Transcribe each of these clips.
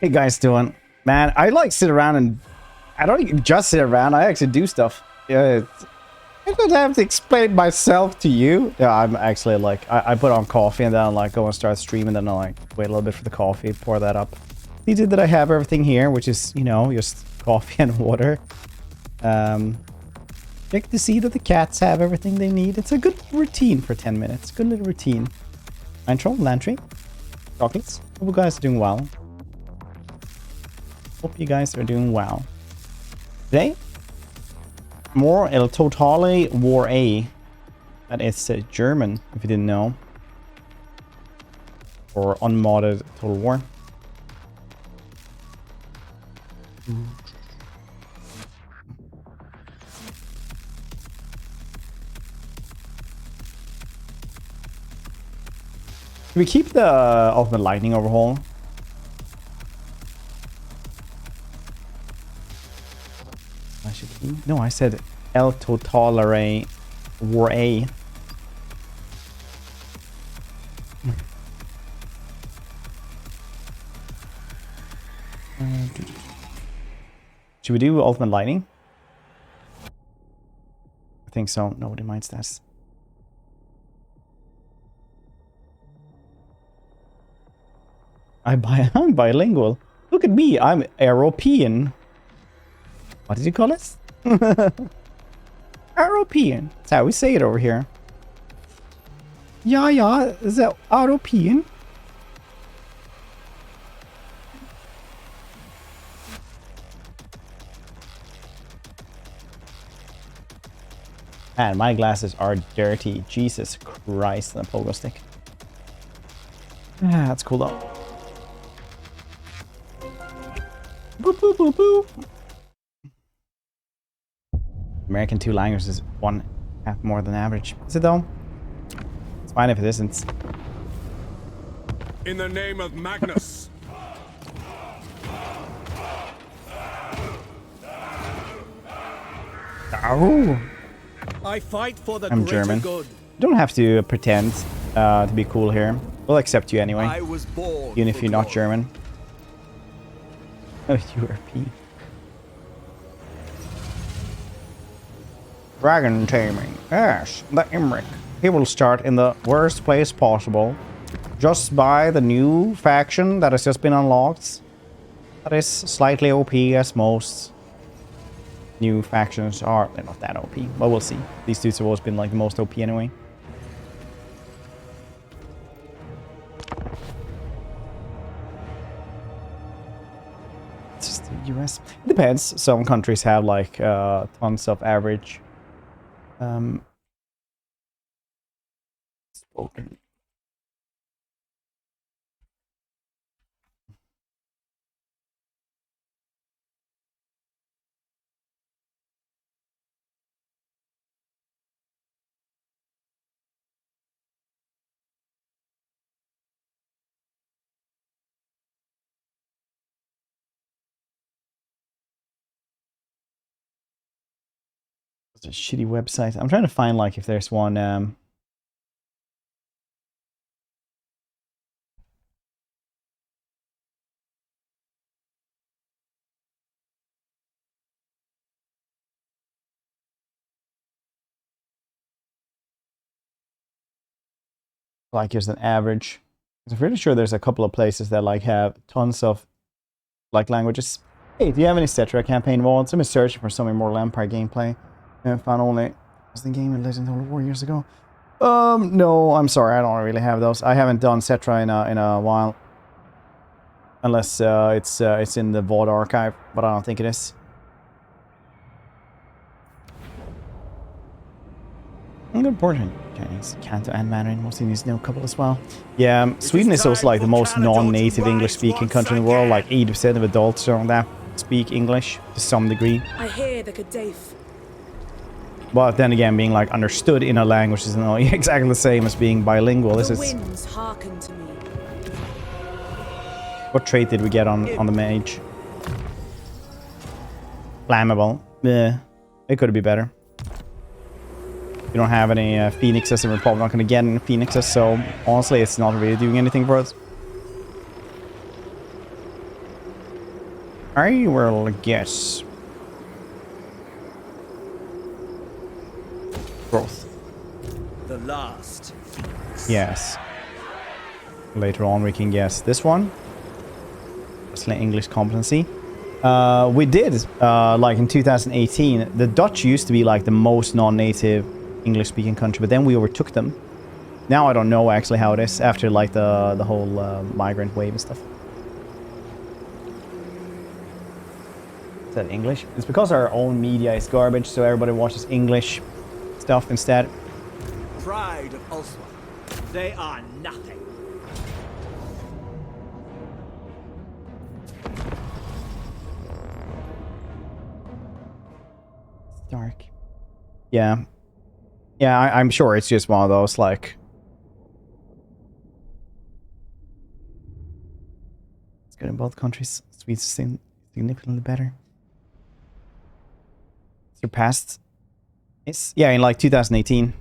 Hey guys doing? Man, I like sit around and I don't even just sit around, I actually do stuff. Yeah, I don't have to explain myself to you. Yeah, I'm actually like, I put on coffee and then I like go and start streaming, then I like wait a little bit for the coffee, pour that up. See that I have everything here, which is, you know, just coffee and water. Check to see that the cats have everything they need. It's a good routine for 10 minutes. Good little routine. Intro, Lantry, chocolates. Hope you guys are doing well. Hope you guys are doing well. Today, more El Totale War A. That is German, if you didn't know. Or unmodded Total War. Can we keep the Ultimate Lightning overhaul? I should keep? No, I said El Totale War A. Should we do Ultimate Lightning? I think so. Nobody minds that. I'm bilingual. Look at me. I'm European. What did you call it? European. That's how we say it over here. Yeah, is that European? Man, my glasses are dirty. Jesus Christ, the pogo stick. Ah, that's cool though. Boop, boop, boop, boop. American 2 languages is 1/2 more than average. Is it though? It's fine if it isn't. In the name of Magnus. Oh. I fight for the I'm greater German. good. You don't have to pretend to be cool here. We'll accept you anyway. I was born Even if for you're not glory. German. Oh, European. Dragon taming. Yes, the Imrik. He will start in the worst place possible. Just by the new faction that has just been unlocked. That is slightly OP as most new factions are. They're not that OP, but we'll see. These dudes have always been like the most OP anyway. It's just the US. It depends. Some countries have like tons of average spoken. It's a shitty website. I'm trying to find like if there's one like just an average. I'm pretty sure there's a couple of places that like have tons of like languages. Hey, do you have any Cetra campaign mods? I'm searching for some Immortal Empire gameplay. And found only was the game in Legend of the War years ago. No, I'm sorry, I don't really have those. I haven't done Cetra in a while. Unless it's in the VOD archive, but I don't think it is. Good portion. Chinese, Canto, and Mandarin. Most of these know a couple as well. Yeah, Sweden is also like the most non-native English-speaking country in the world. Like 80% of adults around that speak English to some degree. I hear the Gaddafi. But then again, being like understood in a language is not exactly the same as being bilingual. This The is winds hearken to me. what trait did we get on the mage? Flammable. Yeah, it could be better. We don't have any phoenixes, and we're probably not going to get any phoenixes, so honestly, it's not really doing anything for us. I will guess growth. The last. Yes. Later on we can guess this one. English competency. We did like in 2018. The Dutch used to be like the most non-native English-speaking country, but then we overtook them. Now I don't know actually how it is after like the whole migrant wave and stuff. Is that English? It's because our own media is garbage, so everybody watches English stuff instead. Pride of Ulster. They are nothing. Dark. Yeah. Yeah, I'm sure it's just one of those, like... It's good in both countries. Swedes significantly better. Surpassed. It's, yeah, in like 2018.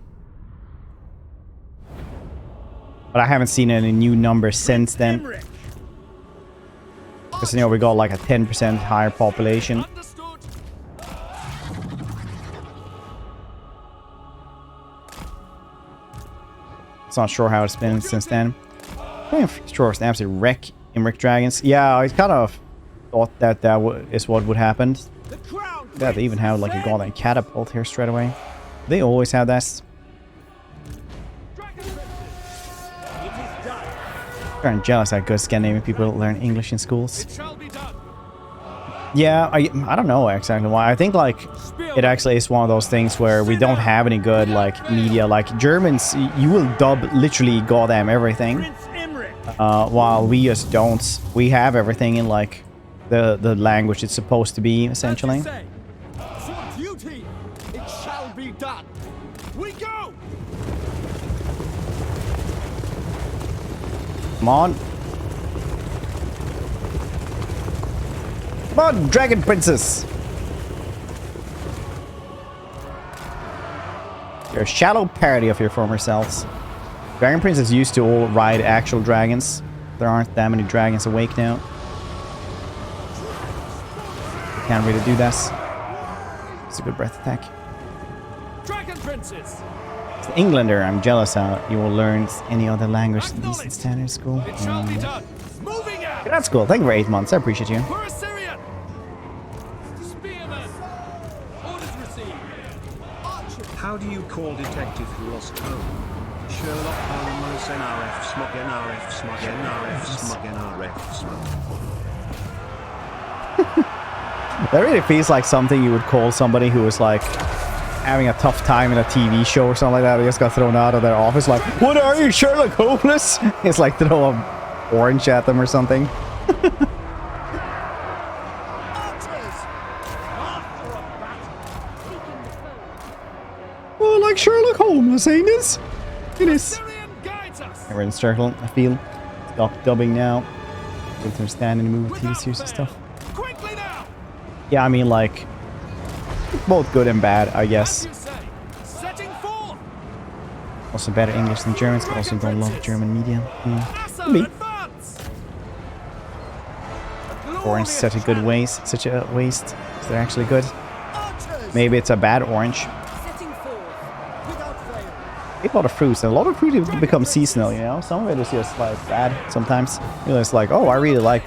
But I haven't seen any new numbers since then. Imrik. Because, you know, we got like a 10% higher population. Understood. It's not sure how it's been since then. I'm sure it's an absolute wreck. Imrik Dragons. Yeah, I kind of thought that is what would happen. The crown. Yeah, they even have like a goddamn catapult here straight away. They always have that. Dragon Princess. It is done. I'm kind of jealous how good Scandinavian people learn English in schools. It shall be done. Yeah, I don't know exactly why. I think like it actually is one of those things where we don't have any good like media. Like Germans, you will dub literally goddamn everything, Prince Imrik. while we just don't. We have everything in like the language it's supposed to be essentially. For duty, it shall be done. We go. Come on. Come on, Dragon Princess! You're a shallow parody of your former selves. Dragon Princess used to all ride actual dragons. There aren't that many dragons awake now. You can't really do this. It's a good breath attack. Dragon Princess. As an Englander, I'm jealous how you will learn any other language in decent standard school. It shall be done. Moving out. That's cool. Thank you for 8 months. I appreciate you. For Assyrian. Spearman. Orders received. Archer. How do you call detective who lost home? Sherlock Holmes NRF smug NRF smug NRF smug NRF smug. That really feels like something you would call somebody who is like having a tough time in a TV show or something like that. They just got thrown out of their office like, what are you, Sherlock Holmes? It's like throw an orange at them or something. Oh, like Sherlock Holmes, ain't it? It is. Assyrian guides us. We're in circle, I feel. Stop dubbing now. With their standing move TV series and stuff. Quickly now. Yeah, I mean, like, both good and bad, I guess. As you say. Setting forth. Also better English than Germans, but also don't love German media. Asa, Me. advance. Orange is such a good waste. Such a waste. They're actually good. Archers. Maybe it's a bad orange. Setting forth. Without fail. Eat a lot of fruits, and a lot of fruit become seasonal, you know? Some of it is just like bad sometimes. You know, it's like, oh, I really like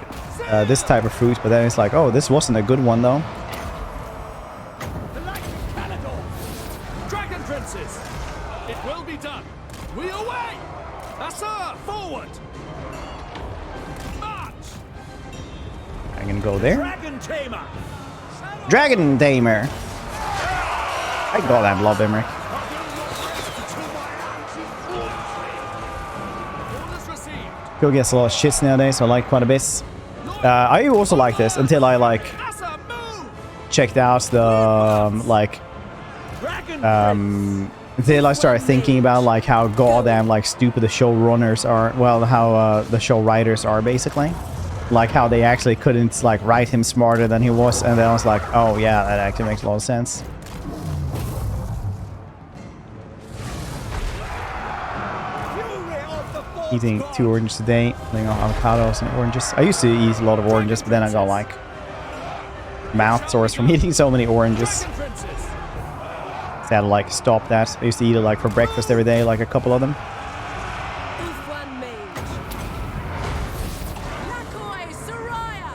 this type of fruit, but then it's like, oh, this wasn't a good one though. The light of Calador. Dragon Princess. It will be done. We away. Asa, forward. March. I'm gonna go there. Dragon Tamer. Dragon Tamer. I goddamn love Imrik. Orders received. Go gets a lot of shits nowadays, so I like quite a bit. I also like this until I like Asa, move. checked out the Dragon until I started thinking about like how goddamn like stupid the showrunners are. Well, how the show writers are basically. Like how they actually couldn't like write him smarter than he was, and then I was like, oh yeah, that actually makes a lot of sense. Eating 2 oranges a day, putting on avocados and oranges. I used to eat a lot of oranges, but then I got like mouth sores from eating so many oranges. Dragon Princes. So I had to like stop that. I used to eat it like for breakfast every day, like a couple of them. Ufwan Mage. Lakoi Soraya.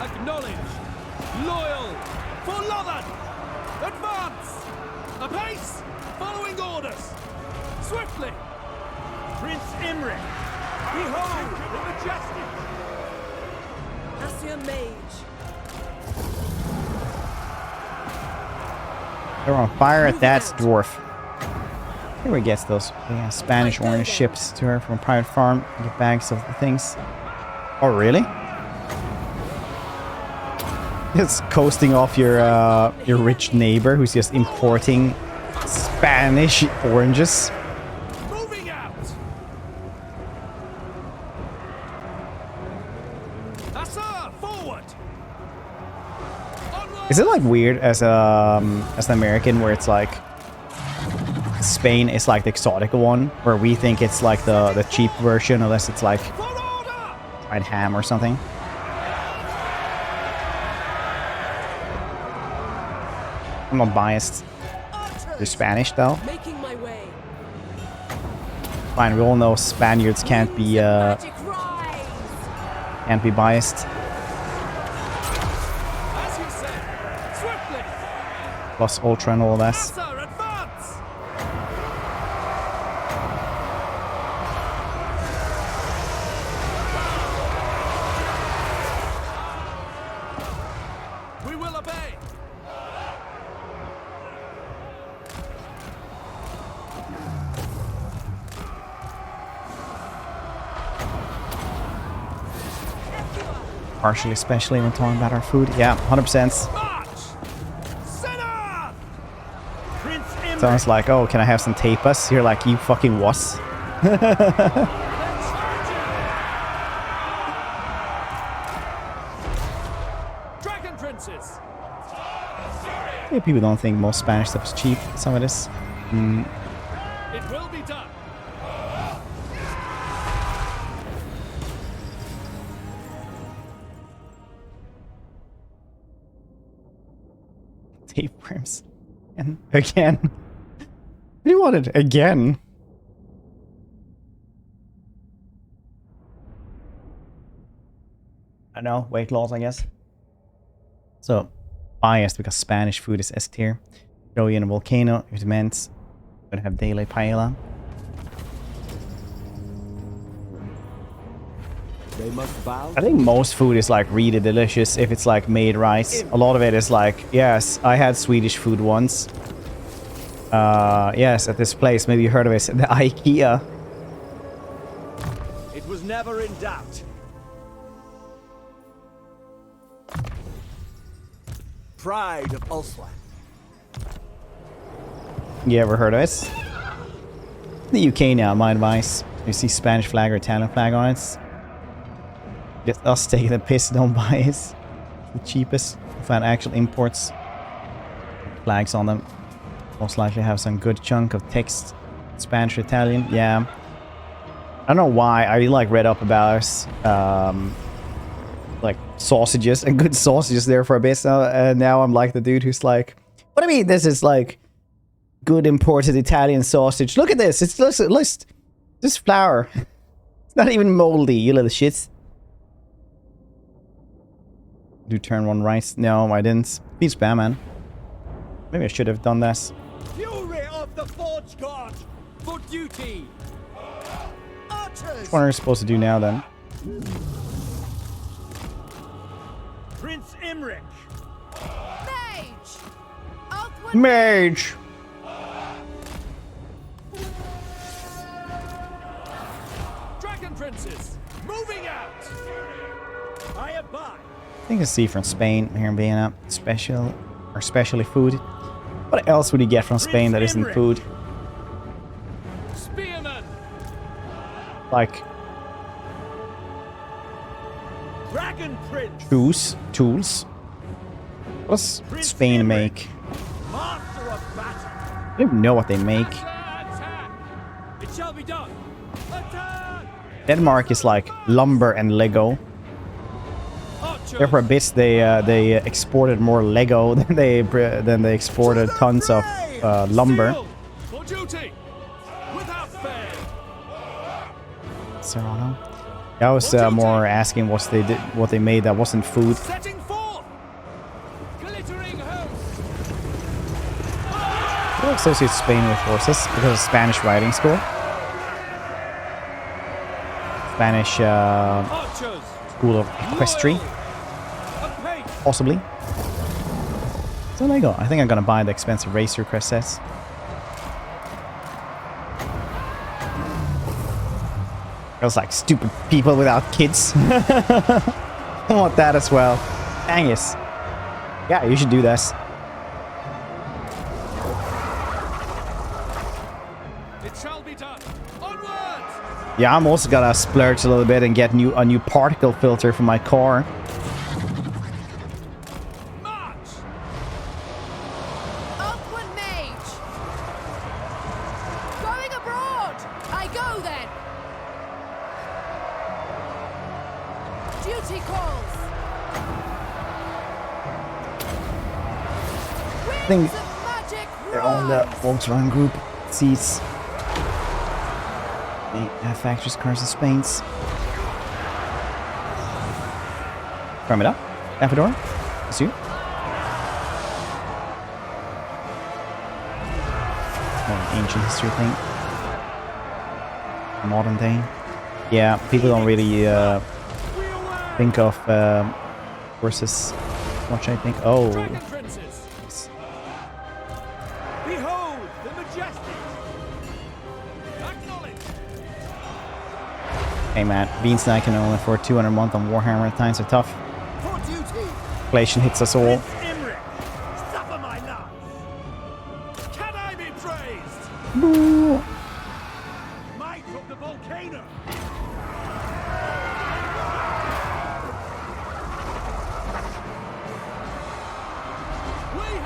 Acknowledge. Loyal. For Lothan. Advance. Apace. Following orders. Swiftly. Prince Imrik. Behold the majestic. Asya Mage. They're on fire at that dwarf. Here we get those Spanish orange ships to her from a private farm. Get bags of the things. Oh, really? It's coasting off your rich neighbor who's just importing Spanish oranges. Moving out. Assa, forward. Onward. Is it like weird as an American where it's like Spain is like the exotic one, where we think it's like the cheap version, unless it's like For order. fried ham or something? I'm not biased Archers. to Spanish though. Making my way. Fine, we all know Spaniards can't be Magic rise. biased. As you say. Swiftly. Plus Ultra and all that. Assa, advance. We will obey. Partially, especially when talking about our food. Yeah, 100%. March. Center. Prince Imrik. Sounds like, oh, can I have some tapas? You're like, you fucking what? Dragon Princes. Yeah, people don't think most Spanish stuff is cheap. Some of this. It will be done. Tapeworms. And again. What do you want it again? I know, weight loss, I guess. So, biased because Spanish food is S tier. Show you in a volcano, it meant gonna have daily paella. They must bow. I think most food is like really delicious if it's like made right. A lot of it is like, yes, I had Swedish food once. Yes, at this place, maybe you heard of it, the IKEA. It was never in doubt. Pride of Ulslan. You ever heard of it? The UK now, my advice. You see Spanish flag or Italian flag on it. Just us taking the piss, don't buy it. It's the cheapest. Find actual imports. Flags on them. Most likely have some good chunk of text. Spanish or Italian, yeah. I don't know why. I like read up about like sausages and good sausages there for a bit. So now I'm like the dude who's like, what do you mean this is like good imported Italian sausage? Look at this. It's just flour. It's not even moldy, you little shits. Do turn one right? No, I didn't. Be spam, man. Maybe I should have done this. Fury of the Forge God! For duty! Archers! What are we supposed to do now then? Prince Imrik! Mage. Outward. Mage! Dragon Princes! Moving out! I abide! I think it's see from Spain here in Vienna. Special or specially food. What else would you get from Spain that isn't food? Spearman! Like Dragon Prince! tools. What's Spain make? Master of battle! I don't even know what they make. Attack! It shall be done! Attack! Denmark is like lumber and Lego. Archers! There for a bit they exported more Lego than they exported tons of lumber. Steel! For duty! Without fail! Serrano. I was more asking what they made that wasn't food. Setting forth! Glittering host! I associate Spain with horses because of Spanish riding school. Spanish Archers! school of equestrian, Apace! possibly. So there you go. I think I'm gonna buy the expensive Racer Crest sets. Feels like stupid people without kids. I want that as well. Dang it. Yeah, you should do this. It shall be done! Onwards! Yeah, I'm also gonna splurge a little bit and get a new particle filter for my car. March! Upward mage! Going abroad! I go then! Duty calls! I think Winds of magic they're on the rise! Volkswagen Group seats. They have factories, cars, and Spain's. Firm it up. Daffodor. That's you. More an ancient history thing. Modern thing. Yeah, people don't really think of horses much, I think. Oh. Dragon princes! Behold the majestic! Acknowledge! Hey man, Bean snacking only for 200 a month on Warhammer. Times are tough. For duty! Inflation hits us all. Imrik! Suffer my lance! Can I be praised? Might of the volcano!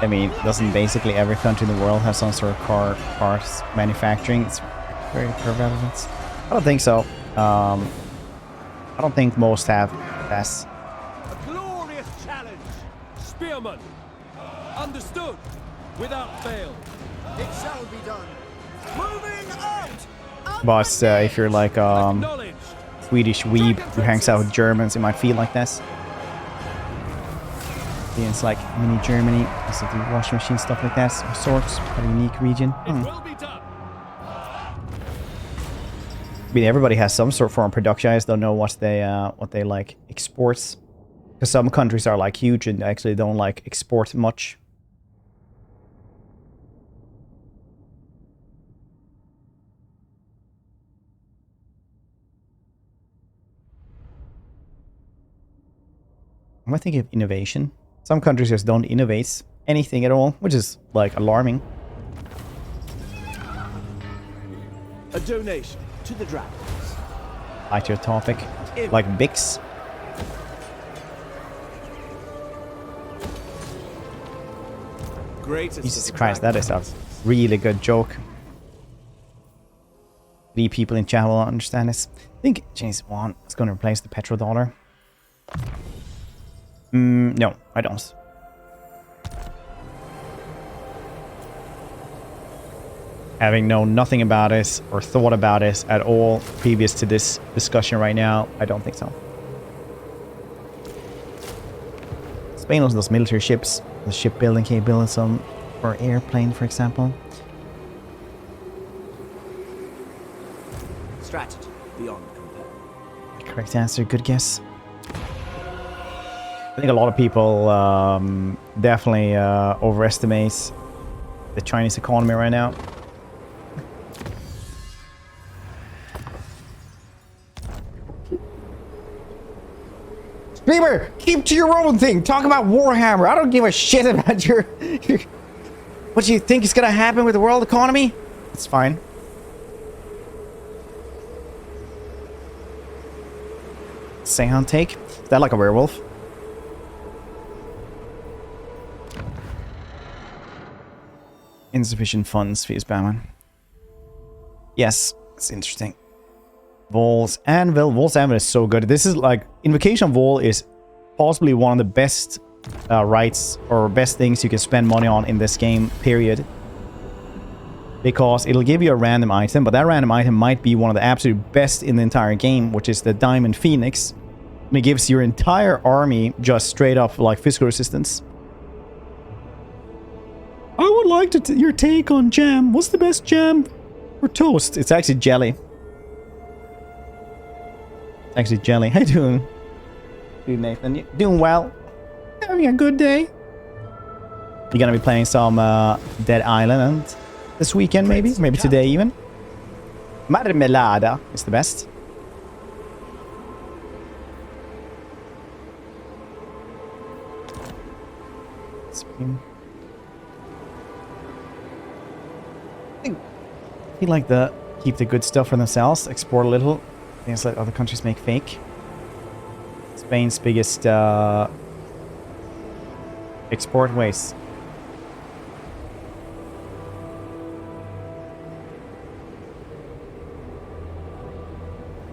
I mean, doesn't basically every country in the world have some sort of car parts manufacturing? It's very prevalent. I don't think so. I don't think most have. Yes. A glorious challenge! Spearman! Understood! Without fail! It shall be done! Moving out! But if you're like Acknowledged! Swedish weeb who hangs out with Germans, it might feel like this. It's like mini Germany, also the washing machine, stuff like that, of sorts, a unique region. It will be done! I mean, everybody has some sort of form of production. I just don't know what they like exports, because some countries are like huge and actually don't like export much. I'm thinking of innovation. Some countries just don't innovate anything at all, which is like alarming. A donation to the dragons. Lighter topic, like Bix. Greatest Jesus Christ, that is a really good joke. 3 people in chat will understand this. I think James Wan is going to replace the petrodollar. No, I don't. Having known nothing about it or thought about it at all previous to this discussion right now, I don't think so. Spain also does military ships, the shipbuilding capability for airplane, for example. Strategy beyond compare. Correct answer, good guess. I think a lot of people definitely overestimate the Chinese economy right now. Streamer, keep to your own thing. Talk about Warhammer. I don't give a shit about your what do you think is gonna happen with the world economy? It's fine. Sehan take? Is that like a werewolf? Insufficient funds, Fuse Batman. Yes, it's interesting. Vol's Anvil. Vol's Anvil is so good. This is like... Invocation of Vol is possibly one of the best rights or best things you can spend money on in this game, period. Because it'll give you a random item, but that random item might be one of the absolute best in the entire game, which is the Diamond Phoenix. And it gives your entire army just straight up like physical resistance. I would like to your take on jam. What's the best jam for toast? It's actually jelly. It's actually jelly. How you doing? Dude, Nathan, you doing well? Having a good day? You're gonna be playing some Dead Island this weekend, maybe? Maybe today even? Marmelada is the best. I like the keep the good stuff for themselves, export a little, things let other countries make fake. Spain's biggest export waste.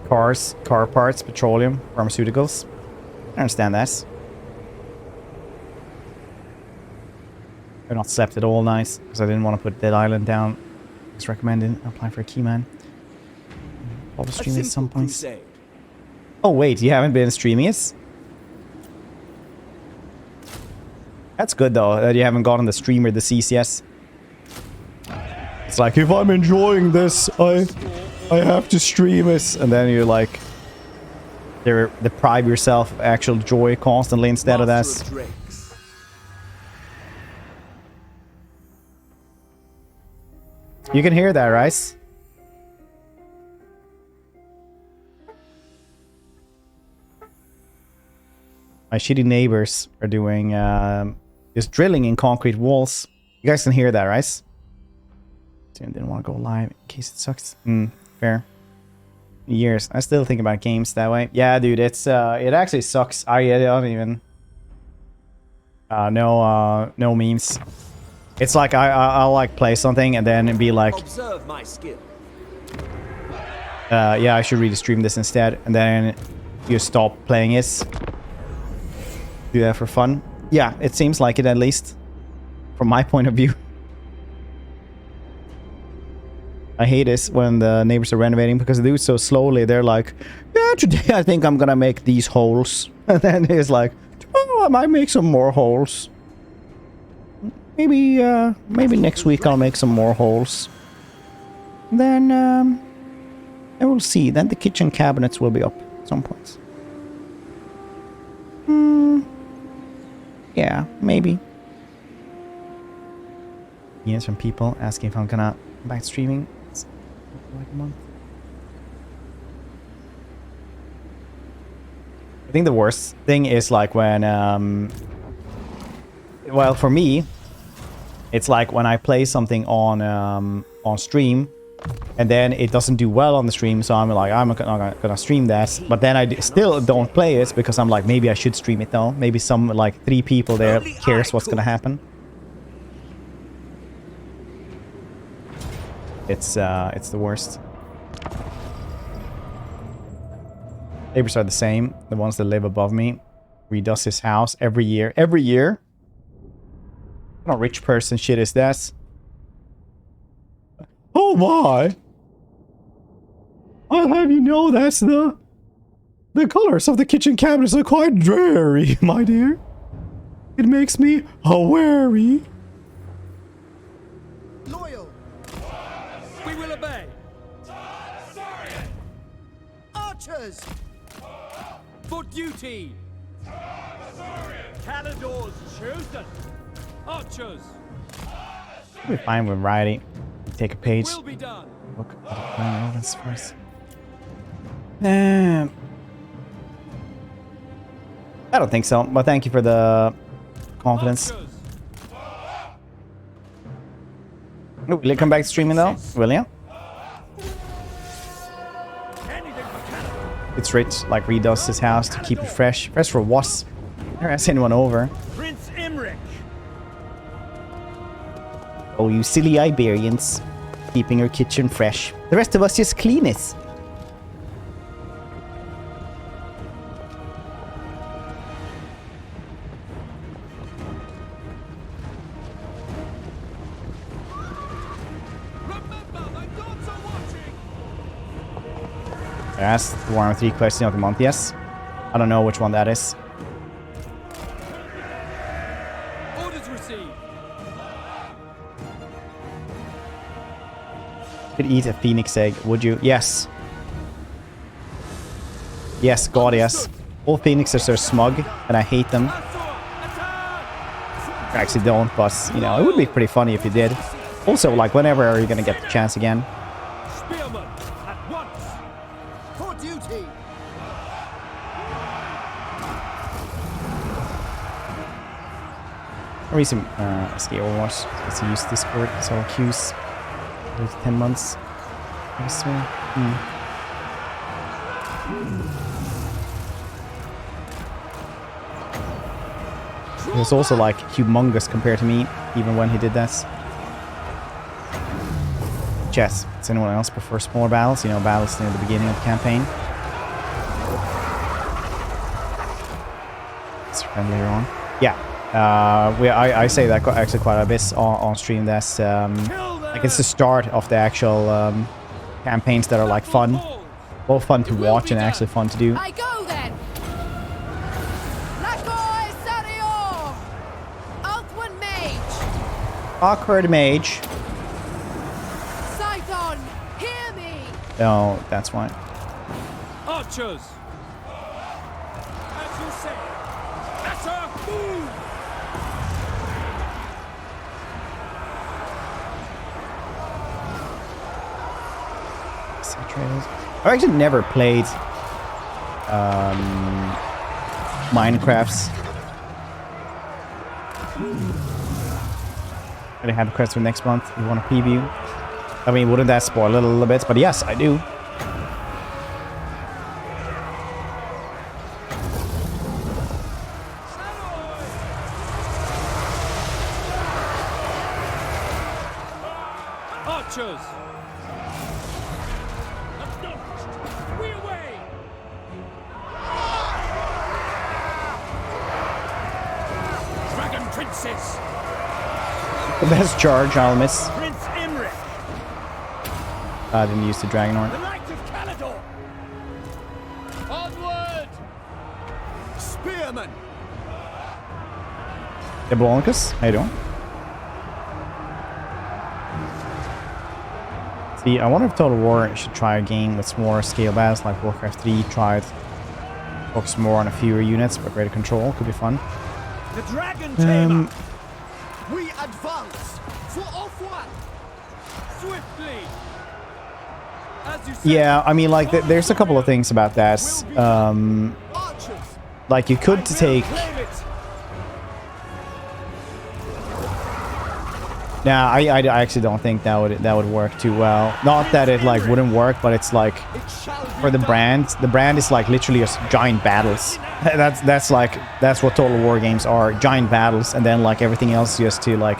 Cars, car parts, petroleum, pharmaceuticals. I understand that. They're not slept at all nice, because I didn't want to put Dead Island down. It's recommended applying for a keyman. I'll stream at some point. Oh wait, you haven't been streaming it? That's good though, that you haven't gotten the streamer, the CCS. It's like, if I'm enjoying this, I have to stream it. And then you're like, deprive yourself of actual joy constantly instead of that. You can hear that, right? My shitty neighbors are doing just drilling in concrete walls. You guys can hear that, right? Didn't want to go live in case it sucks. Fair. Years. I still think about games that way. Yeah, dude, it's it actually sucks. I don't even no memes. It's like I'll like play something and then be like, observe my skill. Yeah, I should really stream this instead, and then you stop playing it. Do that for fun. Yeah, it seems like it, at least from my point of view. I hate this when the neighbors are renovating because they do it so slowly. They're like, yeah, today I think I'm gonna make these holes. And then it's like, oh, I might make some more holes. Maybe next week I'll make some more holes. Then, and we'll see. Then the kitchen cabinets will be up at some point. Yeah, maybe. Yes, from people asking if I'm gonna come back streaming. It's like a month. I think the worst thing is like when, well, for me, it's like when I play something on stream, and then it doesn't do well on the stream, so I'm like, I'm not gonna stream that. But then I still don't play it because I'm like, maybe I should stream it though. Maybe some like 3 people there cares what's gonna happen. It's the worst. Neighbors are the same. The ones that live above me. Redoes his house every year. Every year. What a rich person shit is that? Oh my! I'll have you know that's the colors of the kitchen cabinets are quite dreary, my dear. It makes me wary. Loyal. We will obey. Archers. For duty. Calador's chosen. Archers. We're fine with variety. Take a page. Will be done. Look at the plan elements first. I don't think so, but thank you for the confidence. Archers. Oh, will you come back to streaming though? Will you? Anything for Calador. It's rich, like redoes his house to keep it fresh. Fresh for what? Never has anyone over. Prince Imrik. Oh, you silly Iberians. Keeping your kitchen fresh. The rest of us just clean it. I asked the Warhammer 3 question of the month, yes. I don't know which one that is. Orders received. Could eat a phoenix egg, would you? Yes. Yes, God, yes. All phoenixes are smug, and I hate them. I actually don't, but, you know, it would be pretty funny if you did. Also, like, whenever are you gonna get the chance again? Spearman, at once. For duty. Reason, SK Overwatch. Let's use Discord, so I'll queues. 10 months. He was also like humongous compared to me, even when he did that. Chess. Does anyone else prefer smaller battles? You know, battles near the beginning of the campaign. It's later on. Yeah. I say that actually quite a bit on stream. That's like it's the start of the actual campaigns that are like fun, both fun to watch and actually fun to do. I go then. Lakoi Sarior. Althwan Mage. Awkward mage. Scython, hear me. Oh, that's why. Archers. As you say. Asser, move. I've actually never played Minecraft's. I have requests for next month. You want a preview? I mean, wouldn't that spoil it a little bit? But yes, I do. Archers. We away. Dragon Princess. The best charge, I'll miss. Prince Imrik. I didn't use the Dragonhorn. The Knight of Caledor. Onward. Spearman. Deblonicus, how you doing? See, I wonder if Total War should try a game with smaller scale battles like Warcraft 3 tried. Focus more on a fewer units, but greater control. Could be fun. The Dragon Tamer. We advance for off one. Swiftly. As you said, Yeah, I mean, like, there's a couple of things about that. Archers. Like, you could take... Claim it. Nah, I actually don't think that would work too well. Not that it, like, wouldn't work, but it's like... It shall be For the done. brand is like literally just giant battles. That's what Total War games are, giant battles, and then like everything else just to like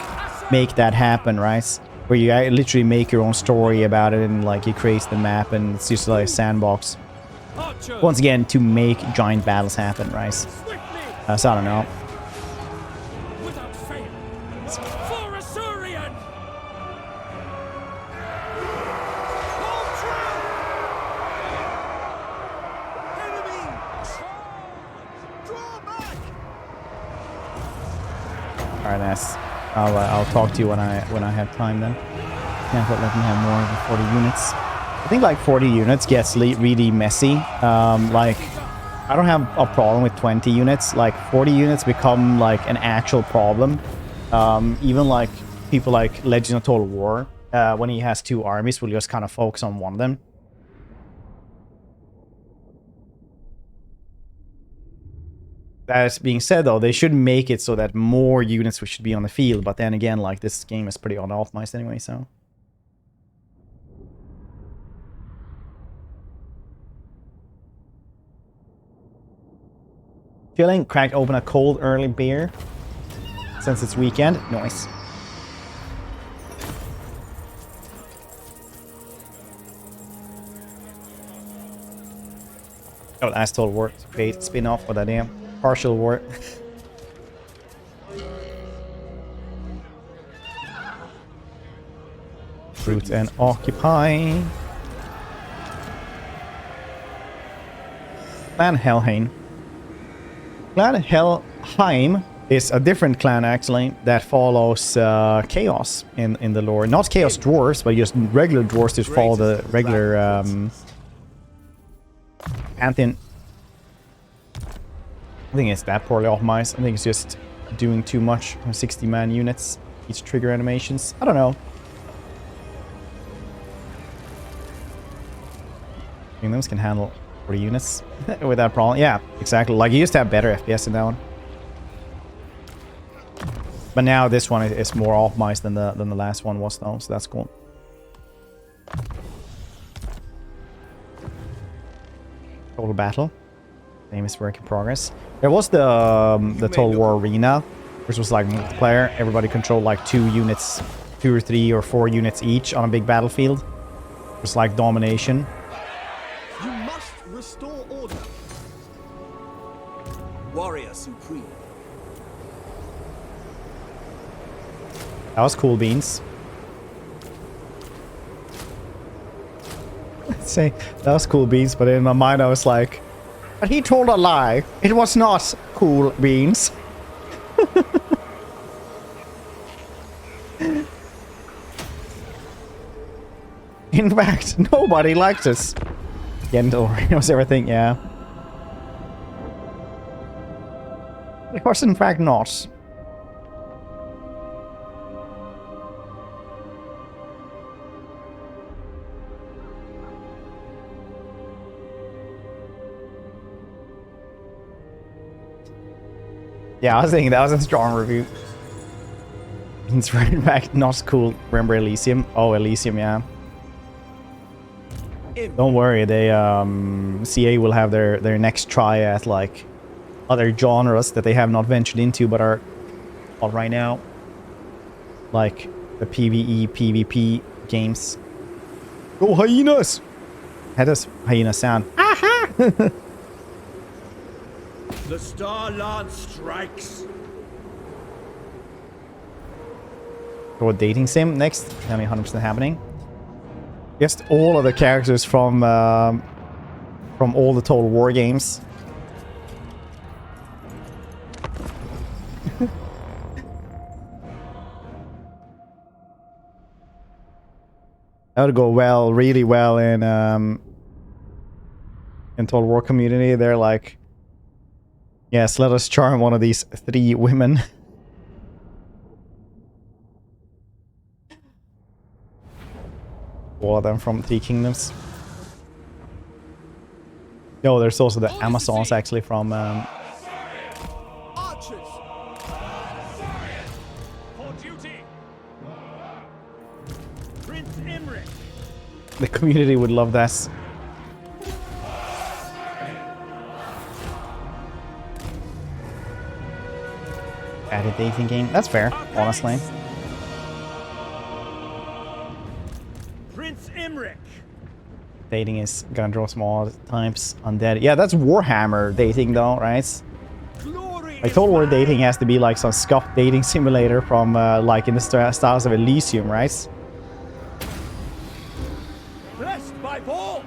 make that happen, right? Where you literally make your own story about it and like you create the map and it's just like a sandbox. Archers. Once again, to make giant battles happen, right? Swiftly. So I don't know. Without fail. For Assyrian. Hold true. Enemy. Charge. Draw back. All right, nice. I'll talk to you when I have time then. Can't let me have more than 40 units. I think like 40 units gets really messy. Like I don't have a problem with 20 units. Like 40 units become like an actual problem. Even like people like Legend of Total War, when he has two armies, will just kind of focus on one of them. That being said, though, they should make it so that more units should be on the field. But then again, like this game is pretty unoptimized anyway, so. Feeling cracked open a cold early beer since it's weekend. Nice. Oh, that's Total War. Great spin-off for that damn partial war. Root and occupy. Clan Helheim. Clan Helheim is a different clan actually that follows Chaos in the lore. Not Chaos dwarves, but just regular dwarves that follow the regular Pantheon. I think it's that poorly optimized. I think it's just doing too much from 60-man units. Each trigger animations. I don't know. Kingdoms can handle 40 units without problem. Yeah, exactly. Like you used to have better FPS in that one. But now this one is more optimized than the last one was though, so that's cool. Total battle. Famous work in progress. There was the Total War Arena, which was like multiplayer. Everybody controlled like 2 units, 2 or 3 or 4 units each on a big battlefield. It was like domination. You must restore order. Warrior supreme. That was cool beans. I'd say that was cool beans, but in my mind I was like, but he told a lie. It was not cool beans. In fact, nobody liked us. Yendel knows everything, yeah. It was in fact not. Yeah, I was thinking that was a strong review. It's in fact not cool. Remember Elysium? Oh, Elysium, yeah. Don't worry, they CA will have their next try at like other genres that they have not ventured into but are on right now, like the PvE, PvP games. Go hyenas! How does hyena sound? Aha! The Star Lance strikes. Or dating sim next. I mean, 100% happening. Just all of the characters from all the Total War games. That would go well, really well in Total War community. They're like, yes, let us charm one of these 3 women. All of them from 3 Kingdoms. No, there's also the Amazons actually from Archers. For duty. Prince Imrik. the community would love this. Added dating game. That's fair, honestly. Prince Imrik. Dating is gonna draw small times undead. Yeah, that's Warhammer dating though, right? Glory. Like Total War dating has to be like some scuffed dating simulator from like in the styles of Elysium, right? Blessed by Paul.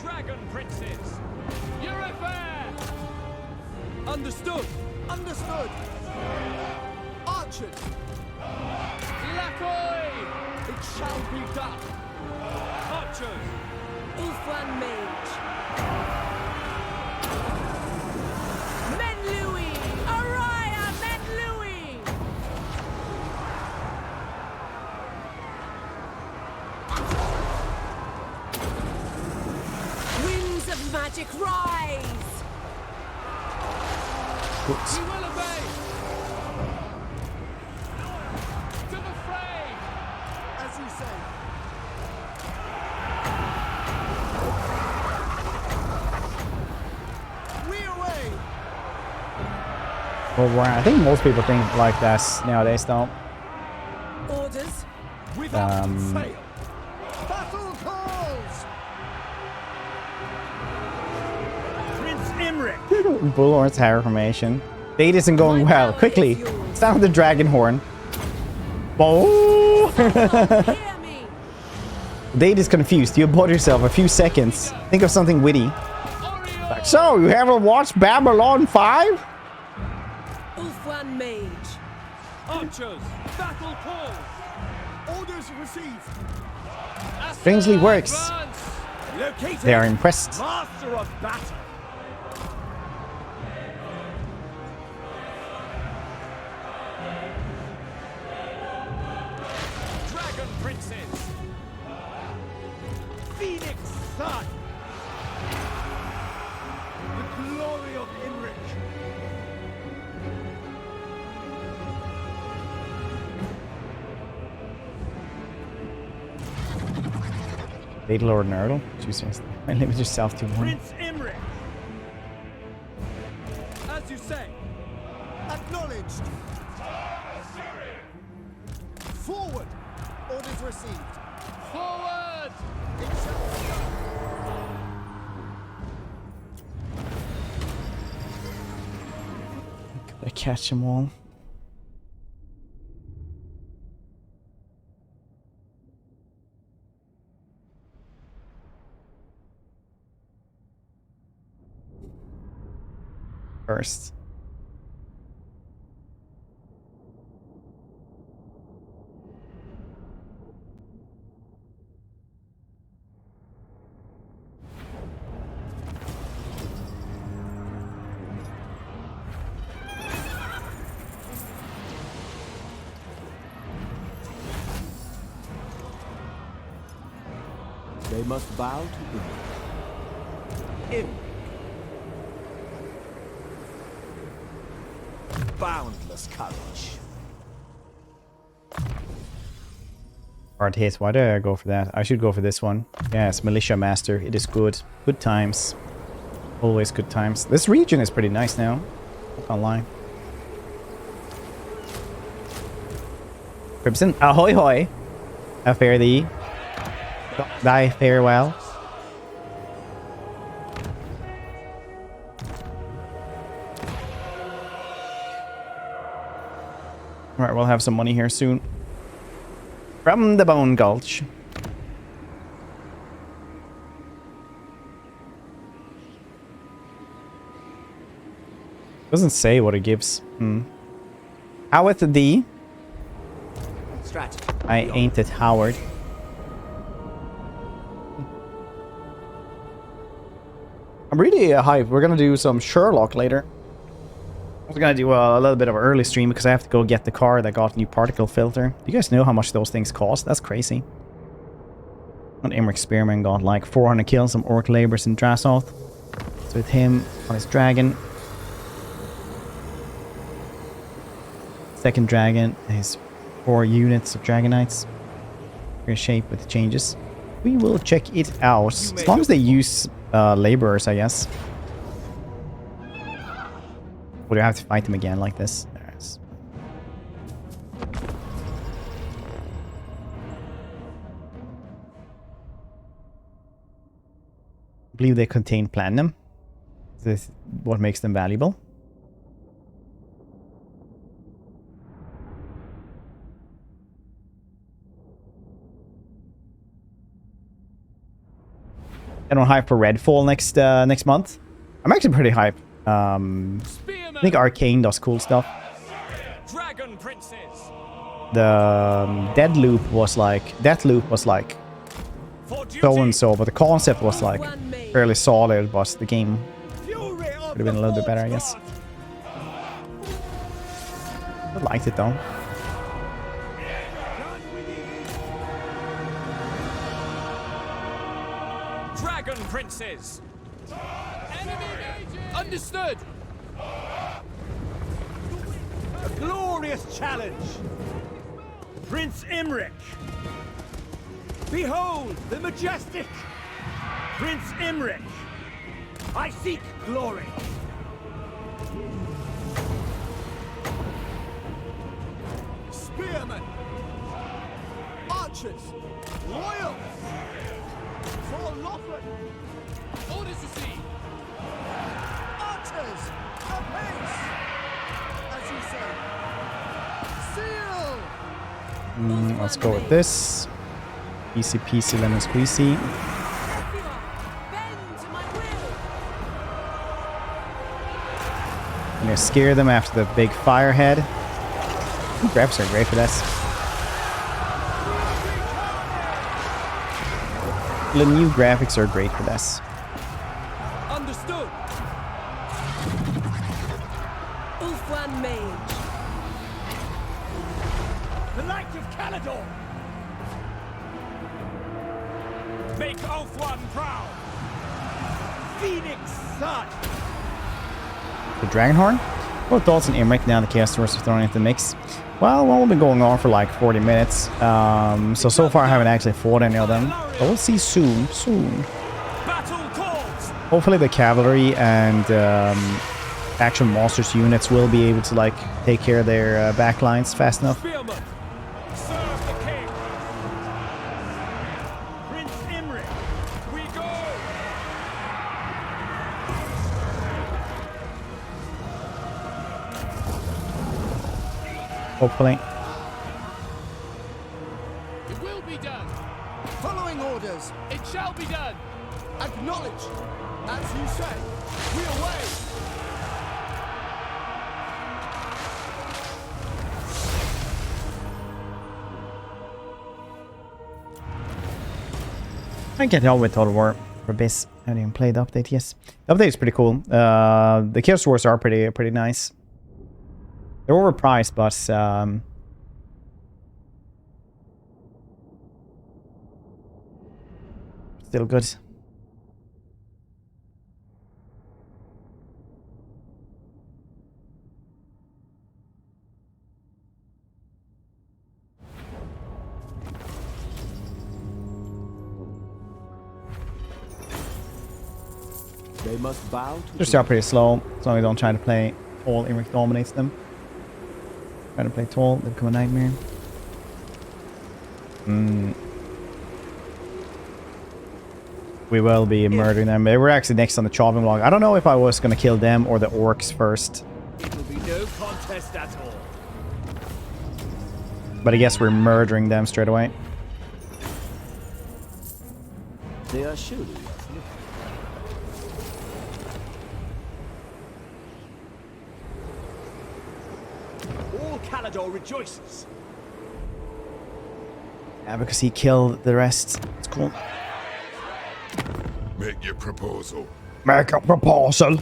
Dragon princes. Your affair. Understood. Understood. Archers. Lakoi. It shall be done. Archers. Ulfwan Mage. Men Louis! Araya Men Louis! Winds of magic rise! Oops. We will obey. To the fray. As you say. We away. Well, I think most people think like this nowadays, though. Orders? Without Um, fail. Battle calls. Prince Imrik. Bullhorn's Tower formation. Date isn't going well. Quickly, sound the dragon horn. Oh! Hear me! Date is confused. You bought yourself a few seconds. Think of something witty. Like, so, you haven't watched Babylon 5? Ulfwan Mage. Archers, battle call. Orders received. Strangely works. Located. They are impressed. Master of battle. Dragon princes. Phoenix sun. The glory of Imrik. Late Lord Nerdle. Jesus. Limit yourself to one. Prince Imrik. As you say. Acknowledged. Forward. Orders received. Forward. It shall be done. Gotta catch them all. First. They must bow to Imrik. Boundless courage. Hard hit. Why did I go for that? I should go for this one. Yes, Militia Master. It is good. Good times. Always good times. This region is pretty nice now. I can't lie. Crimson. Ahoy hoy. How fare thee? Thy farewell. Alright, we'll have some money here soon. From the Bone Gulch. Doesn't say what it gives. How with thee? Strategy. I ain't it, Howard. I'm really hyped. We're gonna do some Sherlock later. I was gonna do a little bit of an early stream because I have to go get the car that got a new particle filter. Do you guys know how much those things cost? That's crazy. And Imrik Spearman got like 400 kills, some Orc Labours in Drassoth. So with him on his dragon. Second dragon, his 4 units of Dragonites. Great shape with the changes. We will check it out. As long as they use laborers, I guess. Or do I have to fight them again like this? There it is. I believe they contain platinum. This is what makes them valuable. And on hype for Redfall next month. I'm actually pretty hype. I think Arcane does cool stuff. Dragon princes. The Deathloop was like so and so, but the concept was like fairly solid. But the game could have been a little bit better, I guess. I liked it though. Dragon princes. Enemy understood. A glorious challenge. Prince Imrik. Behold the majestic Prince Imrik. I seek glory. Spearmen. Archers. Royals. For Lothran. Orders received. Archers. Apace. As you say. Seal. Let's go with this. Easy peasy lemon squeezy. Bend to my will. I'm gonna scare them after the big fire head. Graphics are great for this. The new graphics are great for this. Understood. Ulfuan Mage. The light of Caledon. Make Ulfuan proud. Phoenix Sun. The Dragonhorn? What thoughts on Imrik now the Chaos Source are thrown into the mix? Well, we've been going on for like 40 minutes. So far I haven't actually fought any of them. But we'll see soon. Battle calls. Hopefully the cavalry and actual monsters units will be able to like take care of their backlines fast enough. Spearman. Serve the king. Prince Imrik. We go. Hopefully. It will be done. Following orders. It shall be done. Acknowledge. As you say. We away. I get on with Total War for this. I haven't even played the update, yes. The update is pretty cool. The Chaos Wars are pretty nice. They're overpriced, but still good. They must bow to They're still pretty slow, as long as I don't try to play tall. Imrik dominates them. Try to play tall, they become a nightmare. We will be murdering them. They were actually next on the chopping block. I don't know if I was going to kill them or the orcs first. It will be no contest at all. But I guess we're murdering them straight away. They are surely all Caledon rejoices. Yeah, because he killed the rest. It's cool. Make your proposal. Make a proposal!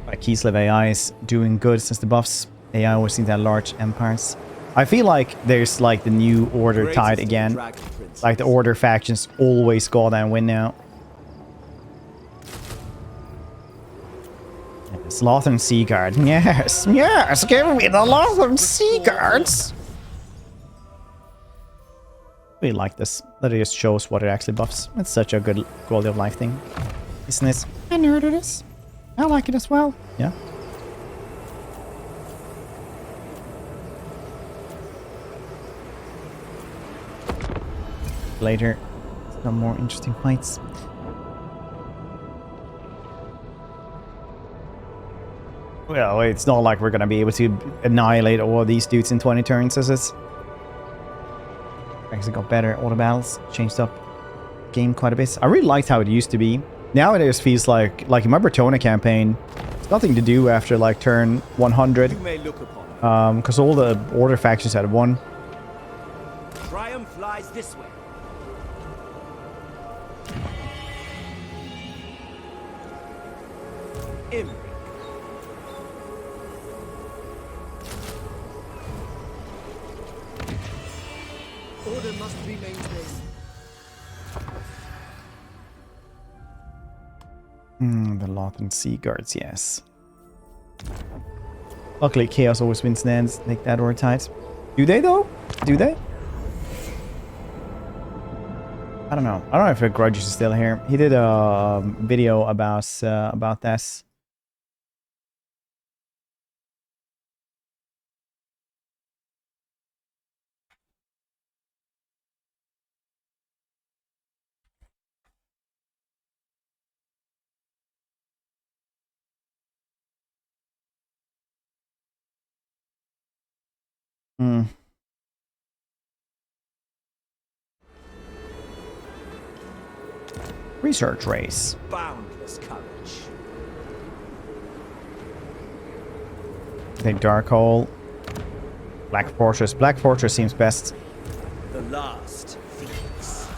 Keyslev AI is doing good since the buffs. AI always seems to have large empires. I feel like there's like the new order tide again. Like the order factions always go down and win now. Yes, Lothern Sea Guard. Yes, yes, give me the Lothern Sea Guards. We like this. That it just shows what it actually buffs. It's such a good quality of life thing. Isn't it? I nerded this. I like it as well. Yeah. Later, some more interesting fights. Well, it's not like we're gonna be able to annihilate all of these dudes in 20 turns, is it? Actually got better auto battles, changed up game quite a bit. I really liked how it used to be. Now it just feels like in my Bertona campaign, it's nothing to do after like turn 100. You may look upon Because all the order factions had won. triumph lies this way. Imrik. Order must be maintained. The Lothern Sea Guards, yes. Luckily, Chaos always wins the ends. Make that order tight. Do they, though? Do they? I don't know. I don't know if Grudge is still here. He did a video about this. Research race. Boundless courage. I think Dark Hole. Black Fortress. Black Fortress seems best. The last Phoenix.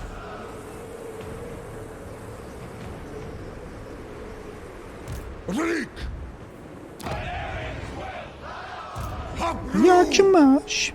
Imrik! You're too much.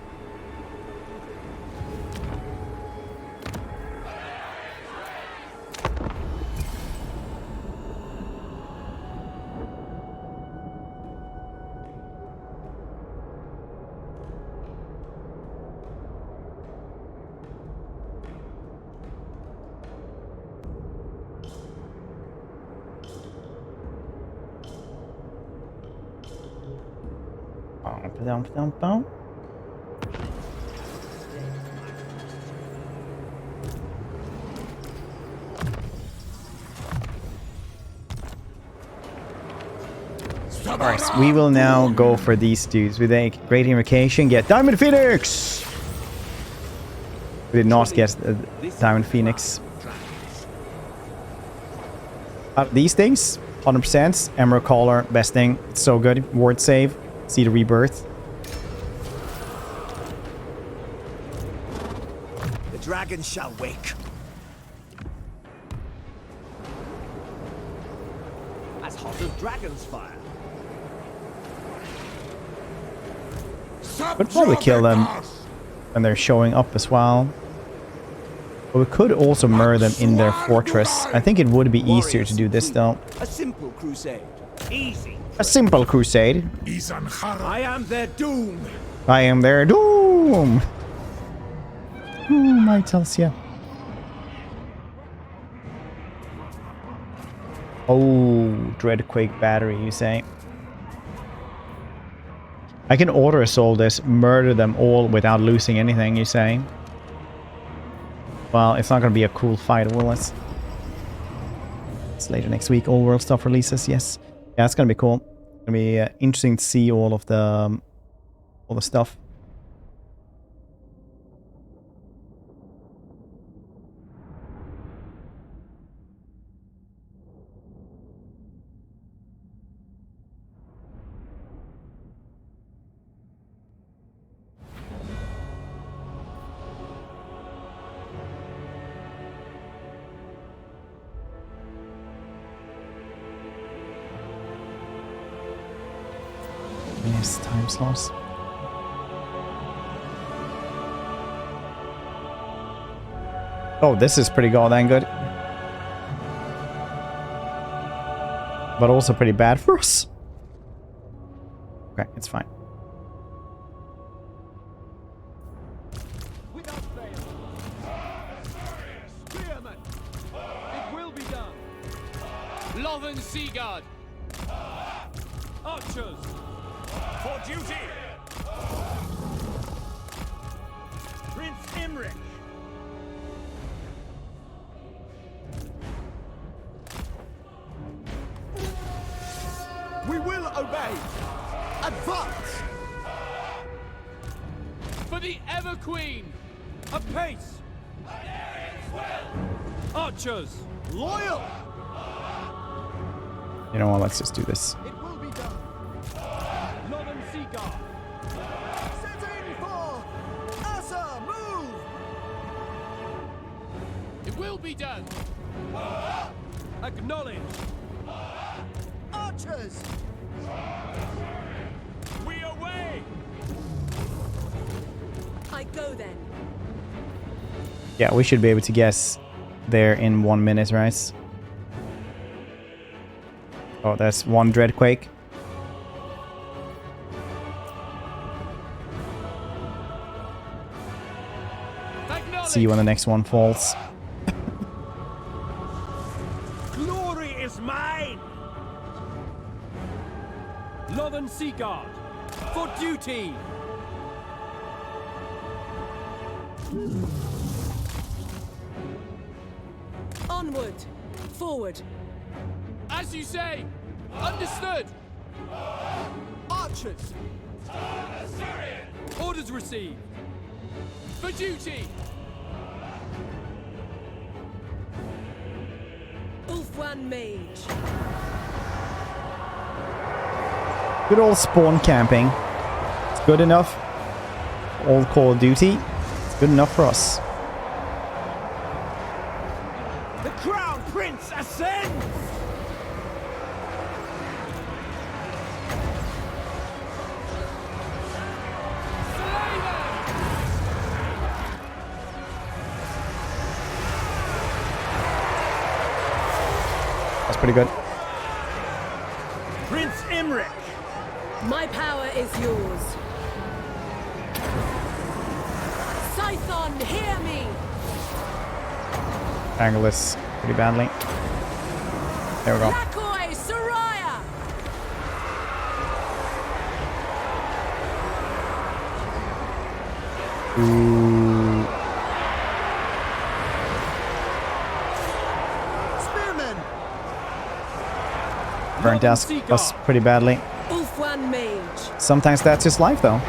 Bum. Alright, so we will now go for these dudes. With a great invocation, get Diamond Phoenix! We did not get Diamond Phoenix. These things, 100%. Emerald Collar, best thing. It's so good. Ward save. See the rebirth. The dragon shall wake. As hot as dragon's fire. Would probably kill them when they're showing up as well. But we could also murder them in their fortress. I think it would be easier to do this though. A simple crusade. Easy. A simple crusade. I am their doom. I am their doom. Oh, my Telsia. Oh, Dreadquake battery, you say? I can auto assault this, murder them all without losing anything, you say? Well, it's not going to be a cool fight, will it? It's later next week. All world stuff releases, yes. Yeah, it's going to be cool. It's going to be interesting to see all the stuff. Yes, time slots. Oh, this is pretty goddamn good. But also pretty bad for us. Okay, it's fine. Without fail. Spearman. It will be done. Loven Seaguard. Archers. For duty. Prince Imrik. We will obey. Advance. For the Ever Queen. Apace. Archers. Loyal. You know what, let's just do this. It will be done. Northern Seaguard. Setting for Asa, move. It will be done. Acknowledge. Archers. We away. I go then. Yeah, we should be able to guess there in 1 minute, right? Oh, that's one Dreadquake. See you when the next one falls. Glory is mine. Northern Seaguard. For duty. Onward. Forward. As you say. Understood. Archers. Orders received. For duty. Ulf one mage. Good old spawn camping. It's good enough. Old Call of Duty. It's good enough for us. The Crown Prince ascends! Slay them! That's pretty good. Prince Imrik! My power is yours. Scython, hear me! Angle this pretty badly. There we go. Lakoi, Soraya! Ooh. Spearmen! Burnt us pretty badly. Ulf one mage. Sometimes that's just life, though.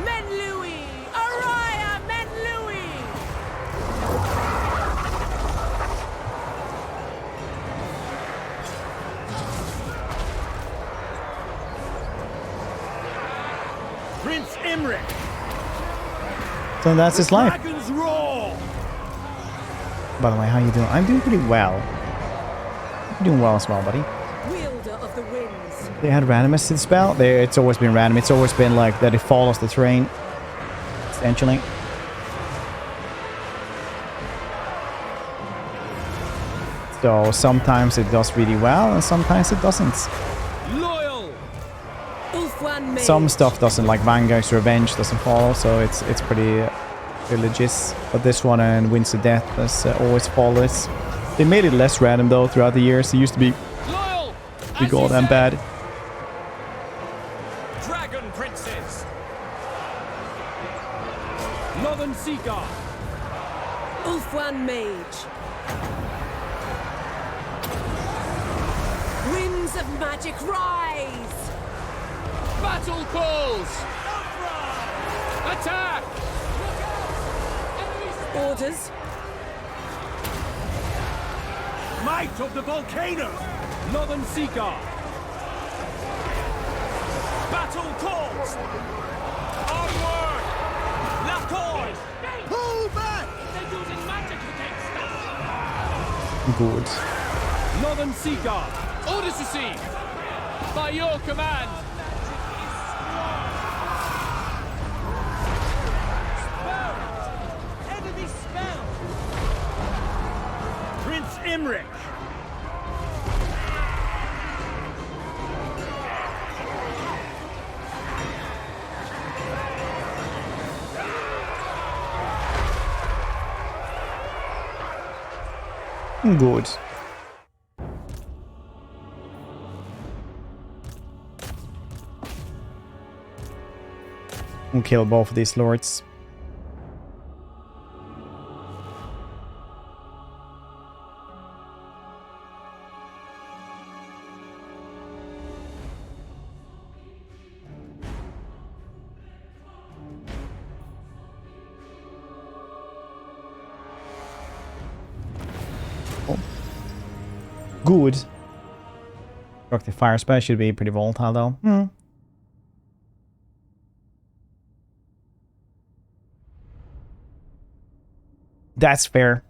Men Louis! Araya, Men Louis! Prince Imrik! So that's his life. Dragon's roar! By the way, how you doing? I'm doing pretty well. You're doing well as well, buddy. Wielder of the winds. They had randomness to the spell. It's always been random. It's always been like that it follows the terrain. Essentially. So sometimes it does really well and sometimes it doesn't. Loyal! Ulf one mage. Some stuff doesn't, like Vanguard's Revenge doesn't follow, so it's pretty religious. But this one and Winds of Death has always follows. They made it less random though throughout the years. It used to be Loyal! pretty goddamn bad. Dragon Princes! Northern Seagull! Ulf one mage. Winds of magic rise! Battle calls! Attack! Orders. Might of the volcano! Northern Seagull! Battle calls! Onward! Lakoi! Pull back! They're using magic against us! Good. Northern Seagull! Orders received! By your command! Enemy spell! Prince Imrik! Good. We'll kill both of these lords. Oh. Good. Destructive fire spell should be pretty volatile though. That's fair.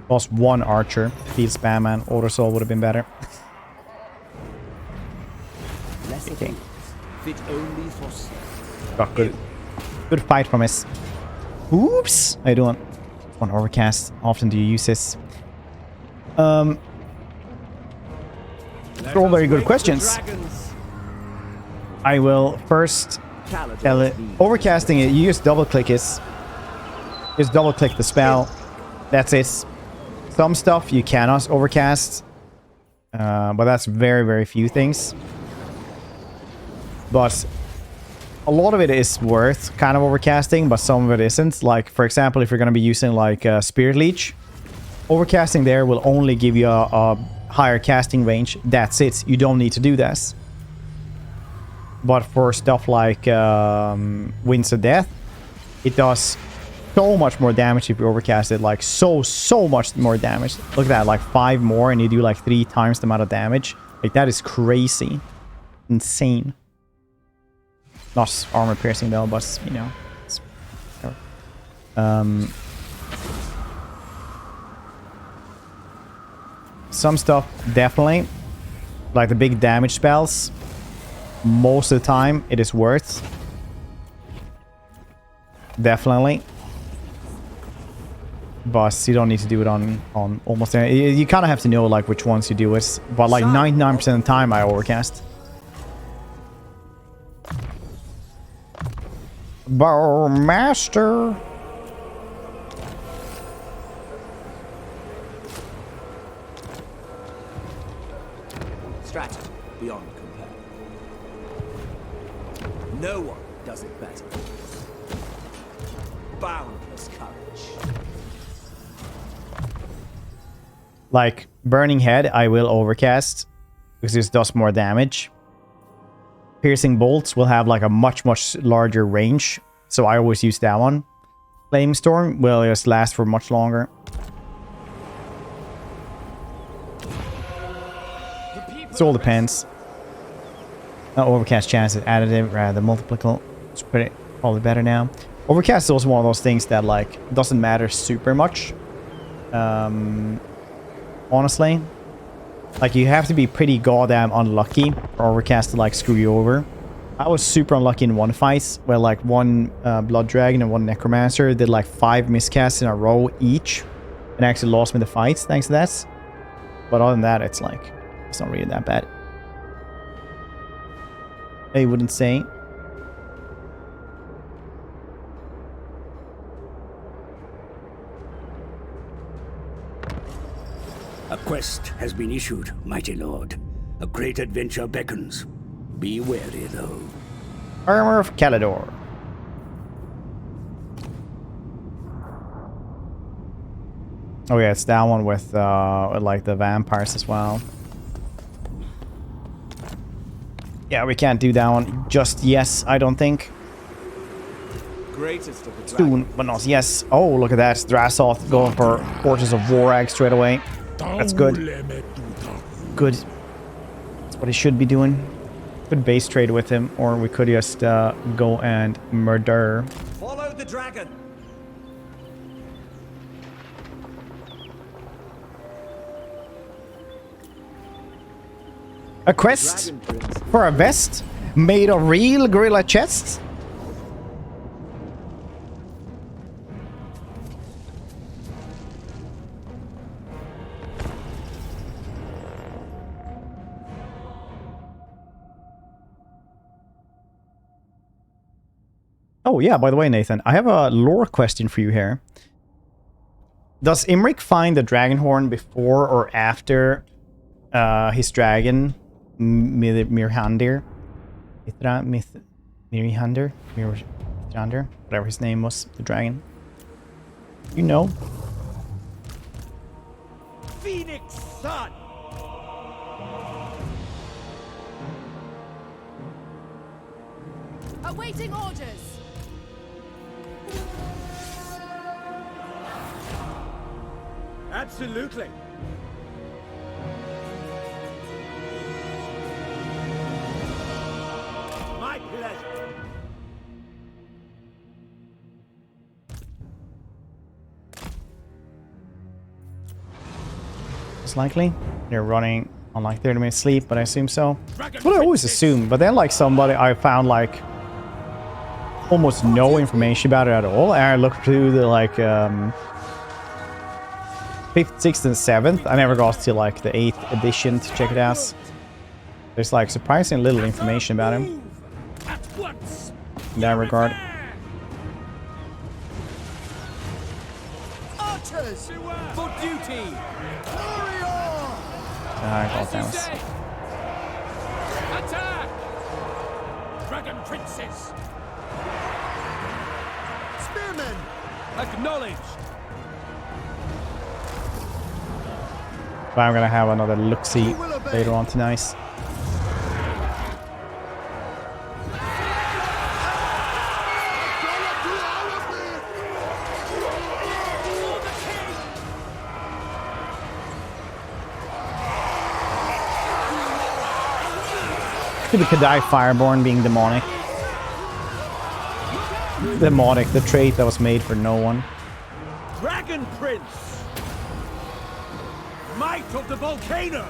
Lost one archer. Field spam and auto soul would have been better. Okay. Fit only for Got good. Good fight from us. Oops! How you doing? On overcast. Often do you use this? They're all very good questions. I will first tell it. Overcasting it, you just double click it. Just double click the spell. That's it. Some stuff you cannot overcast. But that's very, very few things. But a lot of it is worth kind of overcasting, but some of it isn't. Like, for example, if you're going to be using like Spirit Leech, overcasting there will only give you a higher casting range. That's it. You don't need to do this. But for stuff like Winds of Death, it does so much more damage if you overcast it. Like, so much more damage. Look at that, like 5 more, and you do like 3 times the amount of damage. Like, that is crazy. Insane. Not armor piercing though, but you know. Some stuff definitely, like the big damage spells, most of the time it is worth. Definitely. But you don't need to do it on almost any. You kind of have to know like which ones you do it. But like 99% of the time I overcast. Bowmaster. Strategy beyond compare. No one does it better. Boundless courage. Like Burning Head, I will overcast because it does more damage. Piercing Bolts will have like a much larger range, so I always use that one. Flame Storm will just last for much longer. It all depends. Overcast chance is additive rather than multiplical. It's probably better now. Overcast is also one of those things that like doesn't matter super much. Honestly. Like, you have to be pretty goddamn unlucky for Overcast to, like, screw you over. I was super unlucky in one fight, where, like, one Blood Dragon and one Necromancer did, like, 5 miscasts in a row each, and actually lost me the fights thanks to that. But other than that, it's, like, it's not really that bad. I wouldn't say. A quest has been issued, mighty lord. A great adventure beckons. Be wary, though. Armor of Calidor. Oh yeah, it's that one with like the vampires as well. Yeah, we can't do that one just yes, I don't think. Greatest of the Soon, but not yes. Oh, look at that. Drasoth going for Fortress of Vorag straight away. That's good. Good. That's what he should be doing. Could base trade with him, or we could just go and murder. Follow the dragon. A quest for a vest made of real gorilla chests. Oh yeah, by the way, Nathan, I have a lore question for you here. Does Imrik find the dragon horn before or after his dragon, Mirhandir? Mirhandir? Mirhandir? Whatever his name was, the dragon. You know. Phoenix Sun. Awaiting orders. Absolutely. My pleasure. It's likely. They're running on like 30 minutes sleep, but I assume so. That's what I always assume. But then like somebody I found like almost no information about it at all. And I looked through the like 5th, 6th, and 7th. I never got to like the 8th edition to check it out. There's like surprisingly little information about him in that regard. Archers for duty. I got that. Attack! Dragon Princess! Spearmen! Acknowledged! But I'm gonna have another look-see later on tonight. The Kadai Fireborn being demonic. Demonic, the trait that was made for no one. Dragon Prince! Might of the volcano!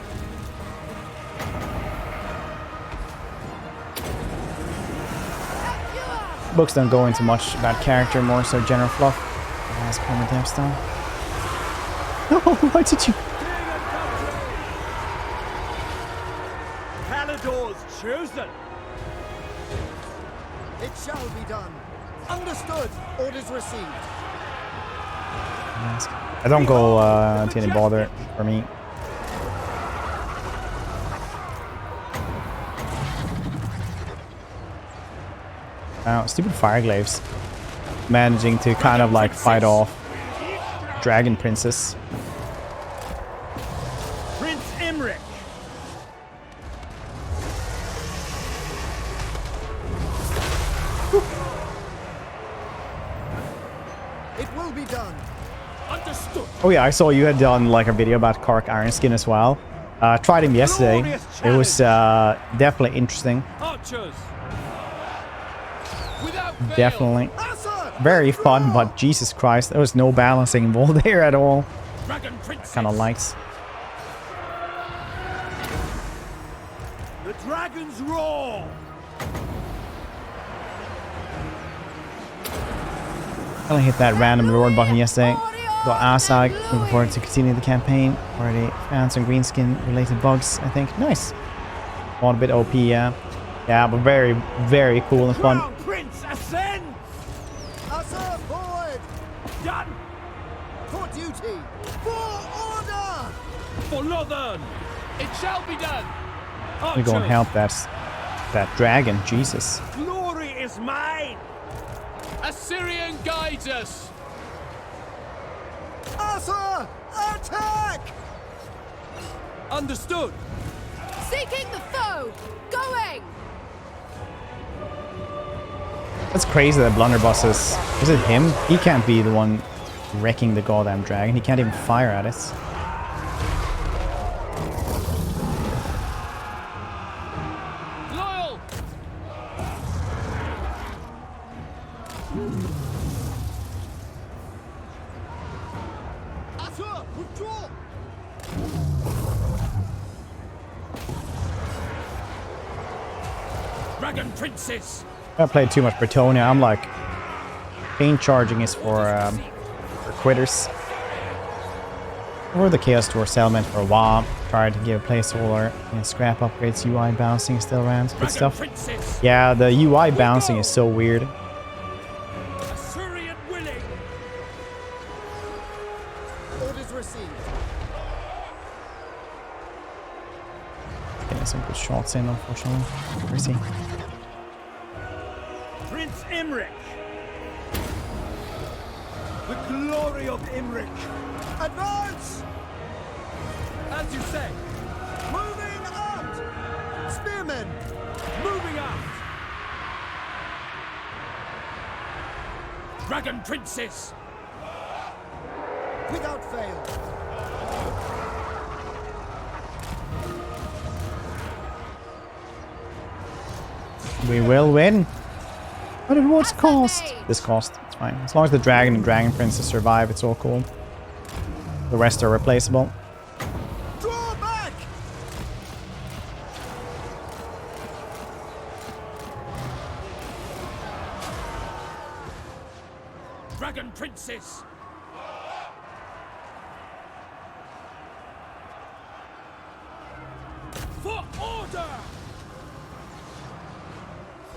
Books don't go into much about character, more so general fluff. Last permadeath stone. No, why did you? Palador's chosen! It shall be done. Understood. Orders received. I don't go to any bother for me. Stupid Fireglaves managing to kind of like fight off Dragon Princess. Prince Imrik! It will be done. Understood! Oh yeah, I saw you had done like a video about Kark Ironskin as well. Tried him yesterday. It was definitely interesting. Archers! Without fail! Definitely. Very fun, but Jesus Christ, there was no balancing involved there at all. Dragon Princess! Kind of likes. The dragons roar! I only hit that random reward button yesterday. Got Asag. Looking forward to continue the campaign. Already found some greenskin related bugs, I think. Nice. One a bit OP, yeah. Yeah, but very, very cool and fun. Crown Prince ascends! Asa, forward! Done! For duty! For order! For Northern! It shall be done! Let me go and help that dragon. Jesus. Glory is mine! Assyrian guides us! Asa, attack! Understood! Seeking the foe! Going! That's crazy that Blunderbuss is it him? He can't be the one wrecking the goddamn dragon. He can't even fire at it. Loyal! Asa, withdraw! Dragon Princess! I played too much Bretonia. I'm like, pain charging is for quitters. Or the Chaos Tour settlement for a while. Tried to give a placeholder and scrap upgrades. UI bouncing still around. Good stuff. Princess! Yeah, the UI bouncing is so weird. Assyrian willing! Orders received. Getting some good shots in, unfortunately. Where is he? Prince Imrik! The glory of Imrik! Advance! As you say, Moving out! Spearmen! moving out! Dragon Princess! Without fail. We will win. But at what cost? This cost. It's fine. As long as the dragon and dragon princess survive, it's all cool. The rest are replaceable. Draw back! Dragon Princess! For order!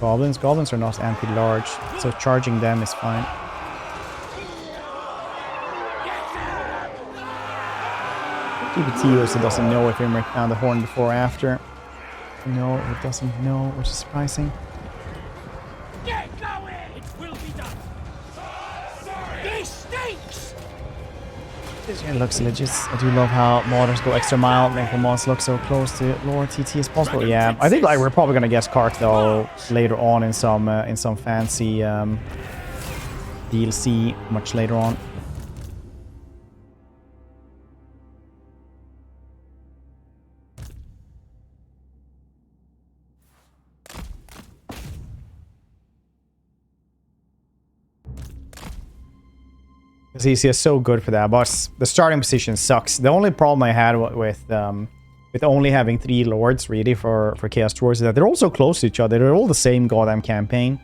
Goblins are not anti-large, so charging them is fine. GPT also doesn't know if Imrik found the horn before or after. No, it doesn't know, which is surprising. Get going! It looks legit. I do love how modders go extra mile, make the mods look so close to lower TT as possible. Yeah, I think like we're probably gonna get Kark though later on in some fancy DLC much later on. He's so good for that, but the starting position sucks. The only problem I had with only having 3 lords really for Chaos Dwarves is that they're all so close to each other. They're all the same goddamn campaign.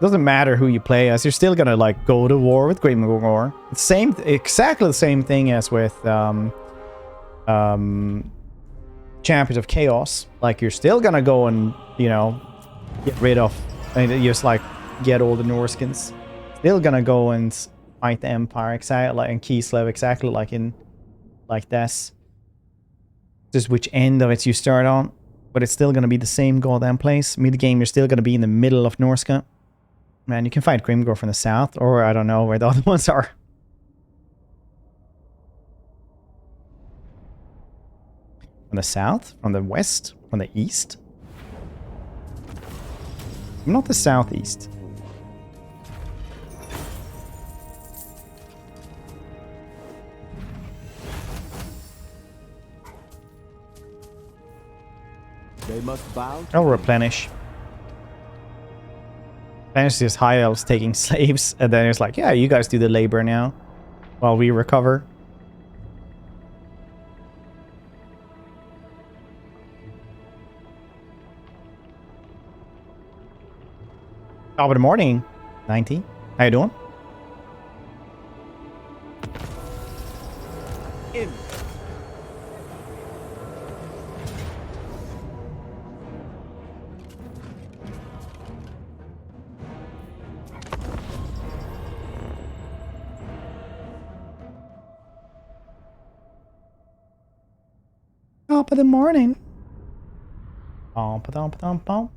Doesn't matter who you play as, you're still gonna like go to war with Grimgor. It's exactly the same thing as with Champions of Chaos. Like you're still gonna go and, you know, get rid of, and just like get all the Norskins. Still gonna go and fight the Empire exactly like in Kislev, exactly like in this. Just which end of it you start on, but it's still gonna be the same goddamn place. Mid game, you're still gonna be in the middle of Norska. Man, you can fight Grimgor from the south, or I don't know where the other ones are. From the south, from the west, from the east. Not the southeast. They must bow. I'll replenish. Replenish these high elves taking slaves, and then it's like, yeah, you guys do the labor now, while we recover. Top of the morning, 90. How you doing? In. Top of the morning. Bum, ba-dum, ba-dum, bum.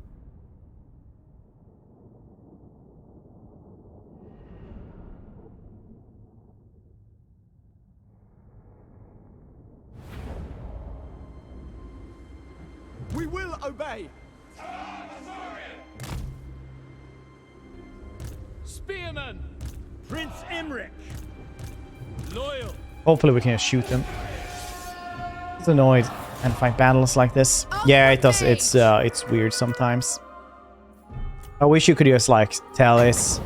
We will obey. Spearman! Prince Imrik. Loyal! Hopefully we can just shoot them. It's annoyed and fight battles like this. Yeah, it does. It's weird sometimes. I wish you could just like tell us,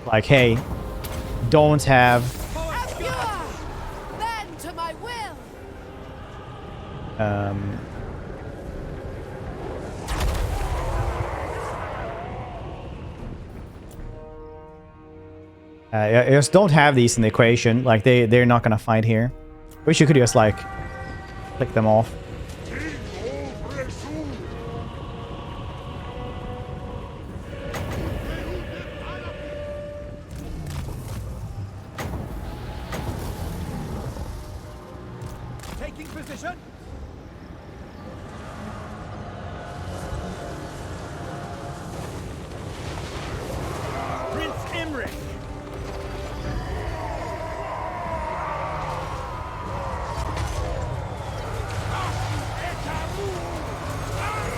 like, hey, don't have Bend to my will. just don't have these in the equation. Like they're not gonna fight here. Wish you could just like click them off. Taking position. Prince Imrik.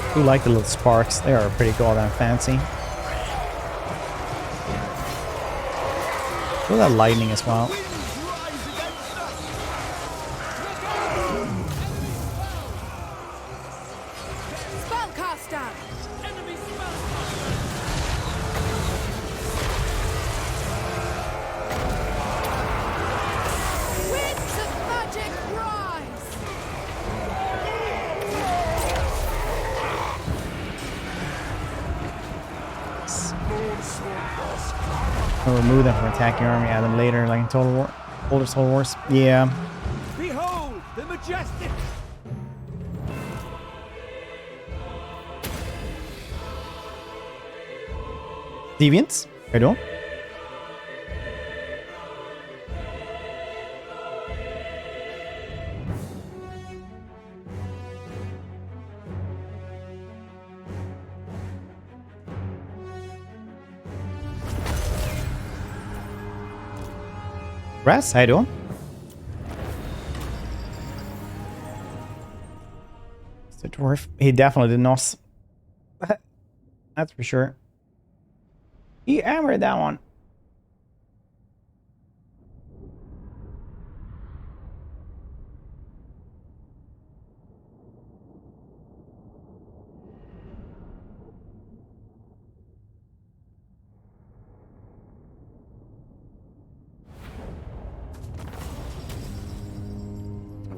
I do like the little sparks. They are pretty goddamn fancy. Feel that lightning as well. Spellcaster. Enemy spell! Winds of magic rise. I'll remove them from attacking army, add them later, like in Total War. Older Total Wars. Yeah. Behold the majestic. Deviants. How you doing? Raz, how you doing? The dwarf. He definitely did not. That's for sure. He hammered that one.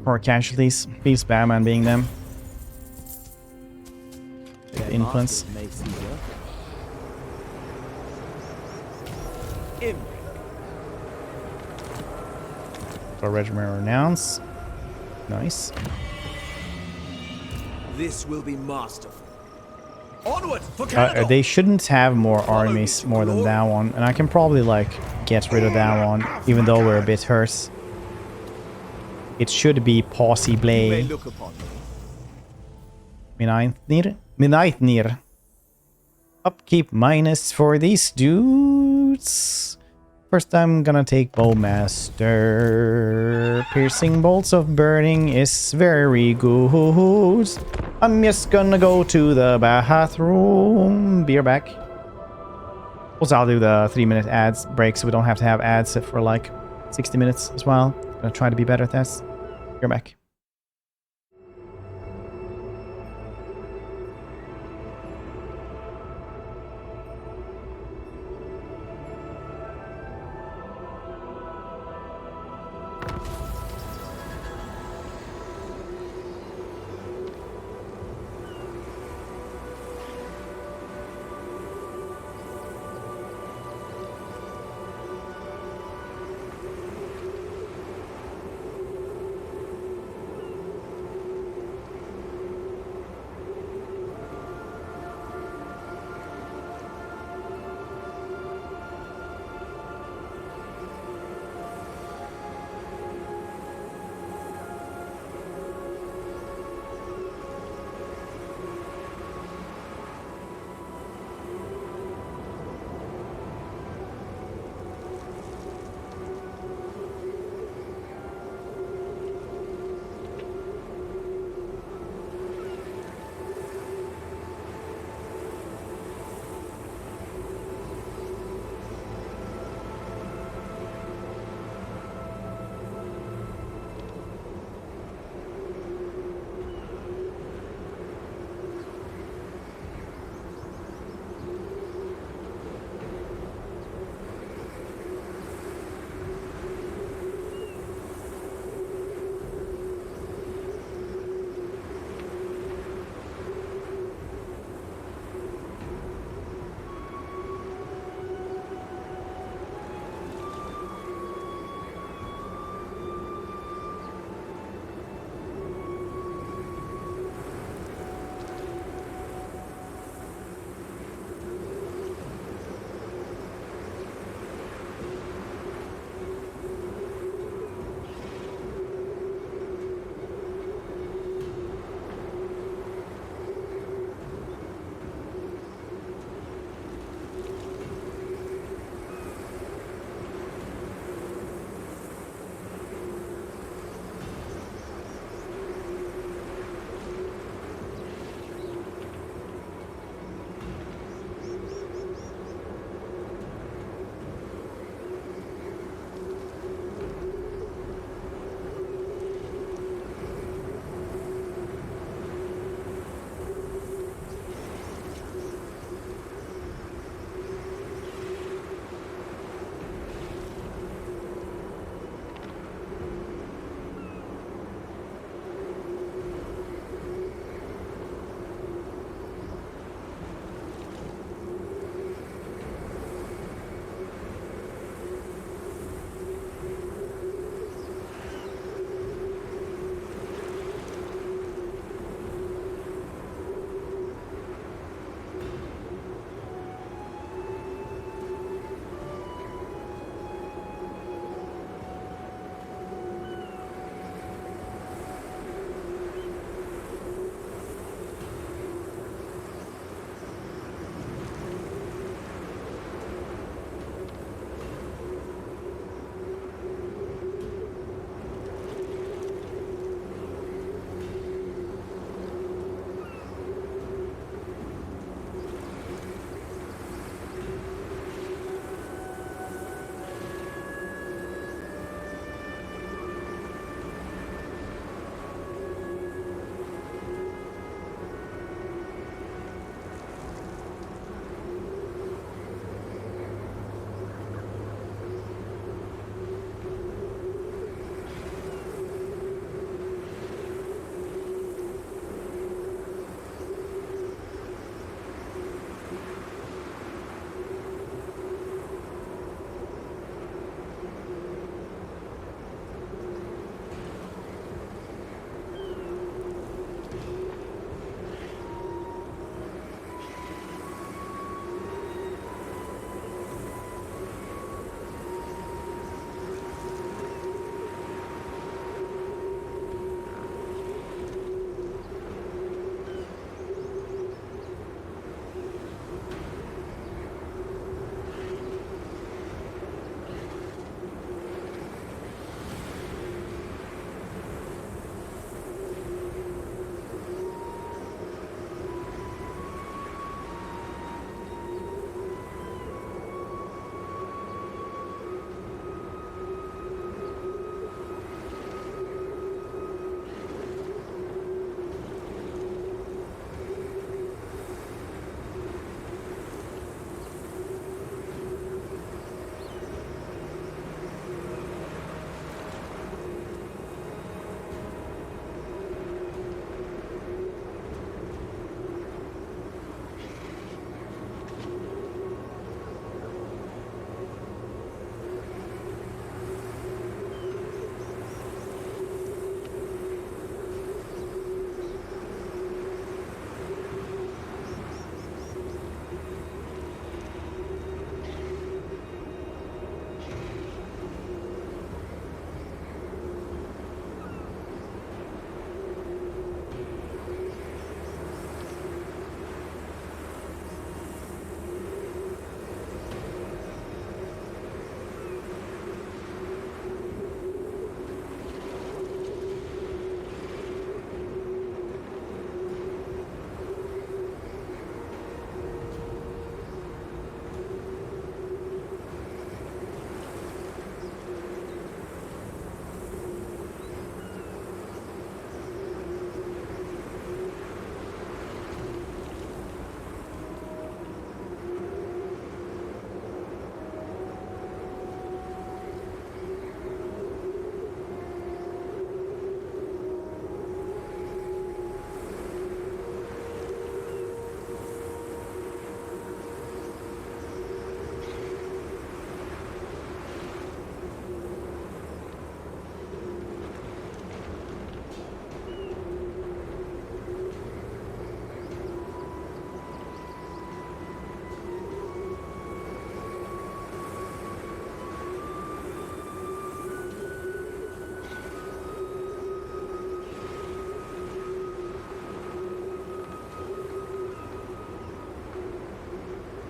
More casualties. Please, Batman being them. Influence. Imrik. For Regiment Renounce. Nice. This will be masterful. Onward for Canada. They shouldn't have more armies more than that one. And I can probably, like, get rid of that one. Even though we're a bit hurt. It should be possible. May look upon me. Minaitnir. Upkeep minus for these dudes. First I'm gonna take Bowmaster. Piercing bolts of burning is very good. I'm just gonna go to the bathroom. Be right back. Also, I'll do the 3-minute ads break so we don't have to have ads for like 60 minutes as well. Gonna try to be better at this. Be right back.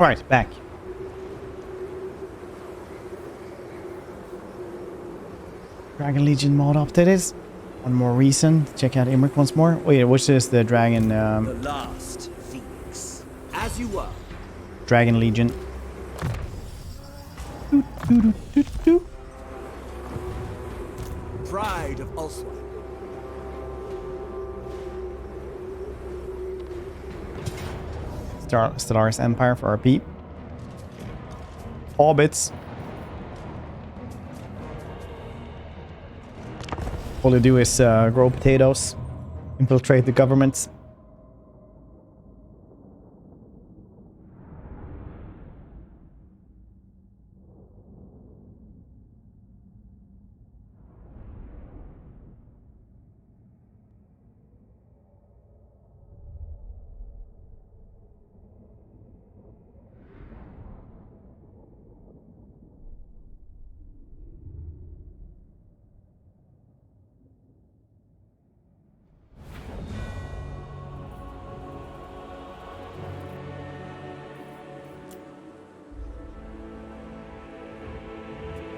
Right, back. Dragon Legion mod updated. One more reason to check out Imrik once more. Wait, which is the Dragon The last Phoenix. As you were. Dragon Legion. Pride of Ulster. Stellaris Empire for RP. Hobbits. All they do is grow potatoes, infiltrate the governments.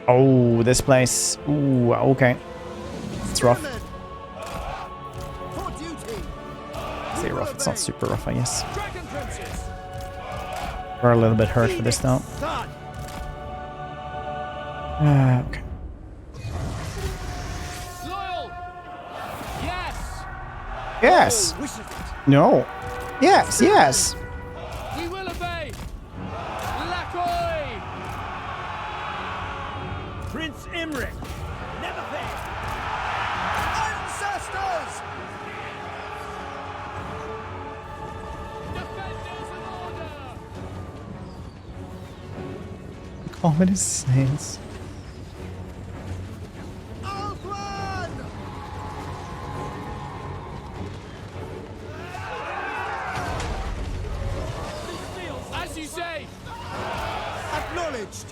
Oh, this place. Ooh, okay. It's rough. For duty. I say rough. It's not super rough, I guess. Dragon Princes! We're a little bit hurt for this now. Son. Okay. Loyal! Yes! Yes. Wishes it. No. Yes. Yes. We will obey! Lacoy! Prince Imrik. Never fail. Ancestors. Defenders of order! Ominous snails. Althwan. As you say! Acknowledged.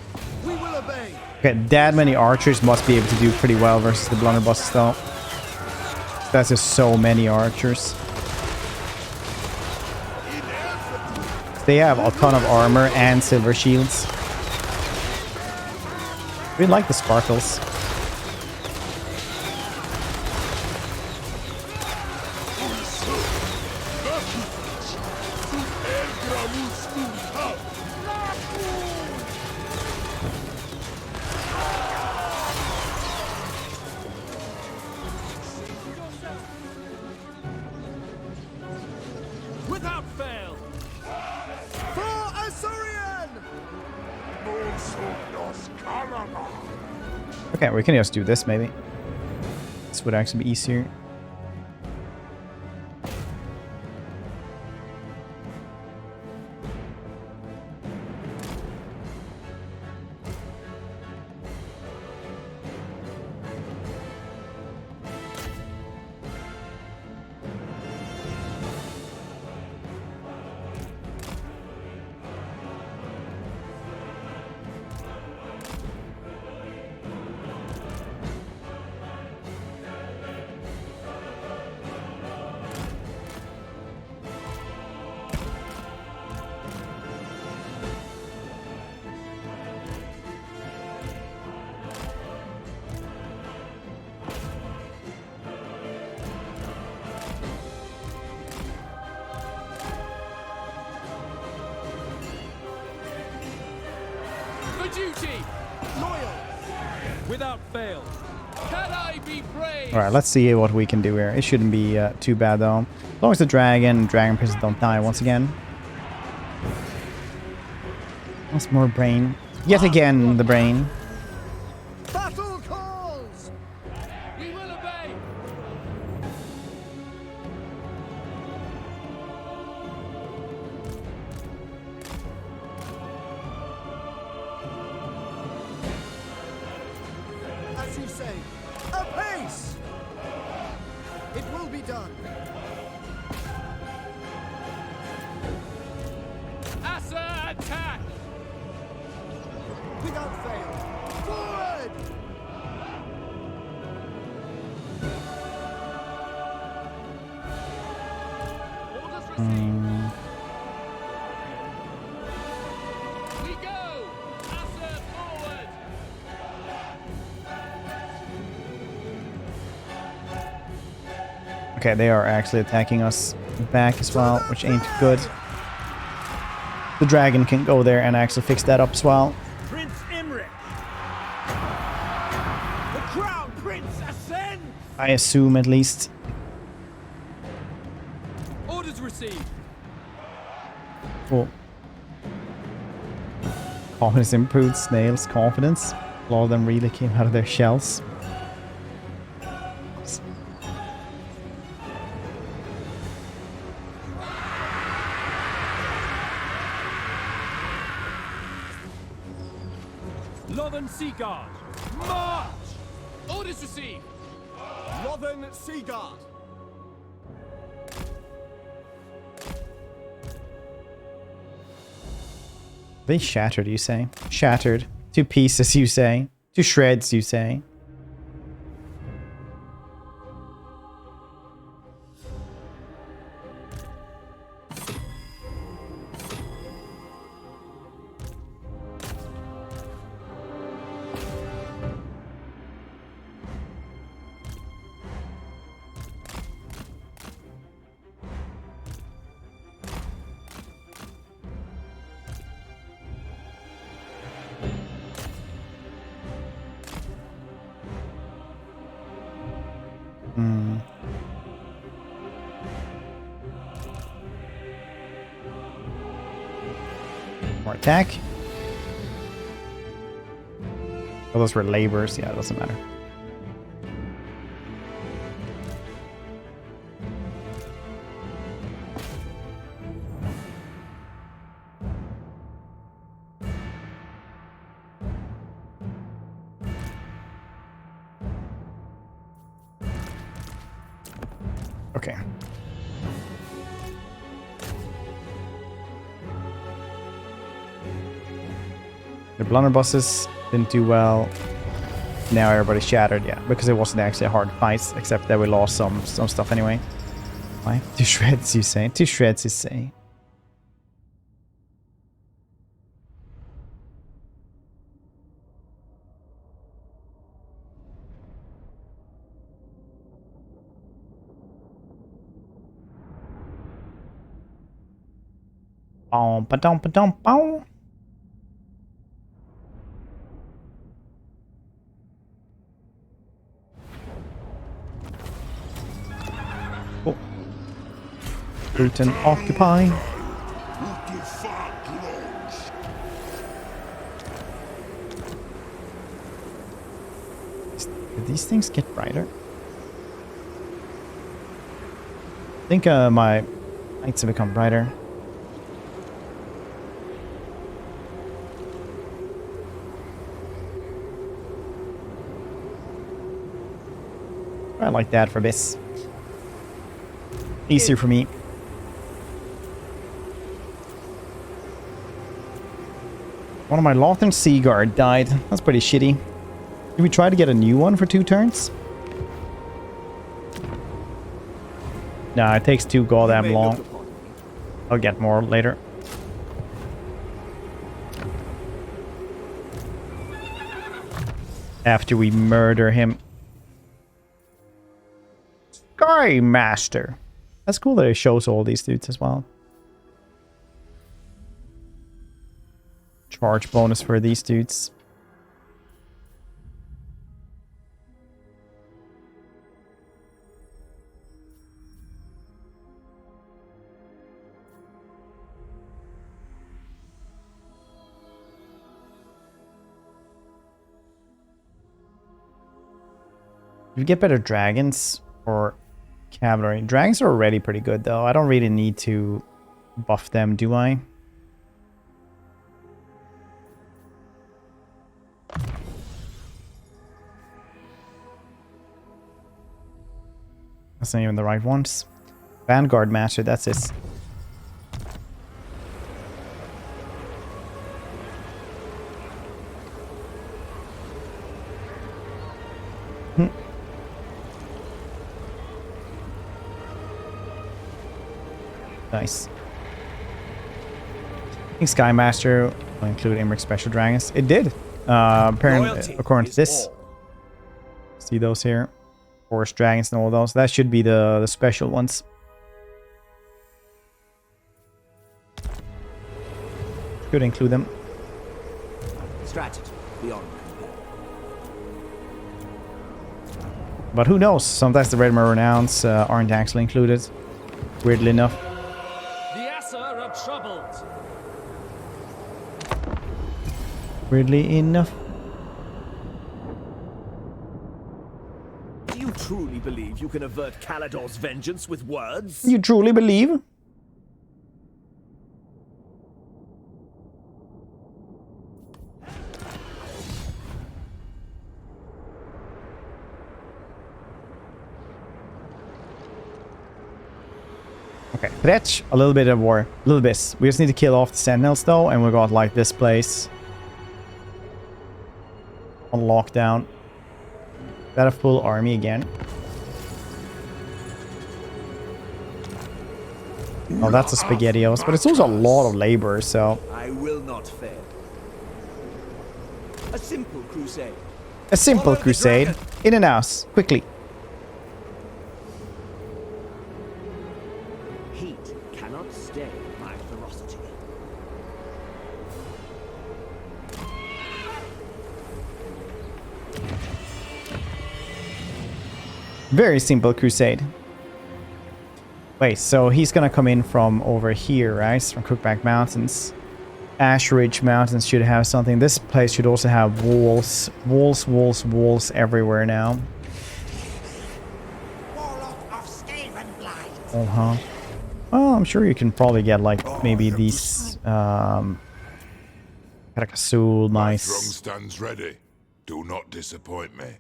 We will obey. Okay, that many archers must be able to do pretty well versus the blunderbusses though. That's just so many archers. They have a ton of armor and silver shields. We like the sparkles. Without fail! For Azorian. Okay, we can just do this maybe. This would actually be easier. For duty! Loyal. Without fail! Can I be praised? Alright, let's see what we can do here. It shouldn't be too bad though. As long as the dragon princes don't die once again. Once more brain. Yet again, the brain. Battle calls. We will obey! As you say. Apace. It will be done. Assa attack! Without fail. Forward. Orders received! Okay, they are actually attacking us back as well, which ain't good. The dragon can go there and actually fix that up as well. Prince Imrik! The crown prince ascends! I assume, at least. Orders received! Cool. Confidence improved. Snails' confidence. A lot of them really came out of their shells. Lothern Sea Guard! March! Orders received! Lothern Sea Guard. They shattered, you say? Shattered. To pieces, you say? To shreds, you say? More attack. Oh, those were labors. Yeah, it doesn't matter. Okay. The blunderbusses didn't do well. Now everybody's shattered, yeah, because it wasn't actually a hard fight, except that we lost some stuff anyway. Why? To shreds, you say? To shreds, you say? Boom, ba-dum, ba-dum, boom. Oh. Putin occupy. Did these things get brighter? I think my lights have become brighter. I like that for this. Easier for me. One of my Lothern Sea Guard died. That's pretty shitty. Did we try to get a new one for 2 turns? Nah, it takes too goddamn long. I'll get more later. After we murder him. Sky Master. That's cool that it shows all these dudes as well. Charge bonus for these dudes. Do we get better dragons or cavalry? Dragons are already pretty good though. I don't really need to buff them, do I? That's not even the right ones. Vanguard Master, that's this. Nice. I think Sky Master will include Imrik Special Dragons. It did. Apparently, according to this. See those here. Forest dragons and all those. That should be the special ones. Could include them. Strategy beyond compare. But who knows? Sometimes the Red Mirror Nouns aren't actually included. Weirdly enough. The Asser are troubled. Weirdly enough. Do you truly believe you can avert Calador's vengeance with words? You truly believe? Okay, Fetch, a little bit of war. A little bit. We just need to kill off the sentinels though, and we got like this place on lockdown. Got a full army again. Oh, that's a SpaghettiOs, but it's also a lot of labor, so... I will not fail. A simple crusade. A simple Follow the crusade. dragon. In and out, quickly. Heat cannot stay my ferocity. Very simple crusade. Wait, so he's gonna come in from over here, right? From Crookback Mountains. Ash Ridge Mountains should have something. This place should also have walls. Walls, walls, walls everywhere now. Uh-huh. Well, I'm sure you can probably get, like, maybe these, Carcasul, My nice. throne stands ready. Do not disappoint me.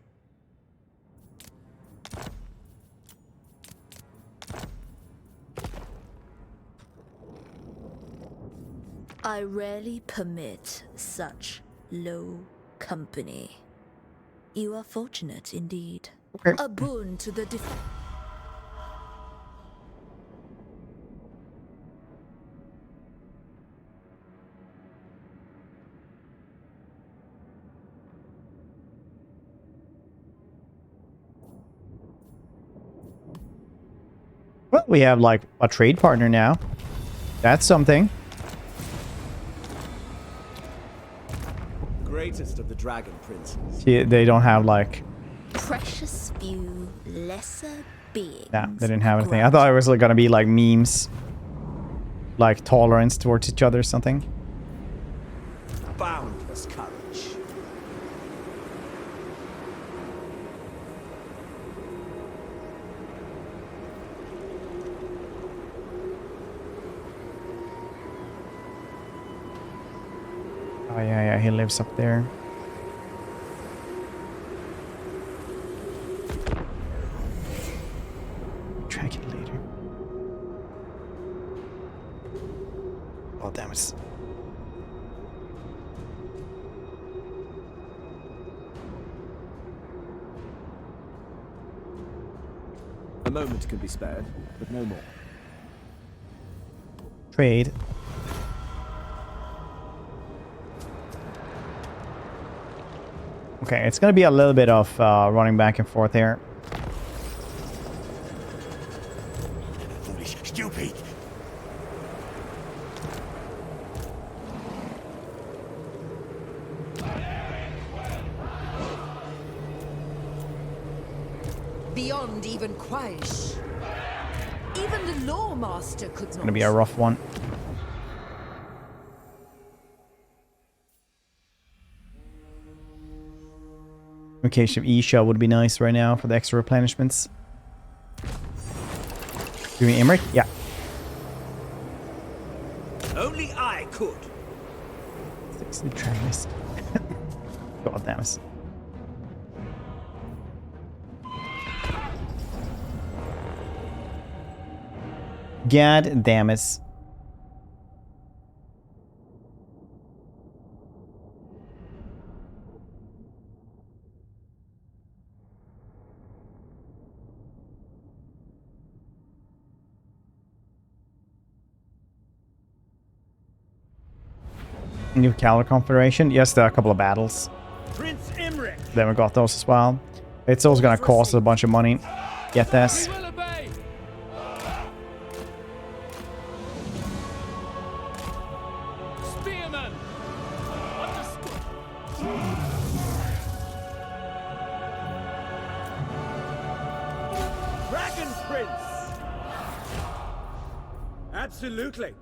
I rarely permit such low company. You are fortunate indeed. Okay. A boon to the Well, we have, like, a trade partner now. That's something. Greatest of the dragon princes. See, they don't have, like... precious few lesser beings. Nah, they didn't have anything. I thought it was like, gonna be, like, memes. Like, tolerance towards each other or something. Boundless courage. Oh, yeah, he lives up there. Track it later. Oh, damn it. A moment can be spared, but no more. Trade. Okay, it's gonna be a little bit of running back and forth here. Foolish, stupid. Beyond even Quaish. Even the Lawmaster could not. Gonna be a rough one. Location of Isha would be nice right now for the extra replenishments. Do we Imrik? Yeah. Only I could. 60 travelers. God damn it. God damn it. New Cavalry Confederation. Yes, there are a couple of battles. Prince Imrik. Then we got those as well. It's also gonna cost us a bunch of money. Get this. We will obey. Spearman. Understood. Dragon Prince! Absolutely.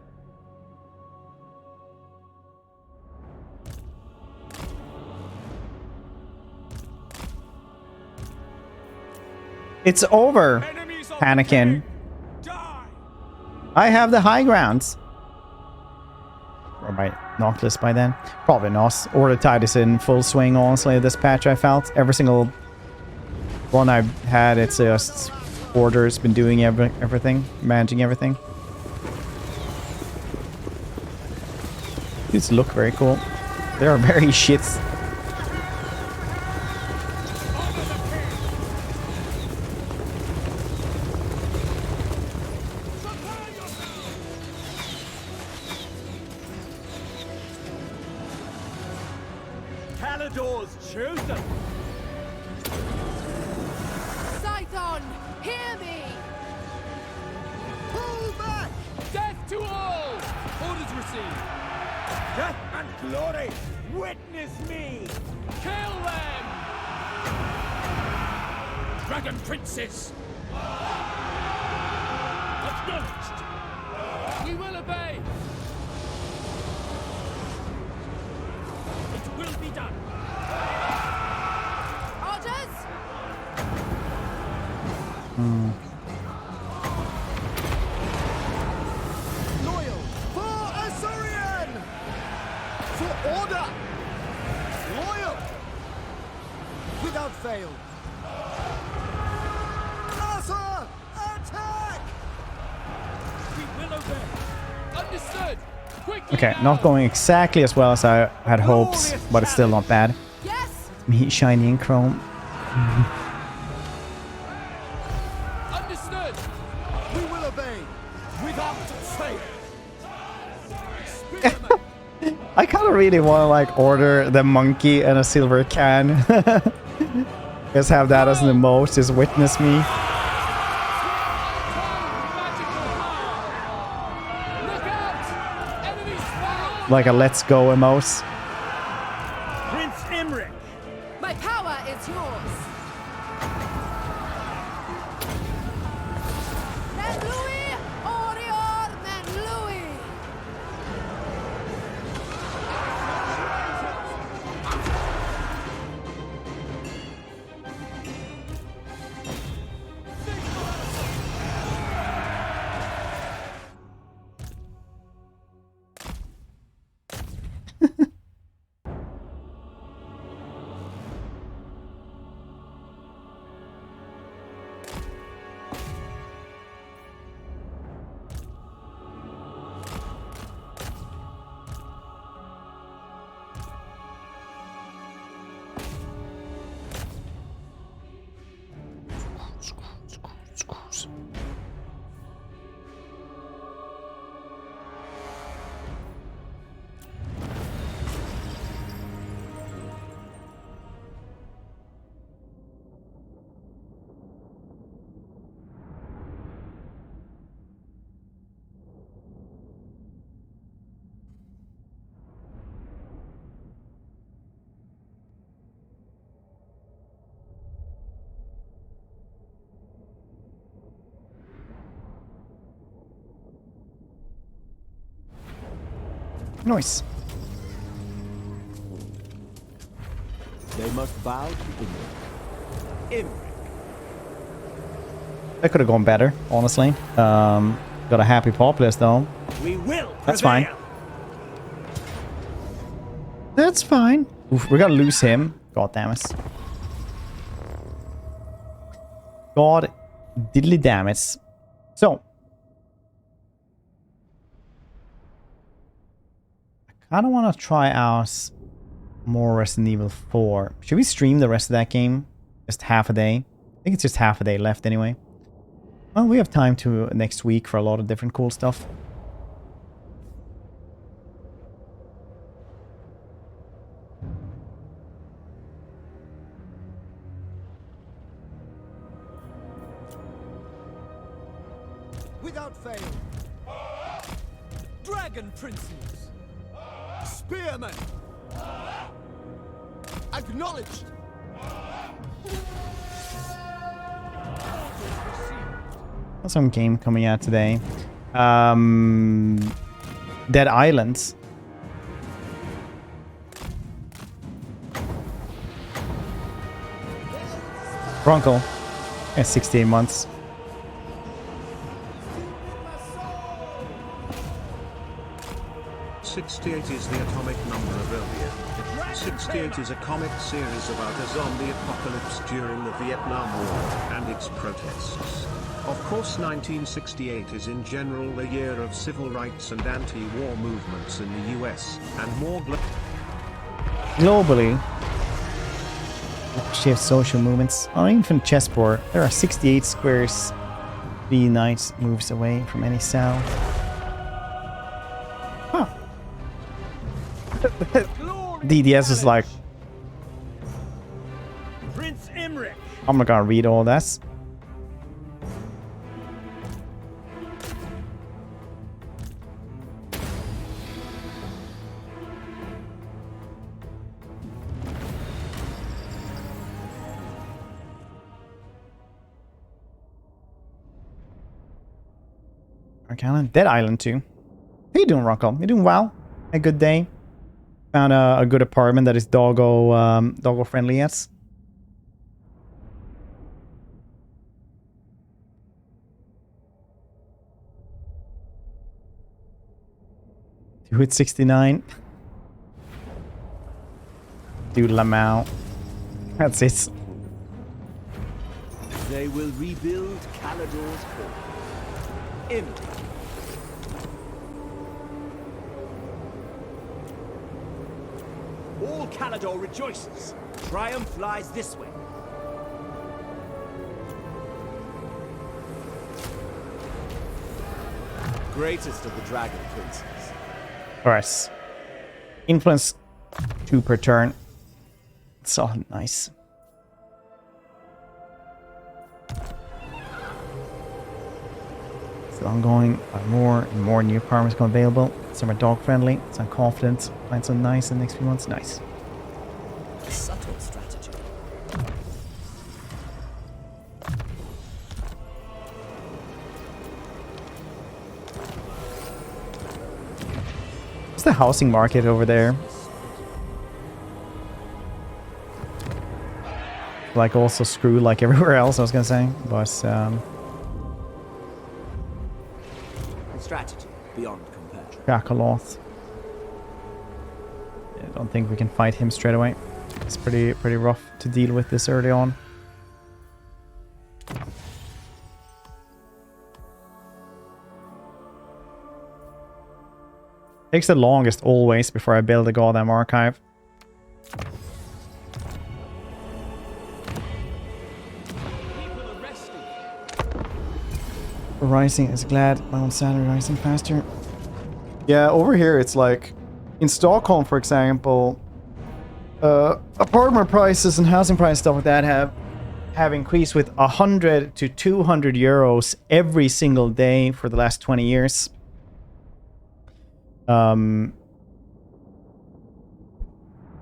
It's over, Enemies of Anakin. die. I have the high grounds. Or might knock this by then? Probably not. Or the tide is in full swing, honestly, this patch I felt. Every single one I've had, it's just Order's been doing everything, managing everything. These look very cool. They are very shits. Calador's chosen! Scython, hear me! Pull back! Death to all. Orders received. Death and glory! Witness me! Kill them. Dragon princes. Acknowledged. We will obey. It will be done. Orders! Loyal for Azorian! For order! Loyal! Without fail! Asa! Attack! We will obey. Understood. Quickly. Okay, now. not going exactly as well as I had hopes, but it's still not bad. Yes! Me shiny and chrome. Understood. We will obey! Without fail! I kind of really want to like order the monkey and a silver can. Just have that as an emote, just witness me. Look out! Enemies fire. Like a let's go emote. Prince Imrik! My power is yours! Men Louis, Orior, Men Louis! Nice. They must bow to Imrik. Imrik! That could have gone better, honestly. Got a happy populace though. We will! That's fine. prevail. That's fine. Oof, we're gonna lose him. God damn it. God diddly damn it. So. I kind of want to try out more Resident Evil 4. Should we stream the rest of that game? Just half a day? I think it's just half a day left anyway. Well, we have time to next week for a lot of different cool stuff. without fail. Dragon princes. Spearmen. Acknowledged. What's some game coming out today? Dead Islands. Bronco. Yeah, 68 months. '68 is the atomic number of earlier. 68 is a comic series about a zombie apocalypse during the Vietnam War and its protests. Of course, 1968 is in general the year of civil rights and anti-war movements in the US, and more Globally, shift social movements. On infant chessboard, there are 68 squares. 3 knights moves away from any sound. Huh. DDS is like, Prince Imrik. I'm not gonna read all this. Arcana, Dead Island 2. How you doing, Rocco? You doing well? A good day? Found a good apartment that is doggo friendly, yes? Dude 69. Dude Lamau. That's it. They will rebuild Calador's core. Imrik. All Calador rejoices. Triumph lies this way. Greatest of the Dragon Princes. Alright. Influence 2 per turn. It's all nice. Still ongoing. More and more new apartments come available. Some are dog friendly. So I'm confident. Find some nice in the next few months. Nice. A subtle strategy. What's the housing market over there? Like also screwed like everywhere else, I was gonna say. But Strategy beyond compare. Jakaloth. I don't think we can fight him straight away. It's pretty rough to deal with this early on. Takes the longest always before I build a goddamn archive. Rising is glad my own salary rising faster. Yeah, over here it's like in Stockholm, for example, apartment prices and housing prices stuff like that have increased with 100 to 200 euros every single day for the last 20 years.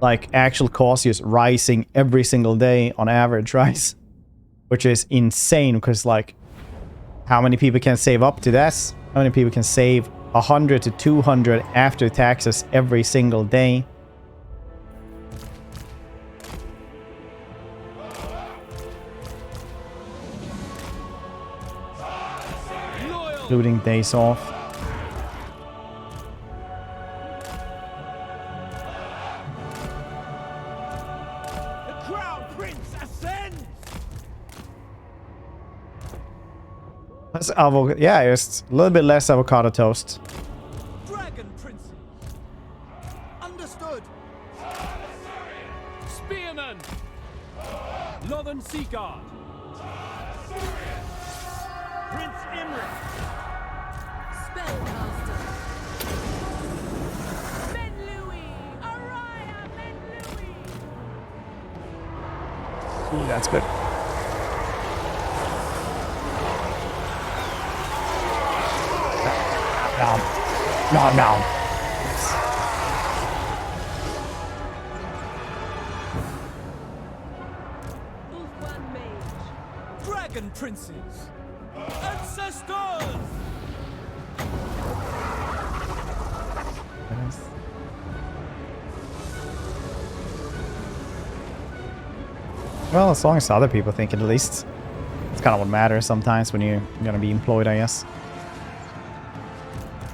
Like actual cost is rising every single day on average, right? Which is insane because like how many people can save up to this? How many people can save 100 to 200 after taxes every single day? Including days off. The Crown Prince ascends! That's yeah, just a little bit less avocado toast. Dragon Princes! Understood! Spearmen! Lothern Seaguard! Prince Imrik! Spellcaster. Men Louis! Araya Men Louis! Ooh, that's good. No, no. One mage. Dragon princes! Ancestors! Well, as long as other people think it, at least. It's kind of what matters sometimes when you're gonna be employed, I guess.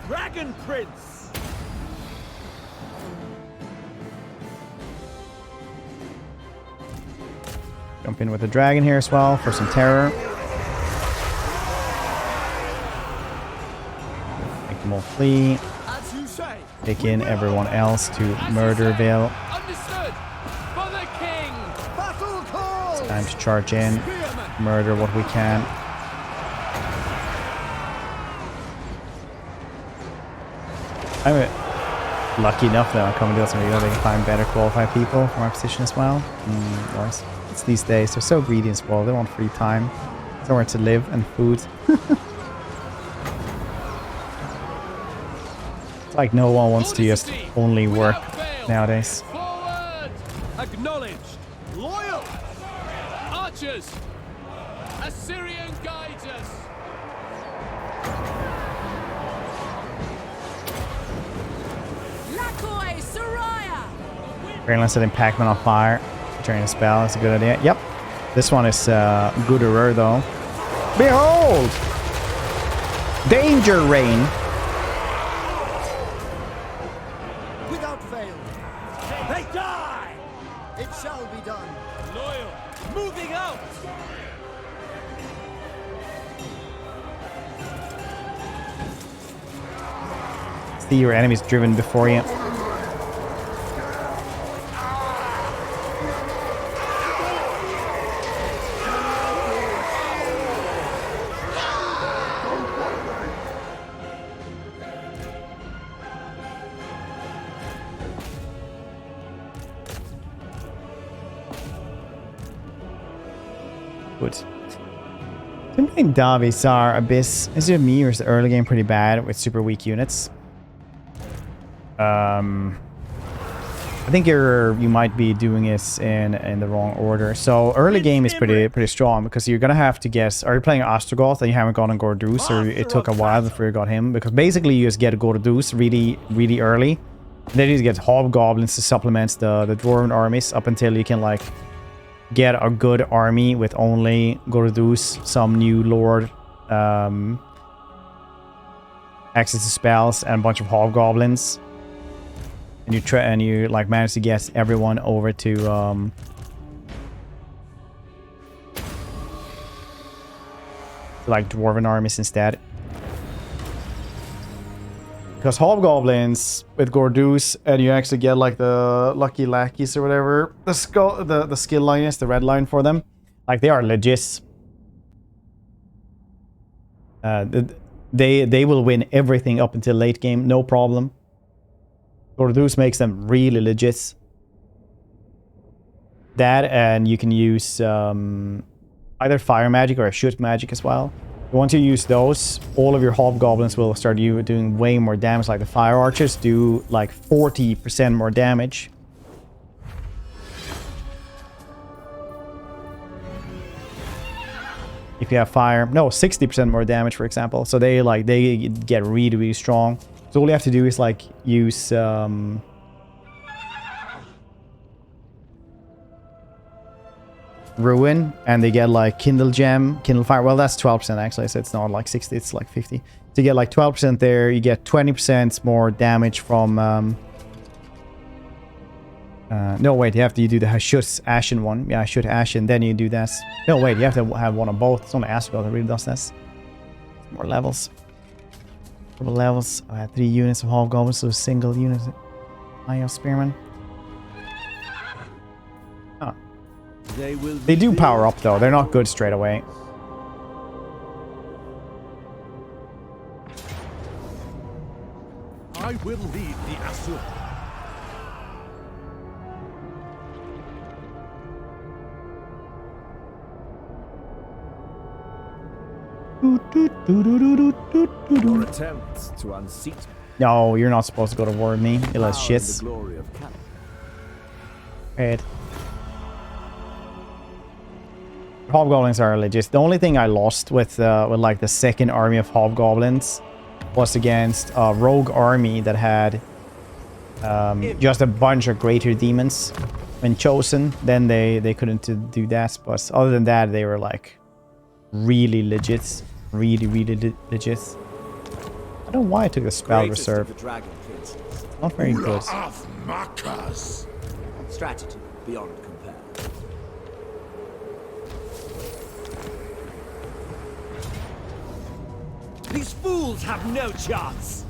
Dragon prince! Jump in with the dragon here as well for some terror. Make them all flee. As you say. Take in everyone else to Murderville. Understood! For the king! Battle call! Time to charge in. Murder what we can. I'm lucky enough that I'm coming to this video. They can find better qualified people for my position as well. Of course. It's these days. They're so greedy as well. They want free time, somewhere to live, and food. It's like no one wants to just only work nowadays. Forward! Acknowledged! Loyal! Archers! Assyrian guides us! Lakoi Soraya! Greenland setting Pac-Man on fire. During a spell. That's a good idea. Yep. This one is gooder though. Behold! Danger Rain! Without fail! They die! It shall be done! Loyal! Moving out! See your enemies driven before you. Good. I'm playing Davisar Abyss. Is it me or is the early game pretty bad with super weak units? I think you might be doing this in the wrong order. So early game is pretty strong because you're gonna have to guess. Are you playing Ostrogoth and you haven't gotten Gordeus, or it took a while before you got him? Because basically you just get Gordeus really early. And then you get hobgoblins to supplement the dwarven armies up until you can like get a good army with only Gordeus, some new lord, access to spells, and a bunch of hobgoblins. And you like manage to get everyone over to like dwarven armies instead. Because hobgoblins with Gordeus, and you actually get like the lucky lackeys or whatever, the skill line is the red line for them. Like they are legit. They will win everything up until late game, no problem. Gordeus makes them really legit. That, and you can use either fire magic or a shoot magic as well. Once you use those, all of your hobgoblins will start doing way more damage. Like the fire archers do like 40% more damage. If you have fire, no, 60% more damage, for example. So they get really strong. So all you have to do is like use Ruin, and they get like Kindle Gem, Kindle Fire. Well, that's 12% actually, so it's not like 60, it's like 50. So you get like 12% there. You get 20% more damage from no, wait, you do the Hashut Ashen one. Yeah, Hashut Ashen, then you do that. No, wait, you have to have one of both. It's only Astrogoth that really does this. More levels. Couple levels. I had 3 units of hobgoblins, so a single unit. I have spearmen. Oh. They do power up though. They're not good straight away. I will lead the Asur. Your attempts to unseat me No, you're not supposed to go to war with me. You little Power and the shits. glory of Calador. Right. Hobgoblins are legit. The only thing I lost with like the second army of hobgoblins was against a rogue army that had just a bunch of greater demons. When chosen, then they couldn't do that. But other than that, they were like really legit, really legit. I don't know why I took the spell Greatest of reserve. the dragon princes. Not very good. of Makas. Strategy beyond compare. These fools have no chance!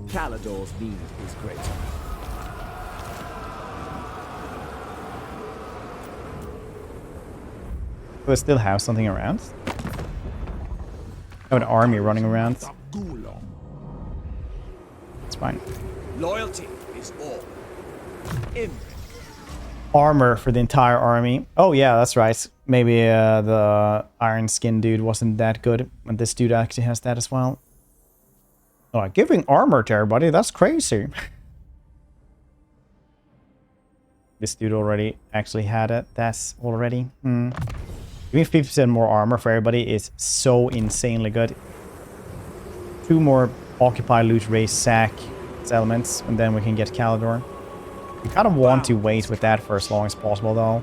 Calador's need is greater. Do I still have something around? I have an army running around. It's fine. Loyalty is all. Imrik. Armor for the entire army. Oh yeah, that's right. Maybe the iron skin dude wasn't that good, and this dude actually has that as well. Oh, giving armor to everybody, that's crazy. This dude already actually had it. That's already. Giving 50% more armor for everybody is so insanely good. 2 more occupy, loot, raise, sack elements, and then we can get Calador. We kind of want to wait with that for as long as possible, though.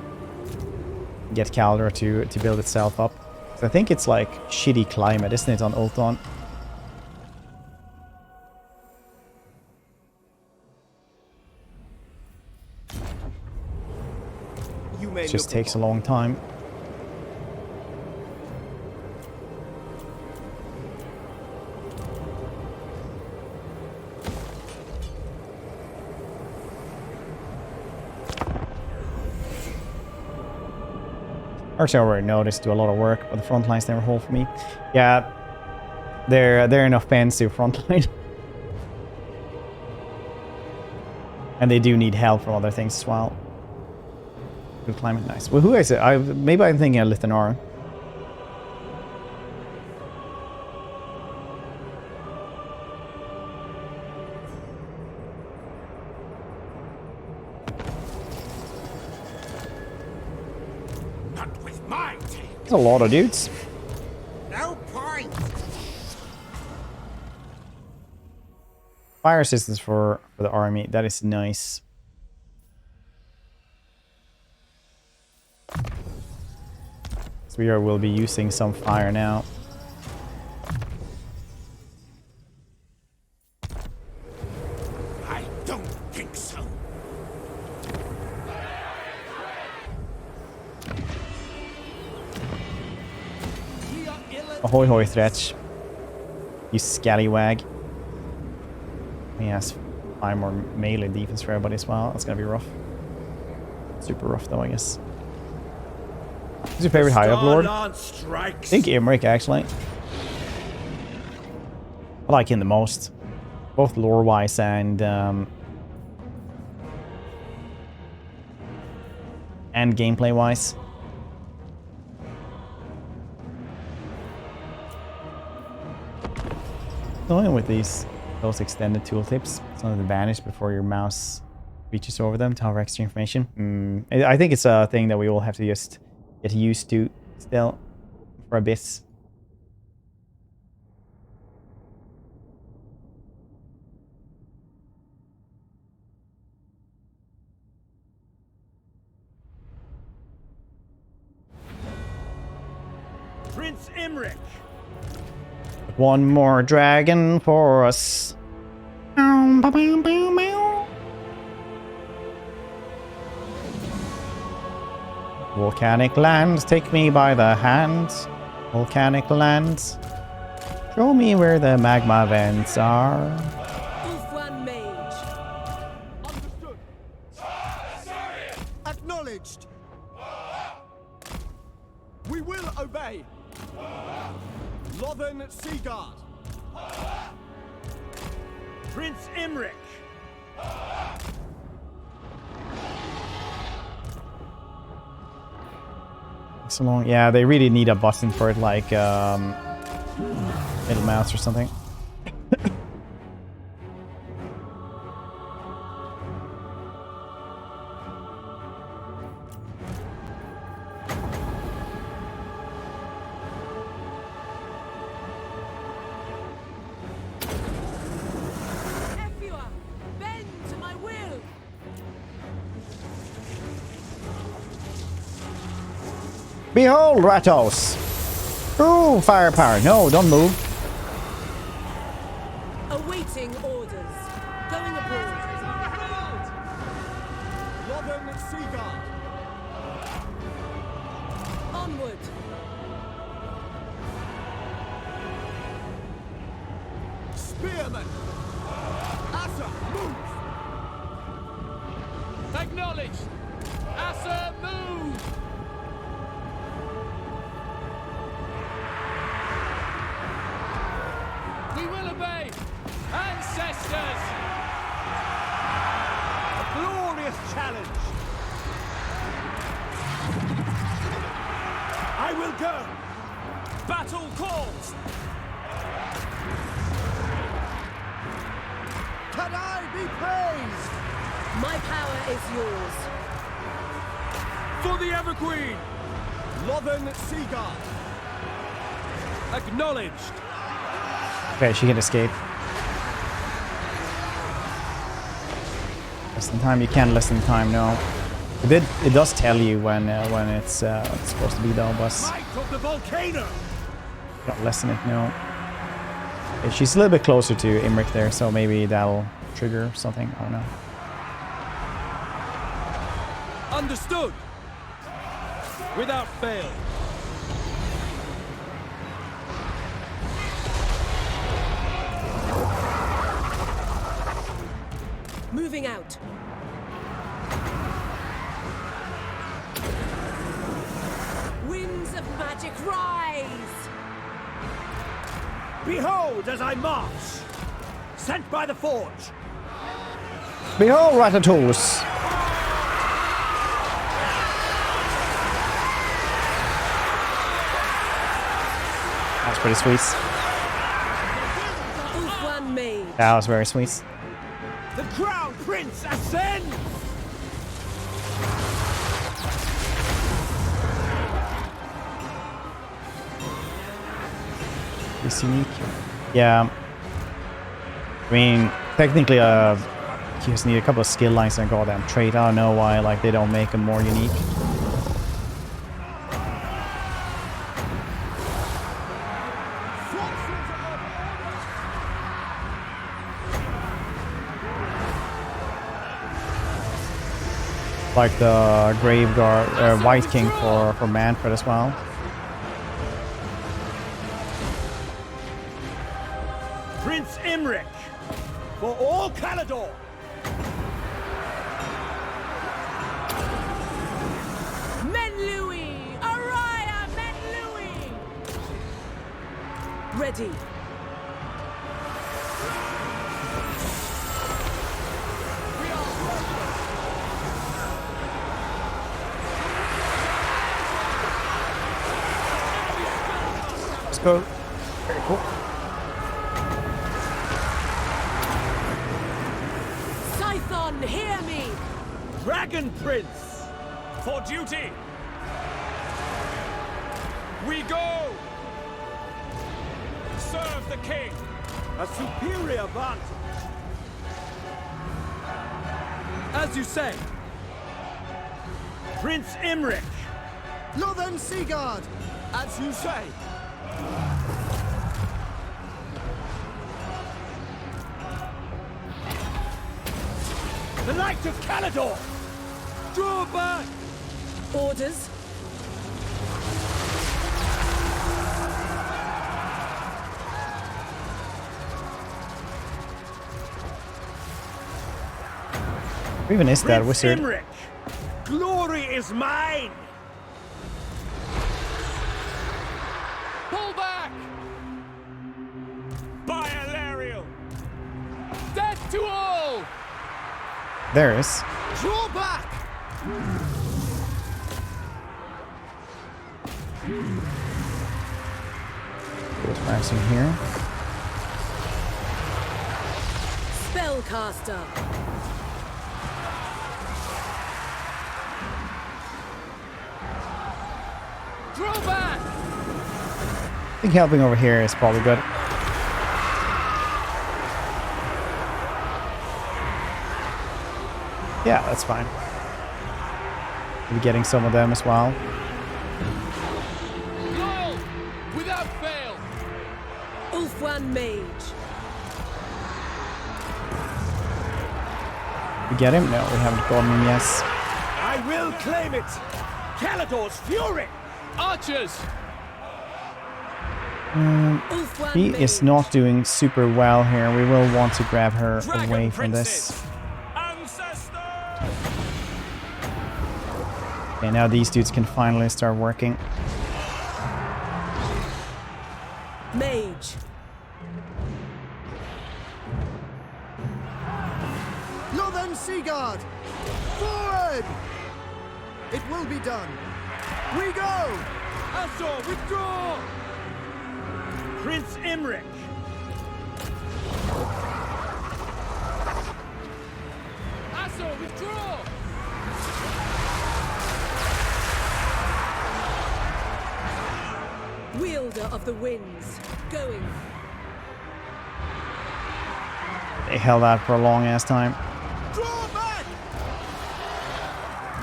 Get Calador to build itself up. So I think it's like shitty climate, isn't it, on Ultron? You may It just look takes a upon long time. Actually, I already noticed, do a lot of work, but the front lines never hold for me. Yeah, they're an offensive front line. And they do need help from other things as well. Good climate, nice. Well, who is it? Maybe I'm thinking of Lithanora. Not with my team. There's a lot of dudes. No point. Fire assistance for the army. That is nice. So we will be using some fire now. I don't think so. We are ill at Ahoy hoy Thretch. You scallywag. He has 5 more melee defense for everybody as well. That's gonna be rough. Super rough though, I guess. Who's your favorite high up lord? I think Imrik, actually. I like him the most. Both lore-wise and gameplay-wise. Annoying with those extended tooltips. It's not an advantage before your mouse reaches over them to hover extra information. I think it's a thing that we all have to just get used to still for a bit. Prince Imrik. One more dragon for us. Volcanic lands, take me by the hand. Volcanic lands, show me where the magma vents are. Ulfwan Mage. Understood. Acknowledged. We will obey. Lothern Seaguard. Prince Imrik. So long. Yeah, they really need a button for it, like middle mouse or something. Behold, Ratos! Ooh, firepower. No, don't move. Awaiting orders. Going abroad. Lothern Seaguard. Onward. Spearman. Asa, move. Acknowledged. Asa, move. We will obey. Ancestors. A glorious challenge. I will go. Battle calls. Can I be praised? My power is yours. For the Everqueen. Lothern Seaguard. Acknowledged. Okay, she can escape. Less than time. You can't less than time. No. It does tell you when it's supposed to be though, but Might of the volcano. don't lessen it. No. Okay, she's a little bit closer to Imrik there, so maybe that'll trigger something. I don't know. Understood. Without fail. Moving out. Winds of magic rise! Behold as I march. Sent by the forge. Behold, Ratatouille! That's pretty sweet. One made. That was very sweet. The crown prince ascends. It's unique. Yeah. I mean, technically, you just need a couple of skill lines and a goddamn trait. I don't know why, like, they don't make them more unique. Like the Grave Guard, White King for Manfred as well. Prince Imrik. For all Calador. Men Louis! Araya Men Louis! Ready. Let's go. Very cool. Scython, hear me! Dragon Prince. For duty. We go. Serve the king. A superior vantage. As you say. Prince Imrik. Lothern Seaguard. As you say. The Knight of Calador. Draw back. Orders. Who even is that Prince wizard? Imrik. Glory is mine. Pull back. By Alariel. Death to all. There is. Draw back. What's passing here? Spellcaster. Draw back. I think helping over here is probably good. Yeah, that's fine. Maybe getting some of them as well. one mage. We get him? No, we haven't gotten him yet. I will claim it! Calador's fury! Archers! Ulf one He mage. is not doing super well here. We will want to grab her Dragon away from princes! this. Ancestors! Okay, now these dudes can finally start working. Mage. Northern Seaguard! Forward! It will be done. We go! Azor, withdraw! Prince Imrik! Azor, withdraw! Wielder of the winds. Going. They held out for a long ass time. Draw back!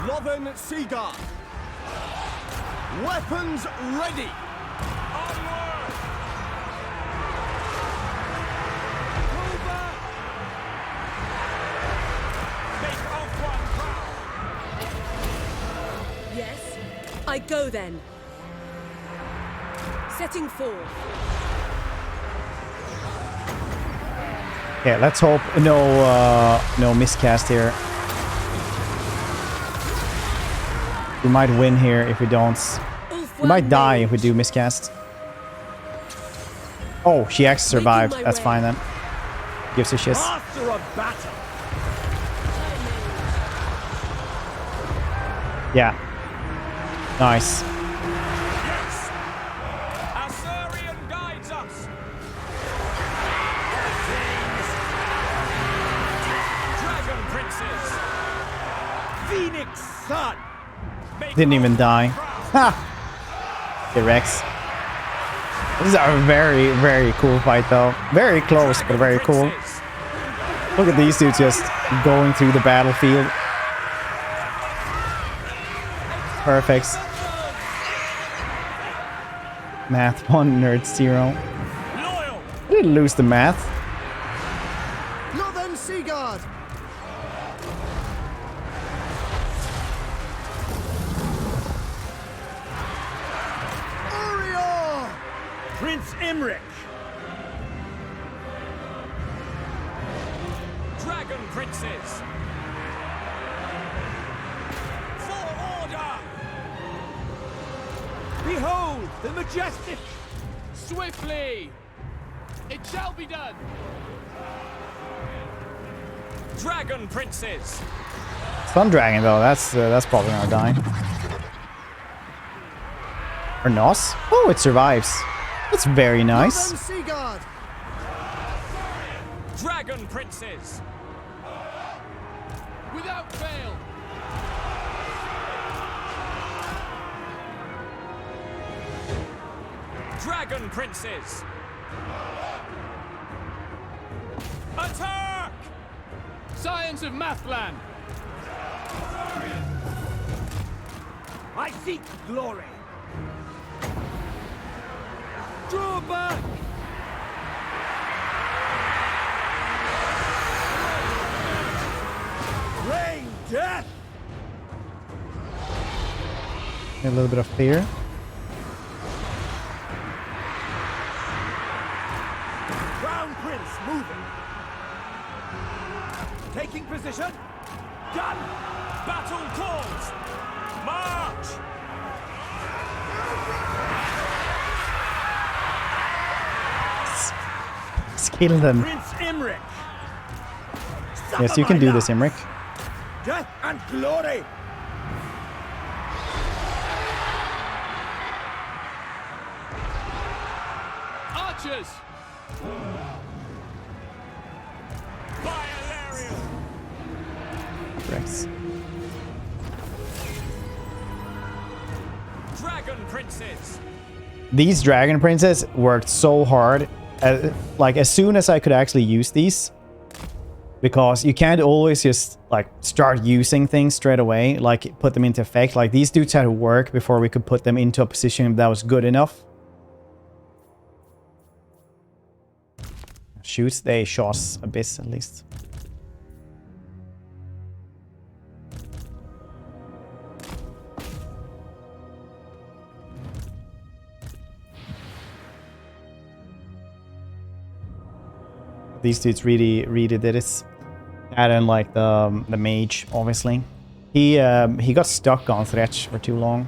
Lothern Seaguard! Weapons ready! Onward! Pull back! Make off one prow! Yes. I go then. Setting forth. Okay, let's hope no miscast here. We might win here if we don't. Ulf We might one die mage. if we do miscast. Oh, she actually survived. my That's way. fine then. Gives a shit. Master of battle! Yeah. Nice. Yes! Azorian guides us! Dragon princes! Phoenix Sun! Make Didn't even off die. one prow! Ha! The Rex. This is a very, very cool fight though. Very close, but very cool. Princes! Look at these dudes just going through the battlefield. Perfect. Math 1, nerd 0. Loyal! I didn't lose the math. Northern Seaguard! Orior! Prince Imrik! Dragon princes! For order! Behold the majestic! Swiftly! It shall be done! Dragon princes! Sun Dragon though, that's probably gonna die. Or Nos? Oh, it survives. That's very nice. Northern Seaguard! Dragon princes! Without fail! Dragon princes! Attack! Science of Mathland! I seek glory! Draw back! Rain death! A little bit of fear. Crown Prince moving! Taking position! Done! Battle calls! March! Skill them. Prince Imrik! Yes, you can do this, Imrik. Death and glory! Archers! Violarium! Rex. Dragon princes! These Dragon Princes worked so hard. Like, as soon as I could actually use these. Because you can't always just, like, start using things straight away. Like, put them into effect. Like, these dudes had to work before we could put them into a position that was good enough. shoots. They shot Abyss at least. These dudes really did it. That and like the mage, obviously. He got stuck on Thresh for too long.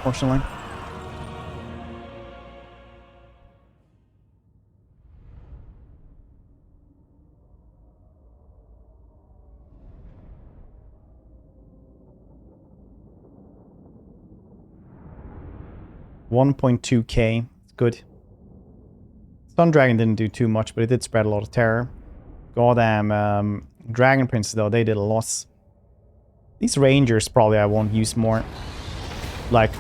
Fortunately. $1.2k. Good. Stun Dragon didn't do too much, but it did spread a lot of terror. Goddamn Dragon Prince though, they did a lot. These Rangers probably I won't use more. Like,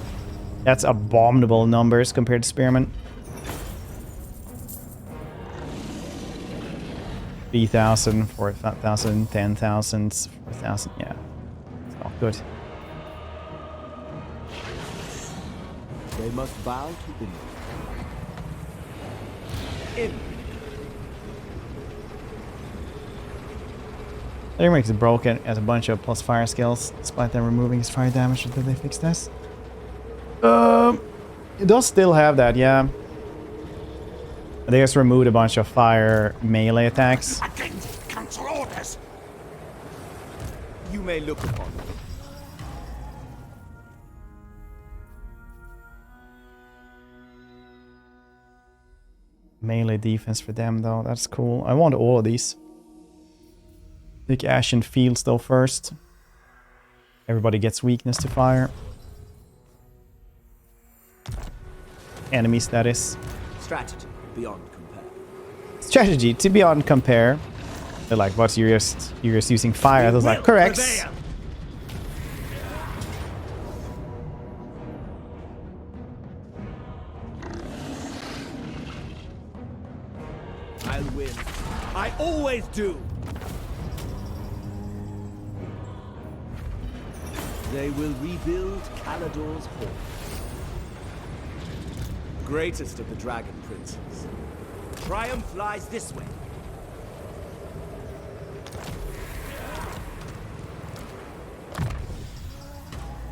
that's abominable numbers compared to Spearman. 3,000, 4,000, 10,000, 4,000, yeah. It's not good. They must bow to Imrik. Imrik is broken as a bunch of plus fire skills, despite them removing his fire damage until they fix this. It does still have that, yeah. They just removed a bunch of fire melee attacks. Against council orders. You may look upon them. Melee defense for them though, that's cool. I want all of these. Take Ashen Fields though first. Everybody gets weakness to fire. Enemies, that is. Strategy beyond compare. Strategy to beyond compare. They're like, what? You're just using fire. I was like, correct. I'll win. I always do. They will rebuild Calador's home. Greatest of the Dragon Princes. Triumph lies this way.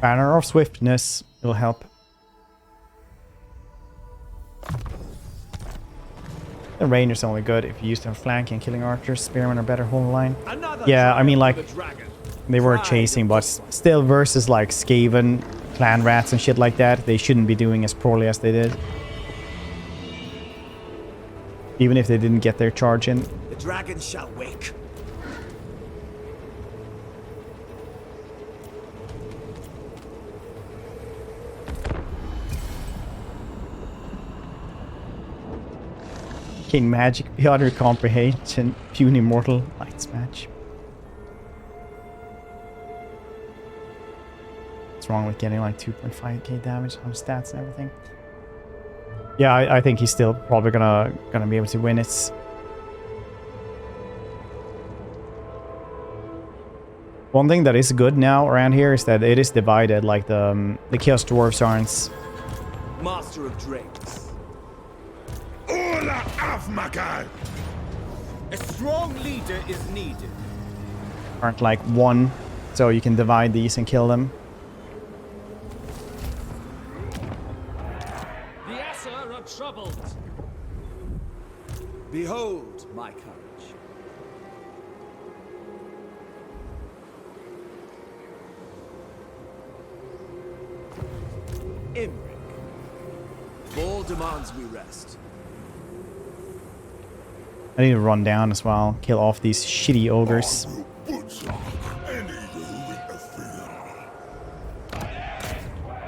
Banner of Swiftness will help. The Ranger's only good if you use them flanking, killing archers. Spearmen are better whole line. Yeah, I mean, like, they were chasing, but still versus like Skaven, clan rats and shit like that, they shouldn't be doing as poorly as they did. Even if they didn't get their charge in. The dragon shall wake. King Magic beyond your comprehension. Puny Mortal Lights match. What's wrong with getting like 2.5k damage on stats and everything? Yeah, I think he's still probably gonna be able to win it. One thing that is good now around here is that it is divided. Like the Chaos Dwarves aren't. Master of Drakes. Ola Avmagal! A strong leader is needed. Aren't like one, so you can divide these and kill them. The Aesir are troubled. Behold my courage. Imrik. All demands we rest. I need to run down as well, kill off these shitty ogres.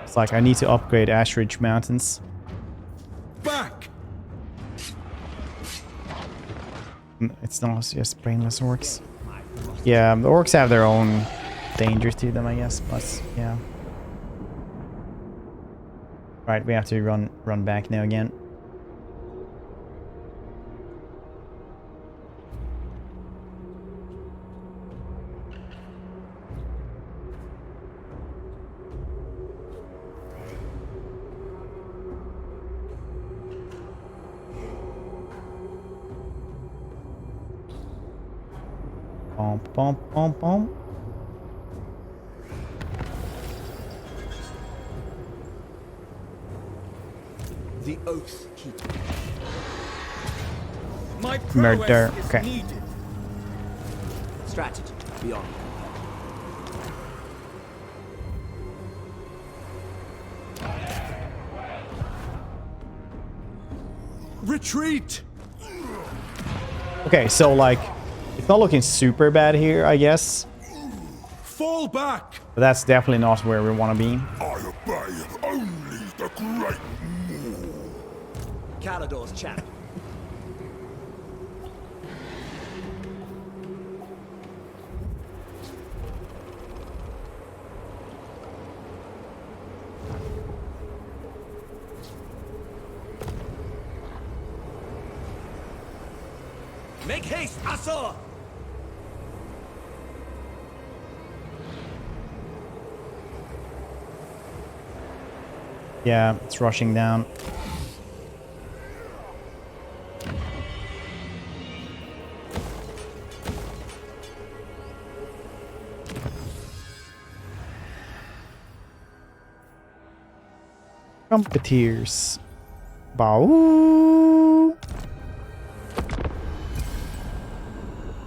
It's like I need to upgrade Ashridge Mountains. Back! It's not just brainless orcs. Yeah, the orcs have their own dangers to them, I guess, but yeah. Right, we have to run back now again. Bom, bom, bom, bom. The oath keeper. My Murder. prowess is Okay. needed. Strategy beyond. Retreat! Okay, so like, it's not looking super bad here, I guess. Fall back! But that's definitely not where we want to be. I obey only the great Moor. Calador's champion. Make haste, Asor! Yeah, it's rushing down. Trumpeteers. Bow.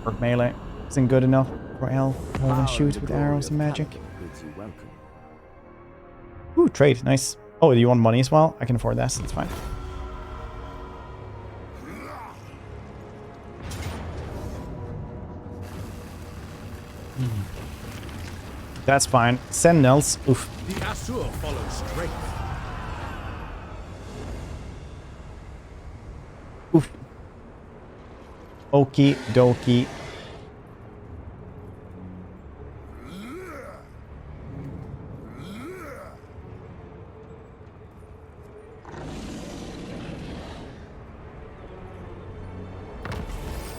Or melee isn't good enough for elf. More than shoot with arrows and magic. Bids you welcome. Ooh, trade. Nice. Oh, do you want money as well? I can afford that. That's fine. That's fine. Sentinels. Oof. The Asur follow strength. Oof. Okie dokie.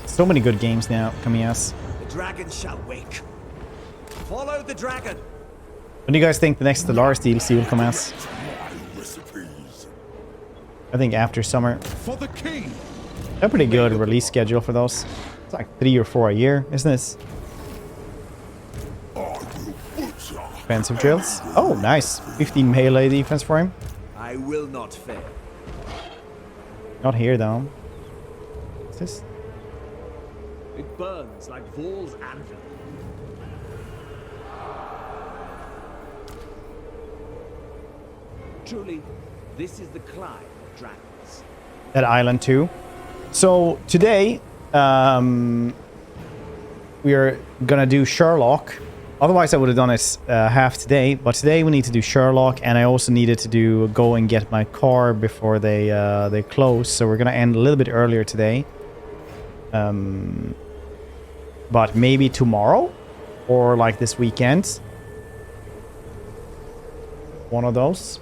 So many good games now coming us. The dragon shall wake. Follow the dragon. When do you guys think the next Stellaris DLC will come out? My recipes. I think after summer. For the king! A pretty good release schedule for those. It's like 3 or 4 a year, isn't it? I will butcher. Defensive drills. Oh, nice. 50 melee defense for him. I will not fail. Not here though. What's this? It burns like Vorl's anvil. Truly, this is the climb of dragons. That island too. So today, we are gonna do Sherlock. Otherwise, I would have done it half today. But today we need to do Sherlock, and I also needed to go and get my car before they close. So we're gonna end a little bit earlier today. But maybe tomorrow, or like this weekend. One of those.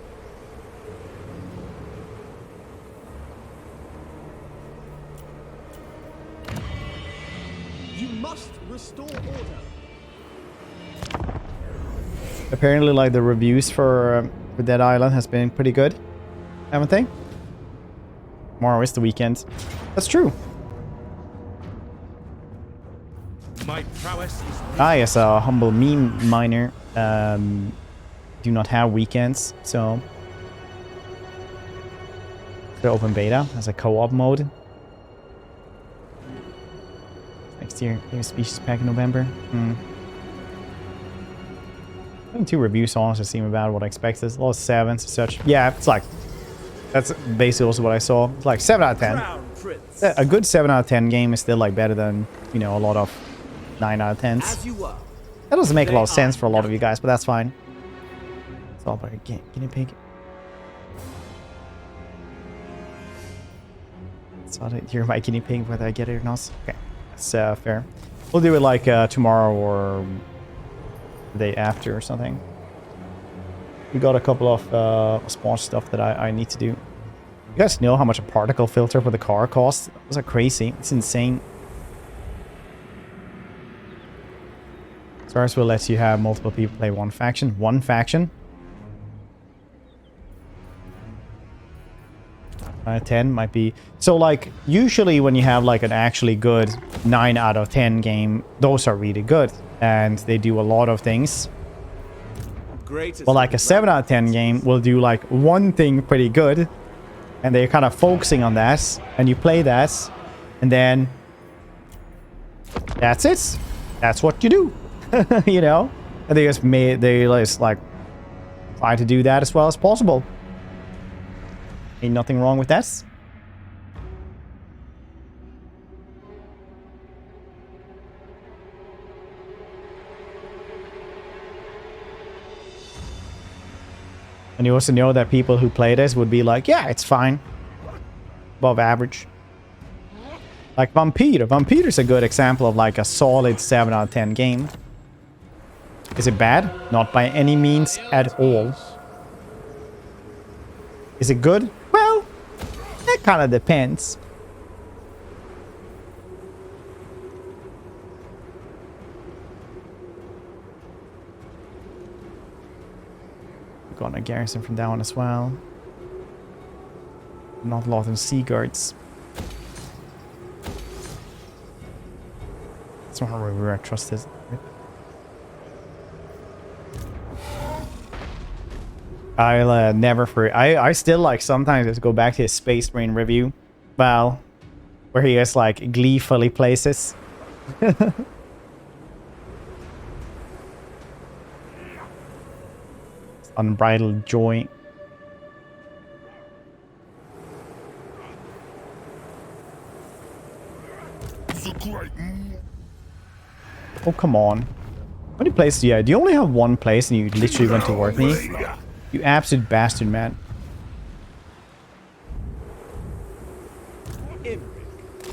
You must restore order. Apparently, like the reviews for Dead Island has been pretty good, haven't they? Tomorrow is the weekend. That's true. My prowess is I, as a humble meme miner, do not have weekends, so the open beta has a co-op mode. Next year, new species pack in November. I think 2 reviews honestly seem about what I expected. A lot of 7s and such. Yeah, it's like that's basically also what I saw. It's like 7 out of 10. Crown Prince. A good 7 out of 10 game is still like better than, you know, a lot of 9 out of 10s. As you were. That doesn't make a lot of They sense are for a lot of you guys, but that's fine. It's all about guinea pig. So you're my guinea pig, whether I get it or not. Okay, that's fair. We'll do it like tomorrow or the day after or something. We got a couple of spawn stuff that I need to do. You guys know how much a particle filter for the car costs? Those are crazy. It's insane. Stars will let you have multiple people play one faction. One faction? 10 might be. So like usually when you have like an actually good 9 out of 10 game, those are really good and they do a lot of things. But like a 7 out of 10 game will do like one thing pretty good and they're kind of focusing on that and you play that and then that's it. That's what you do. You know? And they just like try to do that as well as possible. Ain't nothing wrong with that. And you also know that people who play this would be like, yeah, it's fine. Above average. Like Vampire. Vampire is a good example of like a solid 7 out of 10 game. Is it bad? Not by any means at all. Is it good? Well, it kind of depends. Got a garrison from that one as well. Not a lot of sea guards. That's not where we were trusted. I'll never for I still like sometimes just go back to his Space Marine review. Well, where he just like gleefully places. Unbridled joy. Oh, come on. How many places do you have? Do you only have one place and you literally went to war with me? You absolute bastard, man. Imrik,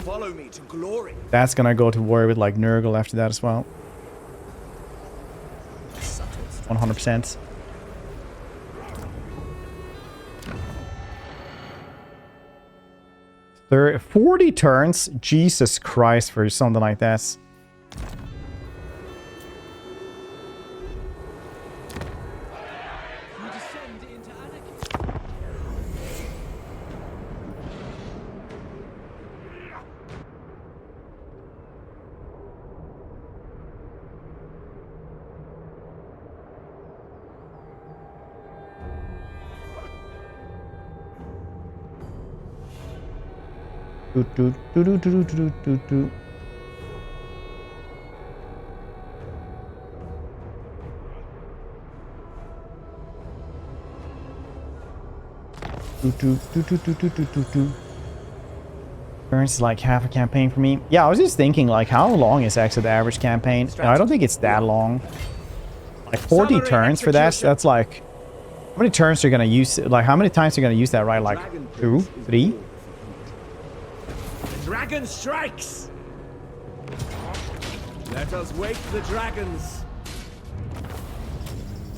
follow me to glory. That's gonna go to war with like Nurgle after that as well. 100%. There are 40 turns? Jesus Christ, for something like that. You descend into anarchy. Do, do, do, do, do, do, do, do. Do, do, do, do, do, do, do, do. Turns is like half a campaign for me. Yeah, I was just thinking like how long is actually the average campaign? No, I don't think it's that long. Like 40 turns for that? That's like... How many turns are you gonna use? Like how many times are you gonna use that, right? Like 2? 3? Dragon strikes! Let us wake the dragons.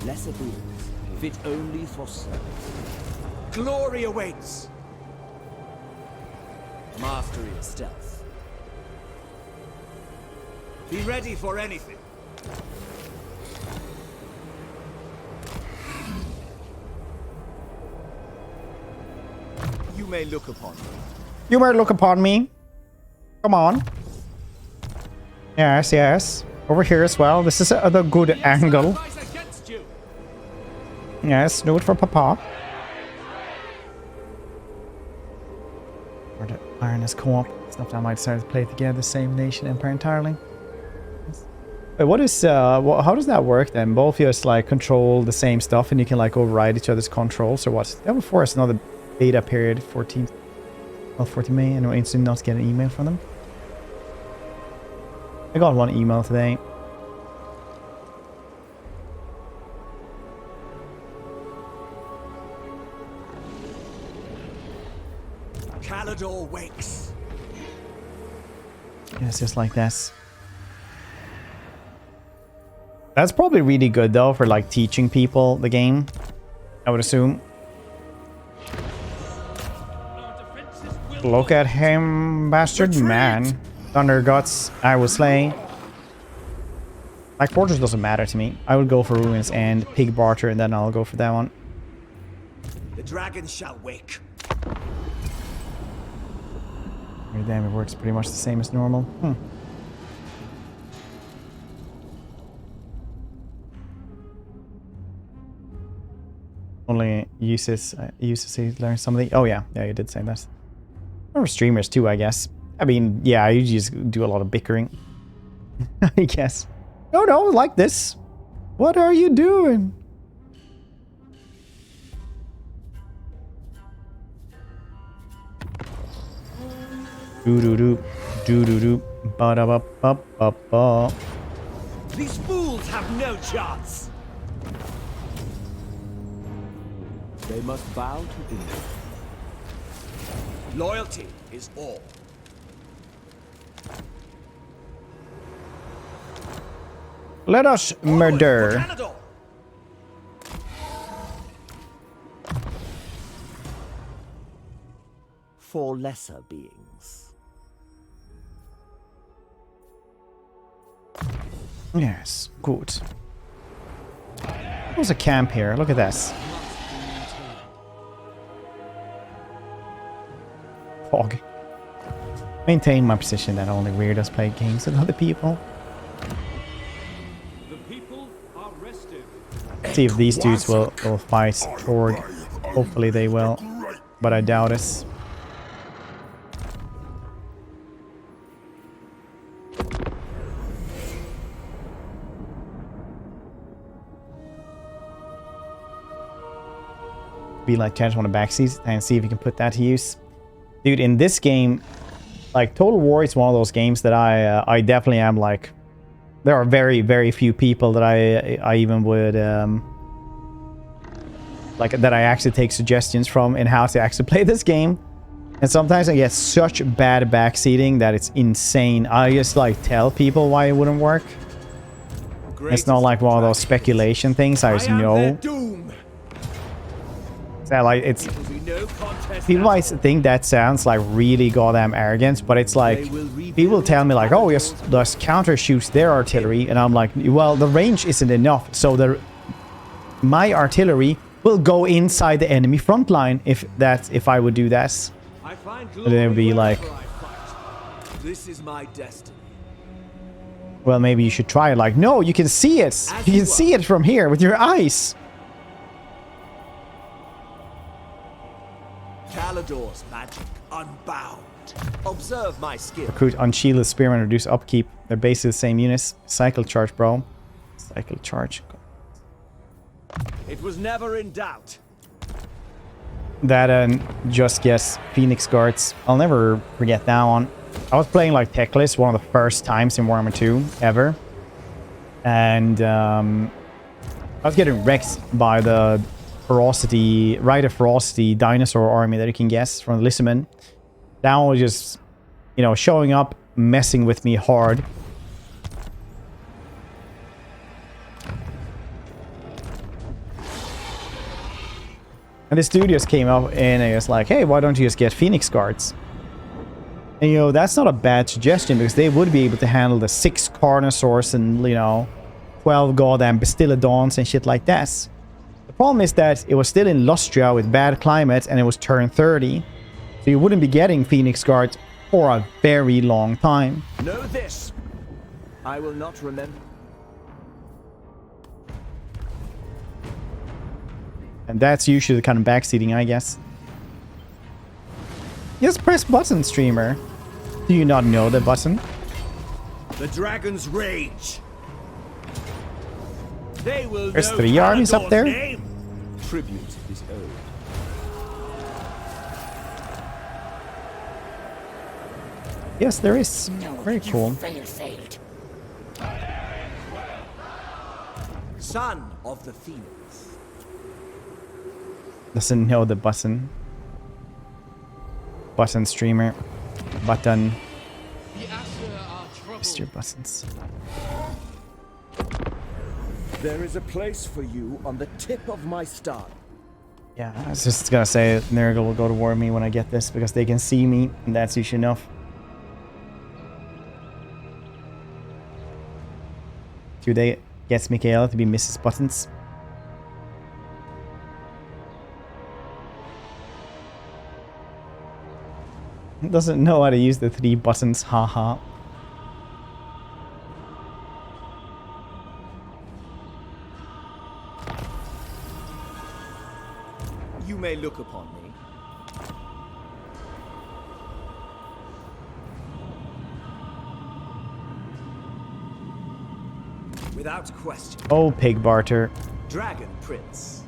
Lesser beings, fit only for service. Glory awaits! Mastery of stealth. Be ready for anything. You may look upon me. You may look upon me. Come on. Yes, yes. Over here as well. This is a good angle. Yes, do it for Papa. Or the Iron is co-op. Stuff that might decide to play together the same nation empire entirely. Wait, what is how does that work then? Both of you just like control the same stuff and you can like override each other's controls or what? That would force another beta period 14th. Well, 14 May, and we're instantly not get an email from them. I got one email today. Calador wakes. Yeah, it's just like this. That's probably really good though for like teaching people the game, I would assume. Look at him, bastard man. Thunder Guts, I will slay. Like, Fortress doesn't matter to me. I would go for Ruins and Pig Barter, and then I'll go for that one. The dragons shall wake. Your damage works pretty much the same as normal. Only uses he learned some of the. Oh yeah, you did say that. Or streamers too, I guess. I mean, yeah, I usually just do a lot of bickering. I guess. No, like this. What are you doing? Do ba da ba ba ba ba. These fools have no chance. They must bow to Imrik. Loyalty is all. Let us murder. Forward, for lesser beings. Yes, good. There's a camp here. Look at this. Fog. Maintain my position that only weirdos play games with other people. The people are rested. See if these dudes will fight Torg. Hopefully they will, but I doubt it. Be like Challenge on the backseat and see if you can put that to use. Dude, in this game, like Total War is one of those games that I definitely am like. There are very, very few people that I even would like that I actually take suggestions from in how to actually play this game. And sometimes I get such bad backseating that it's insane. I just like tell people why it wouldn't work. It's not like one of those speculation things. I just know. That like it's people might think that sounds like really goddamn arrogant, but it's like people tell me like, oh, yes, counter shoots their artillery, and I'm like, well, the range isn't enough, so my artillery will go inside the enemy front line if I would do that. And they would be like, this is my destiny. Well, maybe you should try it. Like, no, you can see it. You can see it from here with your eyes. Calador's magic unbound. Observe my skill. Recruit Unshielded Spearman, reduce upkeep. They're basically the same units. Cycle charge, bro. Cycle charge. It was never in doubt. That and just guess Phoenix Guards. I'll never forget that one. I was playing like Techless one of the first times in Warhammer 2 ever. And I was getting wrecked by the Rider Ferocity dinosaur army that you can guess from Lissaman. That one was just, you know, showing up, messing with me hard. And the studios came up and it was like, hey, why don't you just get Phoenix Guards? And, you know, that's not a bad suggestion because they would be able to handle the 6 Carnosaurs and, you know, 12 goddamn Bastiladons and shit like that. The problem is that it was still in Lustria with bad climate and it was turn 30. So you wouldn't be getting Phoenix Guards for a very long time. Know this. I will not remember. And that's usually the kind of backseating, I guess. Just press button, streamer. Do you not know the button? The dragon's rage. They will There's know 3 armies up there. name. Tribute is owed. Yes, there is. Very cool. Failed. Son of the Phoenix. Doesn't know the button. Button, streamer. Button. The Asher are troubled. Mr. Buttons. There is a place for you on the tip of my star. Yeah, I was just gonna say Nurgle will go to war with me when I get this because they can see me, and that's usually enough. Today gets Michaela to be Mrs. Buttons. Doesn't know how to use the 3 buttons, haha. You may look upon me. Without question. Oh, pig barter. Dragon Prince.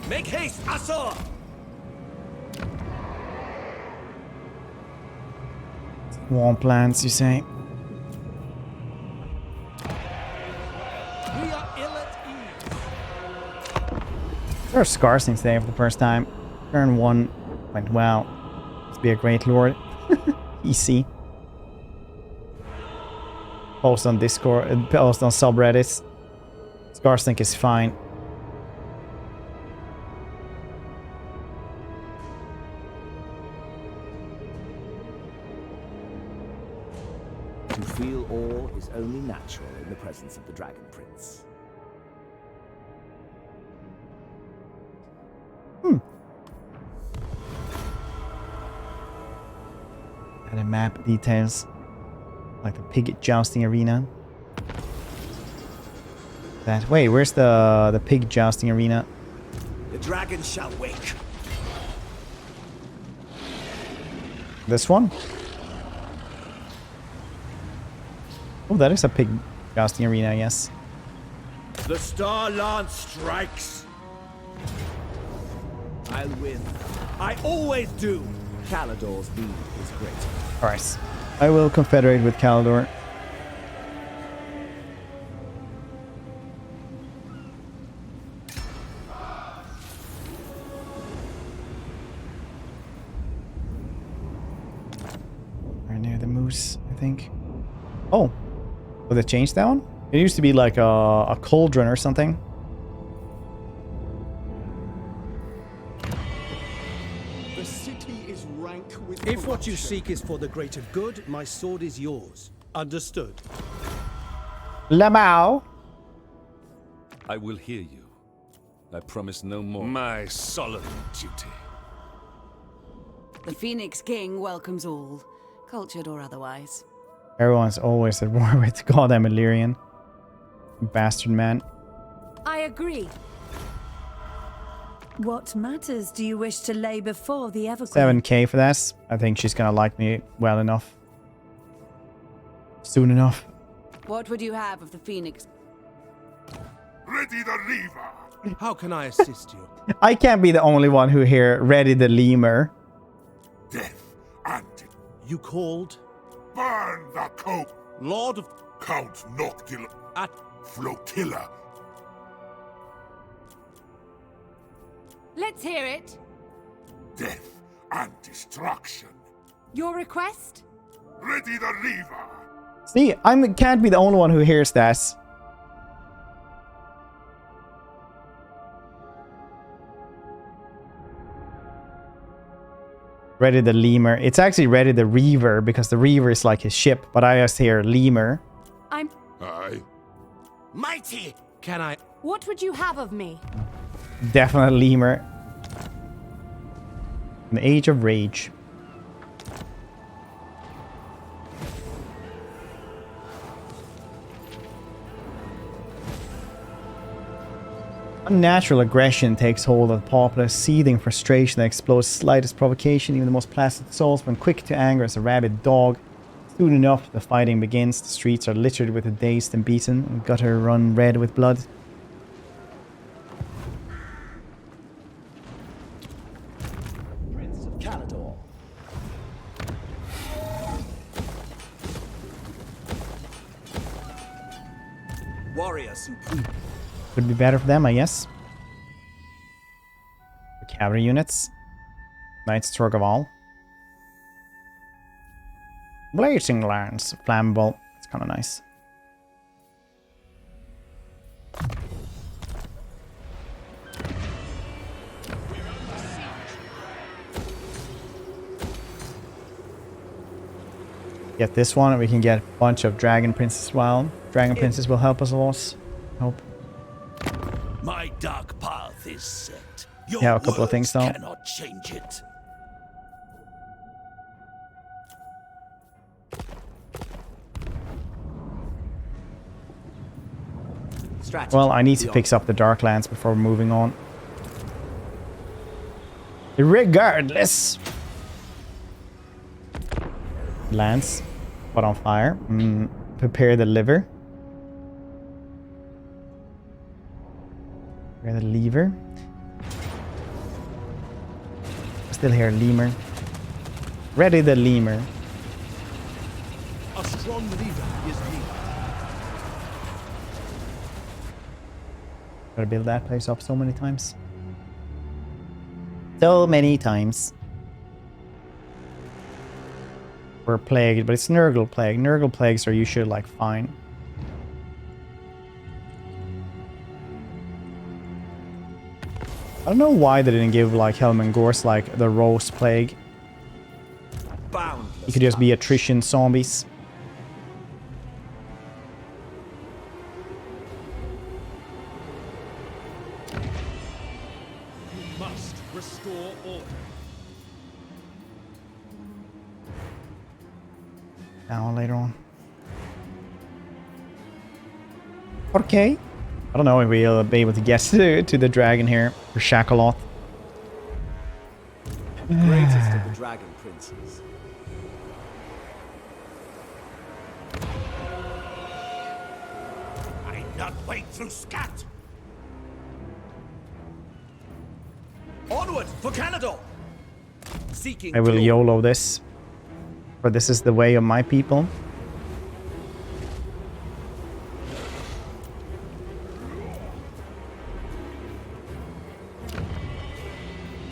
Make haste, Asor! Swamplands, you say? We are ill at ease. There are scars things today for the first time. Turn 1 went well. Let's be a great lord. Easy. Post on Discord, post on subreddits. Scarsync is fine. To feel awe is only natural in the presence of the Dragon Prince. And the map details. Like the pig jousting arena. That wait, where's the pig jousting arena? The dragon shall wake. This one? Oh, that is a pig jousting arena, yes. The Star Lance strikes. I'll win. I always do. Calador's need is great. Alright. I will confederate with Calador. We're near the moose, I think. Oh. Will they change that one? It used to be like a cauldron or something. The city is rank with If what you corruption. seek is for the greater good, my sword is yours. Understood. Lamau. I will hear you. I promise no more. My solemn duty. The Phoenix King welcomes all, cultured or otherwise. Everyone's always at war with goddamn Illyrian. Bastard man. I agree. What matters do you wish to lay before the Everqueen? 7k for this. I think she's gonna like me well enough. Soon enough. What would you have of the Phoenix? Ready the lever. How can I assist you? I can't be the only one who here ready the lemur. Death and You called? burn the coat. Lord of... Count Noctil At... Flotilla. Let's hear it. Death and destruction. Your request? Ready the lever. See, can't be the only one who hears this. Ready the lemur. It's actually ready the reaver because the reaver is like his ship, but I just hear lemur. I'm... Aye. Mighty! Can I... What would you have of me? Definitely lemur. An age of rage. Unnatural aggression takes hold of the populace, seething frustration that explodes slightest provocation. Even the most placid souls run quick to anger as a rabid dog. Soon enough, the fighting begins. The streets are littered with the dazed and beaten, and gutter run red with blood. Prince of Calador. Warrior supreme. Could be better for them, I guess. The cavalry units. Knights Torgaval. Blazing Lance. Flammable. It's kind of nice. Get this one and we can get a bunch of Dragon Princes as well. Dragon Princes will help us a lot. Hope. My dark path is set. Your Yeah, a couple of things words though. cannot change it. Strategy. Well, I need to fix up the Darklands before moving on. Regardless. Lance. Put on fire. Prepare the liver. Prepare the lever. Still here, lemur. Ready the lemur. A strong leader is needed. Gotta build that place up so many times. So many times. We're plagued, but it's Nurgle plague. Nurgle plagues are usually like fine. I don't know why they didn't give like Helmengor's like the Rose plague. It could just be attrition zombies. You must restore order. Now later on. Okay. I don't know if we'll be able to get to the dragon here. Or Shakaloth. Greatest of the dragon princes. I not wait through scat. Onward for Canada. Seeking I will glory. YOLO this. For this is the way of my people.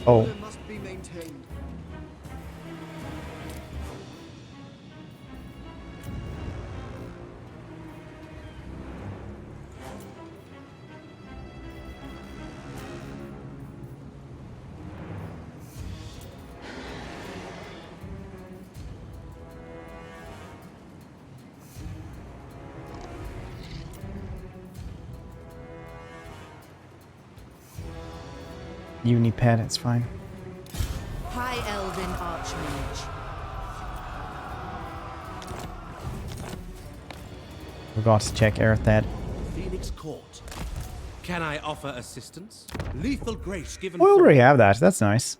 Oh. Order must be maintained. Unipad, it's fine. High Elven Archmage. Forgot to check Earthed. Phoenix Court. Can I offer assistance? Lethal grace given. We already have that. That's nice.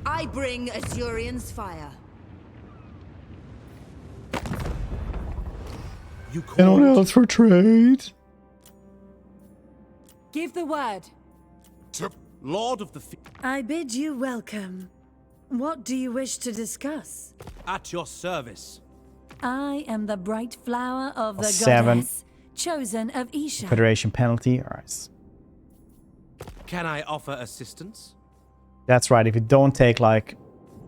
I bring Azurian's fire. You Anyone call else for trade? Give the word. Lord of the I bid you welcome. What do you wish to discuss? at your service. I am the bright flower of the 7. goddess, chosen of Isha. Federation penalty. Alright. Can I offer assistance? That's right. If you don't take like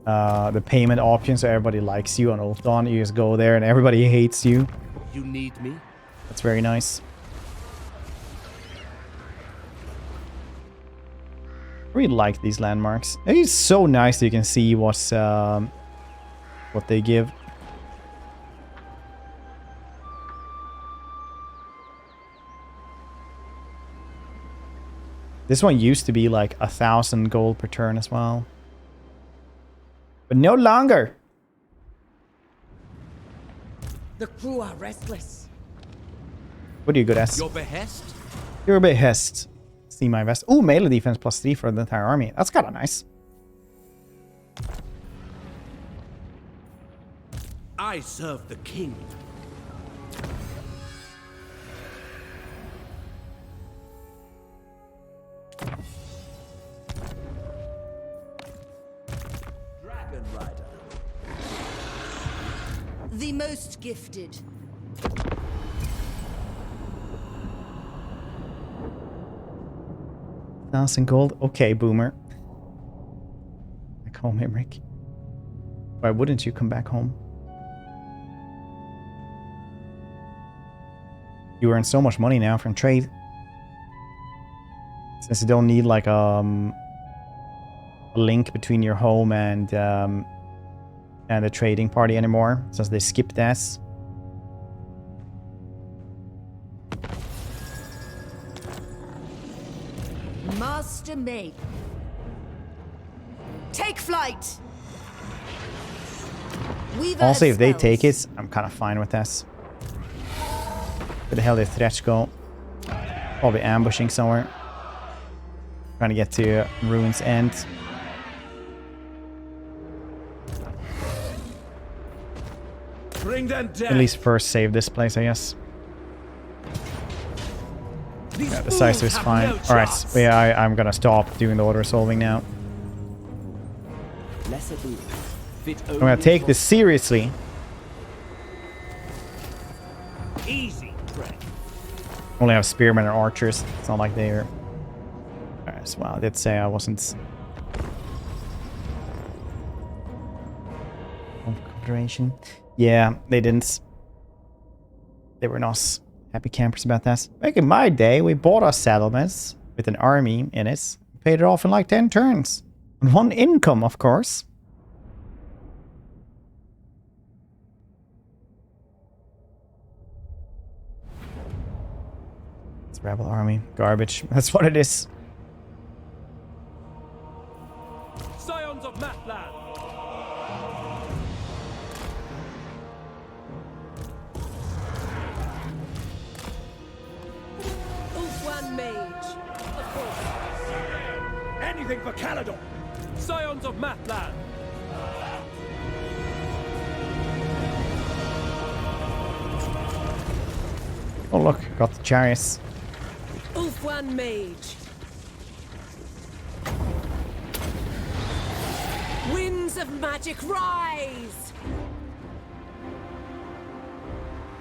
the payment option so everybody likes you on Ultron, you just go there and everybody hates you. You need me? That's very nice. I really like these landmarks. It's so nice that you can see what's what they give. This one used to be like 1,000 gold per turn as well. But no longer. The crew are restless. What are you good at? Your behest? Your behest. See my vest. Oh, melee defense +3 for the entire army. That's kind of nice. I serve the king. Dragon Rider. The most gifted. $1,000 gold. Okay, boomer. Back home, Imrik. Why wouldn't you come back home? You earn so much money now from trade. Since you don't need like a link between your home and the trading party anymore, since they skipped that. Master Maid. Take flight! Weaver Also, of if they spells. take it, I'm kind of fine with this. Where the hell did Thresh go? Probably ambushing somewhere. Trying to get to Ruin's End. Bring them down. At least first save this place, I guess. Yeah, decisive is fine. Alright, so yeah, I'm gonna stop doing the auto-resolving now. I'm gonna take this seriously. Easy, Fred. Only have spearmen and archers. It's not like they're... Alright, so well, I did say I wasn't... Confederation. Yeah, they didn't... They were not happy campers about that. Back in my day, we bought our settlements with an army in it. We paid it off in like 10 turns. On 1 income, of course. It's rebel army. Garbage. That's what it is. Scions of Matland. One mage. Of course. Anything for Caledon. Scions of Matland. Oh look, got the chariots. One mage. Winds of magic rise.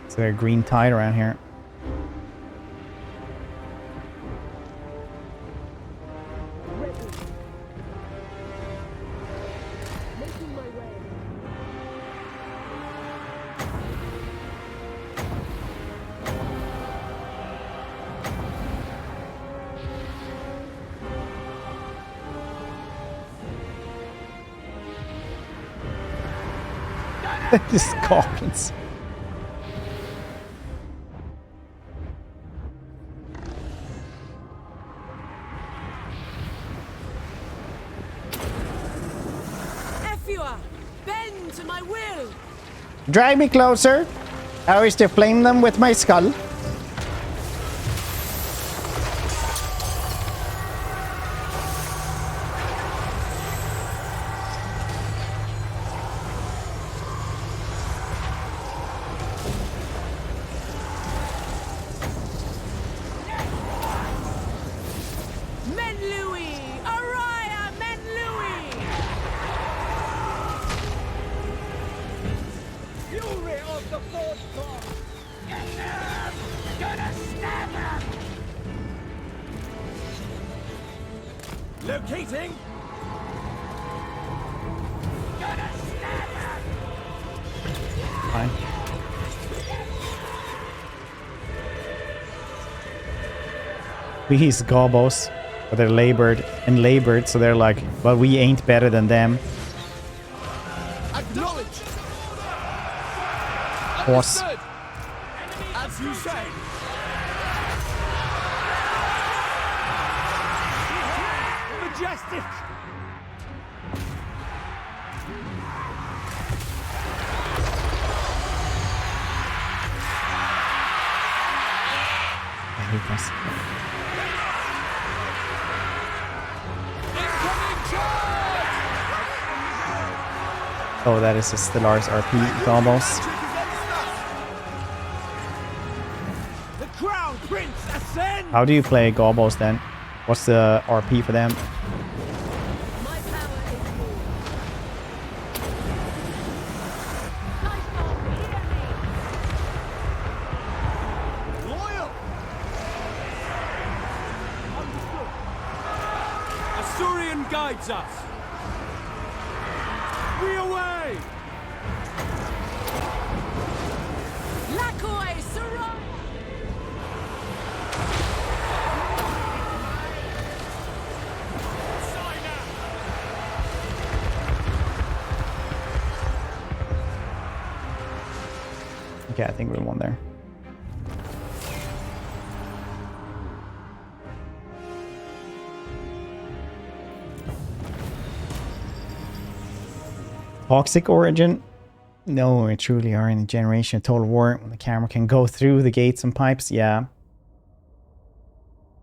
Is there a green tide around here? These goblins. Efua, bend to my will. Drag me closer. I wish to flame them with my skull. Locating. Fine. These gobos, but they're labored, so they're like, well, we ain't better than them. Acknowledge. Horse. Understood. As you say. Majestic. I hate this. Oh, that is a Stellaris RP gobos. The Crown Prince ascends. How do you play gobos then? What's the RP for them? My power is more. Loyal. Understood. Asturian guides us. We away. Lakoi Sarai. Okay, I think we won there. Toxic origin? No, we truly are in a generation of total war when the camera can go through the gates and pipes. Yeah.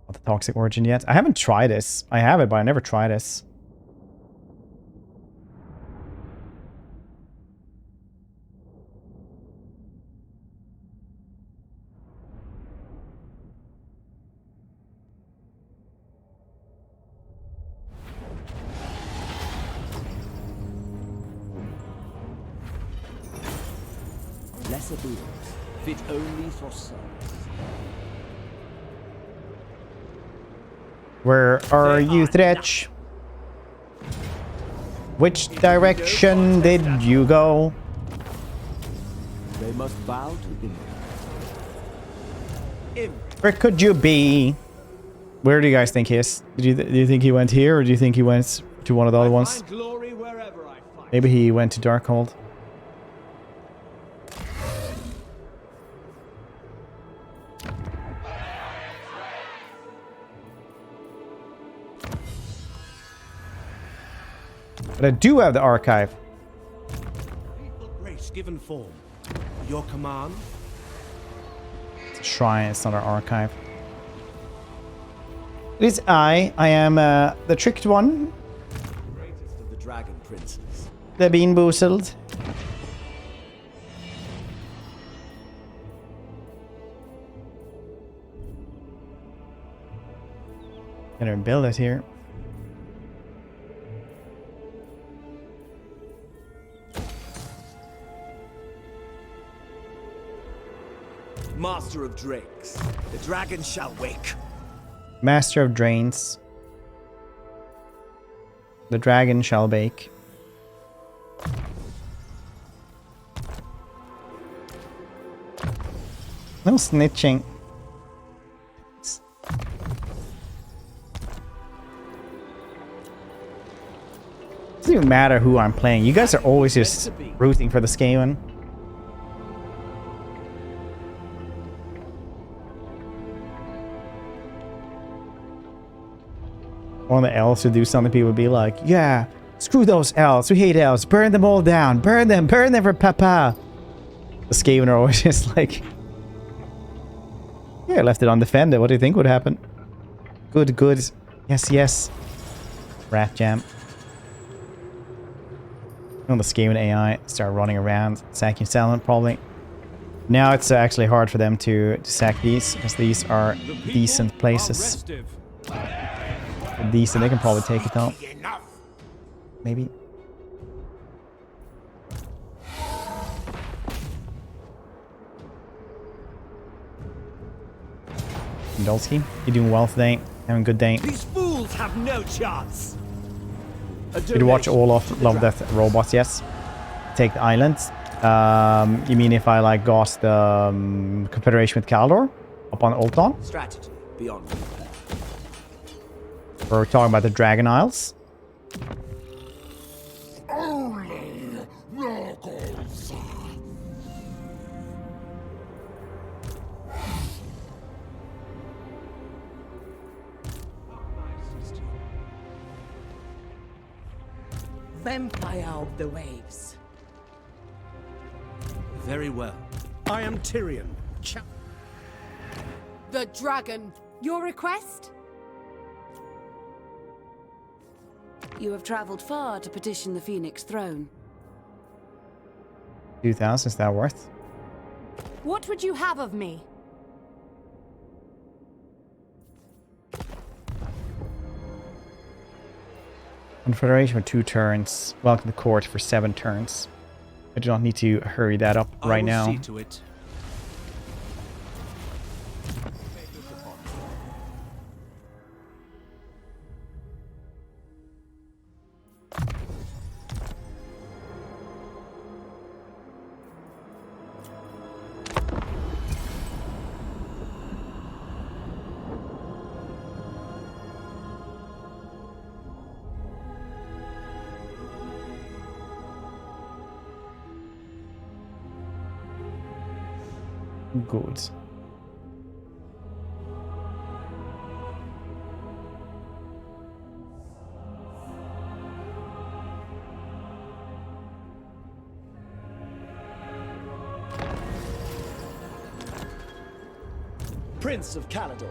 Not the toxic origin yet. I haven't tried this. I have it, but I never tried this. Lesser beings, fit only for service. Where are you, Thretch? Which direction did you go? They must bow to Imrik. Where could you be? Where do you guys think he is? Do you think he went here, or do you think he went to one of the other ones? Maybe he went to Darkhold. But I do have the archive. Grace given form. Your command? It's a shrine, it's not an archive. It is I am the tricked one. Greatest of the dragon princes. The bean boozled. Better build it here. Master of drakes, the dragon shall wake. Master of drains. The dragon shall bake. No snitching. Doesn't even matter who I'm playing. You guys are always just rooting for the Skaven. One of the elves would do something, people would be like, yeah, screw those elves, we hate elves, burn them all down, burn them for papa. The Skaven are always just like, yeah, I left it undefended, what do you think would happen? Good, good, yes, yes. Rat jam. You know, the Skaven AI start running around, sacking settlement probably. Now it's actually hard for them to sack these, because these are decent places. Decent, they can probably take it down. Maybe. Dolsky, you're doing well today. Having a good day. These fools have no chance. Did you watch all of Love, Death, Robots? Yes. Take the island. You mean if I like got the Confederation with Kaldor up on Ultron? Strategy beyond me. We're talking about the Dragon Isles. Only knuckles. Vampire of the waves. Very well. I am Tyrion. The dragon. Your request? You have traveled far to petition the Phoenix throne. 2,000, is that worth? What would you have of me? Confederation for 2 turns. Welcome to court for 7 turns. I do not need to hurry that up right now. See to it. Good. Prince of Caledor.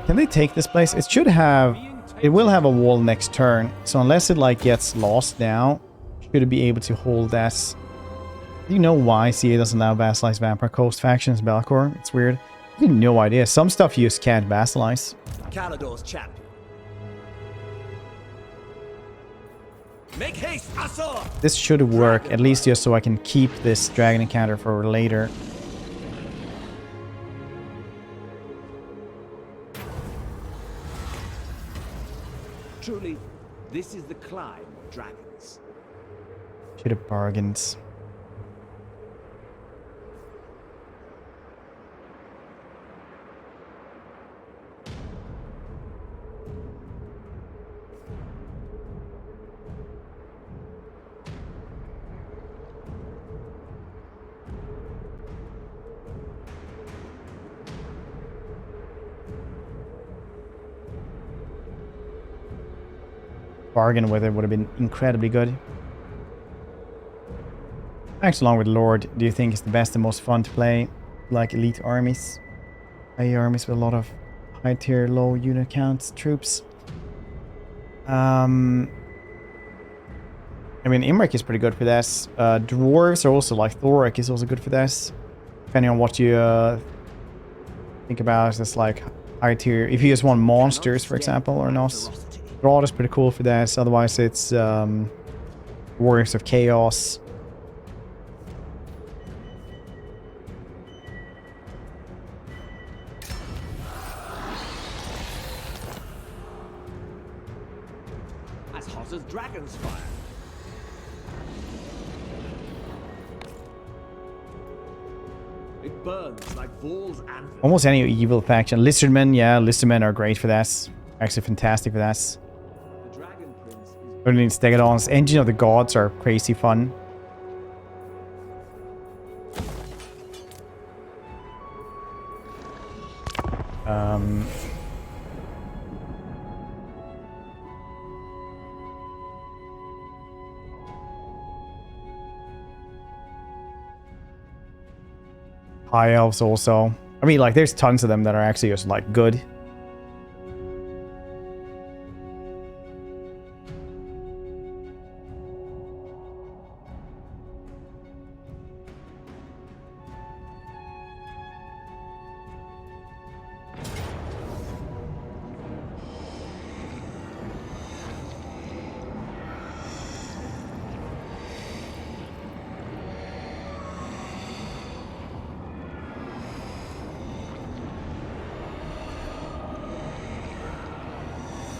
Can they take this place? It should have... It will have a wall next turn. So unless it like gets lost now, should it be able to hold that? Do you know why CA doesn't allow Vassalize Vampire Coast factions Belcor? It's weird. I have no idea. Some stuff you just can't Vassalize. Caledor's champion. Make haste, Asor! This should work, at least just so I can keep this dragon encounter for later. Truly, this is the climb of dragons. Should have bargained. Bargain with it would have been incredibly good. Actually, along with Lord, do you think is the best and most fun to play? Like elite armies? High armies with a lot of high tier, low unit counts, troops. I mean, Imrik is pretty good for this. Dwarves are also like Thoric is also good for this. Depending on what you think about as like high tier. If you just want monsters, for example, or not. Broad is pretty cool for this. Otherwise, it's Warriors of Chaos. As hot as dragon's fire. It burns like Vol's anvil. Almost any evil faction. Lizardmen, yeah, Lizardmen are great for this. Actually fantastic for this. Only Stegodons. Engine of the Gods are crazy fun. High Elves also. I mean, like, there's tons of them that are actually just, like, good.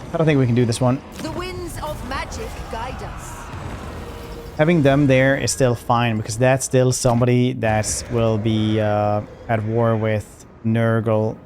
I don't think we can do this one. The winds of magic guide us. Having them there is still fine, because that's still somebody that will be at war with Nurgle.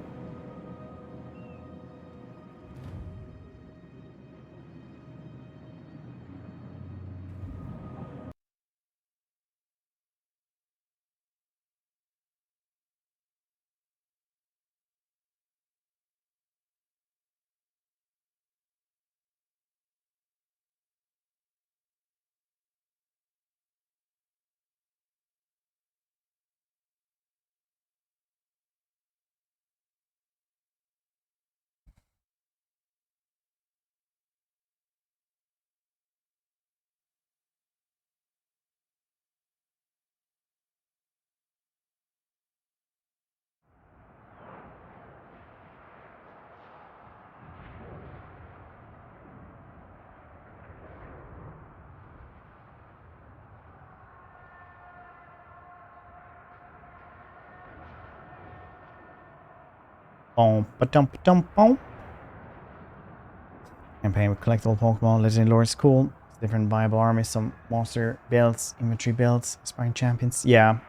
Campaign with collectible Pokemon, Legendary Lords, cool. Different viable armies, some monster builds, inventory builds, aspiring champions. Yeah.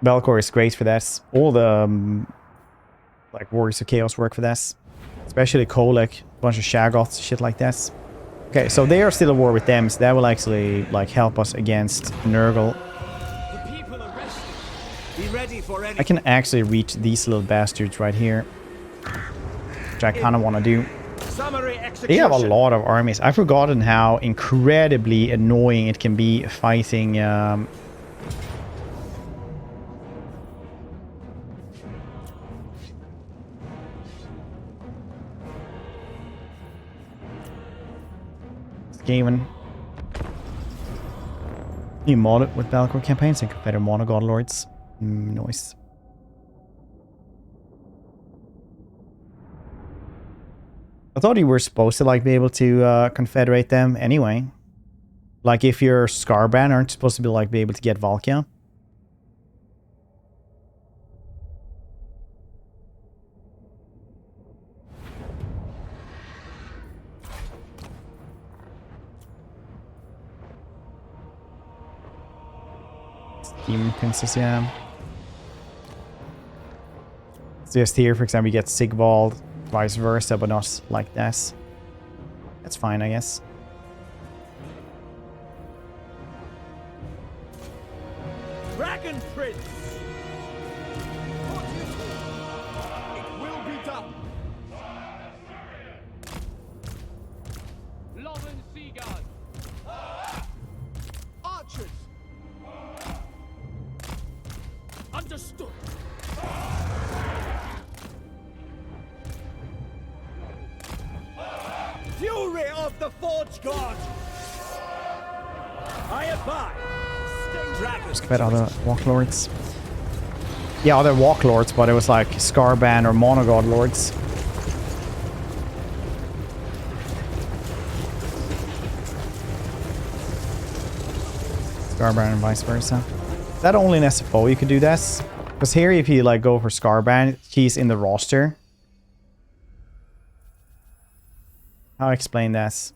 Belcor is great for this. All the like Warriors of Chaos work for this. Especially Kolek, a bunch of Shaggoths, shit like this. Okay, so they are still at war with them, so that will actually like help us against Nurgle. Be ready for any. I can actually reach these little bastards right here, which I kind of want to do. Summary They execution. have a lot of armies. I've forgotten how incredibly annoying it can be fighting Skaven. You mod it with Valkyrie campaigns and competitive mono god lords. Nice. I thought you were supposed to like be able to confederate them anyway. Like if you're Scarbrand, aren't you supposed to be like be able to get Valkia? Demon Princess, yeah. It's just here, for example, you get Sigvald, vice versa, but not like this. That's fine, I guess. Dragon Prince. It will be done. Loven Seaguard. Archers. Understood. Fury of the Forge God. I abide. Dragons. Let's get other walklords. Yeah, other walklords, but it was like Scarbrand or Monogod lords. Scarbrand and vice versa. Is that only in SFO you could do this? Because here, if you like go for Scarbrand, he's in the roster. I'll explain this.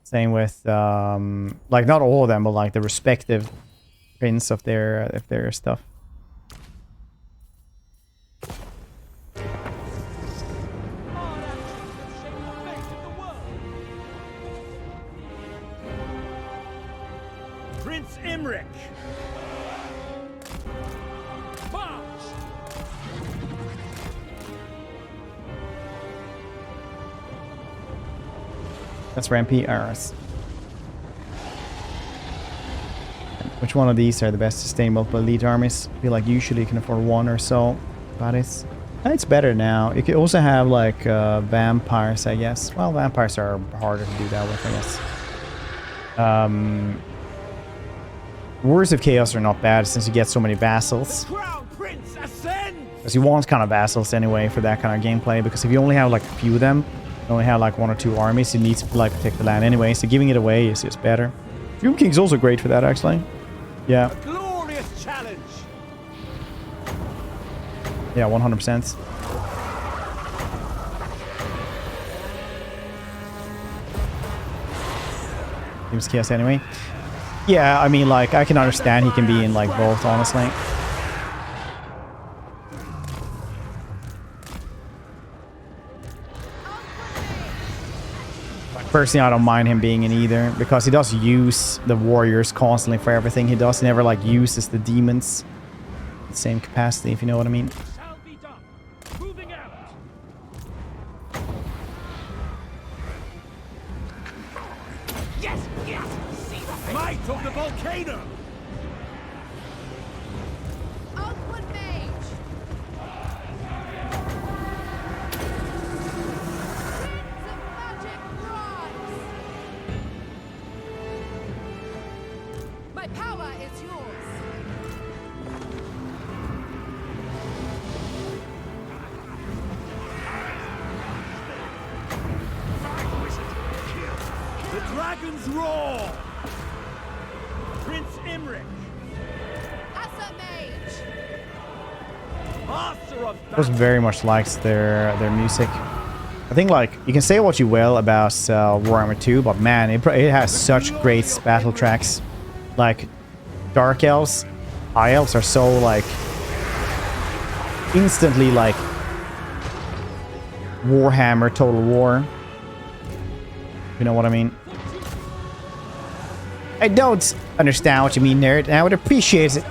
Same with like not all of them, but like the respective prints of their stuff. Prince Imrik. March. That's Rampy Aras. Which one of these are the best to sustain multiple elite armies? I feel like usually you can afford one or so. But it's better now. You can also have like vampires, I guess. Well, vampires are harder to do that with, I guess. Wars of Chaos are not bad since you get so many vassals. Crown Prince ascends. Because you want kind of vassals anyway for that kind of gameplay. Because if you only have like a few of them, you only have like one or two armies, you need to like protect the land anyway. So giving it away is just better. Doom King's also great for that, actually. Yeah. A glorious challenge. Yeah, 100%. Games Chaos anyway. Yeah, I mean, like, I can understand he can be in, like, both, honestly. Personally, I don't mind him being in either, because he does use the warriors constantly for everything he does. He never, like, uses the demons in the same capacity, if you know what I mean. Shall be done. Moving out. Yes, yes. See the might of the volcano. Outward mage. Winds of magic rise. My power is yours. The dragons roar. Prince Imrik. As a mage. Master of Just very much likes their music. I think, like, you can say what you will about Warhammer 2, but man, it has such great battle tracks. Like, Dark Elves, High Elves are so, like, instantly, like, Warhammer Total War. You know what I mean? I don't understand what you mean, nerd, and I would appreciate it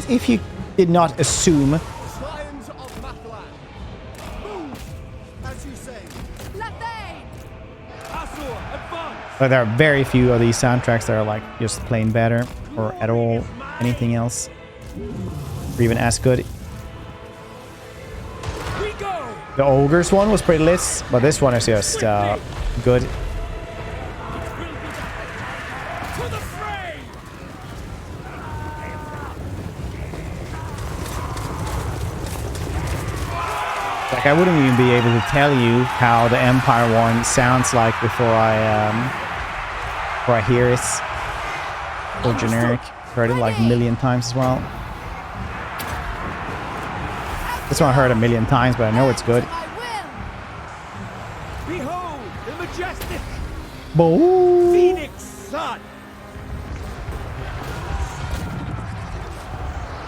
if you did not assume. Lions of Mathland. Move, as you say. Let them But there are very few of these soundtracks that are like just plain better or at all anything else, or even as good. The Ogres one was pretty lit, but this one is just good. Like, I wouldn't even be able to tell you how the Empire one sounds like before I hear it. So generic. Heard it like a million times as well. This one I heard a million times, but I know it's good. Behold, the majestic Boom. Phoenix Sun.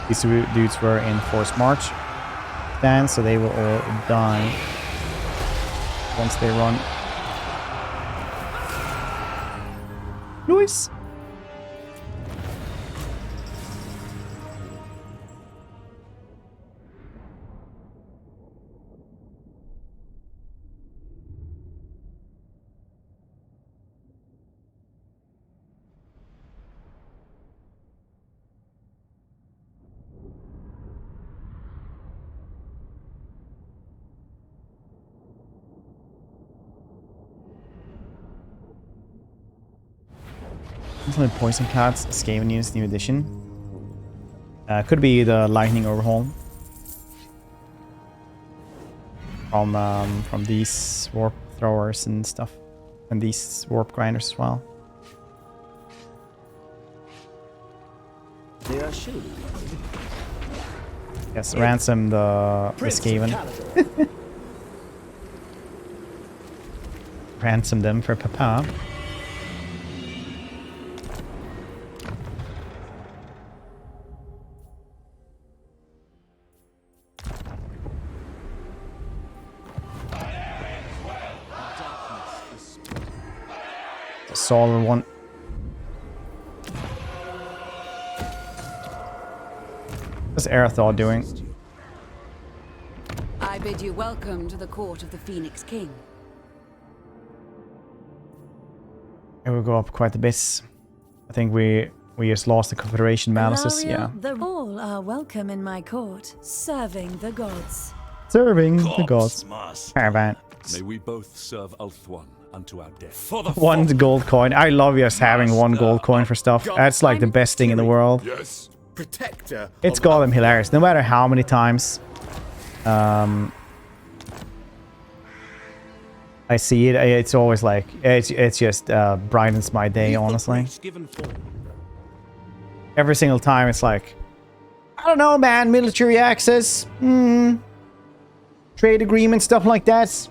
These two dudes were in forced march stand, so they will all die once they run. Luis. Poison Cats, Skaven Units, new edition. Could be the Lightning Overhaul from these warp throwers and stuff, and these warp grinders as well. They are shielded. Yes, ransom the Skaven. Ransom them for Papa. Solid one. What's Arathor doing? I bid you welcome to the court of the Phoenix King. It will go up quite a bit. I think we just lost the Confederation malices. Yeah. All are welcome in my court, serving the gods. Serving the gods. Caravan. May we both serve Ulthuan unto our death. For the One gold coin. I love just having one gold coin for stuff. That's like the best thing in the world. Yes, protector. It's goddamn hilarious. No matter how many times I see it, it's always like it's just brightens my day, honestly. Every single time it's like, I don't know, man, military access, trade agreement, stuff like that.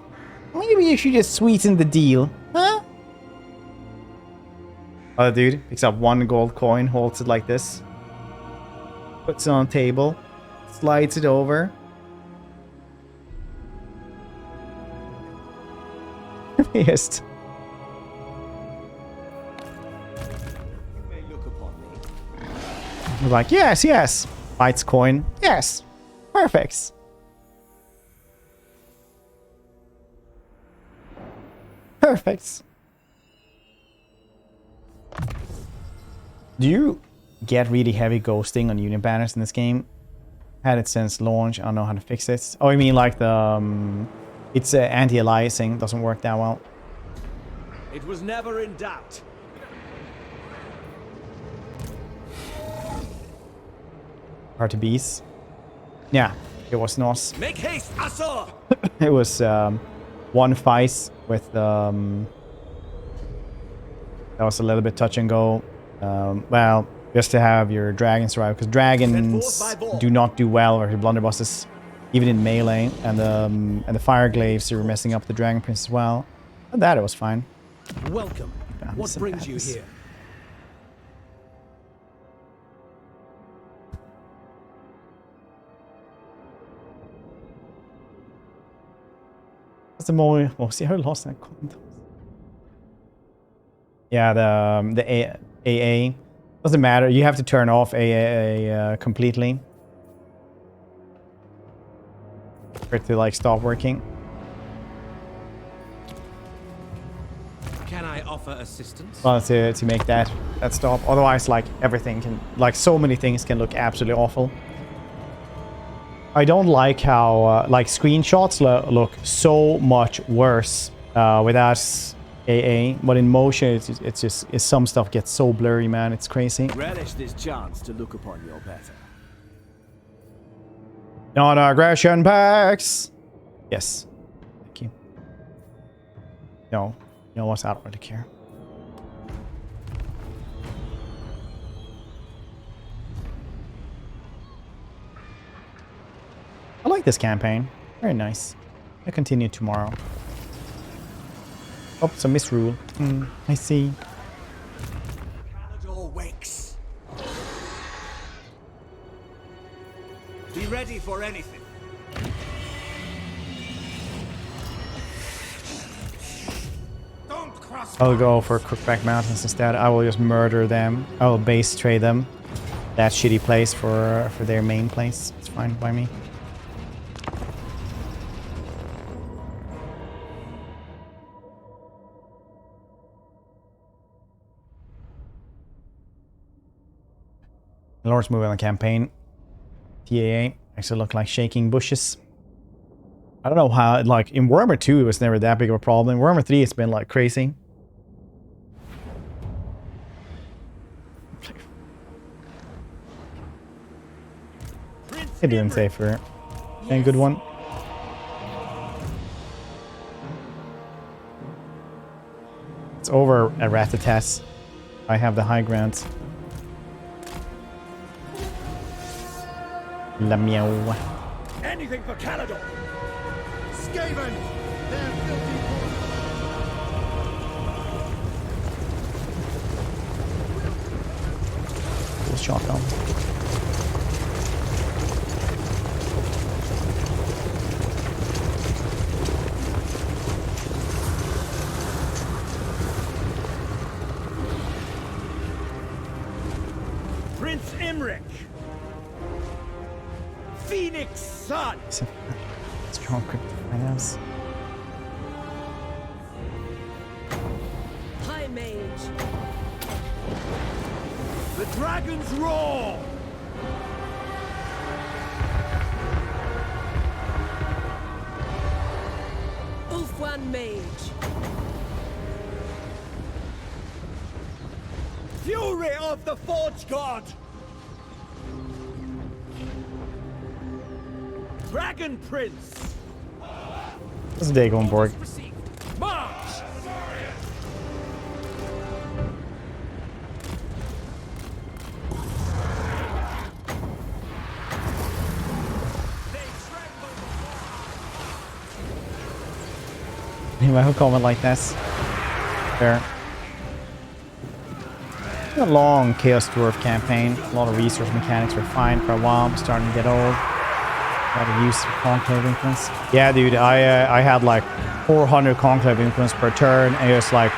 Maybe you should just sweeten the deal, huh? Other dude picks up one gold coin, holds it like this, puts it on the table, slides it over. Yes. We're like, yes, yes. Bites coin. Yes. Perfect. Perfect. Do you get really heavy ghosting on unit banners in this game? Had it since launch. I don't know how to fix it. Oh, you mean like the... it's anti-aliasing. Doesn't work that well. It was never in doubt. Hard to beat. Yeah, it was NOS. Make haste, Asur! It was one fight with that was a little bit touch and go. Well, just to have your dragons survive, because dragons do not do well or blunderbusses, even in melee, and the fire glaives are messing up the dragon prince as well. But that it was fine. Welcome. What brings you here? What's the more? Oh, see how I lost that content. Yeah, the AA doesn't matter. You have to turn off AA completely for it to like stop working. Can I offer assistance? Well, to make that stop. Otherwise, like everything can, like so many things can look absolutely awful. I don't like how like screenshots look so much worse without AA, but in motion it's just some stuff gets so blurry, man. It's crazy. Relish this chance to look upon your better. Non-aggression packs. Yes. Thank you. No. You know what? I don't really care. I like this campaign. Very nice. I'll continue tomorrow. Oh, it's a misrule. I see. Calador wakes. Be ready for anything. I'll go for Crookback Mountains instead. I will just murder them. I will base trade them. That shitty place for their main place. It's fine by me. Lord's moving on the campaign. TAA actually look like shaking bushes. I don't know how, like, in Warhammer 2 it was never that big of a problem. In Warhammer 3 it's been like crazy. You're doing safer. And good one. It's over at Ratatas. I have the high ground. La meow. Anything for Calador. Skaven! They're filthy. Full shotgun. Prince Imrik. Phoenix Sun. Strong cryptic finance. High Mage. The Dragon's Roar. Ulfwan Mage. Fury of the Forge God. Dragon Prince. This is Dagonborg. March. Anyway, who comment like this? Fair. A long Chaos Dwarf campaign. A lot of resource mechanics were fine for a while. I'm starting to get old. A lot of use of Conclave Influence. Yeah, dude, I had like 400 Conclave Influence per turn and just like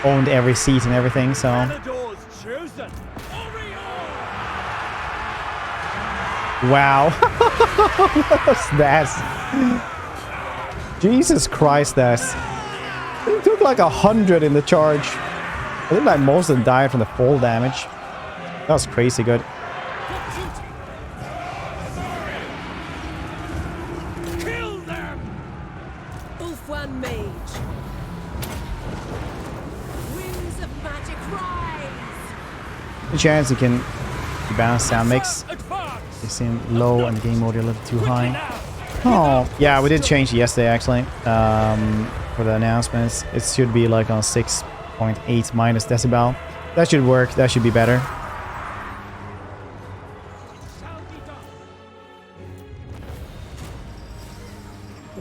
owned every seat and everything, so. Calador's chosen. Wow. What was that? Jesus Christ, that's. It took like 100 in the charge. I think like most of them died from the fall damage. That was crazy good. Kill them. Ulfwan Mage. Winds of magic rise. The chance you can bounce sound mix. You seem low and the game audio a little too high. Oh, yeah, we did change it yesterday actually. For the announcements. It should be like on 6.8 minus decibel. That should work. That should be better.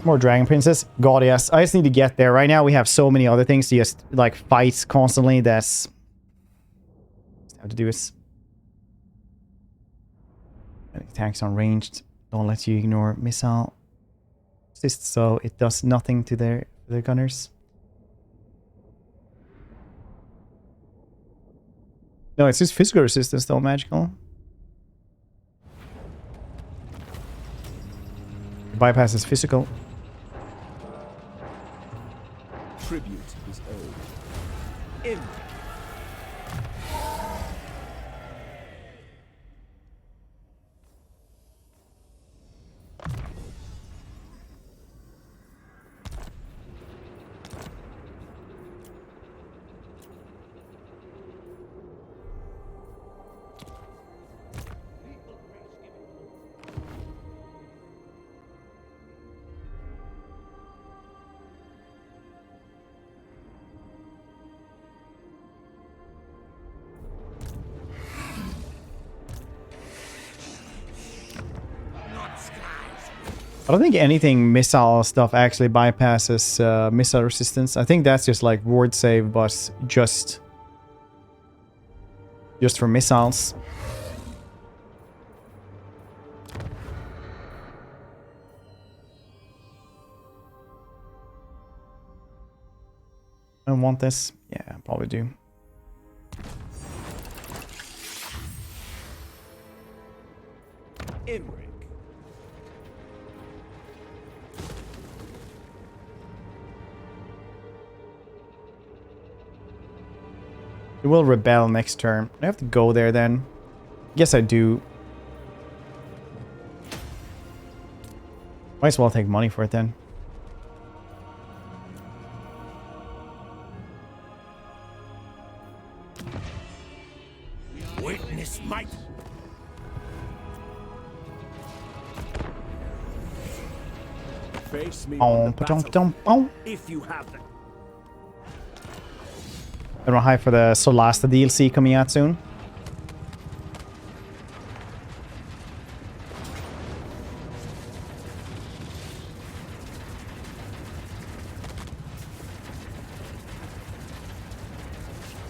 More Dragon Princess. God, yes. I just need to get there. Right now we have so many other things to just like fight constantly. That's how to do it. Attacks on ranged. Don't let you ignore missile. Assist, so it does nothing to their gunners. No, it's just physical resistance though, magical. Bypasses physical. Tribute is owed. Imrik. I don't think anything missile stuff actually bypasses missile resistance. I think that's just like ward save, but just for missiles. I don't want this. Yeah, I probably do. Imrik. It will rebel next turn. I have to go there then. Yes, I do. Might as well take money for it then. Witness might. Face me on the battle, if you have them. I don't hype for the Solasta DLC coming out soon.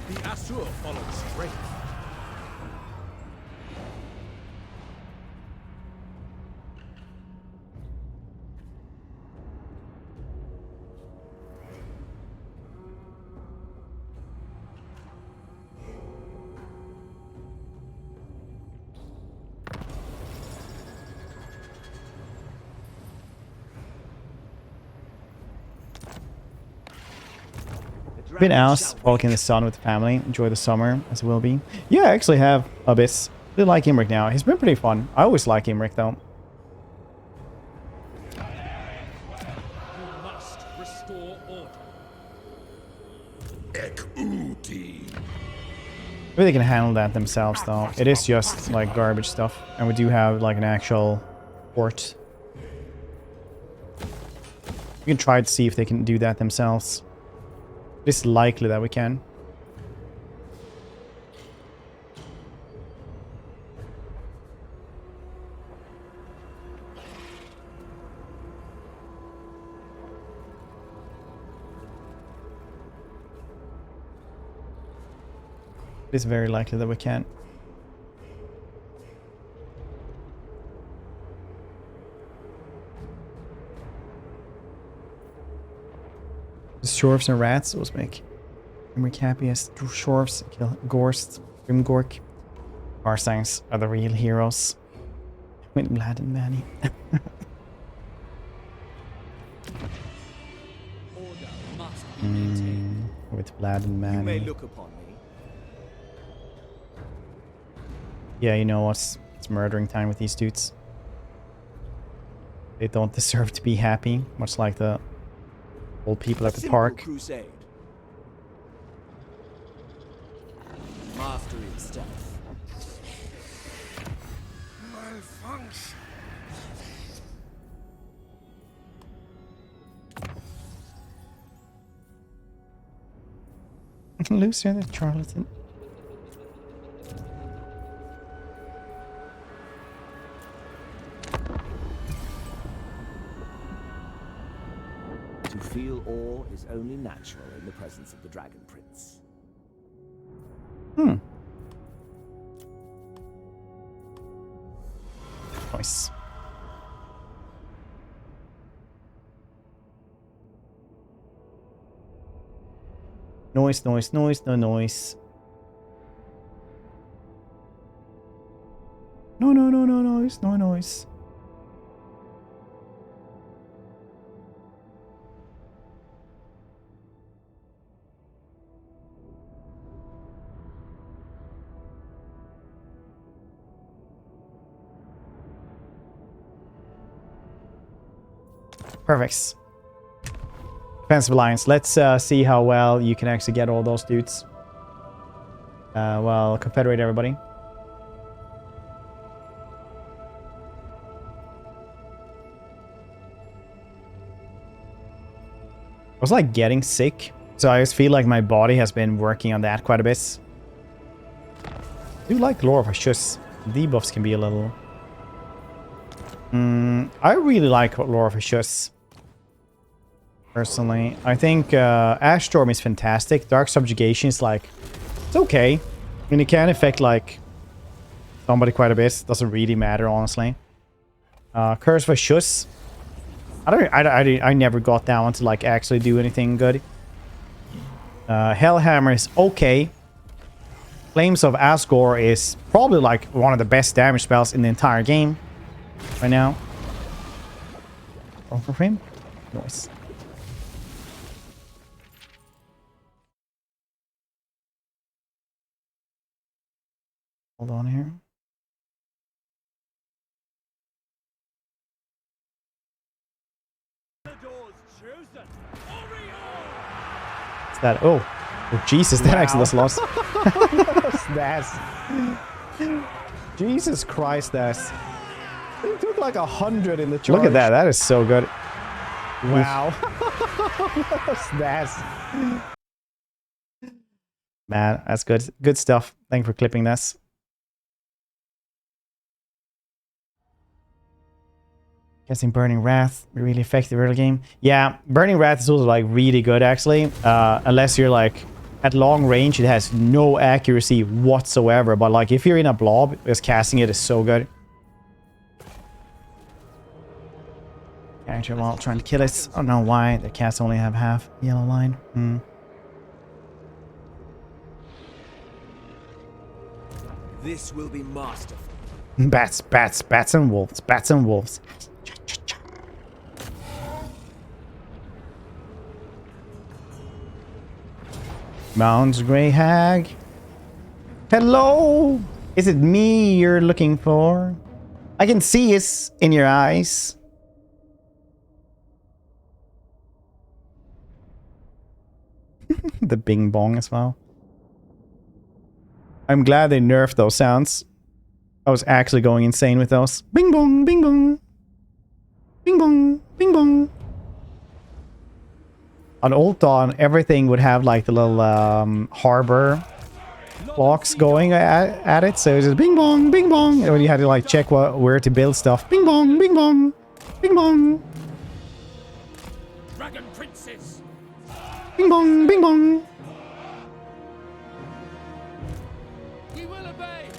The Asur followed straight. Been out walking in the sun with the family. Enjoy the summer as it will be. Yeah, I actually have a bit. I like Imrik now. He's been pretty fun. I always like Imrik though. You must restore order. Ekuti. Maybe they can handle that themselves though. It is just like garbage stuff. And we do have like an actual port. We can try to see if they can do that themselves. It's likely that we can. It's very likely that we can. Shorfs and rats was make Imrik happiest. Shorfs kill Gorst, Grimgork. Arsangs are the real heroes. With Vlad and Manny. Order must be maintained. With Vlad and Manny. You may look upon me. Yeah, you know what's it's murdering time with these dudes. They don't deserve to be happy, much like the old people at the park. Crusade. Mastery of stealth. Malfunction. Lucian the charlatan. To feel awe is only natural in the presence of the Dragon Prince. Nice. Noise, noise, noise, no noise. No, no, no, no noise, no noise. Perfect. Defensive alliance. Let's see how well you can actually get all those dudes. Well, confederate everybody. I was like getting sick, so I just feel like my body has been working on that quite a bit. I do like Lore of Ashus. Debuffs can be a little... I really like Lore of Ashus. Personally. I think Ash Storm is fantastic. Dark Subjugation is like... It's okay. I mean, it can affect like... somebody quite a bit. Doesn't really matter, honestly. Curse of Ashus. I never got that one to like actually do anything good. Hellhammer is okay. Flames of Asgore is probably like one of the best damage spells in the entire game right now. Roll for frame. Nice. Hold on here. That oh Jesus, that actually was lost. That's Jesus Christ, that's it took like 100 in the charge. Look at that, that is so good. Wow. That's man, that's good stuff. Thank you for clipping this. Guessing Burning Wrath be really effective early game. Yeah, Burning Wrath is also like really good actually. Unless you're like at long range, it has no accuracy whatsoever. But like if you're in a blob, just casting it is so good. Character while trying to kill it. I don't know why the cats only have half yellow line. This will be masterful. Bats and wolves. Mounds Grey Hag. Hello! Is it me you're looking for? I can see it in your eyes. The bing bong as well. I'm glad they nerfed those sounds. I was actually going insane with those. Bing bong, bing bong. Bing bong, bing bong. On Old Dawn, everything would have like the little harbor clocks going at it. So it was just bing bong, bing bong. And when you had to like check where to build stuff. Bing bong, bing bong, bing bong. Dragon Princess. Bing bong, bing bong. We will obey.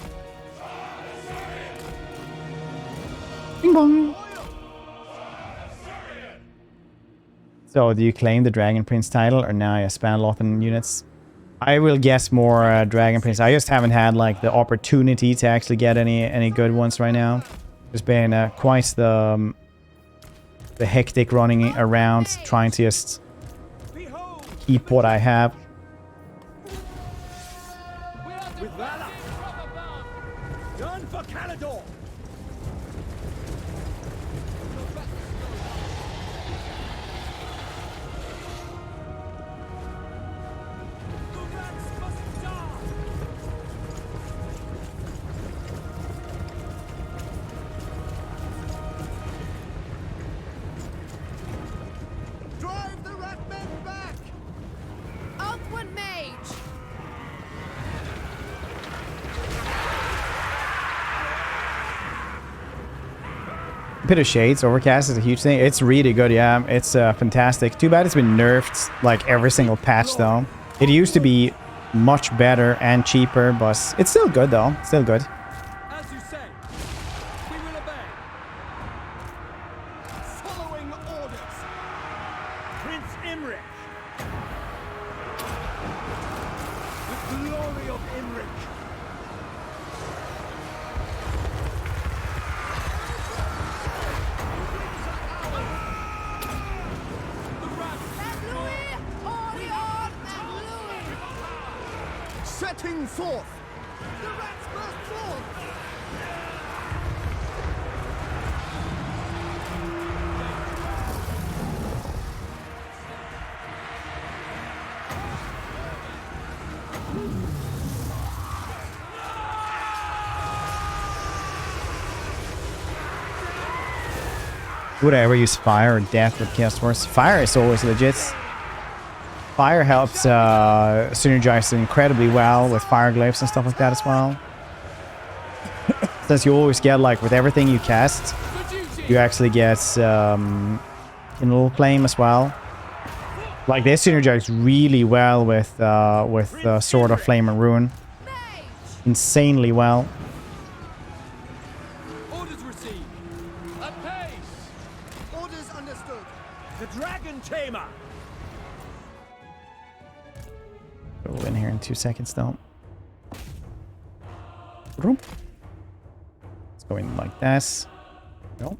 Bing bong. So, do you claim the Dragon Prince title, or now you spend a lot on units? I will guess more Dragon Prince. I just haven't had like the opportunity to actually get any good ones right now. It's been quite the hectic running around, trying to just keep what I have. With valor. Done for Calador. Drive the rat men back. Outward mage! Pit of Shades, Overcast is a huge thing. It's really good, yeah. It's fantastic. Too bad it's been nerfed like every single patch though. It used to be much better and cheaper, but it's still good though. Still good. As you say, we will obey. Following orders. Prince Imrik. The glory of Imrik. Setting forth. The rats must fall. Would I ever use fire or death with chaos force? Fire is always legit. Fire helps synergize incredibly well with fire glyphs and stuff like that as well. Since you always get, like, with everything you cast, you actually get Kindle Flame as well. Like, they synergize really well with Sword of Flame and Ruin. Insanely well. Orders received. At pace. Orders understood. The Dragon Tamer. Go in here in 2 seconds though. Let's go in like this. No.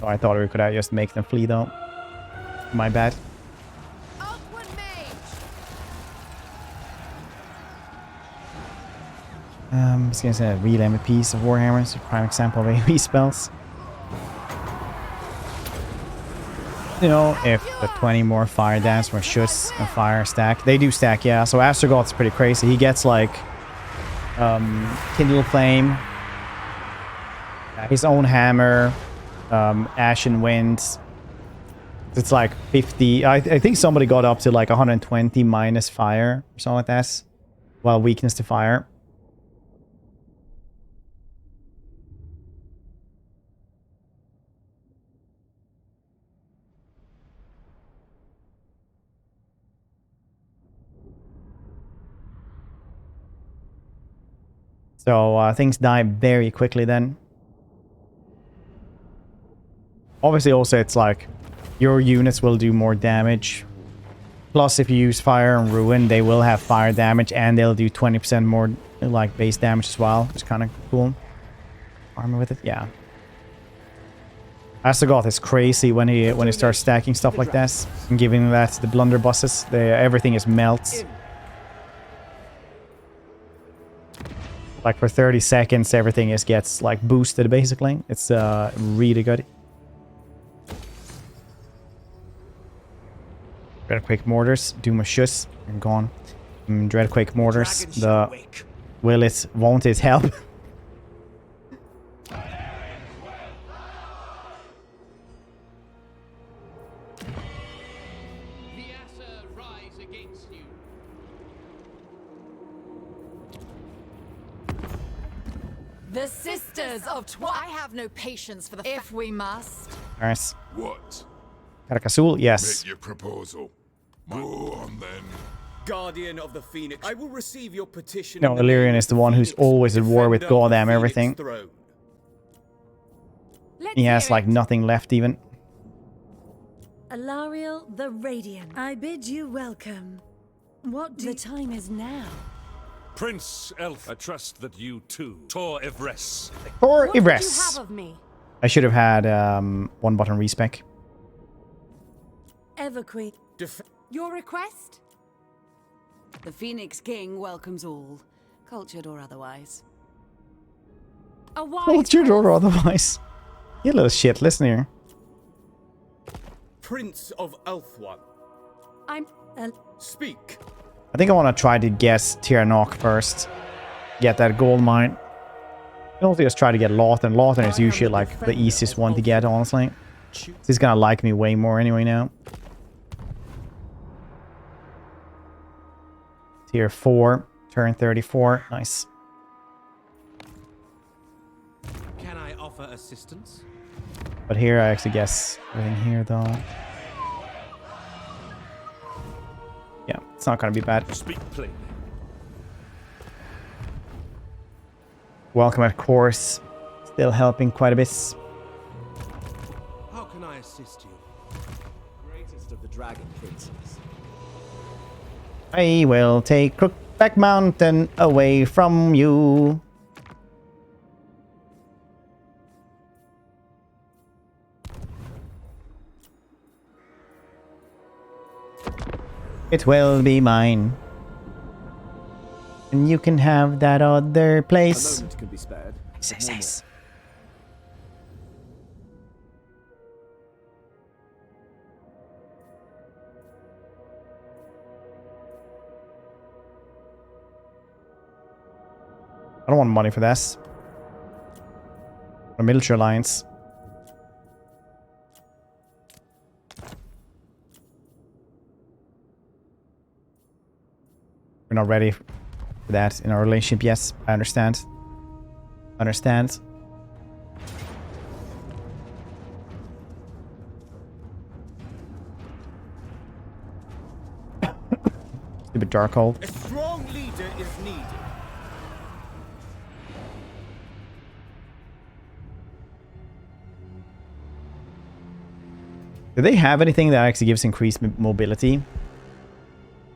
Oh, I thought we could just make them flee though. My bad. Outward mage. Just gonna say a real MVPs of Warhammer. It's a prime example of AoE spells. You know, if the 20 more fire dance from shoots and fire stack. They do stack, yeah. So Astrogoth's pretty crazy. He gets like Kindle Flame, his own hammer, Ashen Wind. It's like 50. I think somebody got up to like 120 minus fire or something like that. Well, weakness to fire. So things die very quickly then. Obviously also it's like your units will do more damage. Plus if you use fire and ruin, they will have fire damage and they'll do 20% more like base damage as well. It's kind of cool. Armor with it, yeah. Astrogoth is crazy when he starts stacking stuff like this and giving that the blunderbusses. Everything is melts. Like for 30 seconds, everything gets like boosted basically. It's really good. Dreadquake mortars, Doom of Shus, and gone. Dreadquake mortars, will it, won't it help? The Sisters of I have no patience for the if we must. Nice. What? Carcasul, yes. Make your proposal. Go on then. Guardian of the Phoenix. I will receive your petition. No, Illyrian is the one who's always at war with goddamn everything. He has like nothing left even. Alariel the Radiant. I bid you welcome. What do the time is now? Prince Elf, I trust that you too. Tor Ivres. Tor What do you have Ivres. of me? I should have had one button respec. Everqueen. Your request? The Phoenix King welcomes all, cultured or otherwise. A wise Cultured or otherwise. You little shit, listen here. Prince of Elfwan. I'm Speak. I think I want to try to guess Tyrannok first. Get that gold mine. I also just try to get Lawton. Lawton is usually like the easiest one to get, honestly. He's gonna like me way more anyway now. Tier 4, turn 34. Nice. Can I offer assistance? But here I actually guess everything here though. Yeah, it's not gonna be bad. Speak plainly. Welcome, of course. Still helping quite a bit. How can I assist you? Greatest of the Dragon Princes. I will take Crookback Mountain away from you. It will be mine. And you can have that other place. A moment can be spared. Yes. I don't want money for this. A military alliance. We're not ready for that in our relationship. Yes, I understand. Understand. Stupid Darkhold. A strong leader is needed. Do they have anything that actually gives increased mobility?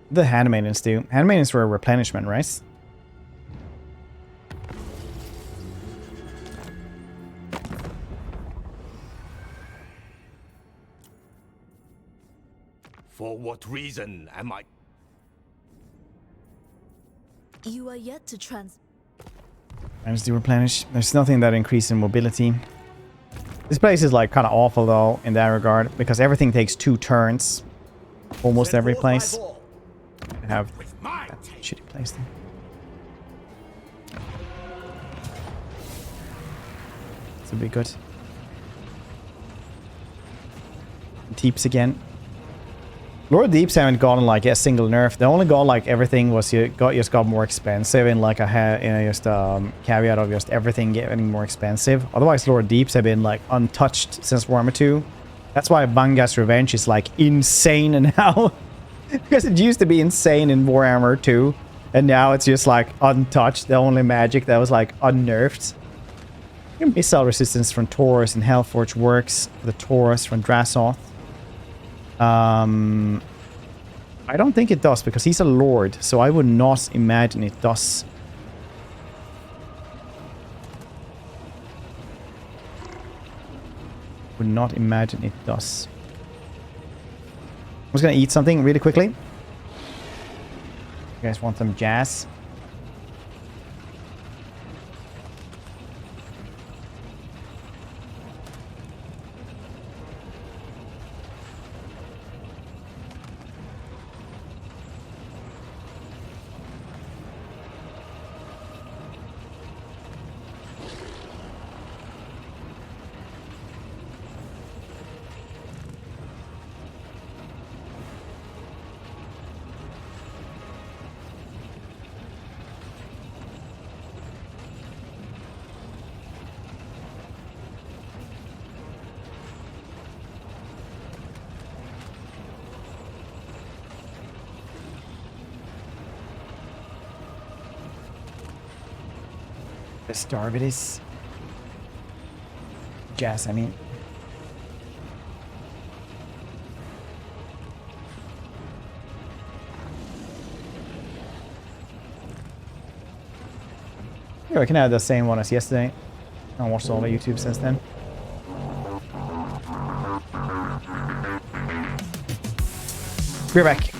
The handmaidens do. Handmaidens were a replenishment, right? For what reason am I? You are yet to Managed to replenish. There's nothing that increases in mobility. This place is like kind of awful though in that regard because everything takes 2 turns. Almost every place. I have that shitty place there. This would be good. Deeps again. Lord Deeps haven't gotten like a single nerf. They only got like everything was just got more expensive and like I had just caveat of just everything getting more expensive. Otherwise Lord Deeps have been like untouched since Warhammer 2. That's why Vanga's Revenge is like insane now. Because it used to be insane in Warhammer 2 and now it's just like untouched. The only magic that was like unnerfed. Your missile resistance from Taurus and Hellforge works for the Taurus from Drasoth. I don't think it does because he's a lord, so I would not imagine it does. Would not imagine it does. I'm just gonna eat something really quickly. You guys want some jazz? The Starvitus. Jazz, I mean. Yeah, we can have the same one as yesterday. I watched all the YouTube since then. We're back.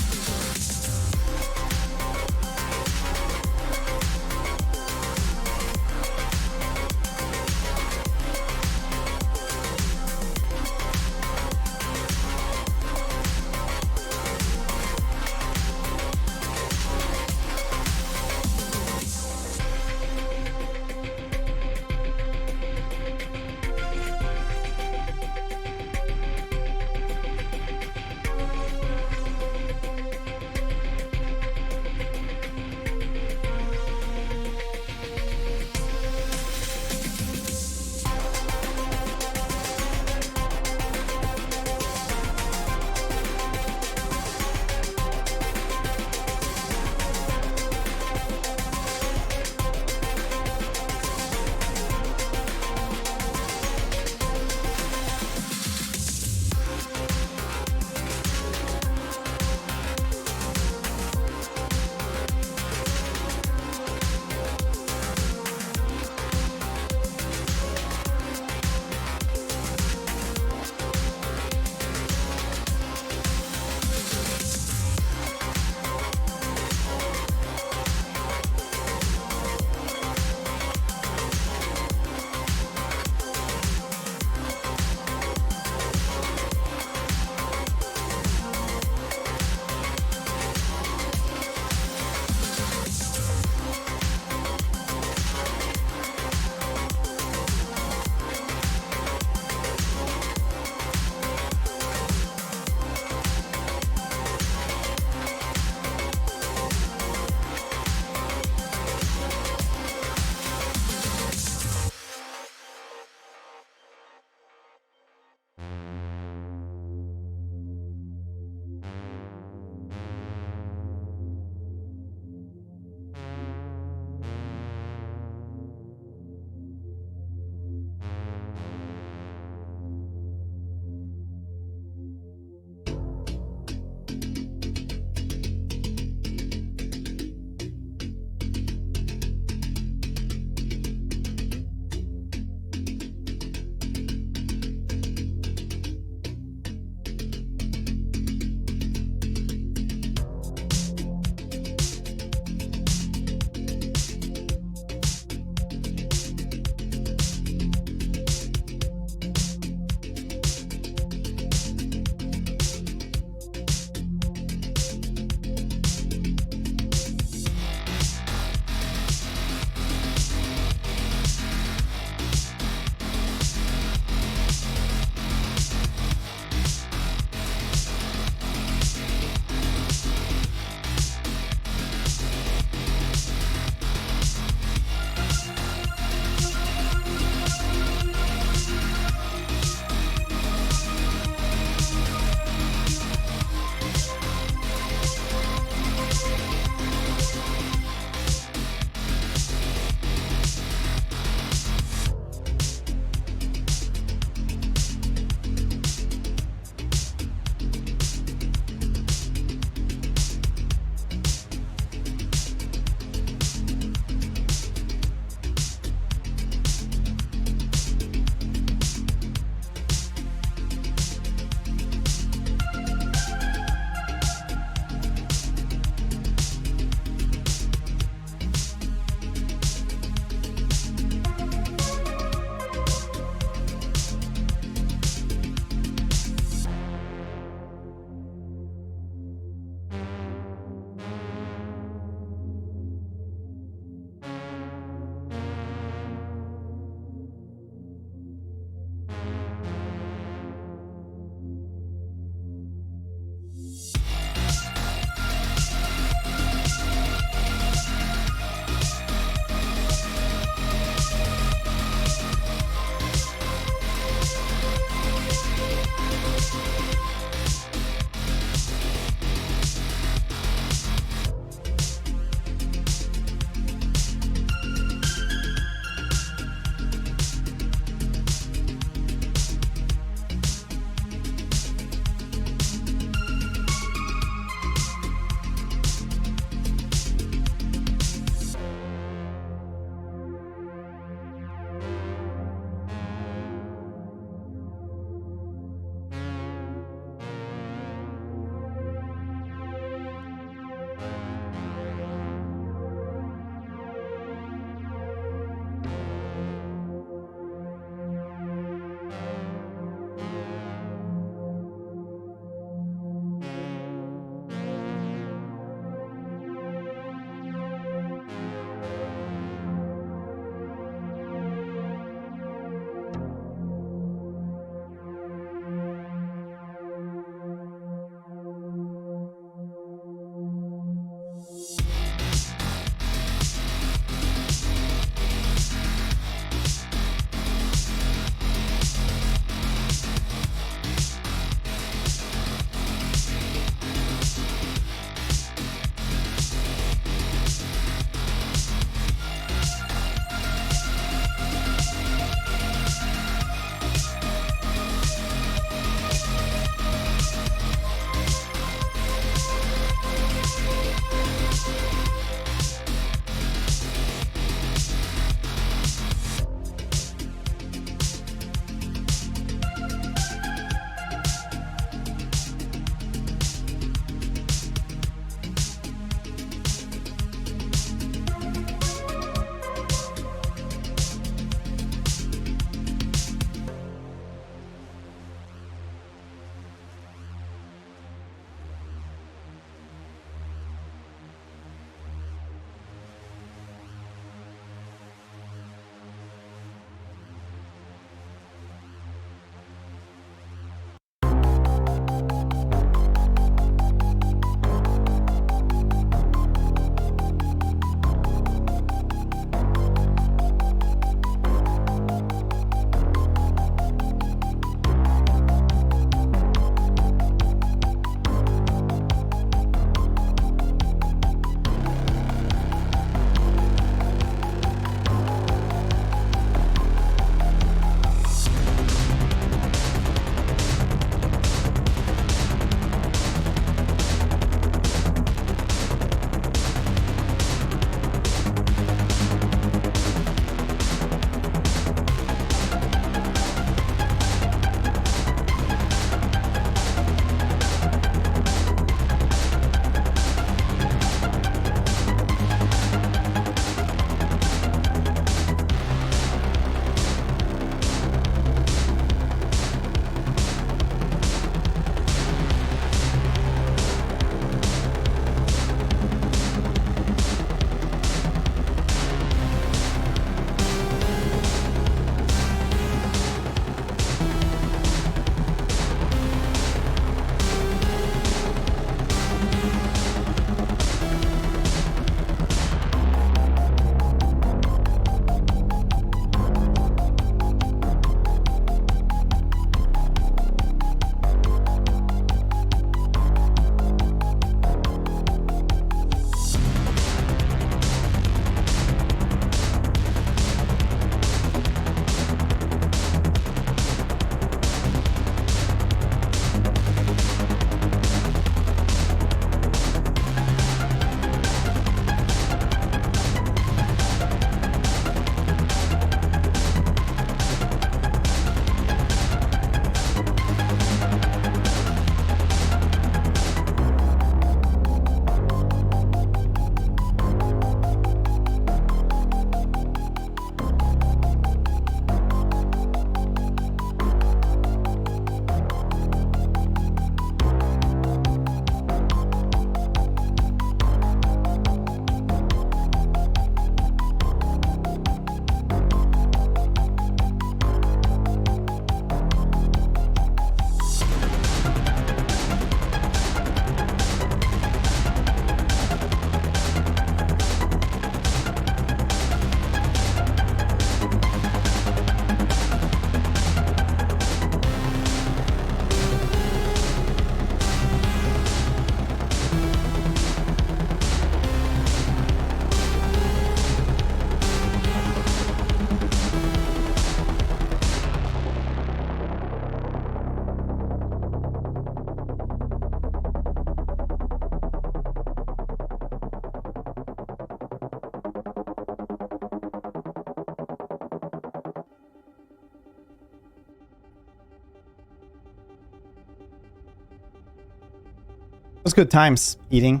was good times eating.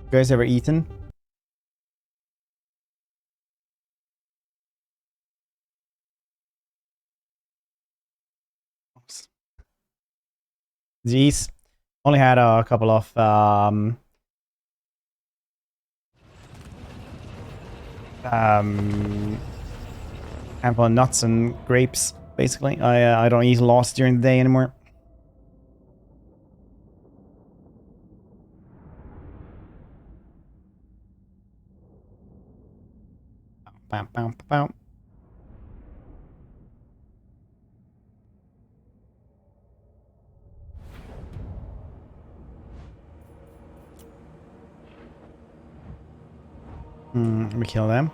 You guys ever eaten? Jeez. Only had a couple of handful of nuts and grapes. Basically, I don't eat lots during the day anymore. Bam, bam, bam. Let me kill them.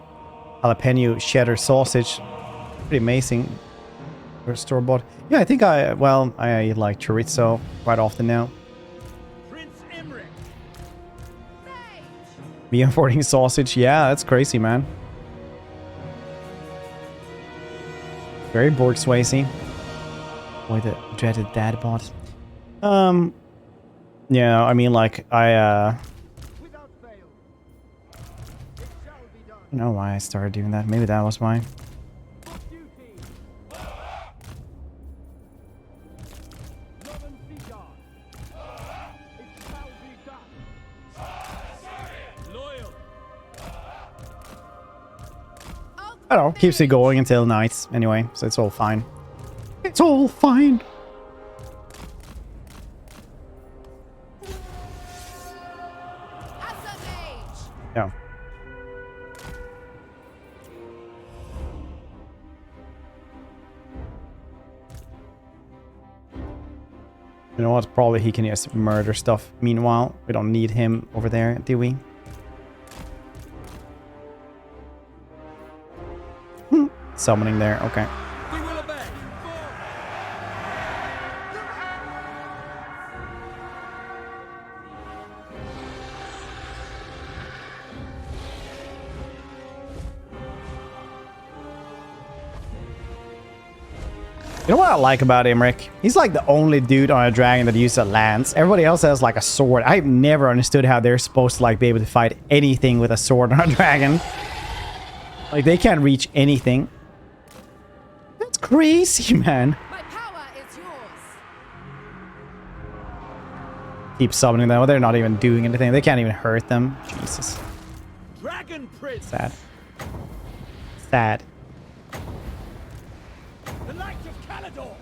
Jalapeno cheddar sausage. Pretty amazing. For store-bought. Yeah, I think I eat like chorizo quite often now. Prince Imrik. Me importing sausage. Yeah, that's crazy, man. Very Borg Swayze. Boy, the dreaded dad bod. Yeah, I mean, like, I don't know why I started doing that. Maybe that was why. I don't know, keeps it going until night anyway, so it's all fine. It's all fine. Yeah. You know what? Probably he can just murder stuff. Meanwhile, we don't need him over there, do we? Summoning there, okay. You know what I like about Imrik? He's like the only dude on a dragon that uses a lance. Everybody else has like a sword. I've never understood how they're supposed to like be able to fight anything with a sword on a dragon. Like they can't reach anything. That's crazy, man. My power is yours. Keep summoning them. They're not even doing anything. They can't even hurt them. Jesus. Dragon Prince. Sad. Sad. The Light of Caledor.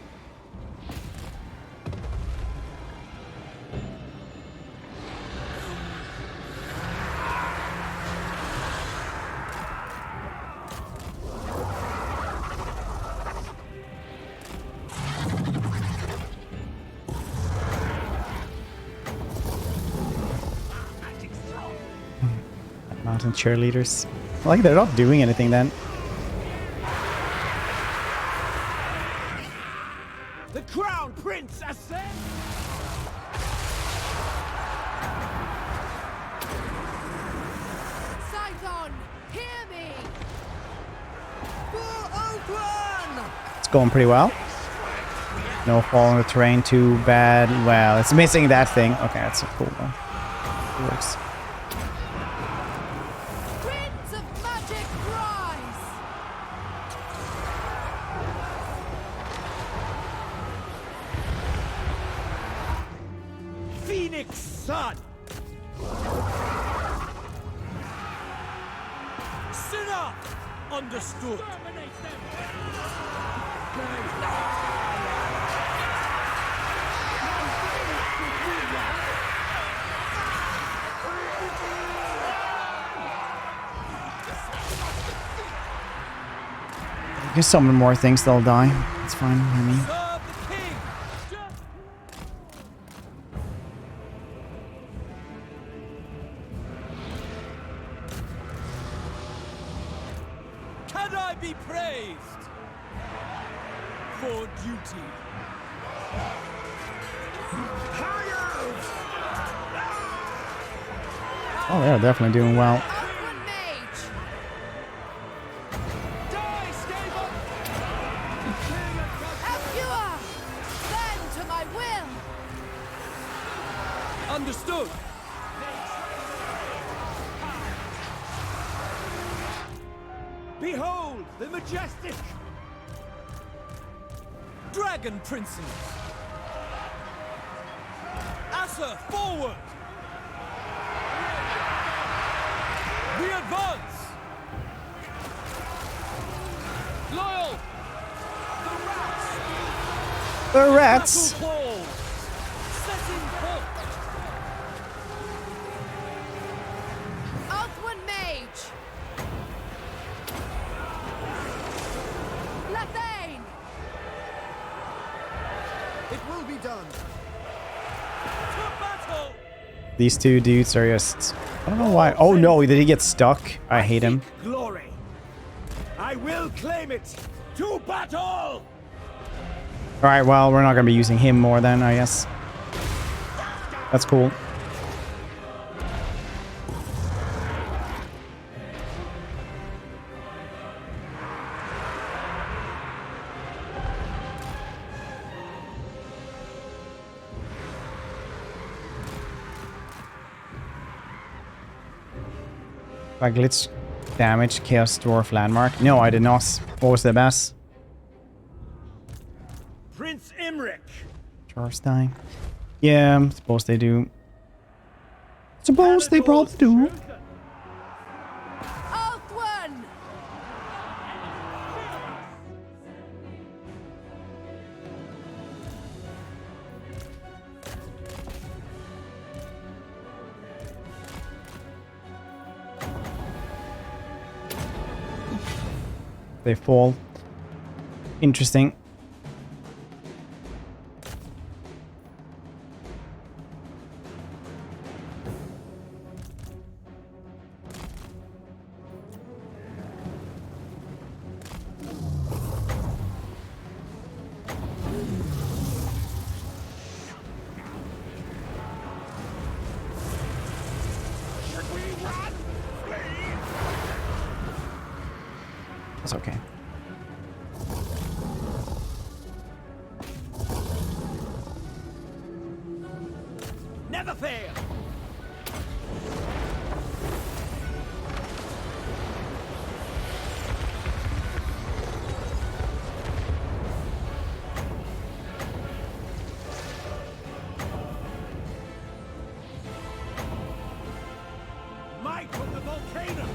Mountain cheerleaders. Like they're not doing anything then. The Crown Prince ascends. Scython, hear me. It's going pretty well. No fall on the terrain too bad. Well, it's missing that thing. Okay, that's a cool one. It works. Prince of Magic Rise. Phoenix Sun. Sinner. Understood. Just summon more things, they'll die. It's fine by me. Can I be praised for duty? Oh, they're definitely doing well. Then to will! Understood! Behold, the majestic Dragon Princes! Asa, forward! We advance! Loyal! The rats! Battle balls! Setting forth! Oathward Mage! Lathane! It will be done! To battle! These two dudes are just... I don't know why. Oh no, did he get stuck? I hate him. Glory! I will claim it! To battle! Alright, well, we're not going to be using him more then, I guess. That's cool. By glitch damage chaos dwarf landmark. No, I did not. What was the best? Prince Imrik! Dwarfs dying. Yeah, suppose they do. Suppose they probably do. Oathward! They fall. Interesting. That's okay. Never fail! Might of the volcano!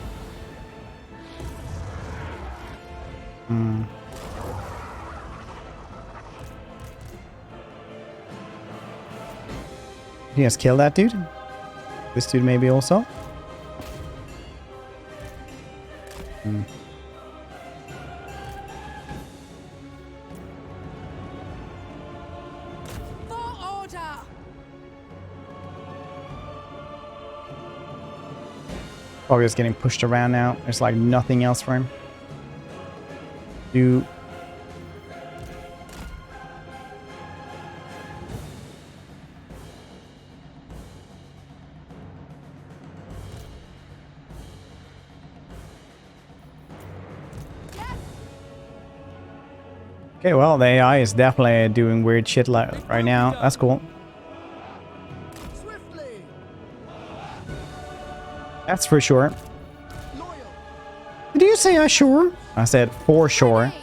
He has killed that dude. This dude maybe also. For order! Probably just getting pushed around now. There's like nothing else for him. Do. Okay, well, the AI is definitely doing weird shit like right now. That's cool. Swiftly! That's for sure. Did you say sure? I said for sure.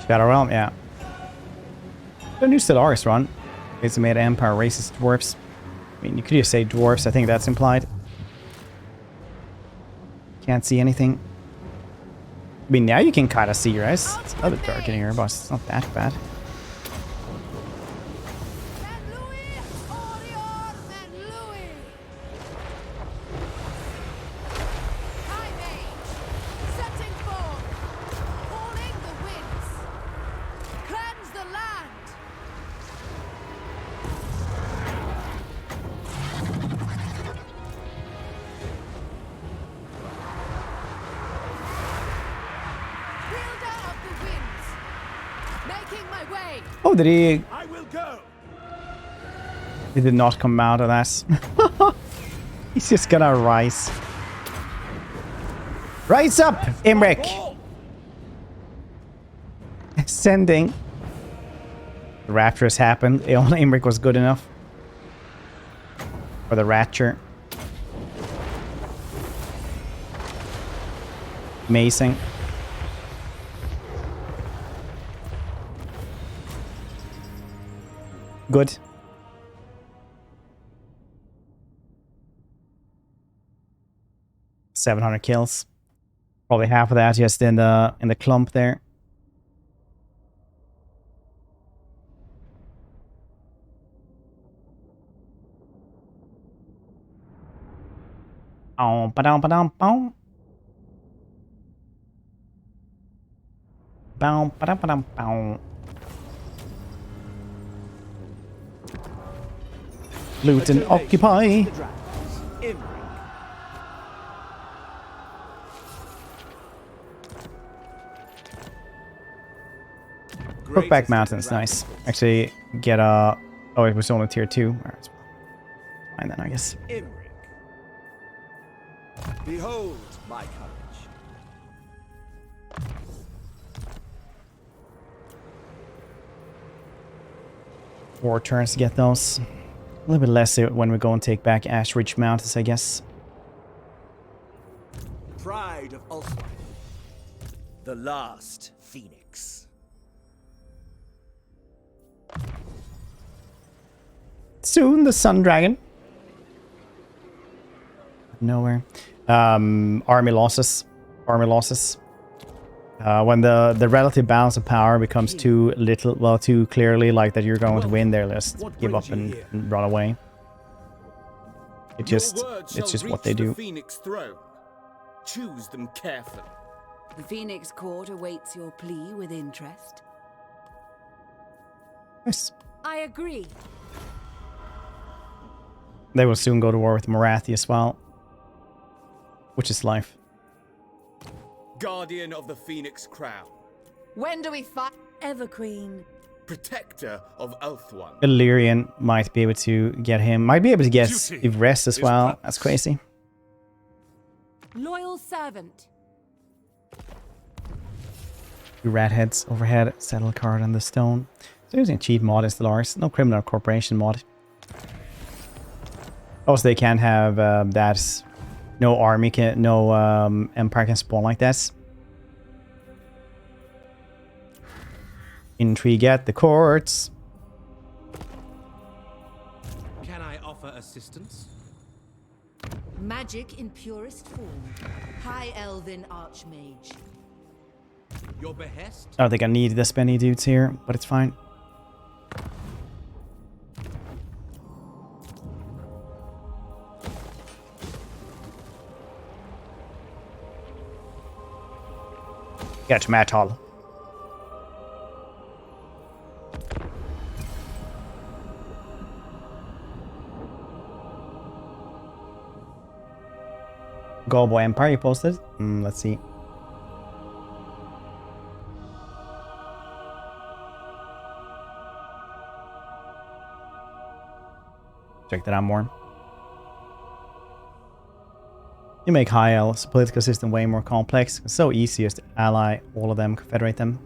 Shadow Realm, yeah. The new Stellaris run. It's made Empire racist dwarfs. I mean, you could just say dwarfs. I think that's implied. Can't see anything. I mean, now you can kind of see, right? It's a little bit dark in here, but it's not that bad. Blocking my way. Oh, did he? I will go. He did not come out of that. He's just gonna rise. Rise up, Imrik! Ascending. The rapture has happened. Only Imrik was good enough. For the rapture. Amazing. Good. $700 kills. Probably half of that just in the clump there. Oh, ba-dum, ba-dum, boom. Boom, ba-dum, ba-dum, boom. Loot and occupy. Brookback Mountain's nice. Actually, get a... Oh, it was only tier 2. Alright, fine then, I guess. Imrik. Behold my courage. Four turns to get those. A little bit less when we go and take back Ash Ridge Mountains, I guess. Pride of Ulster. The last Phoenix. Soon, the Sun Dragon. Nowhere. Army losses. Army losses. When the relative balance of power becomes too little, well, too clearly like that you're going to win there, just give up and run away. It's just what they do. Phoenix throne. Choose them carefully. The Phoenix Court awaits your plea with interest. Yes. I agree. They will soon go to war with Marathi as well. Which is life. Guardian of the Phoenix crown. When do we fight? Everqueen. Protector of Ulthuan. Illyrian might be able to get him. Might be able to get Ivres as well. That's crazy. Loyal servant. Two Ratheads overhead. Settle card on the stone. So using a cheap mod is the Lars. No criminal corporation mod. Also, they can't have that. No army can, no empire can spawn like this. Intrigue at the courts. Can I offer assistance? Magic in purest form. High Elven Archmage. Your behest? I don't think I need this many dudes here, but it's fine. Get metal. Gobo Empire you posted? Let's see. Check that out more. You make High Elves political system way more complex. It's so easy just to ally all of them, confederate them.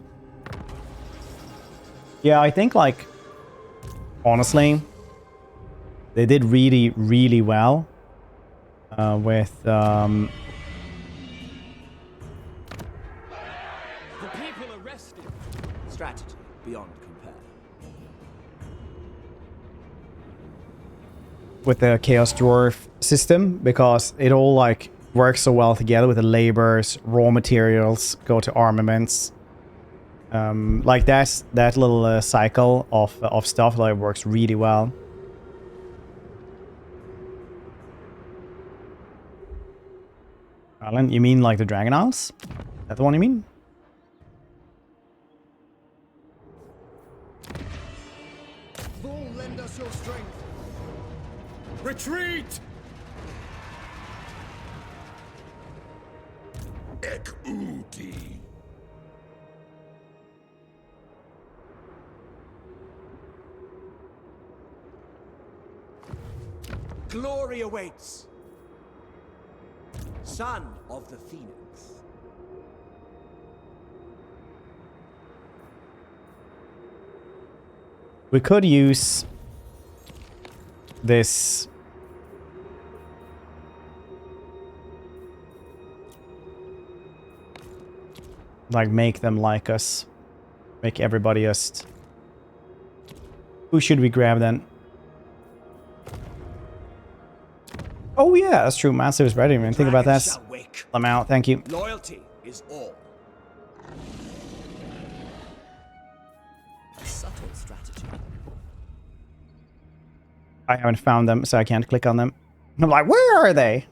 Yeah, I think, like, honestly, they did really, really well with The people arrested. Strategy beyond compare. with the Chaos Dwarf system, because it all like works so well together with the labors, raw materials, go to armaments. Like that little cycle of stuff like works really well. Alan, you mean like the Dragon Isles? Is that the one you mean? Vol, lend us your strength. Retreat! Ek Uti. Glory awaits. Son of the Phoenix. We could use this. Like, make them like us. Make everybody us. Who should we grab then? Oh yeah, that's true. Massive is ready. I didn't think about that. I'm out. Thank you. Loyalty is all. A subtle strategy. I haven't found them, so I can't click on them. I'm like, where are they?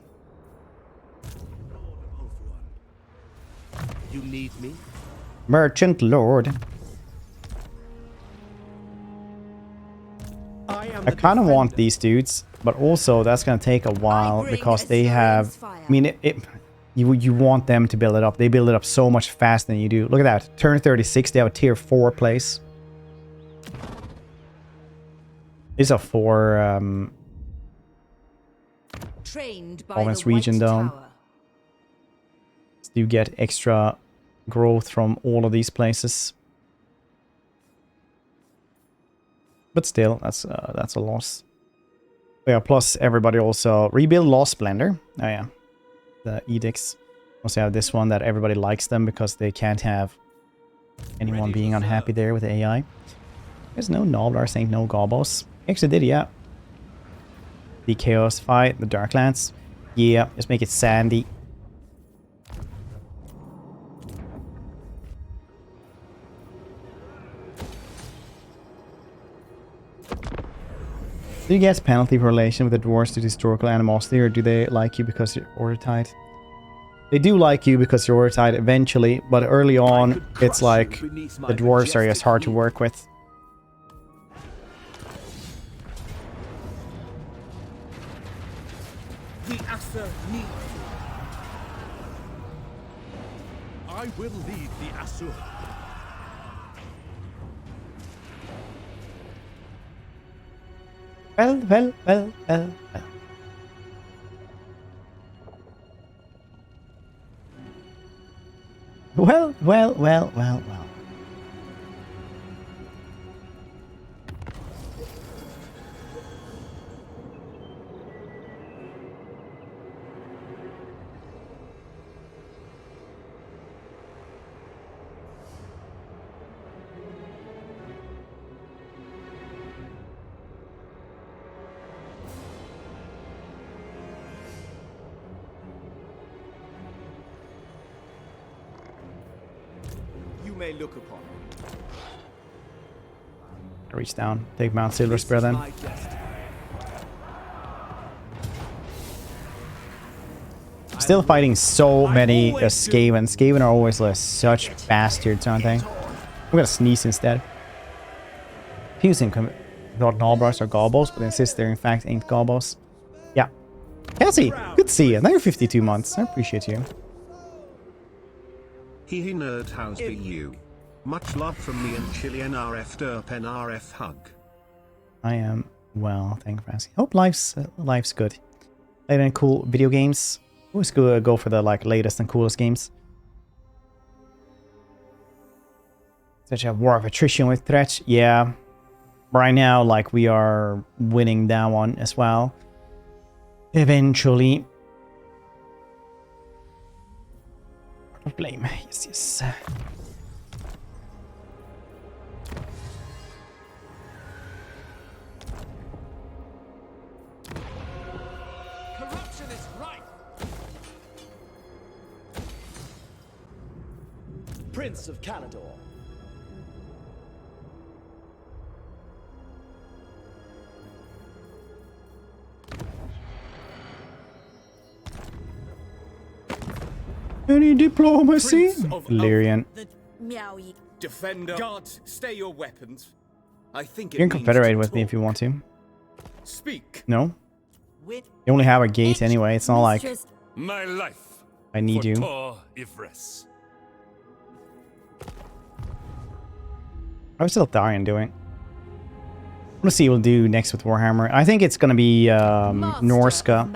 You need me? Merchant Lord. I kind of want these dudes, but also that's going to take a while because they have... I mean, you want them to build it up. They build it up so much faster than you do. Look at that. Turn 36, they have a tier 4 place. These are for... Province region though. So you get extra growth from all of these places. But still, that's a loss. Yeah, plus everybody also rebuild Lost Splendor. Oh yeah, the edicts. Also have this one that everybody likes them because they can't have anyone being unhappy there with the AI. There's no Noblars, ain't no Gobos. Actually did, yeah. The Chaos fight, the Darklands. Yeah, just make it sandy. Do you get penalty for relation with the dwarves due to historical animosity, or do they like you because you're order-tied? They do like you because you're order-tied eventually, but early on, it's like the dwarves are just hard to work with. The Aesir need you. I will lead the Aesir. Well. Well. May look upon me. Reach down, take Mount Silver Spear then. Still fighting so many Skaven. Skaven are always like such bastards, aren't they? I'm gonna sneeze instead. Fusing thought Noblars are Gobos, but insist they in fact ain't Gobos. Yeah. Cassie, good to see you. Another 52 months. I appreciate you. Hee nerd, how's be you? Much love from me and Chilean RF Derpen RF hug. I am well, thank you for asking. Hope life's good. Played any cool video games? Always go for the like latest and coolest games. Such a war of attrition with threats. Yeah. Right now, like we are winning that one as well. Eventually. Blame. Yes. Corruption is right. Prince of Caledor. Any diplomacy? Lyrian. Defender. Guards, stay your weapons. I think You can confederate with me if you want to. Speak. No? You only have a gate anyway. It's not like my life. I need you. How's still Darian doing? We'll see what we'll do next with Warhammer. I think it's going to be Norska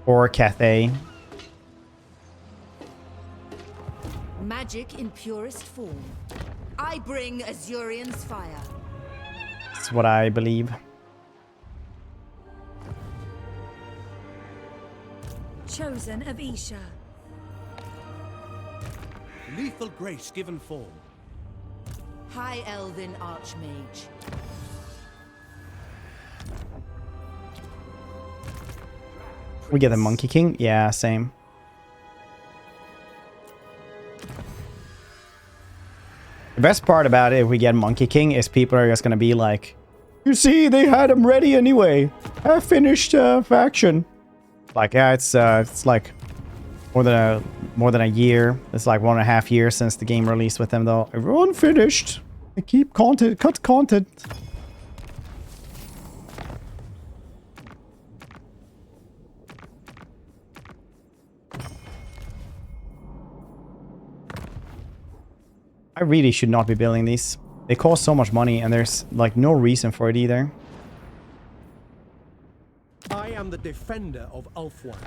or Cathay. Magic in purest form. I bring Azurian's fire. That's what I believe. Chosen of Isha. Lethal grace given form. High Elven Archmage. We get the Monkey King? Yeah, same. The best part about it, if we get Monkey King, is people are just gonna be like, you see, they had him ready anyway. I finished faction. Like, yeah, it's like more than a year. It's like 1.5 years since the game released with them, though. Everyone finished. They keep cut content. I really should not be building these. They cost so much money and there's like no reason for it either. I am the defender of Ulfwan.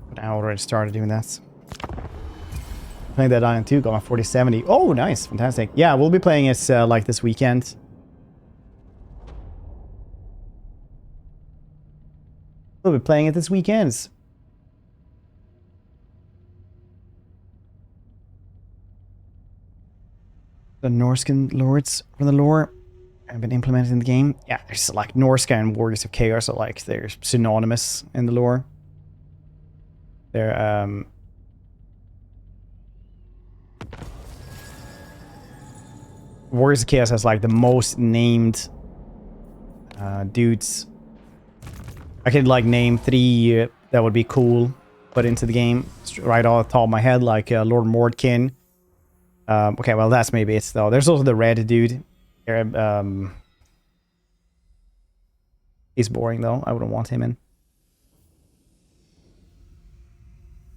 But I already started doing that. Playing Dead Island 2, got my 4070. Oh, nice. Fantastic. Yeah, we'll be playing it like this weekend. We'll be playing it this weekend. The Norscan lords from the lore have been implemented in the game. Yeah, there's like Norsca and Warriors of Chaos are like they're synonymous in the lore. They're Warriors of Chaos has like the most named dudes. I could like name 3 that would be cool put into the game right off the top of my head, like Lord Mordkin. Okay, well that's maybe it though. There's also the red dude. He's boring though. I wouldn't want him in.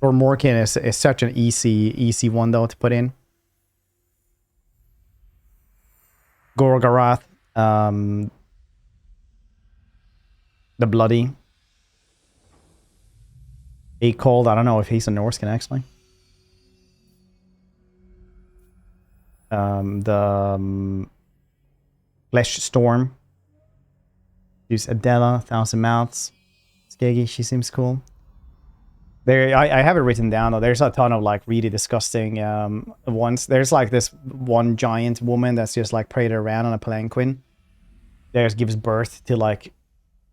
Lord Mordkin is such an easy one though to put in. Gorgoroth, the Bloody. He called, I don't know if he's a Norscan actually. The Flesh Storm. Use Adela, 1,000 Mouths. Skeggy, she seems cool. There, I have it written down though. There's a ton of like really disgusting ones. There's like this one giant woman that's just like paraded around on a palanquin. There's gives birth to like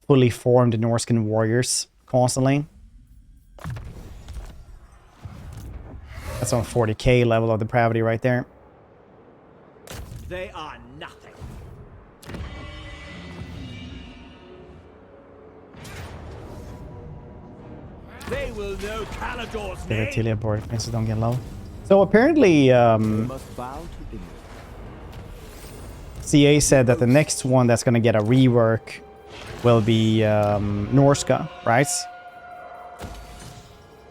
fully formed Norscan warriors constantly. That's on 40k level of depravity right there. They are nothing. They will know Calador's name. Telia board so don't get low. So apparently CA said that the next one that's gonna get a rework will be Norska, right?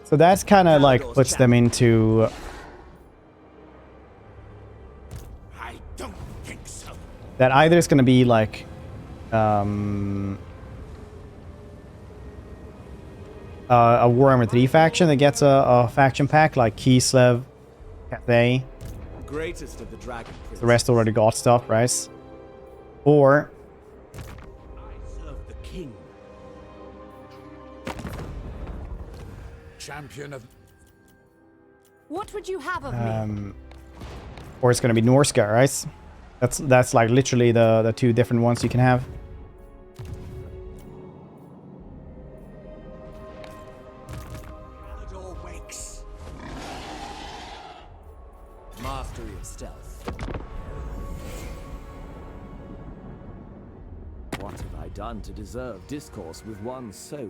So that's kind of like puts them into. I don't think so. That either is going to be like a Warhammer 3 faction that gets a faction pack like Kislev, Cathay. Greatest of the dragon. The rest already got stuff, right? Or I serve the king. Champion of. What would you have of me? or it's going to be Norska, right? That's like literally the 2 different ones you can have. Calador wakes. Mastery of stealth. What have I done to deserve discourse with one so?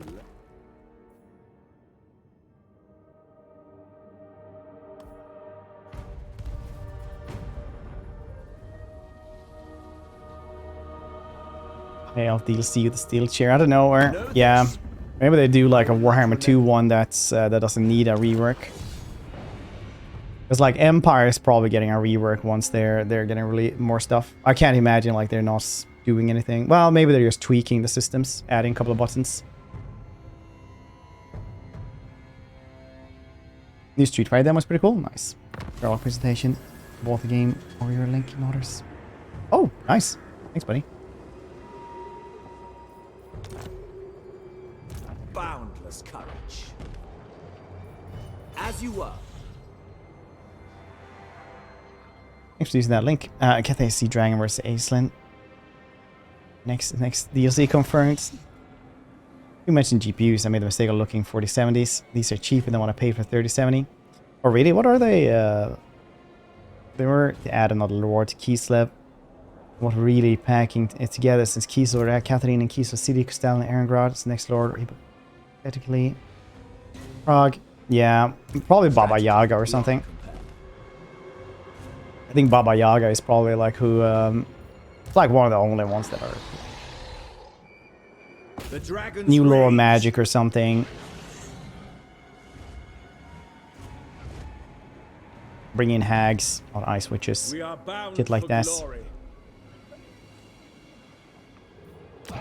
Hey, I'll DLC with the steel chair. I don't know, or yeah. Maybe they do like a Warhammer 2 one that's that doesn't need a rework. Because like Empire is probably getting a rework once they're getting really more stuff. I can't imagine like they're not doing anything. Well, maybe they're just tweaking the systems, adding a couple of buttons. New Street Fighter demo was pretty cool. Nice. Sherlock presentation. Bought the game or your link in orders. Oh, nice. Thanks, buddy. Boundless courage. As you were. Thanks for using that link. Cathay Sea Dragon vs. Aislinn. Next DLC confirmed. You mentioned GPUs. I made the mistake of looking 4070s. These are cheap and they want to pay for 3070. Oh really? What are they? They were to add another lord to Kislev. What really packing it together since Kislev, Catherine and Kislev City, Kostal and Erengrad. It's next lord. Hypothetically. Prague. Yeah. Probably Baba Yaga or something. I think Baba Yaga is probably like who, it's like one of the only ones that are new lore magic or something. Bring in hags or ice witches, shit like that.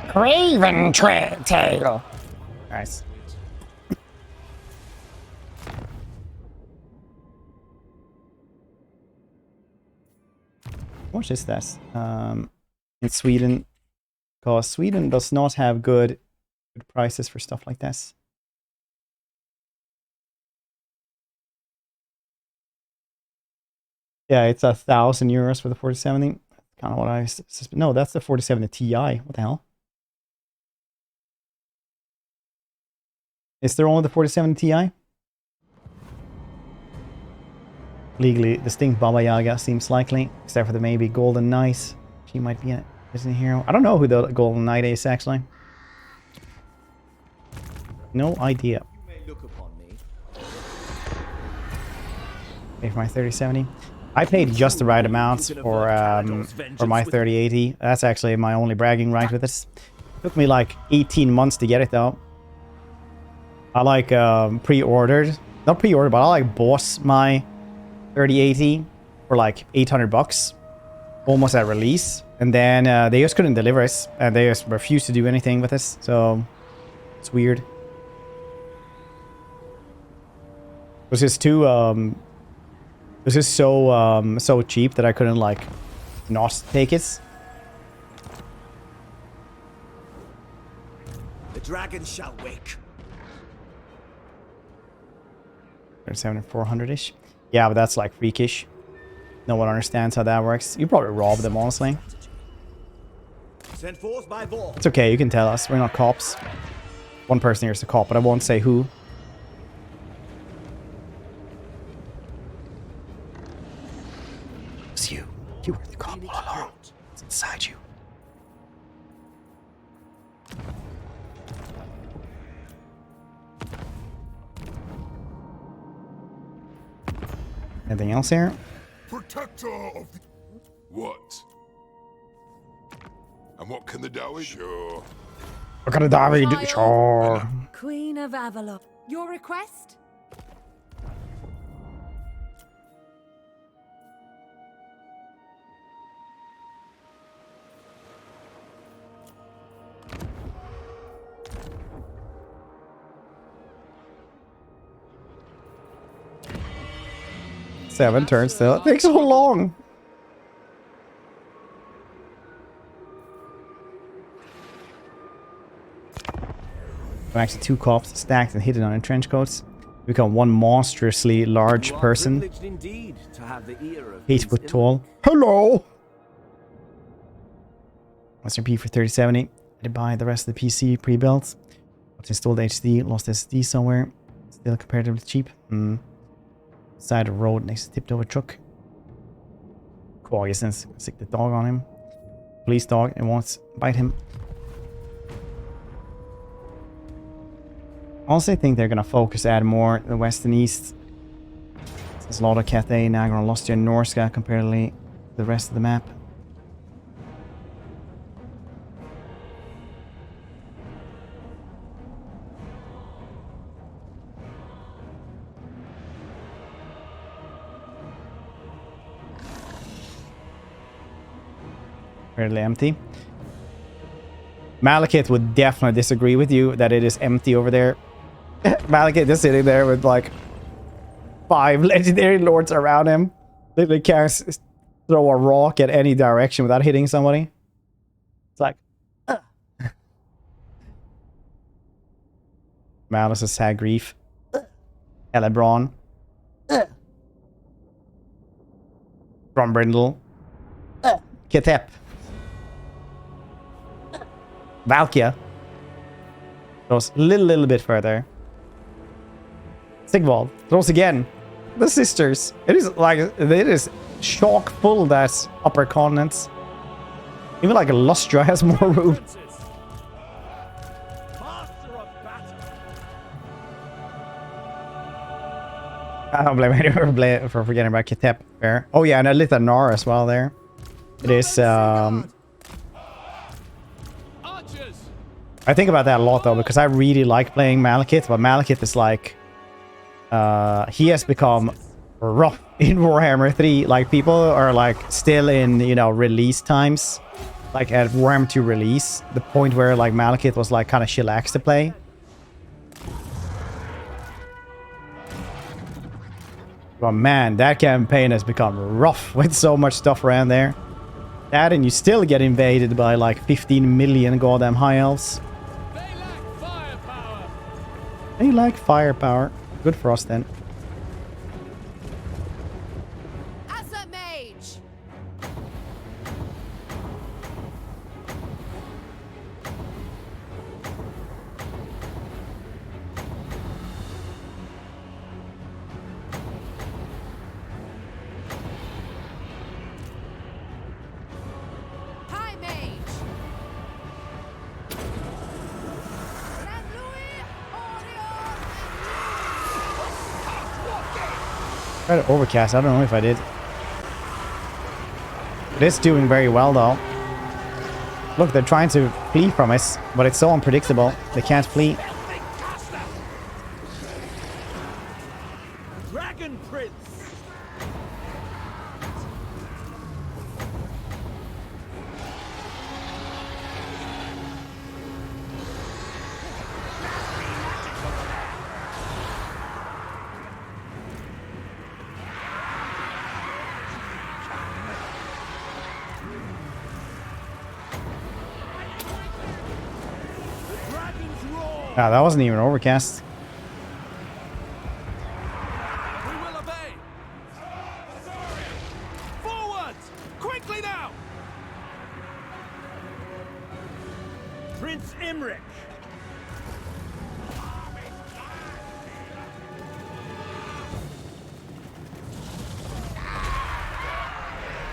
Craven tail. Nice. What is that? In Sweden, because Sweden does not have good prices for stuff like this. Yeah, it's 1,000 euros for the 4070. Kind of what I suspect. No, that's the 4070 Ti. What the hell? Is there only the 4070 Ti? Legally distinct Baba Yaga seems likely, except for the maybe Golden Knight. She might be a Disney hero. I don't know who the Golden Knight is actually. No idea. Okay, for my 3070. I paid just the right amount for my 3080. That's actually my only bragging right with this. Took me like 18 months to get it though. I like pre-ordered, not pre-ordered, but I like bought my 3080 for like 800 bucks, almost at release, and then they just couldn't deliver us, and they just refused to do anything with us. So it's weird. It was just too it was just so cheap that I couldn't like not take it. The dragon shall wake. 37 and 400-ish. Yeah, but that's like freakish. No one understands how that works. You probably rob them, honestly. Sent forth by Vor. It's okay, you can tell us. We're not cops. One person here is a cop, but I won't say who. It's you. You were the cop all along. It's inside you. Anything else here? Protector of the... What? And what can the Dawi? Sure. What can the Dawi do? Sure. Queen of Avalon. Your request? Seven turns still. It takes so long. Actually, two cops stacked and hidden on in trench coats. Become one monstrously large person. 8 foot tall. Hello! What's your P for 3070? I did buy the rest of the PC pre-built. What's installed HD? Lost SSD somewhere. Still comparatively cheap. Side of the road next to tipped over truck. Quagisons. Stick the dog on him. Police dog. It won't bite him. Also, I think they're gonna focus add more the west and east. There's a lot of Cathay, Nagra, and Lostia, and Norska comparatively to the rest of the map. Fairly empty. Malekith would definitely disagree with you that it is empty over there. Malekith is sitting there with like 5 legendary lords around him. Literally can't throw a rock at any direction without hitting somebody. It's like... Malus is sad grief. Elebron. Brombrindle. Ketep. Valkia. Throws a little bit further. Sigvald. Throws again. The sisters. It is chock full, that upper continents. Even like Lustra has more room. I don't blame anyone for forgetting about Ketep there. Oh yeah, and a little Nar as well there. It is I think about that a lot though, because I really like playing Malekith, but Malekith is like he has become rough in Warhammer 3. Like people are like still in, you know, release times. Like at Warhammer 2 release, the point where like Malekith was like kind of chillax to play. But man, that campaign has become rough with so much stuff around there. That, and you still get invaded by like 15 million goddamn high elves. They like firepower. Good for us then. As a mage. High mage. Try to overcast. I don't know if I did. It is doing very well though. Look, they're trying to flee from us, but it's so unpredictable. They can't flee. Dragon Prince. Ah, that wasn't even overcast. We will obey. Forward! Quickly now! Prince Imrik.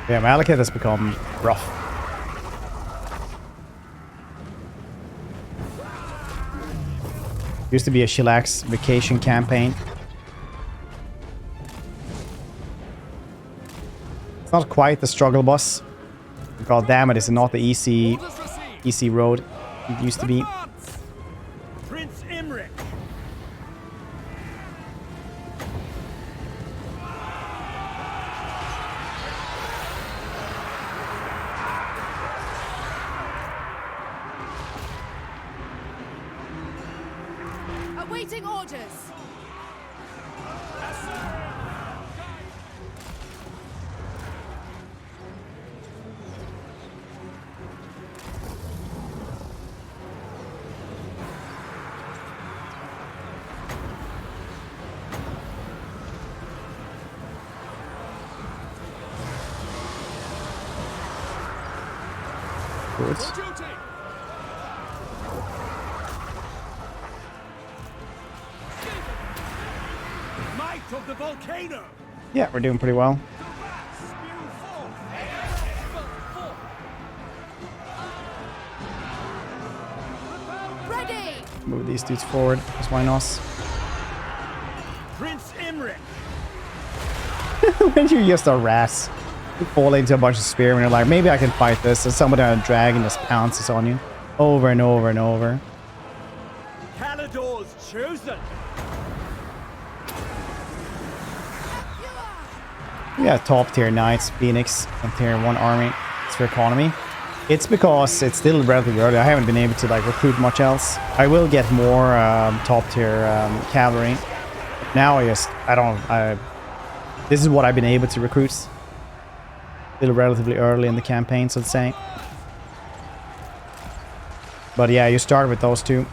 Yeah, Malekith has become rough. Used to be a chillax vacation campaign. It's not quite the struggle bus. God damn it, it's not the easy road it used to be. Prince Imrik. Awaiting orders. Good. Might of the volcano. Yeah, we're doing pretty well. Ready. Move these dudes forward, because why not? Prince Imrik. When you're just a rat, you fall into a bunch of spearmen, you're like, maybe I can fight this, and somebody on a dragon just pounces on you. Over and over and over. Calador's chosen. We got top tier knights, Phoenix, and tier 1 army. It's for economy. It's because it's still relatively early. I haven't been able to like recruit much else. I will get more top tier cavalry. Now this is what I've been able to recruit. Still relatively early in the campaign, so to say. But yeah, you start with those two.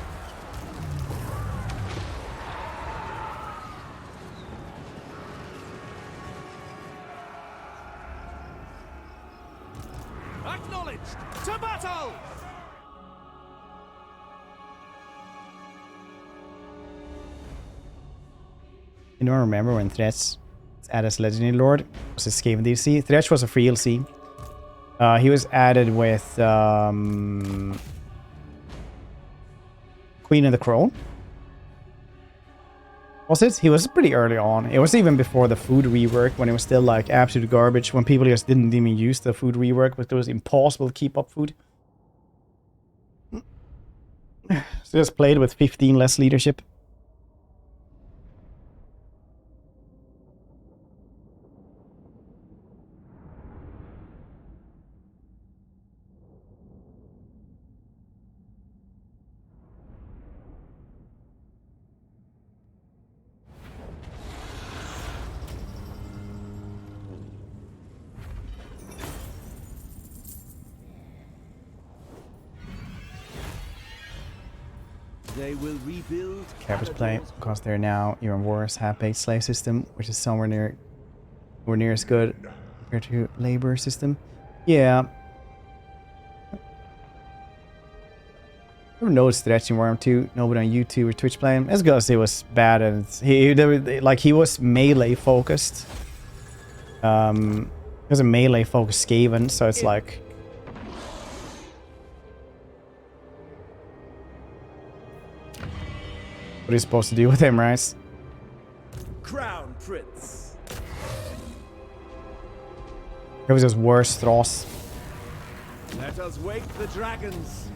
Acknowledged! To battle! You don't remember when Thresh added as Legendary Lord? Was his Skaven DLC? Thresh was a free DLC. He was added with Queen of the Crown. Was it? He was pretty early on. It was even before the food rework, when it was still like absolute garbage, when people just didn't even use the food rework, but it was impossible to keep up food. So just played with 15 less leadership. They will rebuild. Cabbage play, because they're now even worse. Half-baked slave system, which is somewhere near as good compared to labor system. Yeah. Never noticed Stretching Worm too. Nobody on YouTube or Twitch playing. It's because he was bad and he was melee focused. He was a melee focused Skaven, so it's like. What are you supposed to do with him, right? Crown Prince. It was just worse Thross. Let us wake the dragons.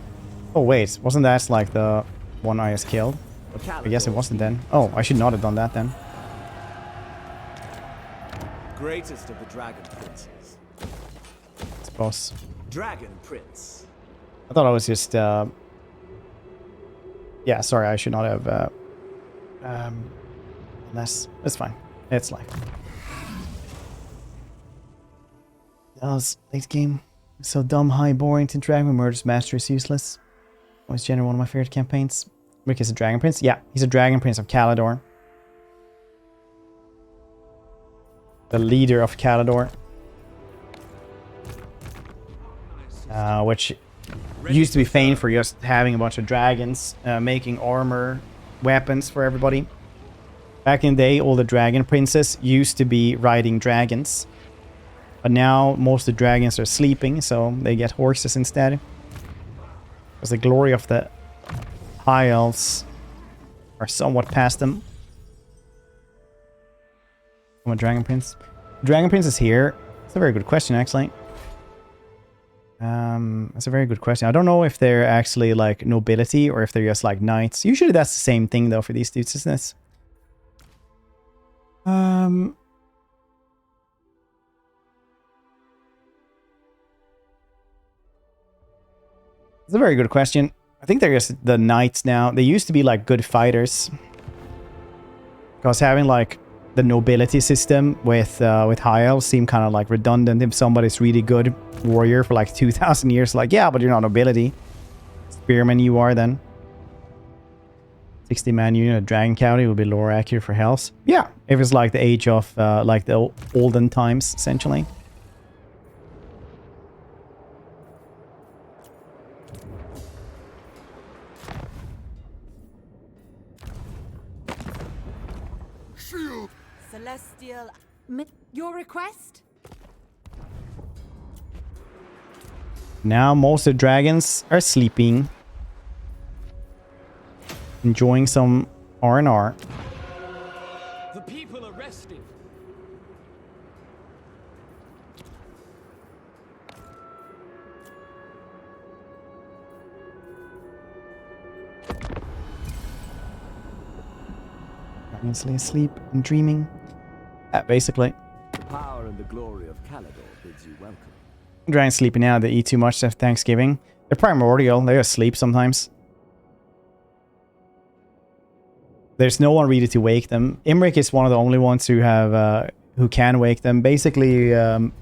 Oh wait, wasn't that like the one I just killed? I guess it wasn't then. Oh, I should not have done that then. Greatest of the dragon princes. I suppose. Dragon Prince. I thought I was just yeah, sorry, I should not have less. It's fine. It's life. That was late game. So dumb, high, boring to drag when Murder's Master is useless. Was generally one of my favorite campaigns. Rick is a Dragon Prince? Yeah, he's a Dragon Prince of Calador. The leader of Calador. Which used to be famed for just having a bunch of dragons, making armor, weapons for everybody. Back in the day, all the Dragon Princes used to be riding dragons. But now, most of the dragons are sleeping, so they get horses instead. Because the glory of the High Elves are somewhat past them. I'm a Dragon Prince. Dragon Prince is here. It's a very good question, actually. That's a very good question. I don't know if they're actually like nobility or if they're just like knights. Usually that's the same thing though for these dudes, isn't it? It's a very good question. I think they're just the knights now. They used to be like good fighters. Because having like the nobility system with high elves seem kind of like redundant. If somebody's really good warrior for like 2,000 years, like, yeah, but you're not nobility. Spearman you are then. 60-man unit of Dragon County will be lore accurate for health. Yeah, if it's like the age of like the olden times, essentially. Celestial... Your request? Now most of the dragons are sleeping. Enjoying some R&R. The people are resting. Dragons lay asleep and dreaming. Basically. Power and the glory of Calador bids you welcome. Dragons sleeping now. They eat too much after Thanksgiving. They're primordial. They just sleep sometimes. There's no one really to wake them. Imrik is one of the only ones who have who can wake them. Basically,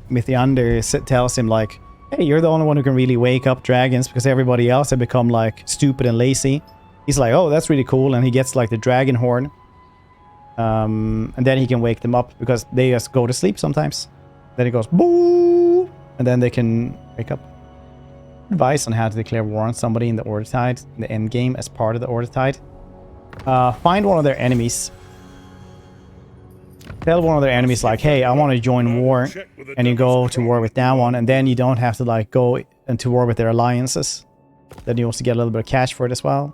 Mithyander tells him like, "Hey, you're the only one who can really wake up dragons because everybody else have become like stupid and lazy." He's like, "Oh, that's really cool," and he gets like the dragon horn, and then he can wake them up because they just go to sleep sometimes. Then it goes boo, and then they can wake up. Advice on how to declare war on somebody in the Order Tide in the end game as part of the Order Tide. Find one of their enemies. Tell one of their enemies like, "Hey, I want to join war," and you go to war with that one, and then you don't have to like go into war with their alliances. Then you also get a little bit of cash for it as well.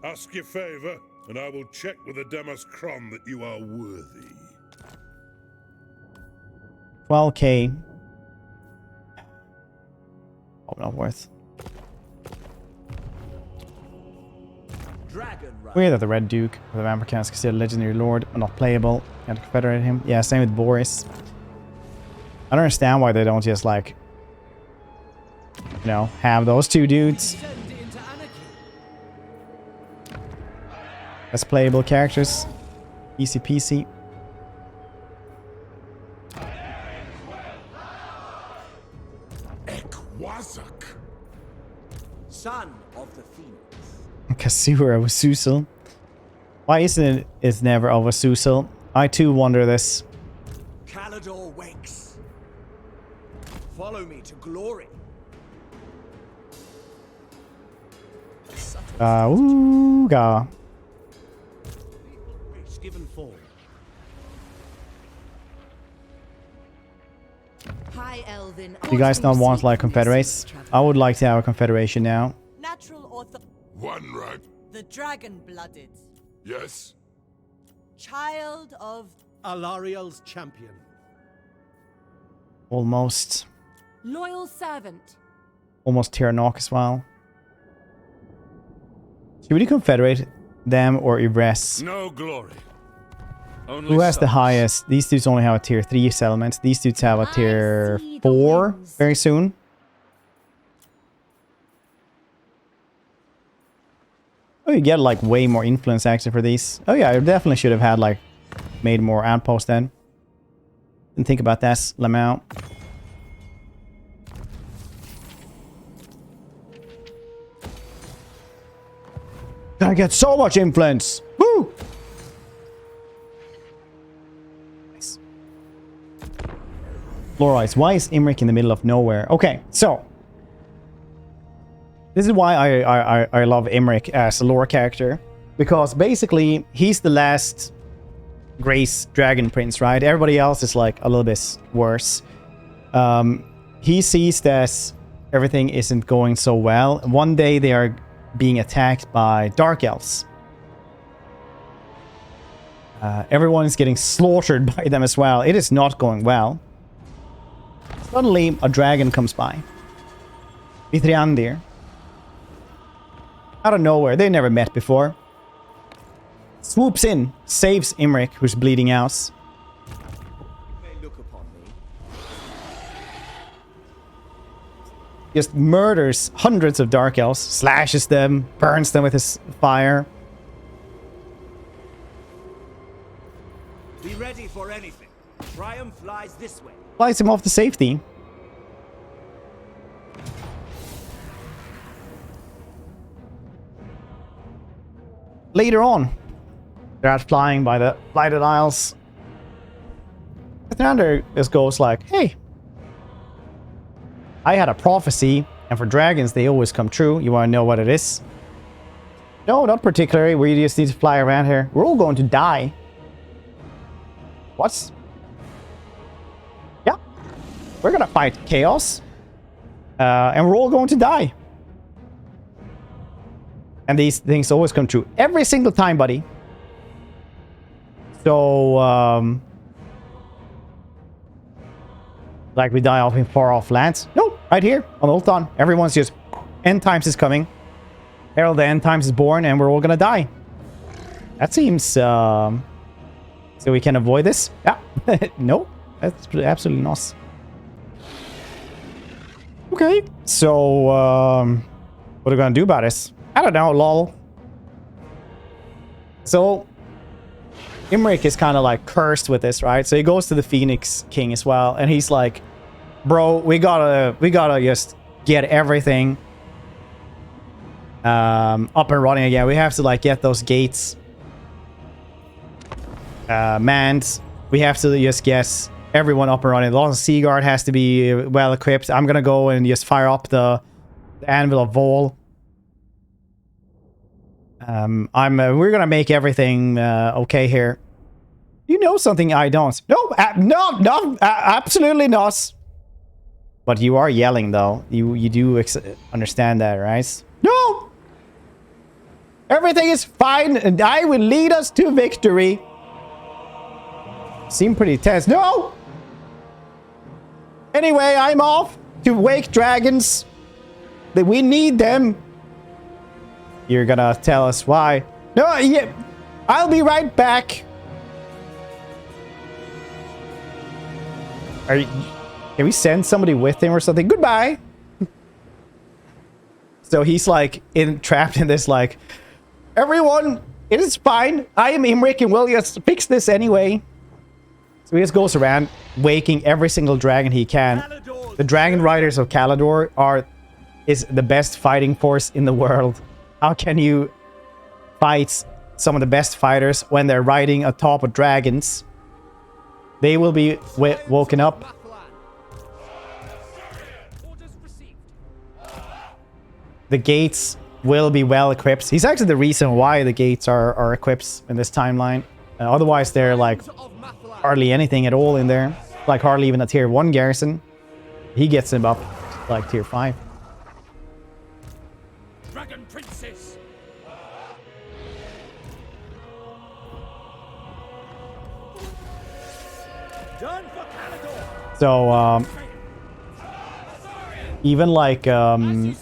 Ask your favor, and I will check with the Demas Kron that you are worthy. 12k. Oh, not worth. Weird that the Red Duke of the Vampire Clan is considered a legendary lord, but not playable. Can't confederate him. Yeah, same with Boris. I don't understand why they don't just like, you know, have those two dudes as playable characters. Easy peasy. Son of the Phoenix. Kasura of Susil. Why isn't it never of a Susil? I too wonder this. Calador wakes. Follow me to glory. Ooga. Given form. Hi, Elvin. You guys don't want like confederates? I would like to have a confederation now. Natural author. One right. The dragon-blooded. Yes. Child of Alariel's champion. Almost. Loyal servant. Almost Tyrannok as well. Should we confederate them or Ibres? No glory. Only Who has the sons. highest? These dudes only have a tier 3 settlement. These dudes have a tier 4 very soon. Oh, you get like way more influence actually for these. Oh yeah, I definitely should have had like made more outposts then. Didn't think about that, Lamau. I get so much influence. Woo! Nice. Florites. Why is Imrik in the middle of nowhere? Okay, so this is why I love Imrik as a lore character, because basically he's the last Grace Dragon Prince, right? Everybody else is like a little bit worse. He sees that everything isn't going so well. One day they are being attacked by Dark Elves. Everyone is getting slaughtered by them as well. It is not going well. Suddenly, a dragon comes by. Mithriandir. Out of nowhere. They never met before. Swoops in. Saves Imrik, who's bleeding out. Just murders hundreds of Dark Elves. Slashes them. Burns them with his fire. Be ready for anything. Triumph lies this way. Flies him off to safety. Later on, they're out flying by the Lighted Isles. Mithrander just goes like, "Hey, I had a prophecy, and for dragons, they always come true. You want to know what it is?" "No, not particularly. We just need to fly around here. We're all going to die." "What?" "Yeah. We're gonna fight chaos. And we're all going to die. And these things always come true. Every single time, buddy. So, like we die off in far off lands? No, right here on Ultan. Everyone's just, end times is coming. Herald the end times is born and we're all gonna die. That seems So we can avoid this? Yeah. No, that's absolutely not. Okay, so what are we gonna do about this? I don't know, lol. So Imrik is kind of like cursed with this, right? So he goes to the Phoenix King as well, and he's like, bro, we gotta just get everything up and running again. We have to like get those gates manned. We have to just get everyone up and running. The Lawson Sea Guard has to be well equipped. I'm gonna go and just fire up the Anvil of Vol. We're gonna make everything okay here. You know something I don't? No, no, absolutely not. But you are yelling though. You do understand that, right? No, everything is fine, and I will lead us to victory. Seem pretty tense. No. Anyway, I'm off to wake dragons. But we need them. You're gonna tell us why? No, yeah, I'll be right back. Can we send somebody with him or something? Goodbye. So he's like trapped in this like, everyone, it is fine. I am Imrik and we'll just fix this anyway. So he just goes around waking every single dragon he can. The dragon riders of Calador is the best fighting force in the world. How can you fight some of the best fighters when they're riding atop of dragons? They will be woken up. The gates will be well equipped. He's actually the reason why the gates are equipped in this timeline. Otherwise, they're like hardly anything at all in there. Like hardly even a tier 1 garrison. He gets him up like tier 5. Dragon Princess. Done for Calador. So even like the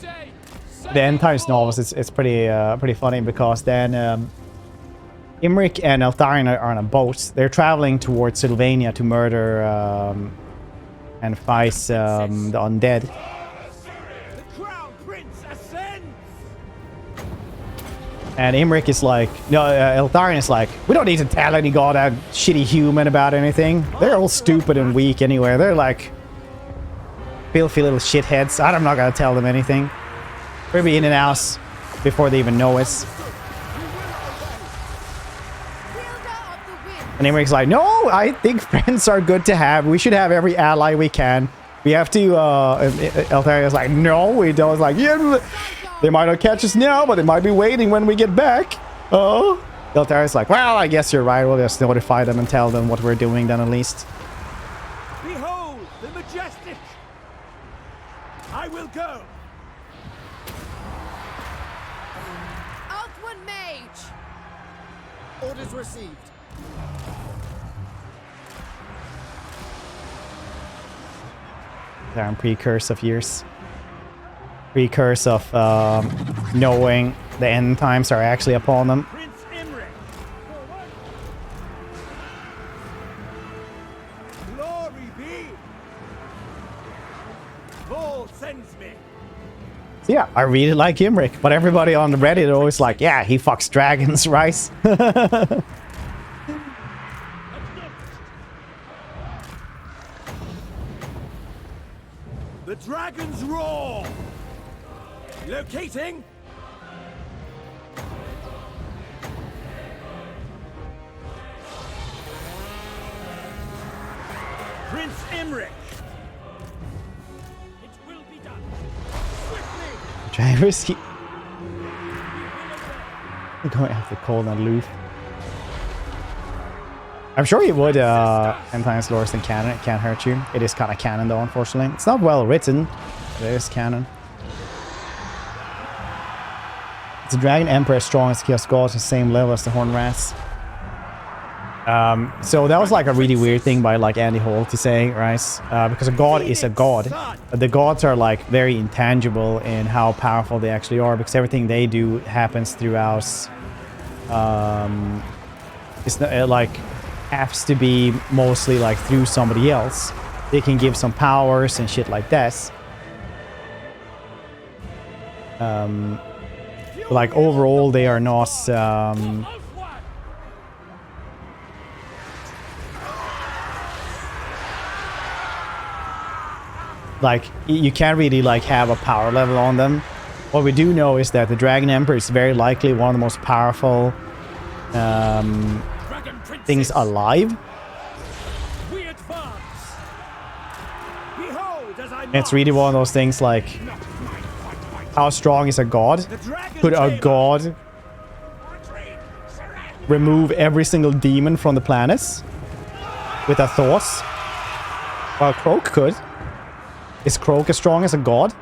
End Times novels, it's pretty funny because then Imrik and Eltharion are on a boat. They're traveling towards Sylvania to murder and fight the undead. The Crown Prince ascends. And Imrik is like, no, Eltharion is like, we don't need to tell any goddamn shitty human about anything. They're all stupid and weak anyway. They're like filthy little shitheads. I'm not gonna tell them anything. We'll be in and out before they even know us. And Imrik's like, no, I think friends are good to have. We should have every ally we can. We have to, Eltharion's like, no, we don't. It's like, yeah, they might not catch us now, but they might be waiting when we get back. Oh. Eltharion's like, well, I guess you're right. We'll just notify them and tell them what we're doing then at least. Behold, the majestic. I will go. Outward mage. Orders received. They're on precurse of years. Precurse of knowing the end times are actually upon them. Prince Imrik. Glory be. Vol sends me. So yeah, I really like Imrik, but everybody on the Reddit are always like, yeah, he fucks dragons, right? The dragons roar. Locating. Prince Imrik. It will be done. Swiftly. Drivers, I'm going to have to call that aloof. I'm sure he would End Times lore than canon. It can't hurt you. It is kind of canon though, unfortunately. It's not well written, but it is canon. It's a Dragon Emperor strong as Chaos God, the same level as the Horn Rats. So that was like a really weird thing by like Andy Hall to say, right? Because a god is a god. The gods are like very intangible in how powerful they actually are, because everything they do happens throughout. It's not, like has to be mostly like through somebody else. They can give some powers and shit like this. Like overall, they are not. Like you can't really like have a power level on them. What we do know is that the Dragon Emperor is very likely one of the most powerful things alive. And it's really one of those things like, how strong is a god? Could a god remove every single demon from the planets with a thought? Well, Croak could. Is Croak as strong as a god?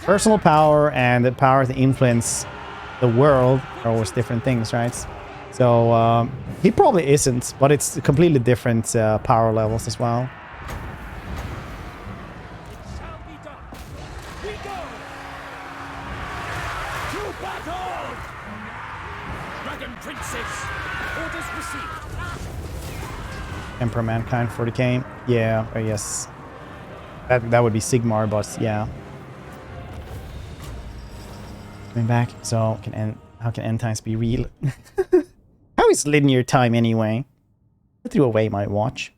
Personal power and the power to influence the world are always different things, right? So he probably isn't, but it's completely different power levels as well. Emperor Mankind 40k. Yeah, yes. That would be Sigmar, but yeah. Coming back. So how can end times be real? How is linear time anyway? I threw away my watch.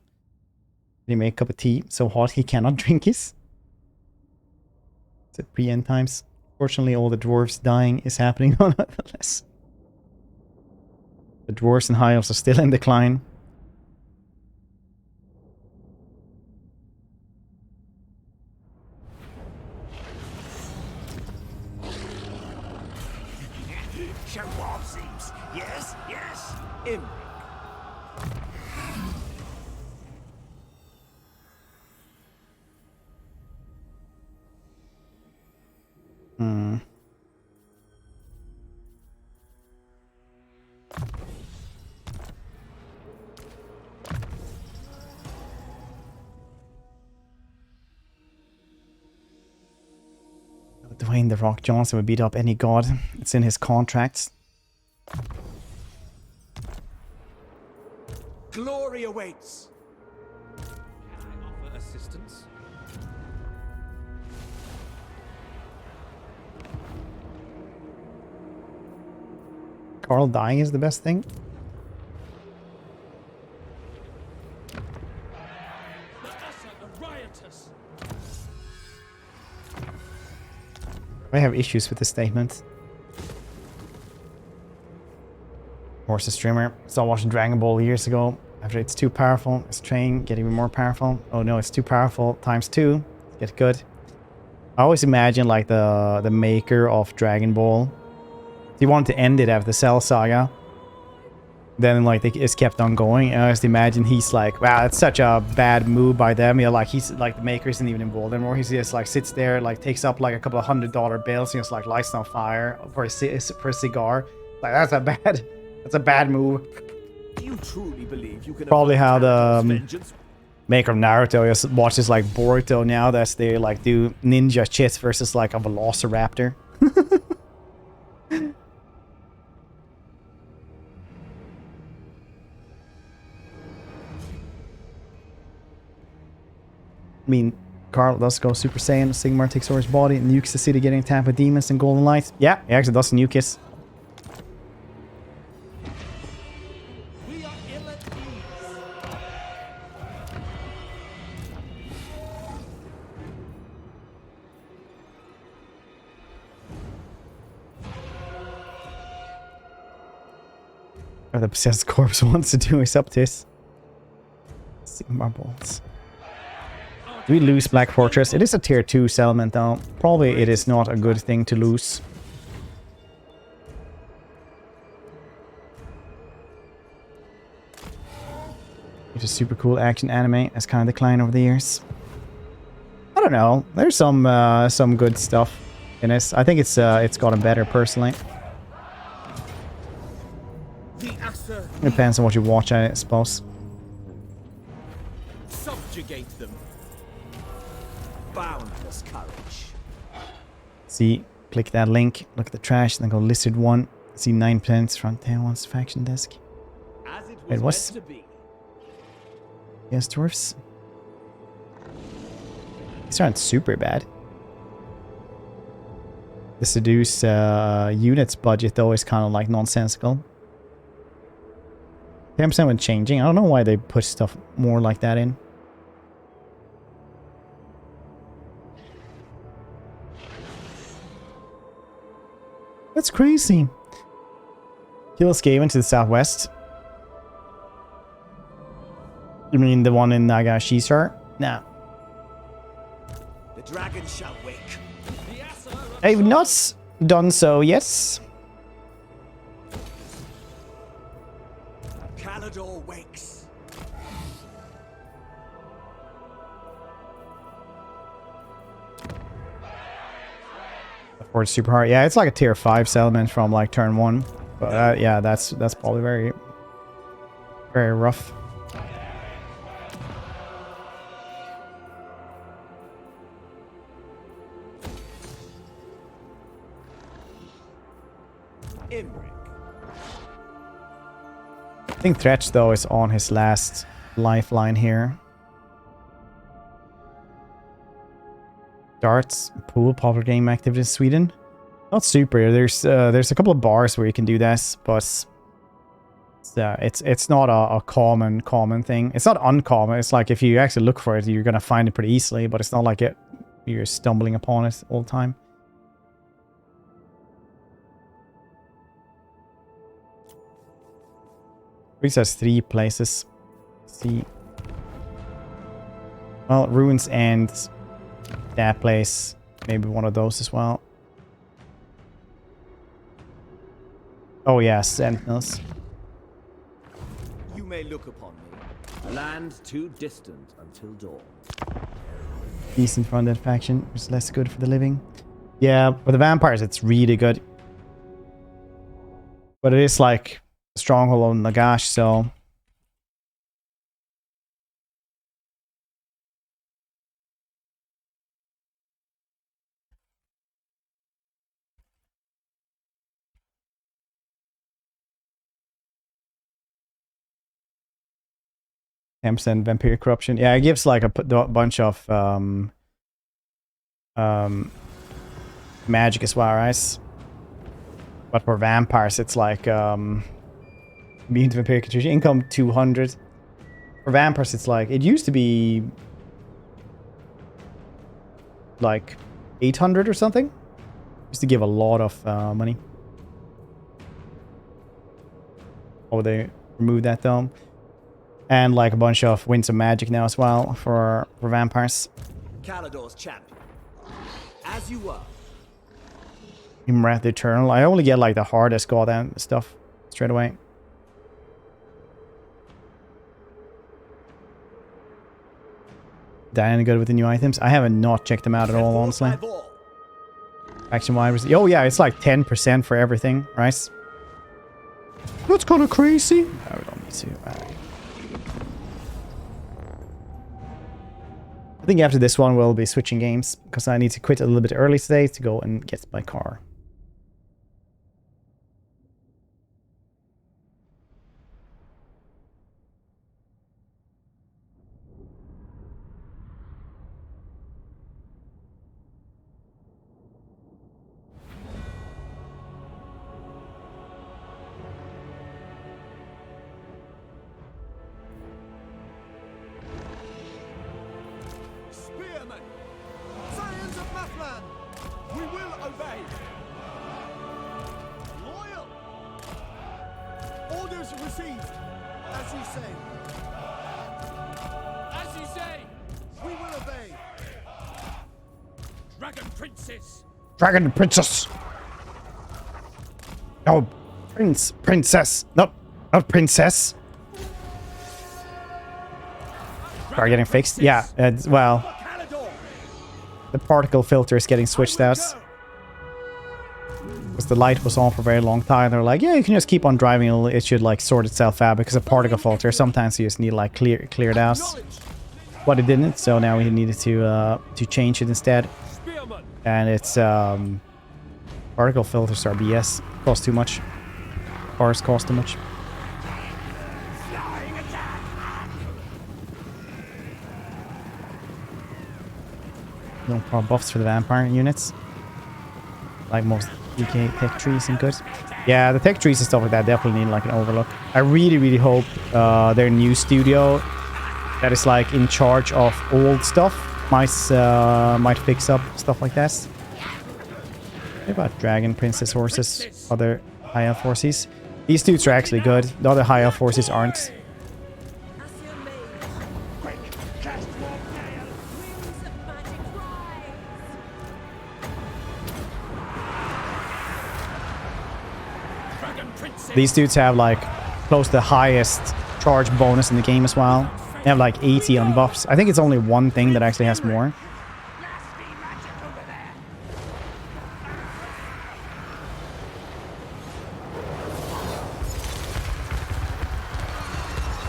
Did he make a cup of tea so hot he cannot drink his? Is it pre-end times? Fortunately, all the dwarves dying is happening nonetheless. The dwarves and high elves are still in decline. Yes, yes. Imrik. Dwayne "The Rock" Johnson would beat up any god. It's in his contracts. Glory awaits. Can I offer assistance? Carl dying is the best thing. I have issues with this statement. Horse a streamer. Started watching Dragon Ball years ago. After it's too powerful, it's train, get even more powerful. Oh no, it's too powerful times 2. Get good. I always imagine like the maker of Dragon Ball. He wanted to end it after the Cell Saga. Then like it's kept on going. And I just imagine he's like, wow, it's such a bad move by them. You know, like he's like the maker isn't even involved anymore. He just like sits there, like takes up like a couple of $100 bills, and just like lights on fire for a cigar. Like that's a bad move. Do you truly believe you can Probably how the maker of Naruto just watches like Boruto now. That's they like do ninja chits versus like a velociraptor. I mean, Carl does go Super Saiyan. Sigmar takes over his body and nukes the city, getting attacked by demons and golden lights. Yeah, he actually does nuke his. We are ill at Or the possessed corpse wants to do is up to this. Sigmar bolts. Do we lose Black Fortress? It is a tier 2 settlement though. Probably it is not a good thing to lose. It's a super cool action anime. That's kind of declined over the years. I don't know. There's some good stuff in this. I think it's gotten better personally. Depends on what you watch, I suppose. Subjugate them. Boundless courage. See, click that link, look at the trash, then go Lizard 1. See 9 planets front there once faction desk. As it Wait, was what's... meant to be. Yes, dwarfs. These aren't super bad. The seduce units budget though is kind of like nonsensical. 10% when changing. I don't know why they put stuff more like that in. That's crazy. Kill Skaven to the southwest. You mean the one in Nagashisar? Nah. The dragon shall wake. I've not done so yet. Calador wakes. Or it's super hard. Yeah, it's like a tier 5 settlement from like turn 1. But yeah, that's probably very, very rough. Imrik. I think Thretch though is on his last lifeline here. Darts, pool, popular game activity in Sweden. Not super. There's a couple of bars where you can do this, but it's not a common thing. It's not uncommon. It's like if you actually look for it, you're gonna find it pretty easily. But it's not like you're stumbling upon it all the time. Greece has 3 places. Let's see. Well, ruins and that place. Maybe one of those as well. Oh yeah, sentinels. You may look upon me. A land too distant until dawn. Decent for undead faction. It's less good for the living. Yeah, for the vampires it's really good. But it is like a stronghold on Nagash, so... %, vampiric corruption. Yeah, it gives like a bunch of magic as well, right? But for vampires, it's like immune to vampiric contusion. Income 200. For vampires, it's like it used to be like 800 or something. Used to give a lot of money. Oh, they removed that though. And like a bunch of winds of magic now as well for vampires. Calador's champion. As you were. Imrik the Eternal. I only get like the hardest goddamn stuff straight away. Diana good with the new items. I haven't not checked them out at all, honestly. Action wise. Oh yeah, it's like 10% for everything, right? That's kind of crazy. No, we don't need to. I think after this one we'll be switching games because I need to quit a little bit early today to go and get my car. Dragon Princess! No, Princess! Not Princess! Are getting fixed? Yeah, well... The particle filter is getting switched out. Because the light was on for a very long time. They're like, yeah, you can just keep on driving, it should like sort itself out. Because a particle filter, sometimes you just need like clear it out. But it didn't, so now we needed to change it instead. And it's particle filters are BS. Cost too much. bars cost too much. No power buffs for the vampire units. Like most DK tech trees and good. Yeah, the tech trees and stuff like that definitely need like an overlook. I really hope their new studio that is like in charge of old stuff might fix up stuff like that. What about dragon, princess horses, other high elf horses? These dudes are actually good. The other high elf horses aren't. These dudes have like close to the highest charge bonus in the game as well. They have like 80 on buffs. I think it's only one thing that actually has more.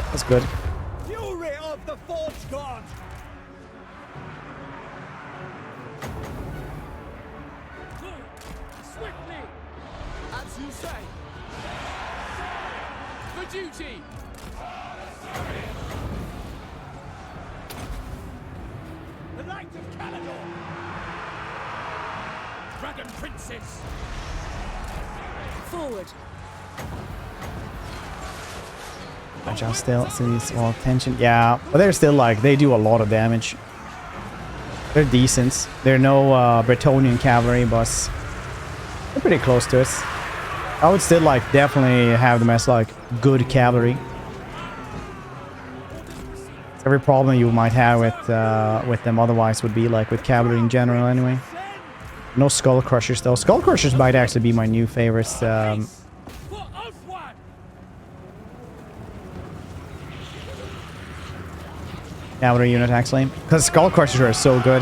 That's good. Fury of the Forge God! Swiftly! As you say! For duty! The Light of Caledon! Dragon Princess! Forward! Agile still sees all tension. Yeah, but they're still like, they do a lot of damage. They're decent. They're no Bretonnian cavalry, but they're pretty close to it. I would still like definitely have them as like good cavalry. Every problem you might have with them otherwise would be like with cavalry in general anyway. No skull crushers though. Skull crushers might actually be my new favorites. Cavalry unit actually, because skull crushers are so good.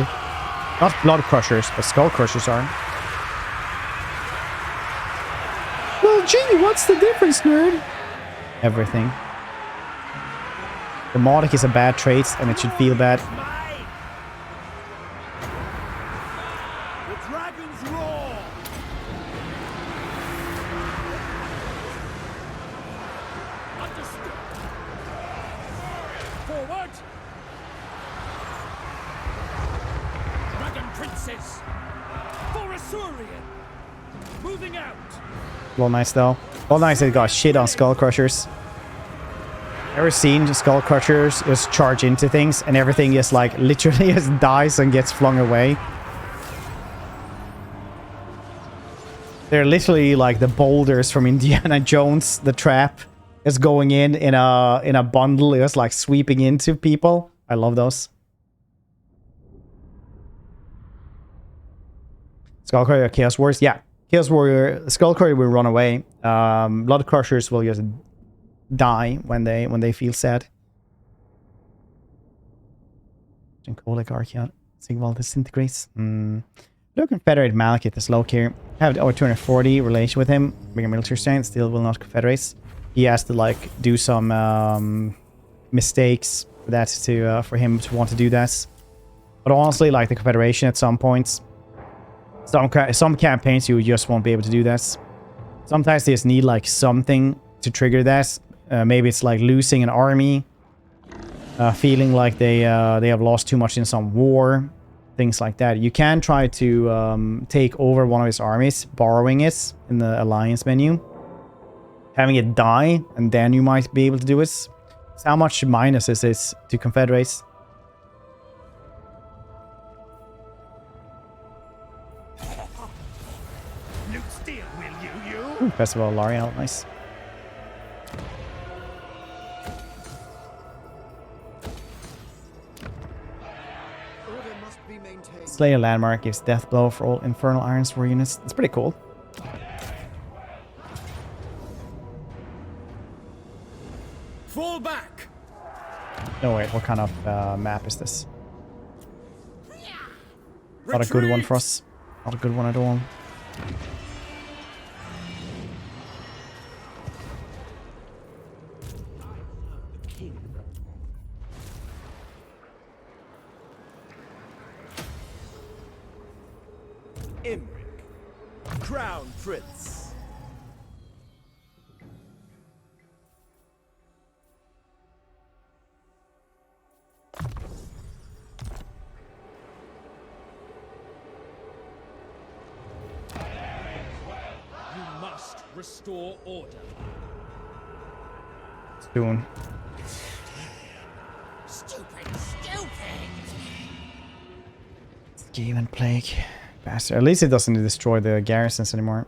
Not blood crushers, but skull crushers are. Well, gee, what's the difference, nerd? Everything. Demotic is a bad trait, and it should feel bad. The dragon's roar! Understood! Forward! Dragon Princess! For Asurian! Moving out! Well, nice though. Well, nice they got shit on skull crushers. Ever seen skull crushers just charge into things and everything just like literally just dies and gets flung away? They're literally like the boulders from Indiana Jones, the trap is going in a bundle, it's like sweeping into people. I love those. Skull Crusher, Chaos Warriors, yeah. Chaos Warrior, Skull Crusher will run away. Blood Crushers will just die when they feel sad. Syncolic Archeon. Sigval disintegrates. No Confederate Malekith is low here. Have over 240 relation with him. Bigger military strength, still will not confederates. He has to like do some mistakes for that to for him to want to do that. But honestly, like the Confederation at some points, some campaigns you just won't be able to do that. Sometimes they just need like something to trigger that. Maybe it's like losing an army, feeling like they have lost too much in some war, things like that. You can try to take over one of his armies, borrowing it in the alliance menu, having it die, and then you might be able to do it. So how much minus is this to confederates? Ooh, Festival of Lariel, nice. Slayer Landmark gives death blow for all Infernal Iron Sword units. It's pretty cool. Fall back. No, wait, what kind of map is this? Not a good one for us. Not a good one at all. Imrik, Crown Prince. Restore order. Soon. Stupid, stupid! Skaven plague. Bastard. At least it doesn't destroy the garrisons anymore.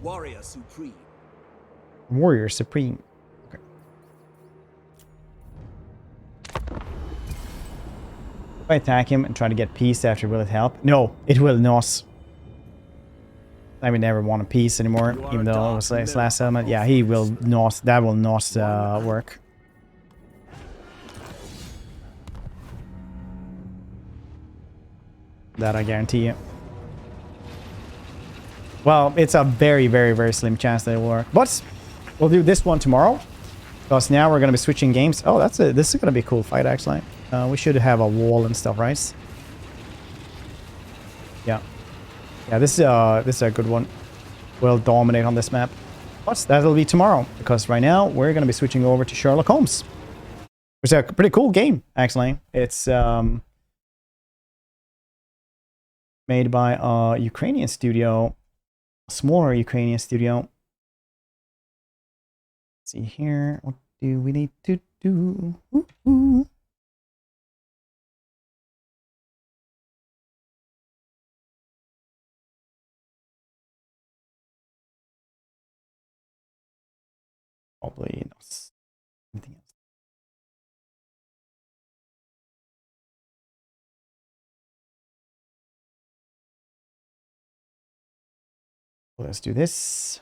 Warrior Supreme. Warrior Supreme. Okay. If I attack him and try to get peace after, will it help? No, it will not. I would never want a peace anymore, even though it was his last element. Yeah, he will not. That will not work. That I guarantee you. Well, it's a very, very, very slim chance that it will work. But we'll do this one tomorrow. Because now we're going to be switching games. Oh, that's it. This is going to be a cool fight, actually. We should have a wall and stuff, right? Yeah. Yeah, this is a good one. We'll dominate on this map. But that'll be tomorrow. Because right now, we're going to be switching over to Sherlock Holmes. Which is a pretty cool game, actually. It's made by a Ukrainian studio. A smaller Ukrainian studio. Let's see here. What do we need to do? Ooh. Probably not anything else. Let's do this.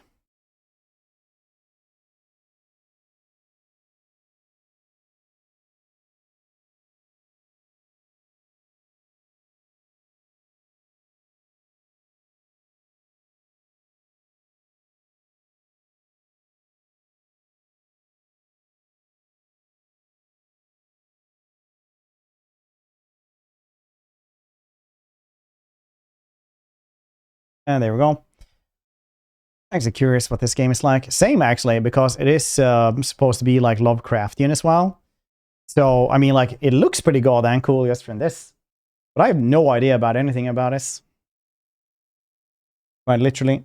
And there we go. Actually curious what this game is like. Same, actually, because it is supposed to be like Lovecraftian as well. So, I mean, like, it looks pretty goddamn cool just from this. But I have no idea about anything about this. Quite literally.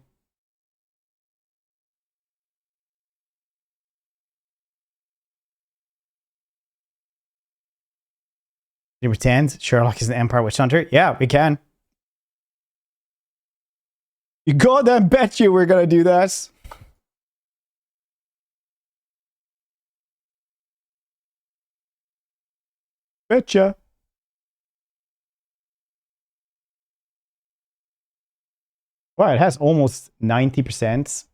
You pretend Sherlock is an Empire Witch Hunter? Yeah, we can. You goddamn bet you we're gonna do that. Betcha. Well, it has almost 90%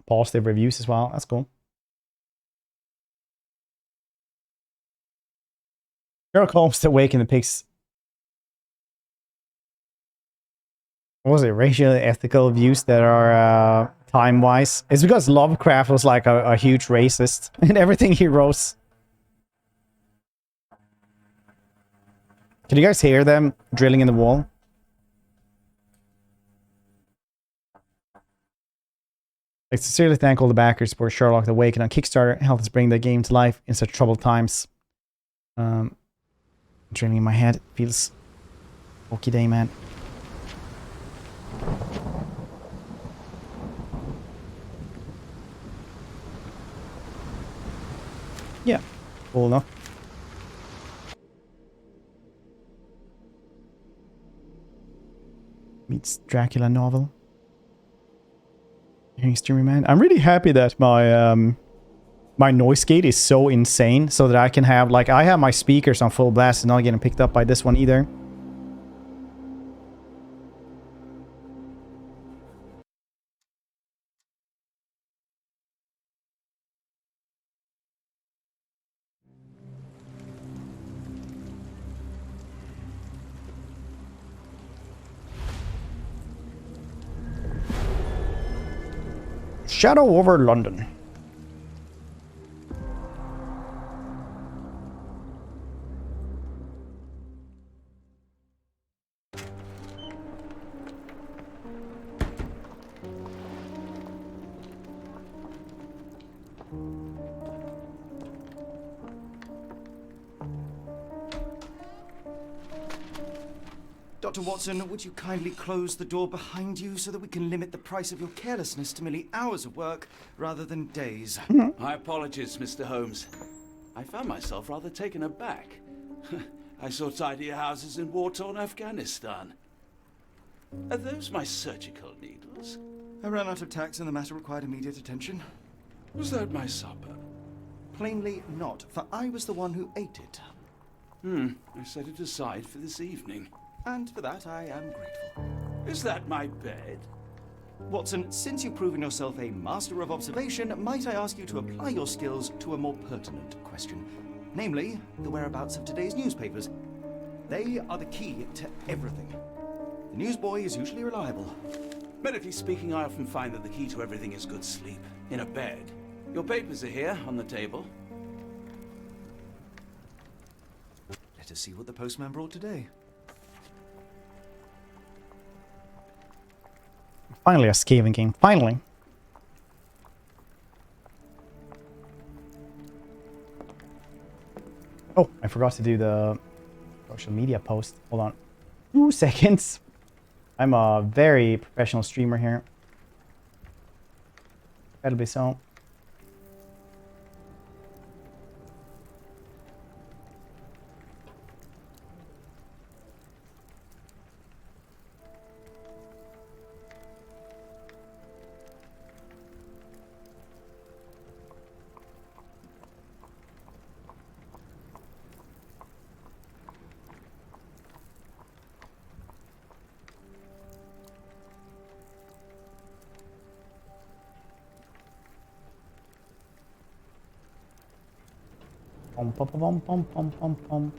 positive reviews as well. That's cool. Sherlock Holmes to Awaken the Pigs. What was it? Racial ethical views that are time-wise. It's because Lovecraft was like a huge racist in everything he wrote. Can you guys hear them drilling in the wall? I sincerely thank all the backers for Sherlock the Awakened on Kickstarter. Help us bring the game to life in such troubled times. Drilling in my head. Feels okay day, man. Yeah, cool enough. Meets Dracula novel. Hearing streaming, man. I'm really happy that my my noise gate is so insane, so that I can have, like, I have my speakers on full blast and not getting picked up by this one either. Shadow over London. Dr. Watson, would you kindly close the door behind you so that we can limit the price of your carelessness to merely hours of work rather than days? My apologies, Mr. Holmes. I found myself rather taken aback. I saw tidier houses in war-torn Afghanistan. Are those my surgical needles? I ran out of tacks and the matter required immediate attention. Was that my supper? Plainly not, for I was the one who ate it. I set it aside for this evening. And for that I am grateful. Is that my bed? Watson, since you've proven yourself a master of observation, might I ask you to apply your skills to a more pertinent question? Namely, the whereabouts of today's newspapers. They are the key to everything. The newsboy is usually reliable. Medically speaking, I often find that the key to everything is good sleep. In a bed. Your papers are here, on the table. Let us see what the postman brought today. Finally a scathing game. Finally. Oh, I forgot to do the social media post. Hold on. 2 seconds. I'm a very professional streamer here. That'll be so. Pom pom pom pom pom pom pom.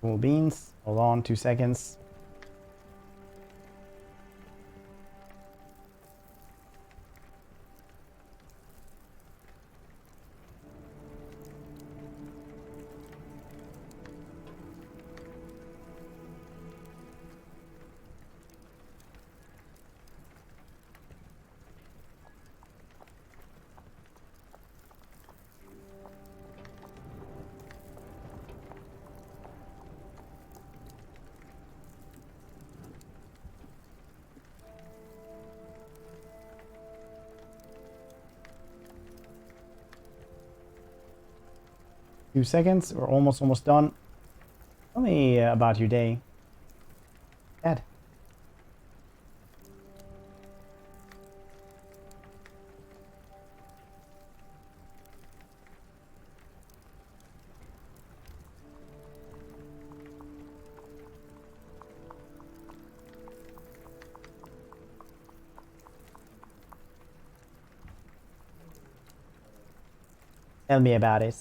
Cool beans. Hold on 2 seconds. Few seconds. We're almost done. Tell me about your day, Dad. Tell me about it.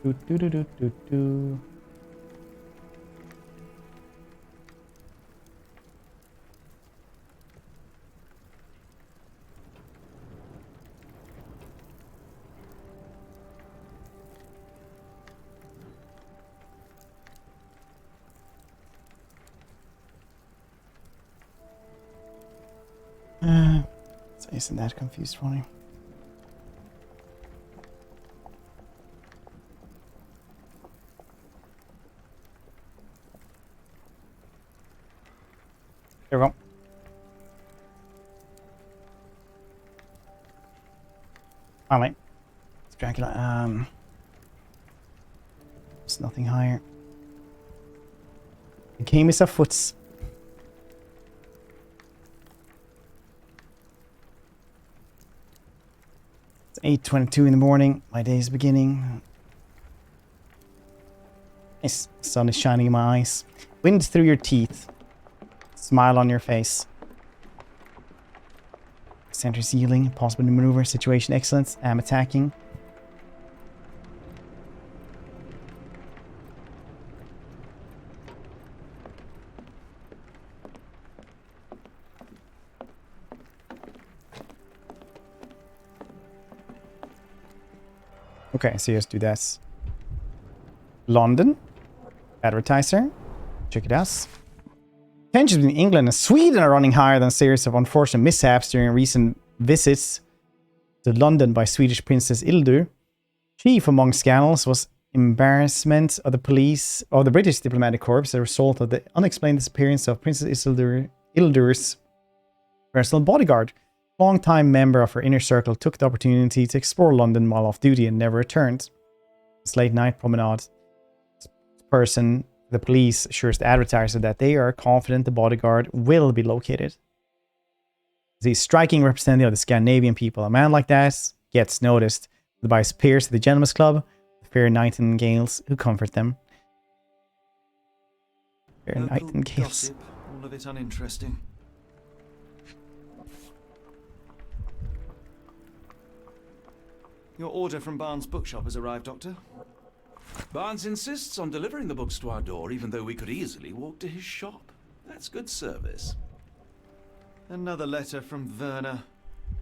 Do do do do do do. So isn't that confused for me? There we go. Finally. It's Dracula. There's nothing higher. The game is afoot. It's 8:22 in the morning. My day is beginning. Nice. The sun is shining in my eyes. Wind through your teeth. Smile on your face. Center ceiling. Possible to maneuver. Situation excellence. I'm attacking. Okay, so just do this. London. Advertiser. Check it out. Tensions between England and Sweden are running higher than a series of unfortunate mishaps during recent visits to London by Swedish Princess Ildur. Chief among scandals was embarrassment of the police or the British diplomatic corps as a result of the unexplained disappearance of Princess Ildur's personal bodyguard. Long-time member of her inner circle took the opportunity to explore London while off duty and never returned. This late night promenade person, the police, assures the advertiser that they are confident the bodyguard will be located. He's a striking representative of the Scandinavian people. A man like that gets noticed by his peers at the Gentlemen's Club, the fair nightingales who comfort them. Fair nightingales. Gossip, all of it uninteresting. Your order from Barnes' bookshop has arrived, Doctor. Barnes insists on delivering the books to our door, even though we could easily walk to his shop. That's good service. Another letter from Werner.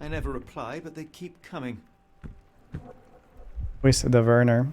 I never reply, but they keep coming. Where's the Werner?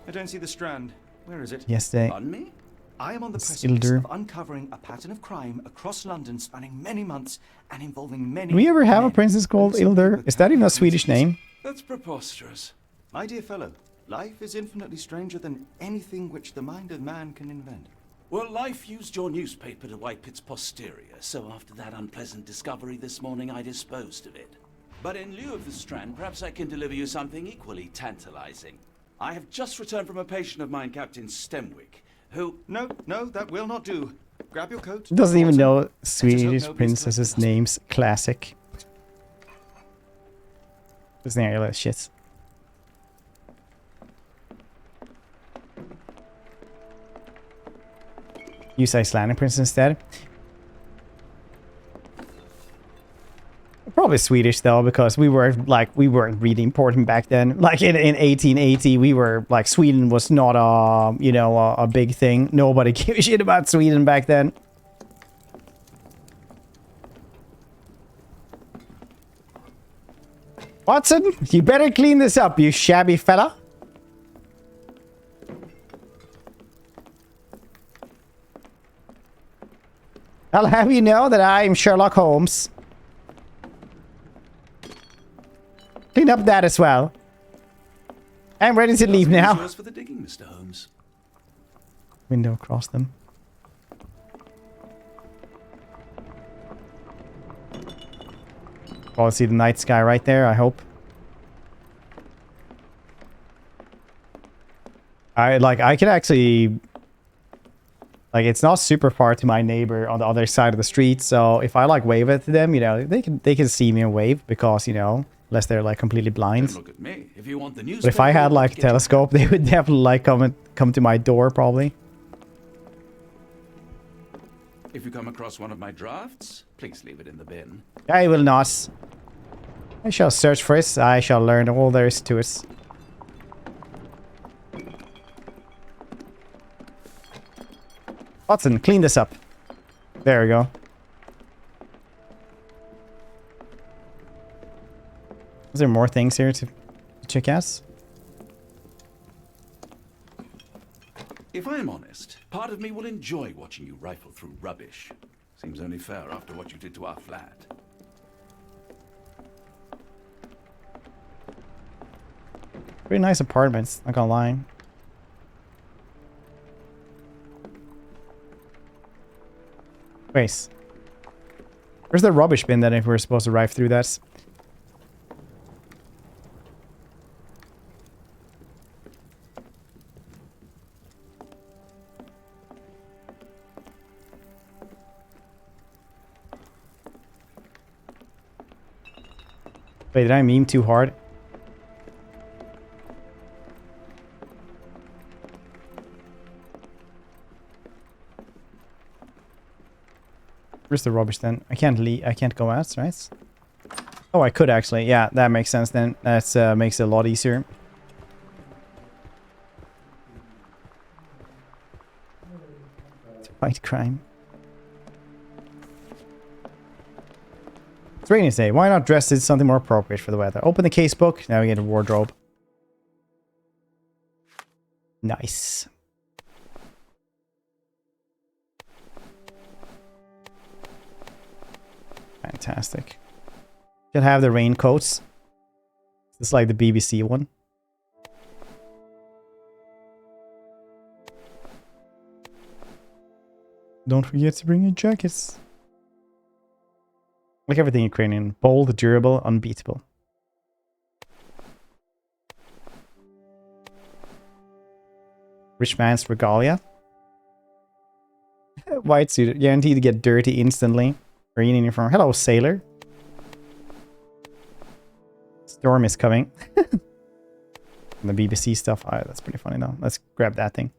I don't see the Strand. Where is it? Yesterday. On me? I am on the It's precipice Ildur. of uncovering a pattern of crime across London spanning many months and involving many. Do we ever have a men. princess called Ildur? Is that even a Swedish name? That's preposterous. My dear fellow, life is infinitely stranger than anything which the mind of man can invent. Well, life used your newspaper to wipe its posterior, so after that unpleasant discovery this morning, I disposed of it. But in lieu of the Strand, perhaps I can deliver you something equally tantalizing. I have just returned from a patient of mine, Captain Stemwick, who... No, that will not do. Grab your coat. Doesn't even know Swedish nobody's princesses' names. Classic. Doesn't hear that shit. Use Icelandic princess instead. Probably Swedish though, because we weren't really important back then. Like in 1880, we were like, Sweden was not a big thing. Nobody gave a shit about Sweden back then. Watson, you better clean this up, you shabby fella. I'll have you know that I'm Sherlock Holmes. Clean up that as well. I'm ready to leave now. Yours for the digging, Mr. Holmes. Window across them. I'll see the night sky right there, I hope. I could actually... Like, it's not super far to my neighbor on the other side of the street, so if I, like, wave it to them, you know, they can see me and wave because, you know, unless they're, like, completely blind. Don't look at me. If you want the But if I had, like, a telescope, they would definitely, like, come to my door, probably. If you come across one of my drafts, please leave it in the bin. I will not. I shall search for it. I shall learn all there is to it. Watson, clean this up. There we go. Is there more things here to check out? If I am honest, part of me will enjoy watching you rifle through rubbish. Seems only fair after what you did to our flat. Pretty nice apartments, not gonna lie. Wait. Where's the rubbish bin then if we're supposed to drive through that? Wait, did I meme too hard? Where's the rubbish then? I can't leave. I can't go out, right? Oh, I could actually. Yeah, that makes sense then. That makes it a lot easier. To fight crime. It's rainy today. Why not dress it something more appropriate for the weather? Open the casebook. Now we get a wardrobe. Nice. Fantastic. Should have the raincoats. It's like the BBC one. Don't forget to bring your jackets. Like everything Ukrainian. Bold, durable, unbeatable. Rich man's regalia. White suit. Guaranteed to get dirty instantly. Green uniform. Hello, sailor. Storm is coming. The BBC stuff. Oh, that's pretty funny though. Let's grab that thing.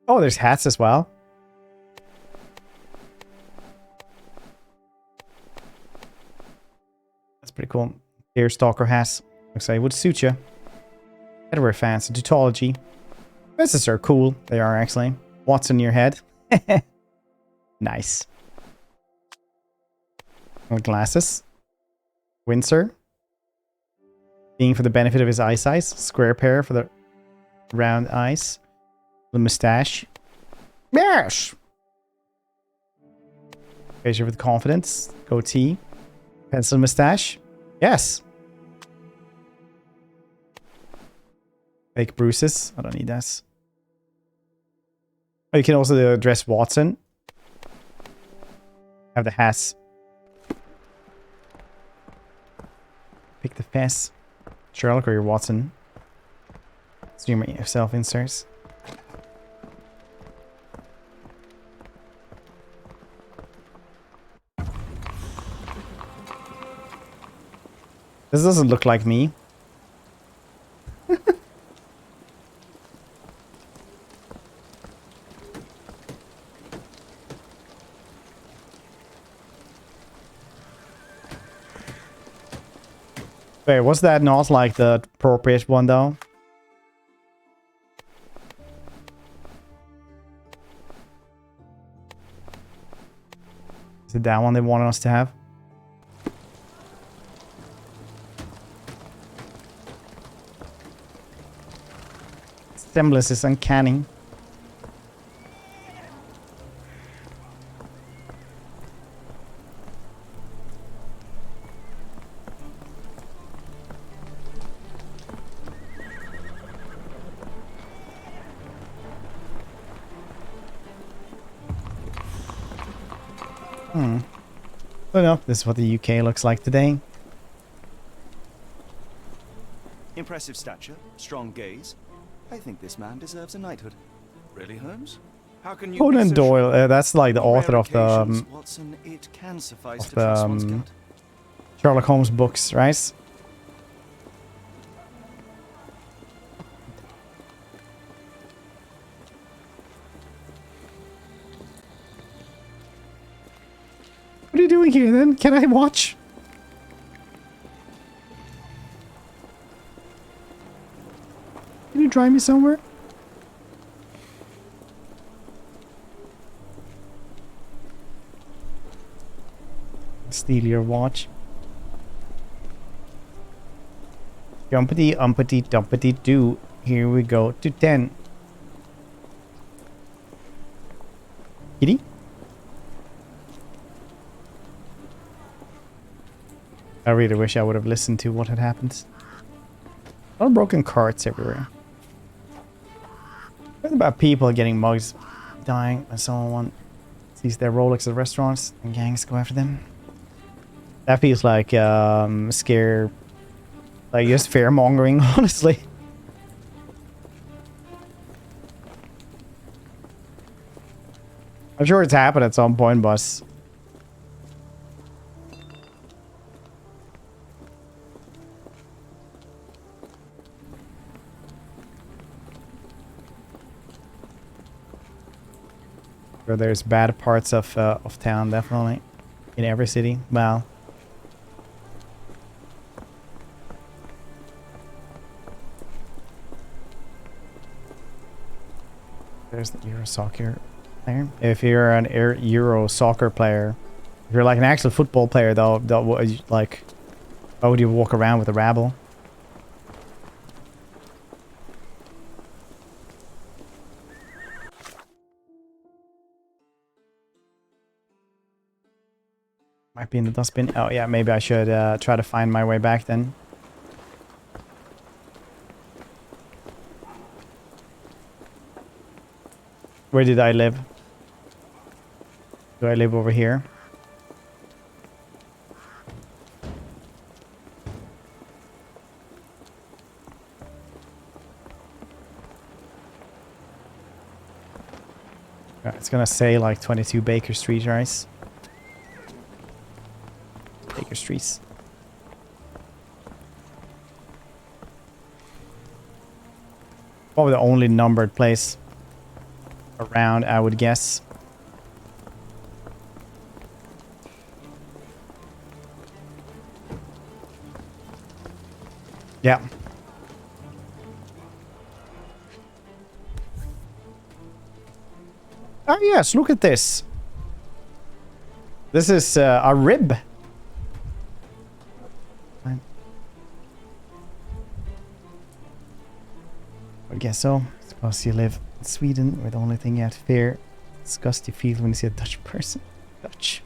Oh, there's hats as well. That's pretty cool. Deer stalker hats. Looks like it would suit you. Edinburgh fans. Tautology. Dresses are cool. They are actually. What's in your head? Nice. Glasses. Windsor. Being for the benefit of his eye size. Square pair for the round eyes. The mustache. Yes! Facial with confidence. Goatee. Pencil mustache. Yes! Fake bruises. I don't need that. Oh, you can also dress Watson. Have the hats. Pick the fess. Sherlock or your Watson. Zoom it yourself inserts. This doesn't look like me. Wait, was that not like the appropriate one though? Is it that one they wanted us to have? Semblance is uncanny. But no, this is what the UK looks like today. Impressive stature, strong gaze. I think this man deserves a knighthood. Really, Holmes? How can you Conan be so Doyle, sure? that's like the On author rare of the occasions, Watson, it can suffice to the trust one's gut. Sherlock Holmes books, right? What are you doing here then? Can I watch? Can you drive me somewhere? Steal your watch. Jumpity umpity dumpity doo. Here we go to 10. Kitty? I really wish I would have listened to what had happened. A lot of broken carts everywhere. What about people getting mugs, dying, and someone sees their Rolex at restaurants and gangs go after them? That feels like scare, like just fear mongering, honestly. I'm sure it's happened at some point, but... Sure, there's bad parts of town, definitely. In every city. Well... There's the Euro soccer player. If you're an Euro soccer player, if you're like an actual football player, though, like, how would you walk around with a rabble? Might be in the dustbin. Oh yeah, maybe I should try to find my way back then. Where did I live? Do I live over here? It's gonna say like 22 Baker Street, right? Baker Streets. Probably the only numbered place around, I would guess. Yeah. Oh yes, look at this. This is a rib. I guess so. Suppose you live in Sweden, where the only thing you have to fear, disgust you feel when you see a Dutch person. Dutch.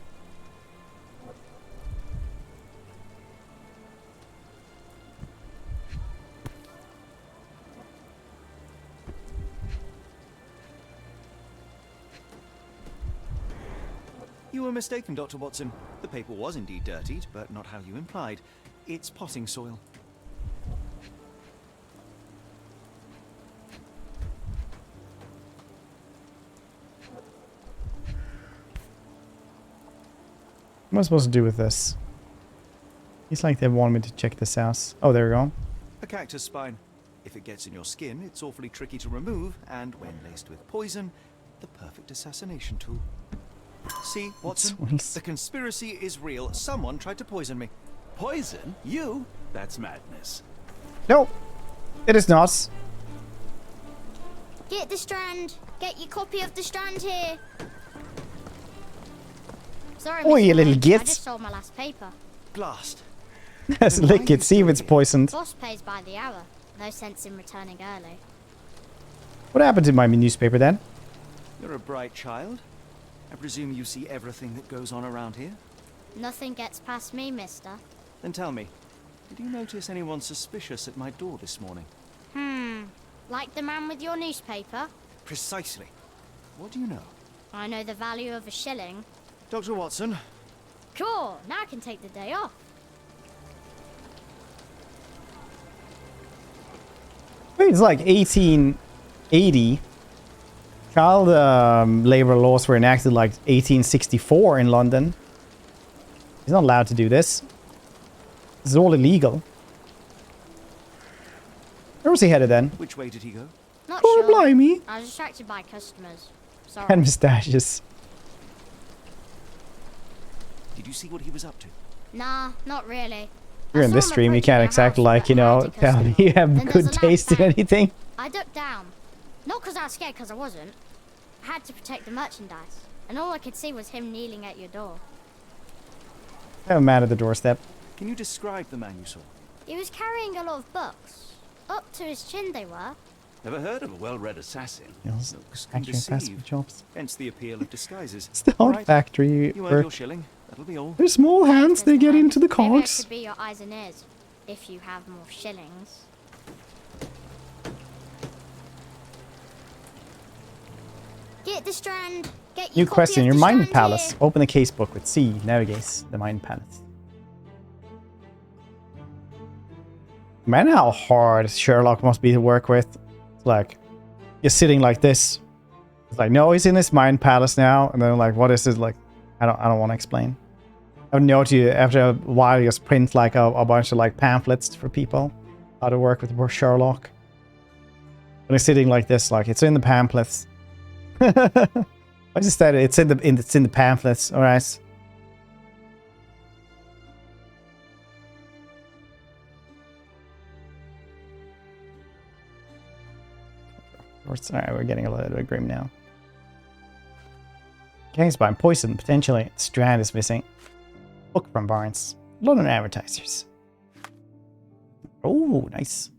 You were mistaken, Dr. Watson. The paper was indeed dirtied, but not how you implied. It's potting soil. What am I supposed to do with this? It's like they want me to check this out. Oh, there we go. A cactus spine. If it gets in your skin, it's awfully tricky to remove, and when laced with poison, the perfect assassination tool. See, Watson, the conspiracy is real. Someone tried to poison me. Poison? You? That's madness. No, it is not. Get the Strand. Get your copy of the Strand here. Sorry, Oh, you Mr. little Holmes, git. I just sold my last paper. Blast. Let's lick it, see if it's poisoned. Boss pays by the hour. No sense in returning early. What happened to my newspaper then? You're a bright child. I presume you see everything that goes on around here? Nothing gets past me, mister. Then tell me, did you notice anyone suspicious at my door this morning? Like the man with your newspaper? Precisely. What do you know? I know the value of a shilling. Dr. Watson. Cool, now I can take the day off. Wait, it's like 1880. Child labor laws were enacted like 1864 in London. He's not allowed to do this. This is all illegal. Where was he headed then? Which way did he go? Not Oh, sure. blimey. I was distracted by customers. Sorry. And mustaches. Did you see what he was up to? Nah, not really. You're in this stream, you can't exactly like, you know, tell me you have good taste in anything. I ducked down. Not because I was scared, because I wasn't. I had to protect the merchandise. And all I could see was him kneeling at your door. I have a man at the doorstep. Can you describe the man you saw? He was carrying a lot of books. Up to his chin they were. Never heard of a well-read assassin. Yes, Looks can factory and fast food deceive. jobs. Hence the appeal of disguises. It's the old factory You earned work. your shilling. That'll be all. Their small hands, they get into the Maybe I cogs. could be your eyes and ears, if you have more shillings. Get the Strand. Get New your copy question, of your the mind Strand palace. here. Open the casebook with C. Navigate the mind palace. Man, how hard Sherlock must be to work with. It's like, you're sitting like this. It's like, no, he's in his mind palace now. And then like, what is this? Like, I don't want to explain. I would know to you after a while, you just print like a bunch of like pamphlets for people how to work with Sherlock. And it's sitting like this, like it's in the pamphlets. I just said it's in the pamphlets. All right. Alright, we're getting a little bit grim now. Gangs by poison, potentially. Strand is missing. Book from Barnes. London advertisers. Oh, nice.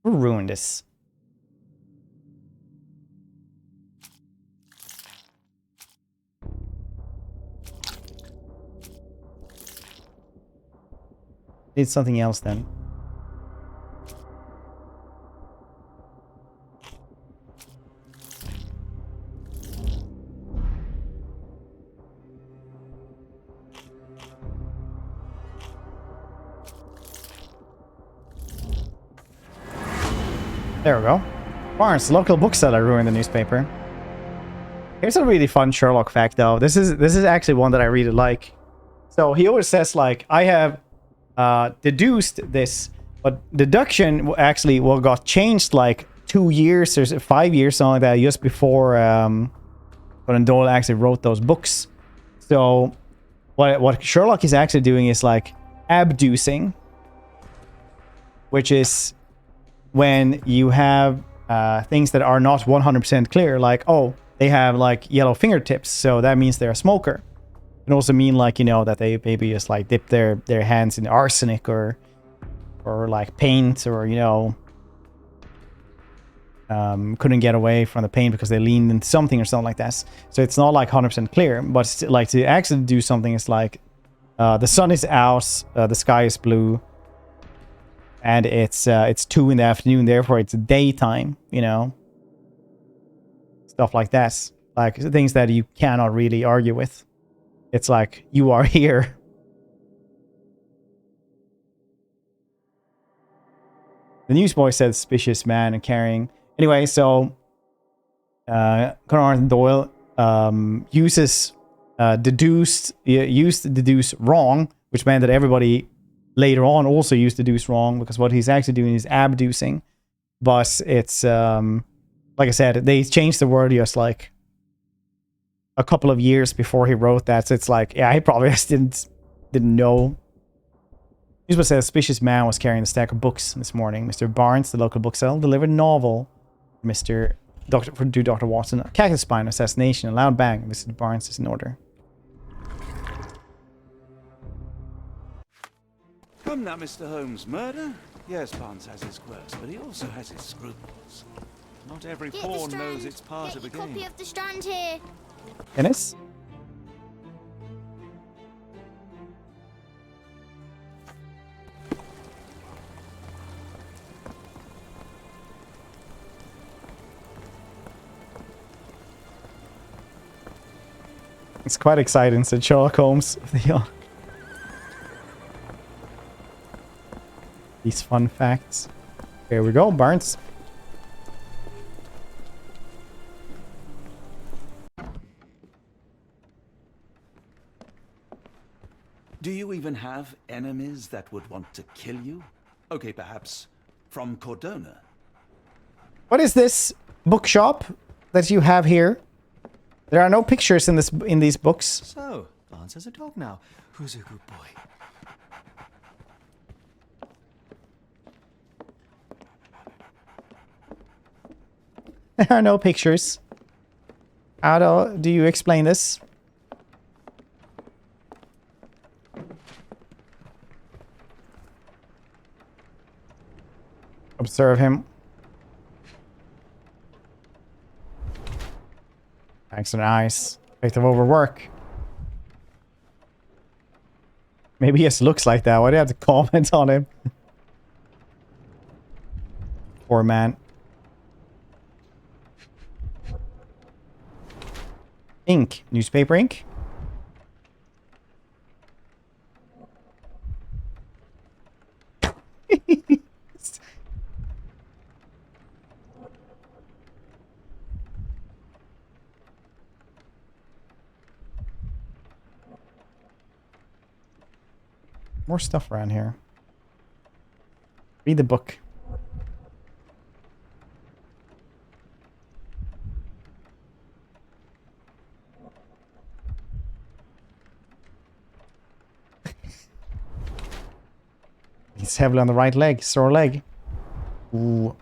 We'll ruin this. Need something else then. There we go. Barnes, local bookseller, ruined the newspaper. Here's a really fun Sherlock fact, though. This is actually one that I really like. So he always says like, I have deduced this, but deduction actually got changed like 2 years or 5 years, something like that, just before Conan Doyle actually wrote those books. So what Sherlock is actually doing is like abducing, which is when you have things that are not 100% clear, like, oh, they have like yellow fingertips, so that means they're a smoker. It can also mean like, you know, that they maybe just like dip their hands in arsenic or like paint, or, you know, couldn't get away from the paint because they leaned into something or something like that. So it's not like 100% clear, but still, like to actually do something is like the sun is out, the sky is blue, and it's 2 in the afternoon, therefore it's daytime, you know. Stuff like that. Like things that you cannot really argue with. It's like, you are here. The newsboy said suspicious man and carrying. Anyway, so Conan Arthur Doyle used deduce wrong, which meant that everybody later on also used deduce wrong, because what he's actually doing is abducing. But it's like I said, they changed the word just like a couple of years before he wrote that. So it's like, yeah, he probably just didn't know. Newsboy said a suspicious man was carrying a stack of books this morning. Mr. Barnes, the local bookseller, delivered a novel. Dr. Watson, a cactus spine assassination, a loud bang. Mr. Barnes is in order. Come now, Mr. Holmes. Murder? Yes, Barnes has his quirks, but he also has his scruples. Not every pawn knows it's part of a game. Copy of the Strand here. Ennis? It's quite exciting, said Sherlock Holmes. These fun facts. Here we go, Barnes. Do you even have enemies that would want to kill you? Okay, perhaps from Cordona. What is this bookshop that you have here? There are no pictures in these books. So, Barnes has a dog now. Who's a good boy? There are no pictures. How do you explain this? Observe him. Thanks to eyes. Effect of overwork. Maybe he just looks like that. Why do you have to comment on him? Poor man. Ink. Newspaper ink. more stuff around here. Read the book. He's heavily on the right leg, sore leg. Ooh.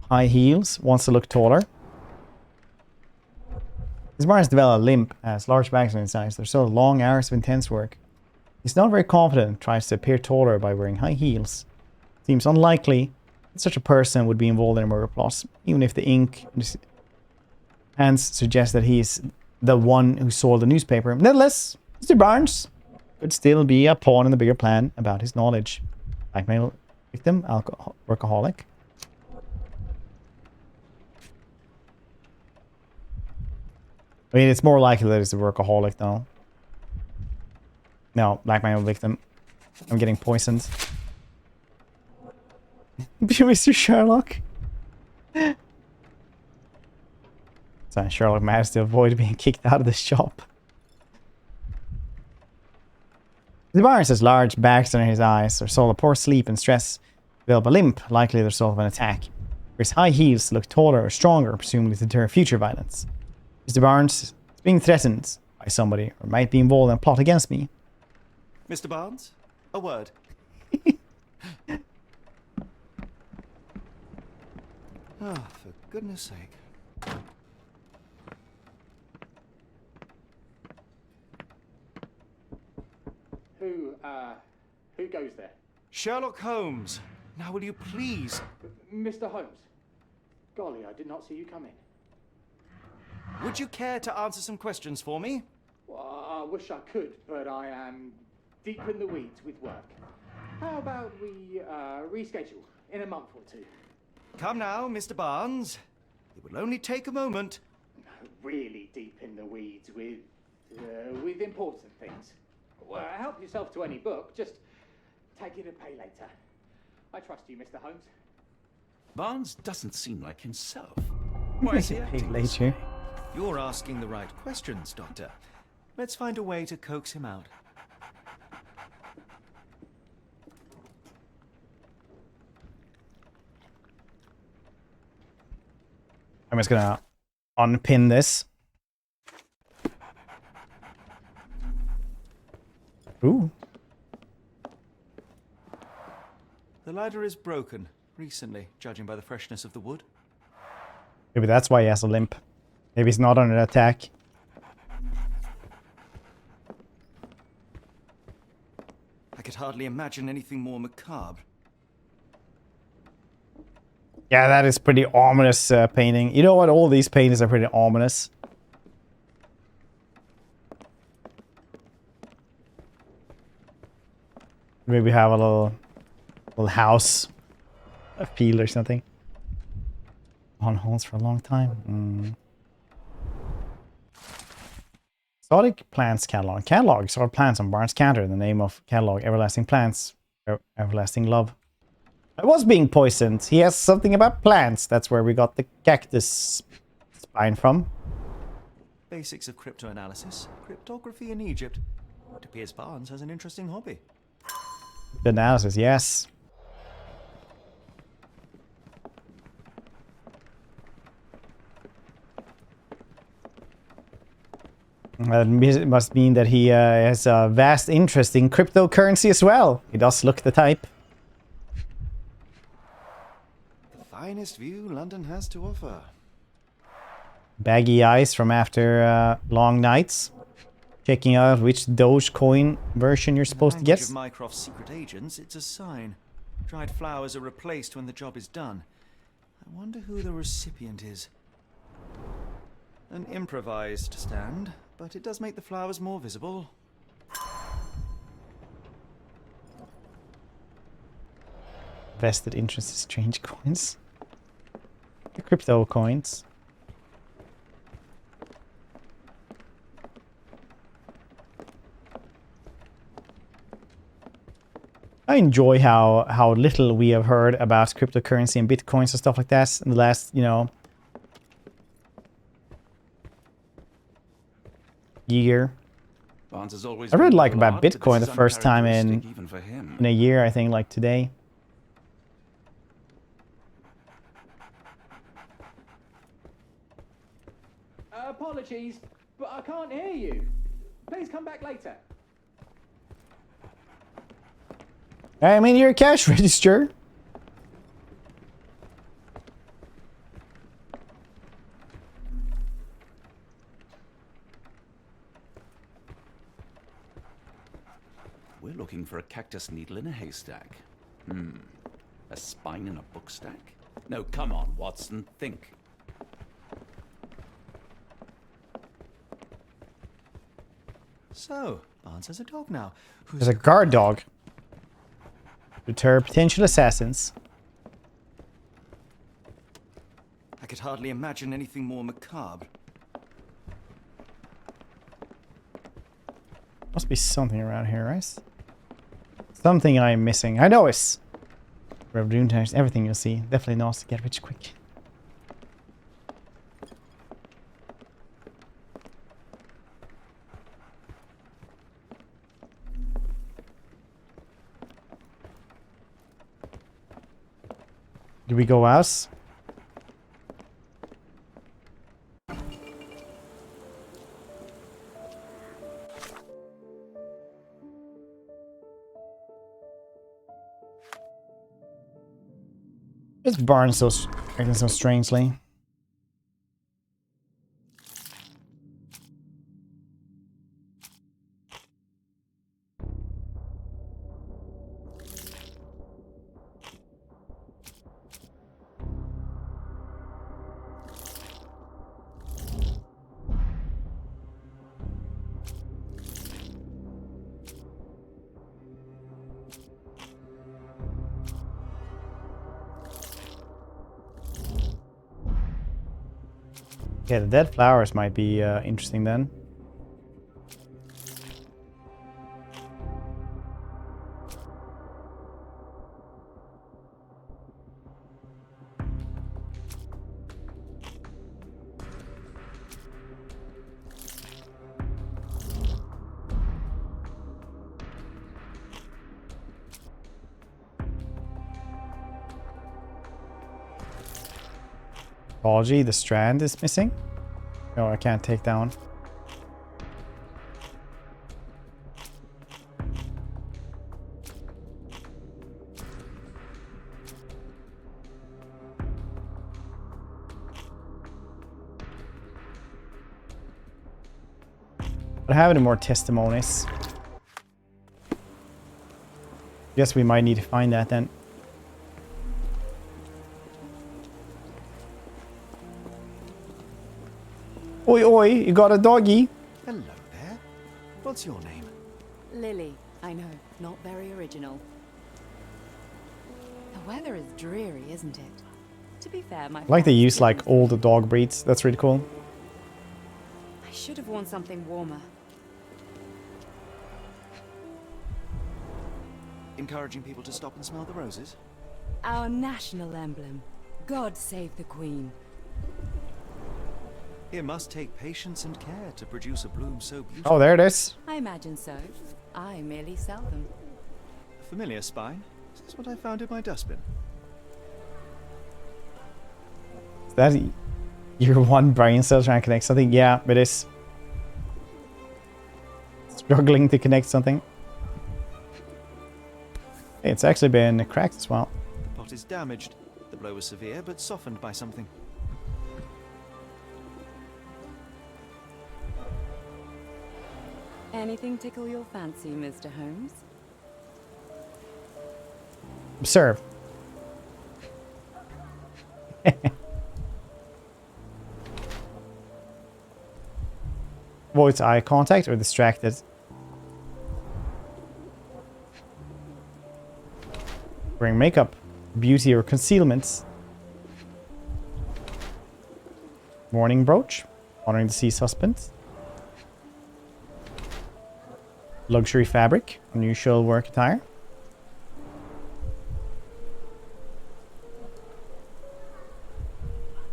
High heels, wants to look taller. His Barnes develop a limp, has large bags on his eyes. They're so long hours of intense work. He's not very confident, tries to appear taller by wearing high heels. Seems unlikely that such a person would be involved in a murder plot, even if the ink in his hands suggests that he's the one who sold the newspaper. Nevertheless, Mr. Barnes could still be a pawn in the bigger plan about his knowledge. Blackmail victim, workaholic. I mean, it's more likely that he's a workaholic, though. No, blackmail victim. I'm getting poisoned. Mr. Sherlock. So Sherlock managed to avoid being kicked out of the shop. The Barnes has large bags under his eyes, the result of poor sleep and stress. Develop a limp, likely the result of an attack. Wears high heels to look taller or stronger, presumably to deter future violence. Mr. Barnes is being threatened by somebody, or might be involved in a plot against me. Mr. Barnes, a word. Ah, for goodness sake. Who goes there? Sherlock Holmes. Now will you please... Mr. Holmes. Golly, I did not see you come in. Would you care to answer some questions for me? Well, I wish I could, but I am deep in the weeds with work. How about we reschedule in a month or two? Come now, Mr. Barnes. It will only take a moment. No, really deep in the weeds with important things. Well, help yourself to any book. Just take it and pay later. I trust you, Mr. Holmes. Barnes doesn't seem like himself. Why is he Pay acting this later. way? You're asking the right questions, Doctor. Let's find a way to coax him out. I'm just gonna unpin this. Ooh. The ladder is broken recently, judging by the freshness of the wood. Maybe that's why he has a limp. Maybe he's not under attack. I could hardly imagine anything more macabre. Yeah, that is pretty ominous painting. You know what? All these paintings are pretty ominous. Maybe have a little house of peel or something. On holds for a long time. Exotic Plants Catalog. Catalog exotic plants on Barnes Counter in the name of catalog Everlasting Plants. Everlasting Love. I was being poisoned. He has something about plants. That's where we got the cactus spine from. Basics of cryptoanalysis. Cryptography in Egypt. It appears Barnes has an interesting hobby. The analysis, yes. That must mean that he has a vast interest in cryptocurrency as well. He does look the type. The finest view London has to offer. Baggy eyes from after long nights. Checking out which Dogecoin version you're supposed to get. In the language of Mycroft's secret agents, it's a sign. Dried flowers are replaced when the job is done. I wonder who the recipient is. An improvised stand, but it does make the flowers more visible. Vested interest in strange coins. The crypto coins. I enjoy how little we have heard about cryptocurrency and bitcoins and stuff like that in the last, year. Barnes has always I read been like a about lot, but Bitcoin this the is first time uncharacteristic even for him. in a year, I think, like today. Apologies, but I can't hear you. Please come back later. I mean, your cash register. We're looking for a cactus needle in a haystack. A spine in a book stack? No, come on, Watson, think. So, Barnes has a dog now. There's a guard dog. Deter potential assassins. I could hardly imagine anything more macabre. Must be something around here, right? Something I'm missing. I know it's Revolution Times, everything you'll see. Definitely not to get rich quick. Do we go out? This barn so acting so strangely. Yeah, the dead flowers might be interesting then. Apology, the strand is missing. No, I can't take down. I don't have any more testimonies. Guess we might need to find that then. Oi, oi, you got a doggy? Hello there. What's your name? Lily. I know, not very original. The weather is dreary, isn't it? To be fair, my I like they use like all the dog breeds. That's really cool. I should have worn something warmer. Encouraging people to stop and smell the roses? Our national emblem. God save the Queen. It must take patience and care to produce a bloom so beautiful. Oh, there it is. I imagine so. I merely sell them. Familiar spine? This is what I found in my dustbin. Is that your one brain cell trying to connect something? Yeah, it is. Struggling to connect something. Hey, it's actually been cracked as well. The pot is damaged. The blow was severe, but softened by something. Anything tickle your fancy, Mr. Holmes? Observe. Avoids eye contact or distracted. Wearing makeup, beauty or concealment. Mourning brooch, honoring deceased husband. Luxury fabric, unusual work attire.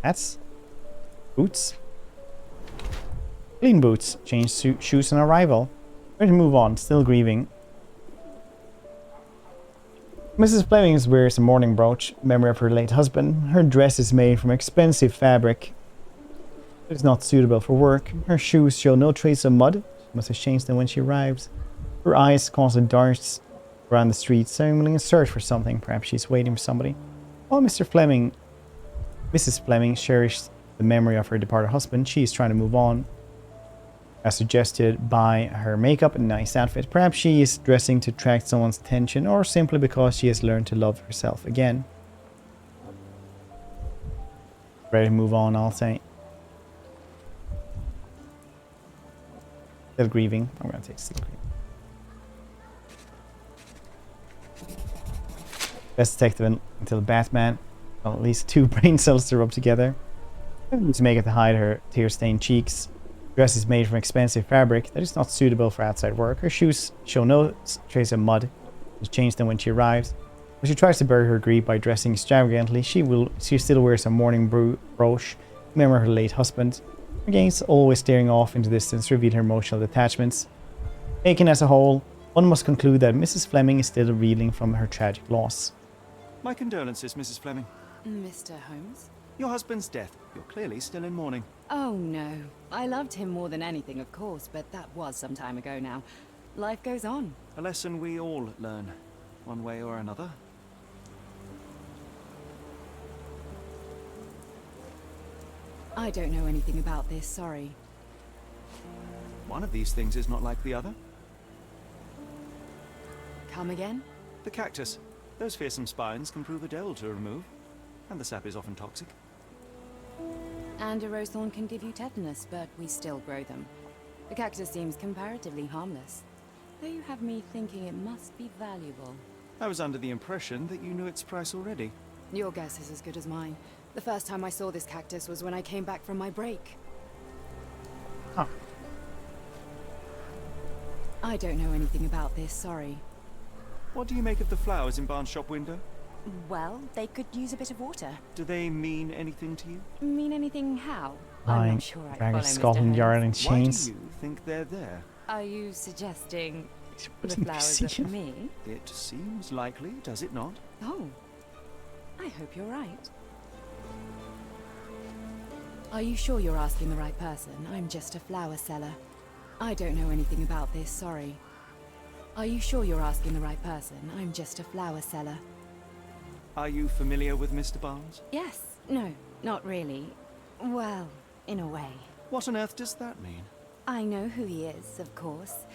Hats. Boots. Clean boots. Change shoes on arrival. Ready to move on. Still grieving. Mrs. Fleming wears a mourning brooch, memory of her late husband. Her dress is made from expensive fabric. It is not suitable for work. Her shoes show no trace of mud. She must have changed them when she arrives. Her eyes constant darts around the street, signaling a search for something. Perhaps she's waiting for somebody. While Mrs. Fleming cherished the memory of her departed husband, she is trying to move on, as suggested by her makeup and nice outfit. Perhaps she is dressing to attract someone's attention, or simply because she has learned to love herself again. Ready to move on, I'll say. Still grieving. I'm gonna take still grieving. Best detective until Batman. Well, at least 2 brain cells to rub together. To make it to hide her tear-stained cheeks. Dress is made from expensive fabric that is not suitable for outside work. Her shoes show no trace of mud. She changed them when she arrives. When she tries to bury her grief by dressing extravagantly, she still wears a mourning brooch, memory of her late husband. Her gaze, always staring off into the distance, reveal her emotional detachments. Taken as a whole, one must conclude that Mrs. Fleming is still reeling from her tragic loss. My condolences, Mrs. Fleming. Mr. Holmes? Your husband's death. You're clearly still in mourning. Oh no. I loved him more than anything, of course, but that was some time ago now. Life goes on. A lesson we all learn, one way or another. I don't know anything about this, sorry. One of these things is not like the other. Come again? The cactus. Those fearsome spines can prove a devil to remove, and the sap is often toxic. And a rose thorn can give you tetanus, but we still grow them. The cactus seems comparatively harmless, though you have me thinking it must be valuable. I was under the impression that you knew its price already. Your guess is as good as mine. The first time I saw this cactus was when I came back from my break. Huh. I don't know anything about this, sorry. What do you make of the flowers in Barnes' shop window? Well, they could use a bit of water. Do they mean anything to you? Mean anything how? I'm I'm not not sure I Drag follow, of Scotland Mr. Yard in Holmes. chains. Why do you think they're there? Are you suggesting the Wouldn't flowers see are for him. me? It seems likely, does it not? Oh, I hope you're right. Are you sure you're asking the right person? I'm just a flower seller. I don't know anything about this, sorry. Are you sure you're asking the right person? I'm just a flower seller. Are you familiar with Mr. Barnes? Yes. No, not really. Well, in a way. What on earth does that mean? I know who he is, of course,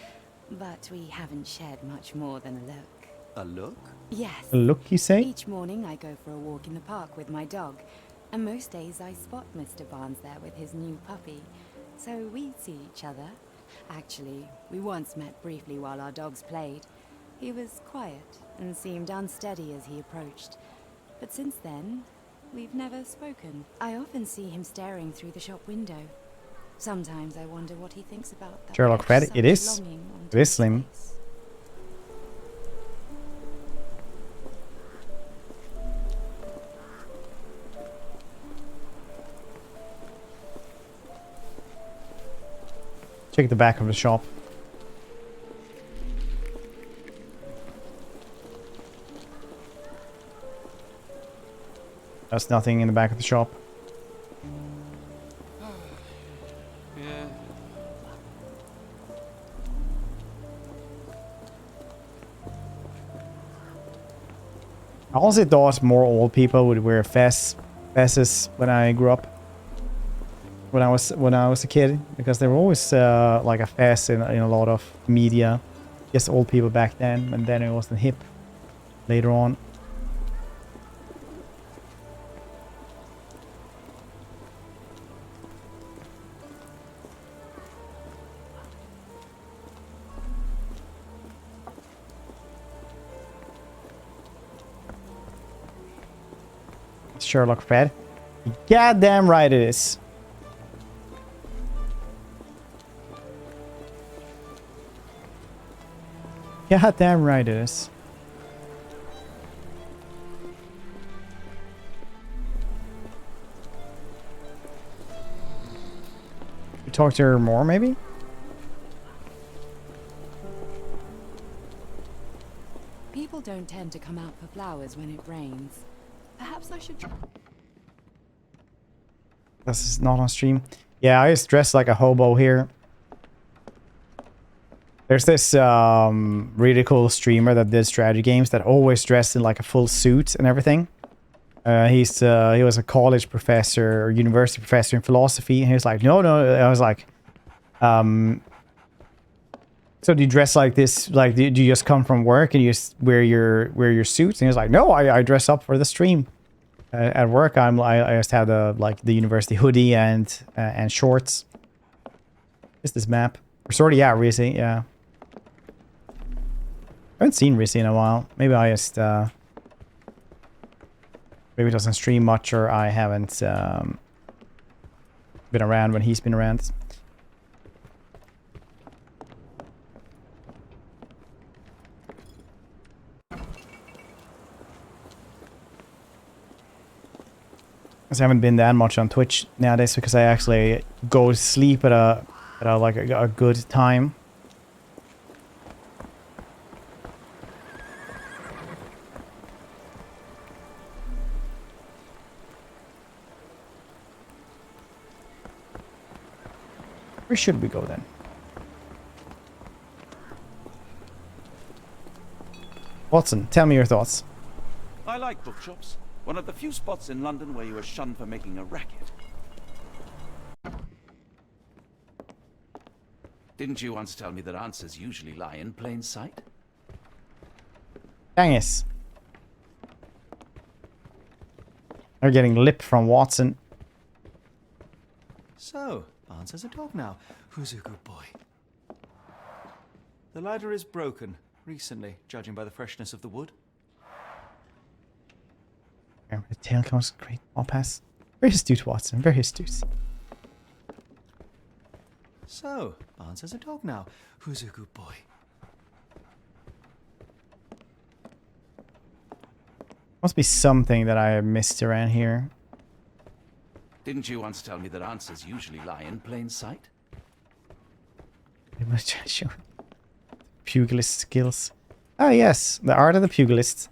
but we haven't shared much more than a look. A look? Yes. A look, you say? Each morning I go for a walk in the park with my dog, and most days I spot Mr. Barnes there with his new puppy, so we see each other. Actually, we once met briefly while our dogs played. He was quiet and seemed unsteady as he approached, but since then, we've never spoken. I often see him staring through the shop window. Sometimes I wonder what he thinks about that. Sherlock fresh Fred, it summer is. longing It onto is his slim. face. Check the back of the shop. There's nothing in the back of the shop. Yeah. I also thought more old people would wear fesses when I grew up. When I was a kid, because there were always like a fess in a lot of media. Just old people back then, and then it wasn't hip later on. Sherlock Fred. Goddamn right it is. Goddamn right it is. talk to her more, maybe? People don't tend to come out for flowers when it rains. Perhaps I should... This is not on stream. Yeah, I just dress like a hobo here. There's this really cool streamer that did strategy games that always dressed in like a full suit and everything. He was a college professor or university professor in philosophy, and he was like, no. I was like, so do you dress like this? Like, do you just come from work and you just wear your suits? And he was like, no, I dress up for the stream. At work, I just have the university hoodie and shorts. Is this map? Or sort of, yeah, Rizzy, yeah. I haven't seen Rizzy in a while. Maybe I just maybe he doesn't stream much, or I haven't been around when he's been around. I haven't been that much on Twitch nowadays because I actually go to sleep at a good time. Where should we go then? Watson, tell me your thoughts. I like bookshops. One of the few spots in London where you are shunned for making a racket. Didn't you once tell me that answers usually lie in plain sight? Dang it. They're getting lip from Watson. So, Barnes has a dog now. Who's a good boy? The ladder is broken recently, judging by the freshness of the wood. The tail comes great ball pass. Very astute, Watson. Very astute. So, Barnes has a dog now. Who's a good boy? Must be something that I missed around here. Didn't you once tell me that answers usually lie in plain sight? Pugilist skills. Oh yes, the art of the pugilist.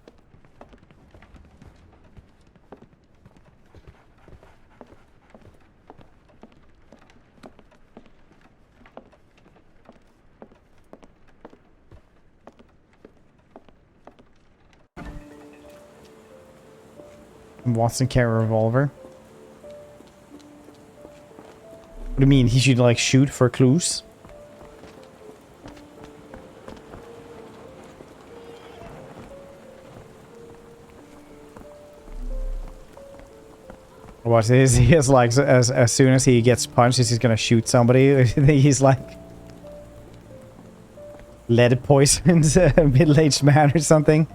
Watson carry a revolver. What do you mean? He should like shoot for clues? What is he is like as soon as he gets punched, he's gonna shoot somebody? He's like lead poisoned middle-aged man or something.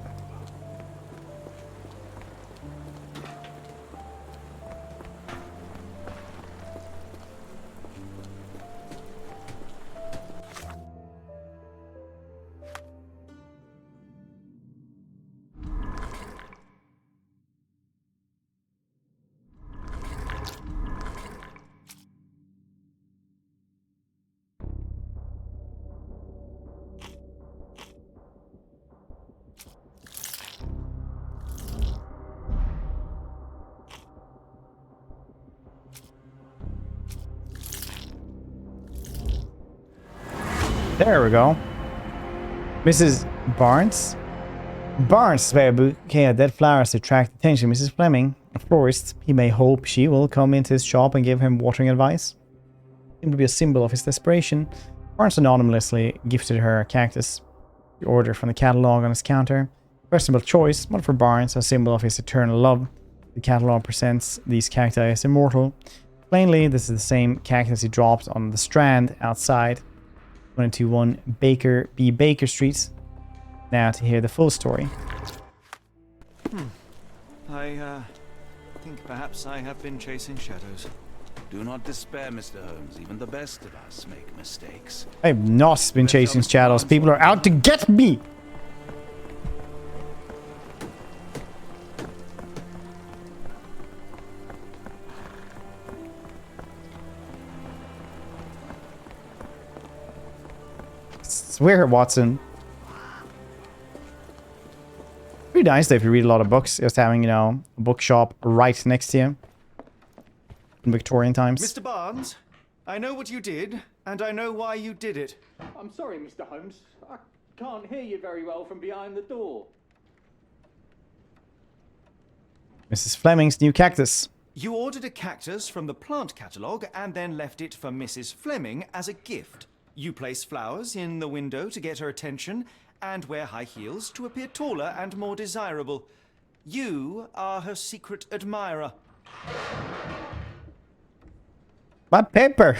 There we go. Mrs. Barnes? Barnes spare a bouquet of dead flowers to attract attention. Mrs. Fleming, a florist, he may hope she will come into his shop and give him watering advice. It would be a symbol of his desperation. Barnes anonymously gifted her a cactus. The order from the catalogue on his counter. Questionable choice, but for Barnes, a symbol of his eternal love. The catalogue presents these cacti as immortal. Plainly, this is the same cactus he dropped on the Strand outside 221 Baker B. Baker Street. Now to hear the full story. I think perhaps I have been chasing shadows. Do not despair, Mr. Holmes. Even the best of us make mistakes. I've not been chasing shadows. People are out to get me! weird, Watson. Pretty nice though if you read a lot of books, just having, you know, a bookshop right next to you. In Victorian times. Mr. Barnes, I know what you did, and I know why you did it. I'm sorry, Mr. Holmes. I can't hear you very well from behind the door. Mrs. Fleming's new cactus. You ordered a cactus from the plant catalogue and then left it for Mrs. Fleming as a gift. You place flowers in the window to get her attention and wear high heels to appear taller and more desirable. You are her secret admirer. My paper!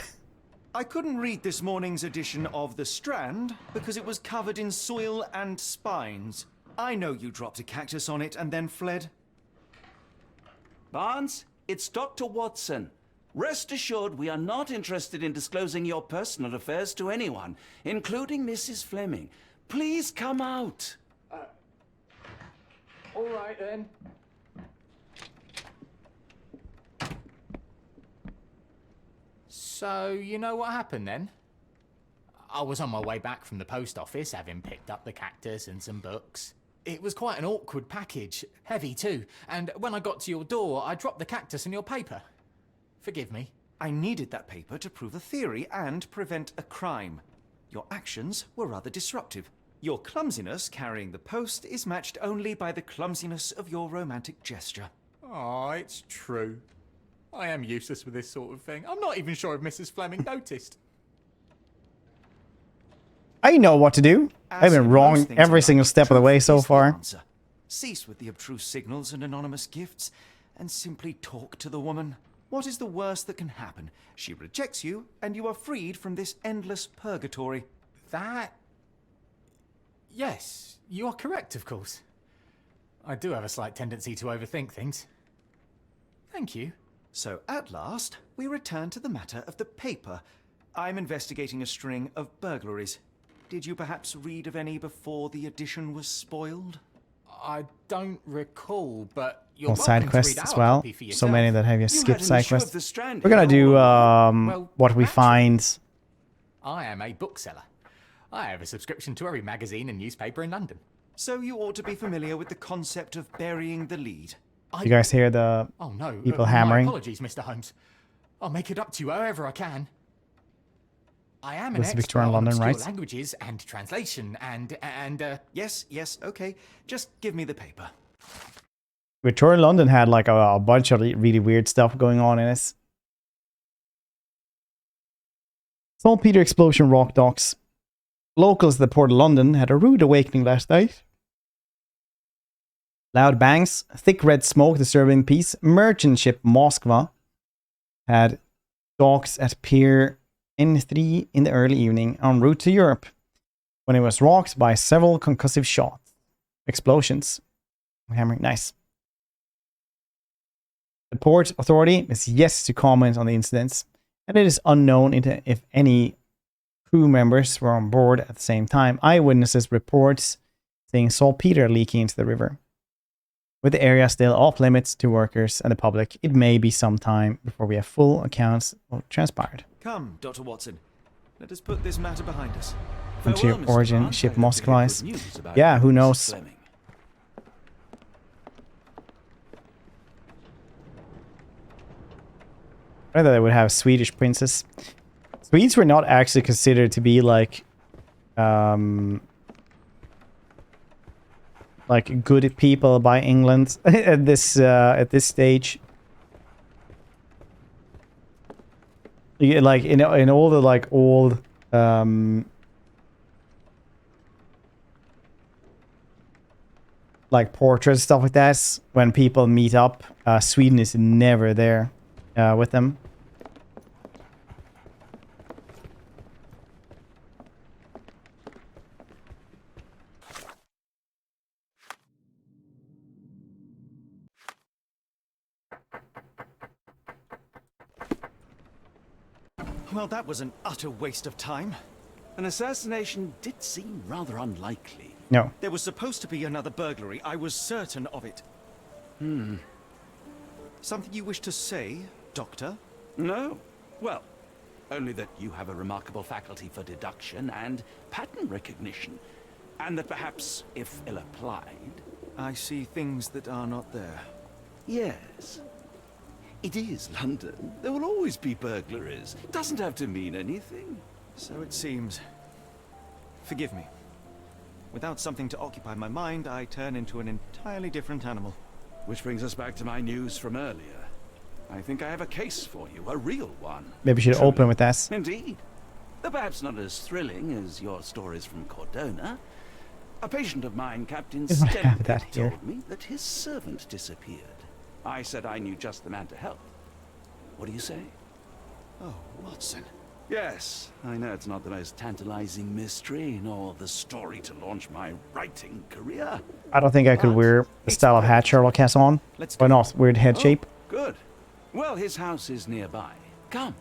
I couldn't read this morning's edition of The Strand because it was covered in soil and spines. I know you dropped a cactus on it and then fled. Barnes, it's Dr. Watson. Rest assured we are not interested in disclosing your personal affairs to anyone, including Mrs. Fleming. Please come out. All right, then. So, you know what happened then? I was on my way back from the post office, having picked up the cactus and some books. It was quite an awkward package, heavy too, and when I got to your door, I dropped the cactus and your paper. Forgive me. I needed that paper to prove a theory and prevent a crime. Your actions were rather disruptive. Your clumsiness carrying the post is matched only by the clumsiness of your romantic gesture. Oh, it's true. I am useless with this sort of thing. I'm not even sure if Mrs. Fleming noticed. I know what to do. I've been wrong every single step of the way so far. Cease with the abstruse signals and anonymous gifts, and simply talk to the woman. What is the worst that can happen? She rejects you, and you are freed from this endless purgatory. That... Yes, you are correct, of course. I do have a slight tendency to overthink things. Thank you. So, at last, we return to the matter of the paper. I'm investigating a string of burglaries. Did you perhaps read of any before the edition was spoiled? I don't recall, but you're Well, side welcome to read quests as our well. copy for So yourself. many that have you You skip had an side issue of quests. The Strand We're gonna do Well, what we find. I am a bookseller. I have a subscription to every magazine and newspaper in London. So you ought to be familiar with the concept of burying the lead. You guys hear the Oh no, people my hammering? apologies, Mr. Holmes. I'll make it up to you however I can. I am an This is expert Victorian on London, obscure right? languages and translation and Yes, okay. Just give me the paper. Victorian London had like a bunch of really weird stuff going on in it. Saltpeter explosion rock docks. Locals at the Port of London had a rude awakening last night. Loud bangs, thick red smoke disturbing peace. Merchant ship Moskva had docks at Pier N3 in the early evening en route to Europe when it was rocked by several concussive shots. Explosions. Hammering, nice. The Port Authority is yet to comment on the incidents, and it is unknown if any crew members were on board at the same time. Eyewitnesses reports seeing saltpeter leaking into the river. With the area still off limits to workers and the public, it may be some time before we have full accounts of what transpired. Come, Dr. Watson. Let us put this matter behind us. Country Farewell, of Mr. origin, Barnes. ship I hope to hear Moskva. good news about Yeah, who Mrs. knows? Fleming. I thought they would have Swedish princes. Swedes were not actually considered to be like good people by England at this stage. Like in all the like old like portraits, stuff like that, when people meet up, Sweden is never there with them. Well, that was an utter waste of time. An assassination did seem rather unlikely. No. There was supposed to be another burglary. I was certain of it. Something you wish to say, Doctor? No. Well, Only that you have a remarkable faculty for deduction and pattern recognition. And that perhaps, if ill applied... I see things that are not there. Yes. It is London. There will always be burglaries. Doesn't have to mean anything. So it seems. Forgive me. Without something to occupy my mind, I turn into an entirely different animal. Which brings us back to my news from earlier. I think I have a case for you, a real one. Maybe we should open with this. Indeed. Though perhaps not as thrilling as your stories from Cordona. A patient of mine, Captain Stenwick, told me that his servant disappeared. I said I knew just the man to help. What do you say? Oh, Watson. Yes, I know it's not the most tantalizing mystery, nor the story to launch my writing career. I don't think I could wear the style of hat Sherlock has on. Why not? Weird head shape. Good. Well, his house is nearby. Come.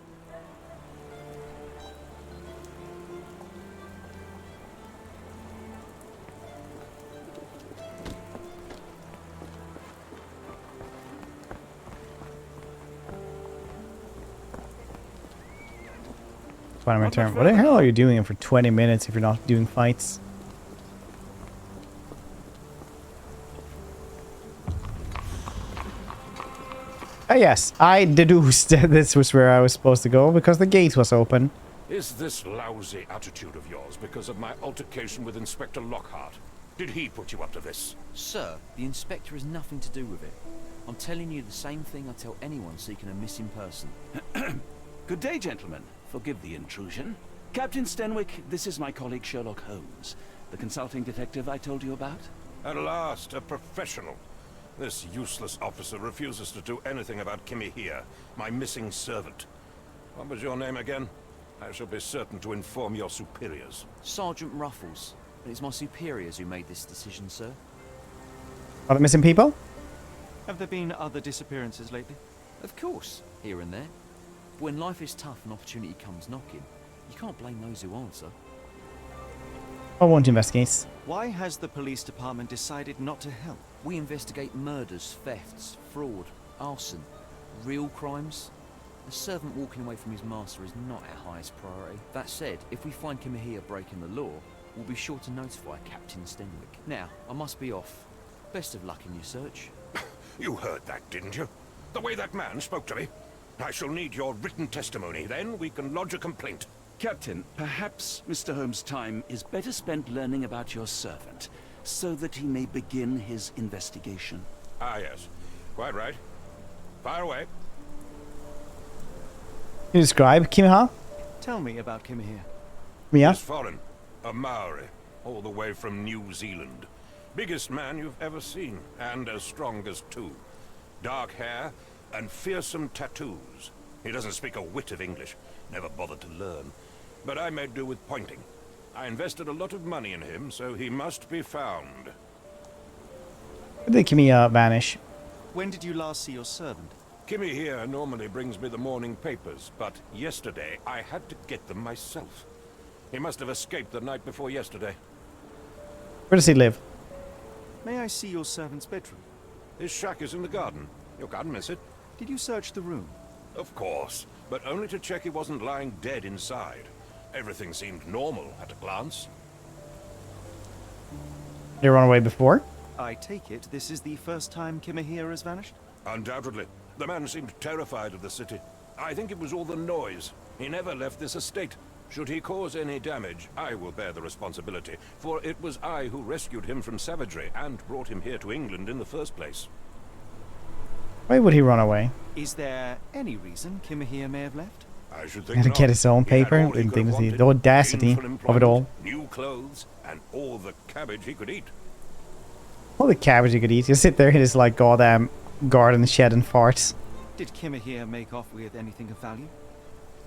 Fine, my turn. What the hell are you doing for 20 minutes if you're not doing fights? Yes, I deduced that this was where I was supposed to go because the gate was open. Is this lousy attitude of yours because of my altercation with Inspector Lockhart? Did he put you up to this? Sir, the inspector has nothing to do with it. I'm telling you the same thing I tell anyone seeking a missing person. Good day, gentlemen. Forgive the intrusion. Captain Stenwick, this is my colleague Sherlock Holmes, the consulting detective I told you about. At last, a professional. This useless officer refuses to do anything about Kimmy here, my missing servant. What was your name again? I shall be certain to inform your superiors. Sergeant Ruffles. But it's my superiors who made this decision, sir. Are there missing people? Have there been other disappearances lately? Of course, here and there. But when life is tough and opportunity comes knocking, you can't blame those who answer. I won't investigate. Why has the police department decided not to help? We investigate murders, thefts, fraud, arson, real crimes. A servant walking away from his master is not our highest priority. That said, if we find Kimahir breaking the law, we'll be sure to notify Captain Stenwick. Now, I must be off. Best of luck in your search. You heard that, didn't you? The way that man spoke to me. I shall need your written testimony, then we can lodge a complaint. Captain, perhaps Mr. Holmes' time is better spent learning about your servant, so that he may begin his investigation. Ah, yes. Quite right. Fire away. Can you describe Kimha? Tell me about Kimahir. Mia? He's foreign. A Maori. All the way from New Zealand. Biggest man you've ever seen, and as strong as two. Dark hair and fearsome tattoos. He doesn't speak a whit of English. Never bothered to learn. But I made do with pointing. I invested a lot of money in him, so he must be found. Where did Kimia vanish? When did you last see your servant? Kimmy here normally brings me the morning papers, but yesterday I had to get them myself. He must have escaped the night before yesterday. Where does he live? May I see your servant's bedroom? His shack is in the garden. You can't miss it. Did you search the room? Of course, but only to check he wasn't lying dead inside. Everything seemed normal at a glance. Did he run away before? I take it this is the first time Kimahir has vanished? Undoubtedly. The man seemed terrified of the city. I think it was all the noise. He never left this estate. Should he cause any damage, I will bear the responsibility, for it was I who rescued him from savagery and brought him here to England in the first place. Why would he run away? Is there any reason Kimahir may have left? I should He think had to not. get his own He had paper. all he Didn't could think have was the wanted. audacity Gainful of it all. employment, new clothes, and all the cabbage he could eat. All the cabbage you could eat. You sit there in his like goddamn garden shed and farts. Did Kimahir make off with anything of value?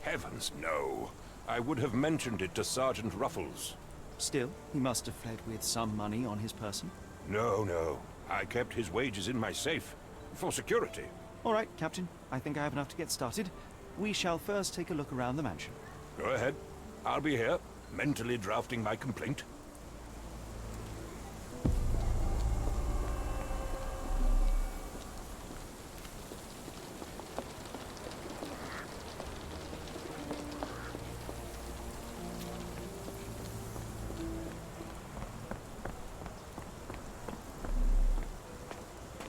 Heavens, no. I would have mentioned it to Sergeant Ruffles. Still, he must have fled with some money on his person. No, no. I kept his wages in my safe. For security. All right, Captain. I think I have enough to get started. We shall first take a look around the mansion. Go ahead. I'll be here, mentally drafting my complaint.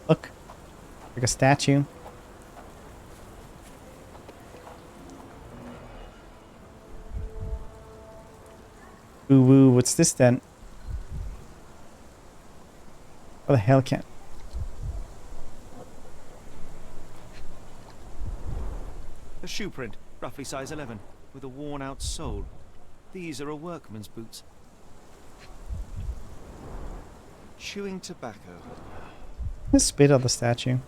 Look. Like a statue. Ooh, woo, what's this then? What the hell can... A shoe print, roughly size 11, with a worn-out sole. These are a workman's boots. Chewing tobacco. Let's spit out the statue.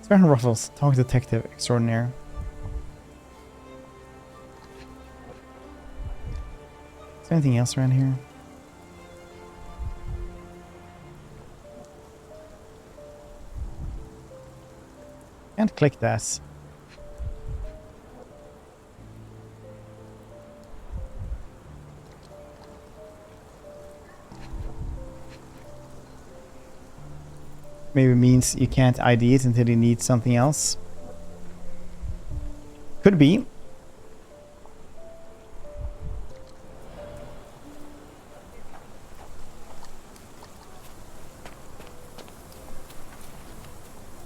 Baron Ruffles, talk detective extraordinaire. Is there anything else around here? Can't click that. Maybe means you can't ID it until you need something else. Could be.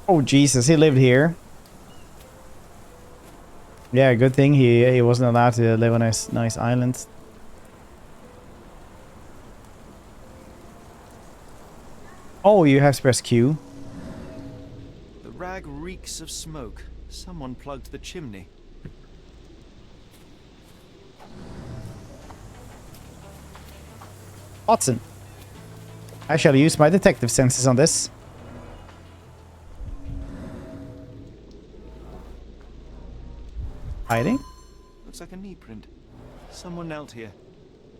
Oh Jesus, he lived here. Yeah, good thing he wasn't allowed to live on a nice island. Oh, you have to press Q. The rag reeks of smoke. Someone plugged the chimney. Watson. I shall use my detective senses on this. Hiding? Looks like a knee print. Someone knelt here.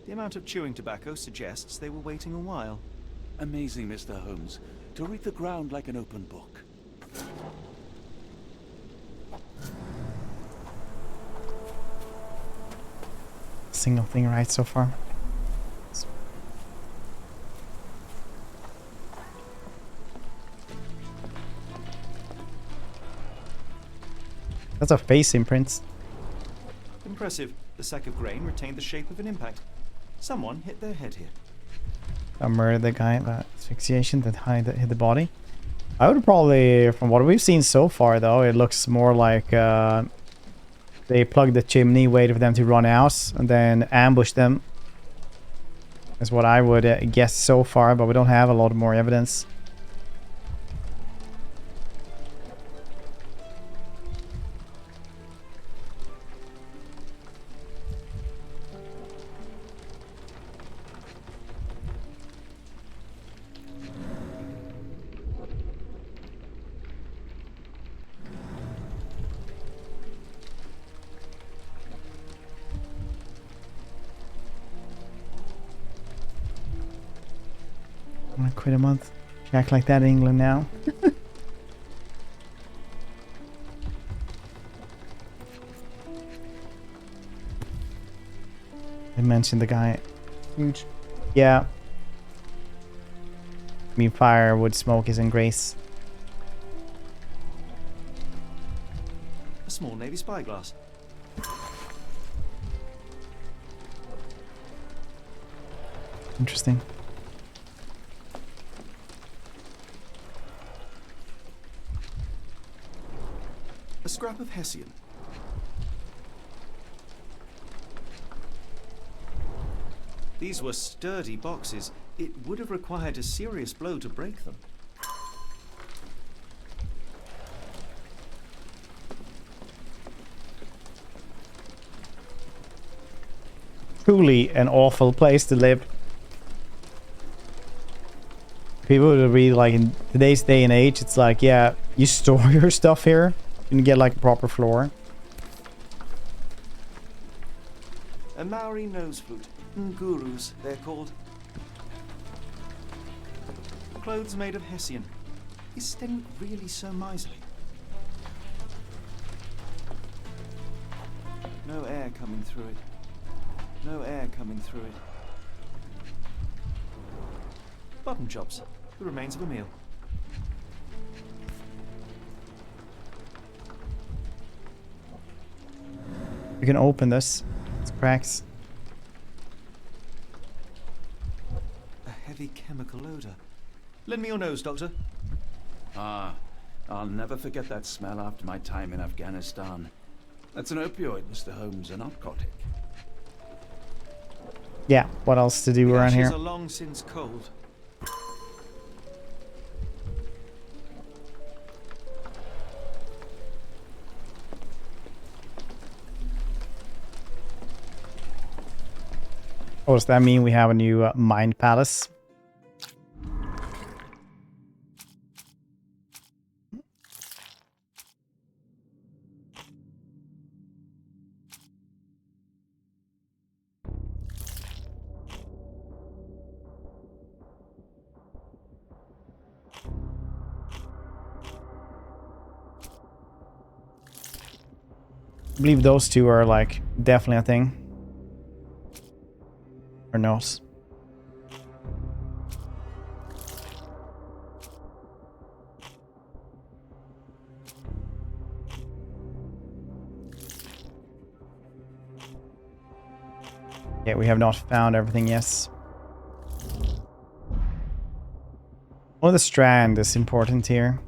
The amount of chewing tobacco suggests they were waiting a while. Amazing, Mr. Holmes. To read the ground like an open book. Single thing right so far. That's a face imprint. Impressive. The sack of grain retained the shape of an impact. Someone hit their head here. I murdered the guy by asphyxiation that hit the body. I would probably, from what we've seen so far though, it looks more like they plugged the chimney, waited for them to run out, and then ambushed them. That's what I would guess so far, but we don't have a lot more evidence. I'm gonna quit a month. You act like that in England now. I mentioned the guy. Huge. Yeah. I mean, fire, wood, smoke isn't grace. A small navy spyglass. Interesting. A scrap of Hessian. These were sturdy boxes. It would have required a serious blow to break them. Truly an awful place to live. People would read, like, in today's day and age, it's like, yeah, you store your stuff here and get like a proper floor. A Maori nose flute. Ngurus, they're called. Clothes made of Hessian. Is Sten really so miserly? No air coming through it. No air coming through it. Bottom chops. The remains of a meal. We can open this. It's cracks. A heavy chemical odor. Lend me your nose, Doctor. Ah, I'll never forget that smell after my time in Afghanistan. That's an opioid, Mr. Holmes, a narcotic. Yeah, what else to do The around ashes here? are long since cold. Oh, does that mean we have a new mind palace? I believe those two are like definitely a thing. Or not. Yeah, we have not found everything yet. Oh, the strand is important here.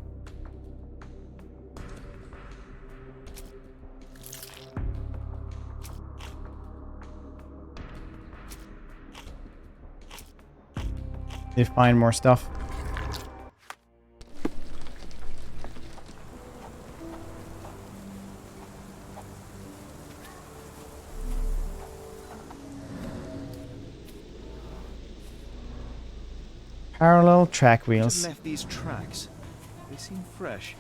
They find more stuff. Parallel track wheels. Left these tracks. They seem fresh.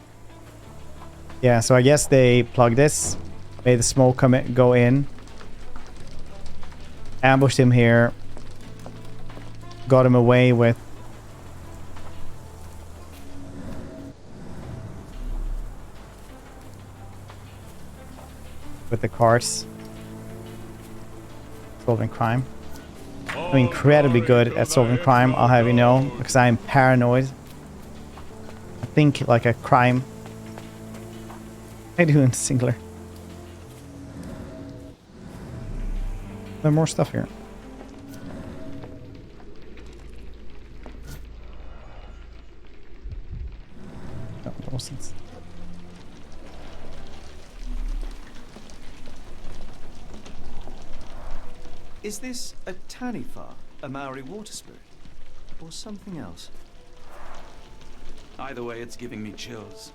Yeah, so I guess they plug this, made the smoke go in, ambushed him here, got him away with the carts, solving crime. I'm incredibly good at solving crime, I'll have you know, because I am paranoid. I think like a crime. I do in singular. There's more stuff here. No, nonsense. Is this a Tanifa, a Maori water spirit, or something else? Either way, it's giving me chills.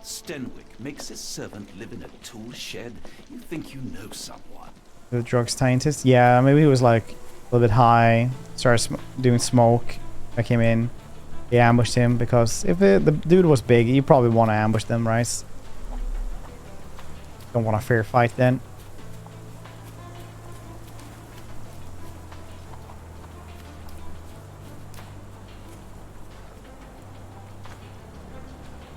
Stenwick makes his servant live in a tool shed. You think you know someone. The drug scientist? Yeah, maybe he was like a little bit high, started doing smoke. I came in, they ambushed him because if the dude was big, you probably want to ambush them, right? Don't want a fair fight then.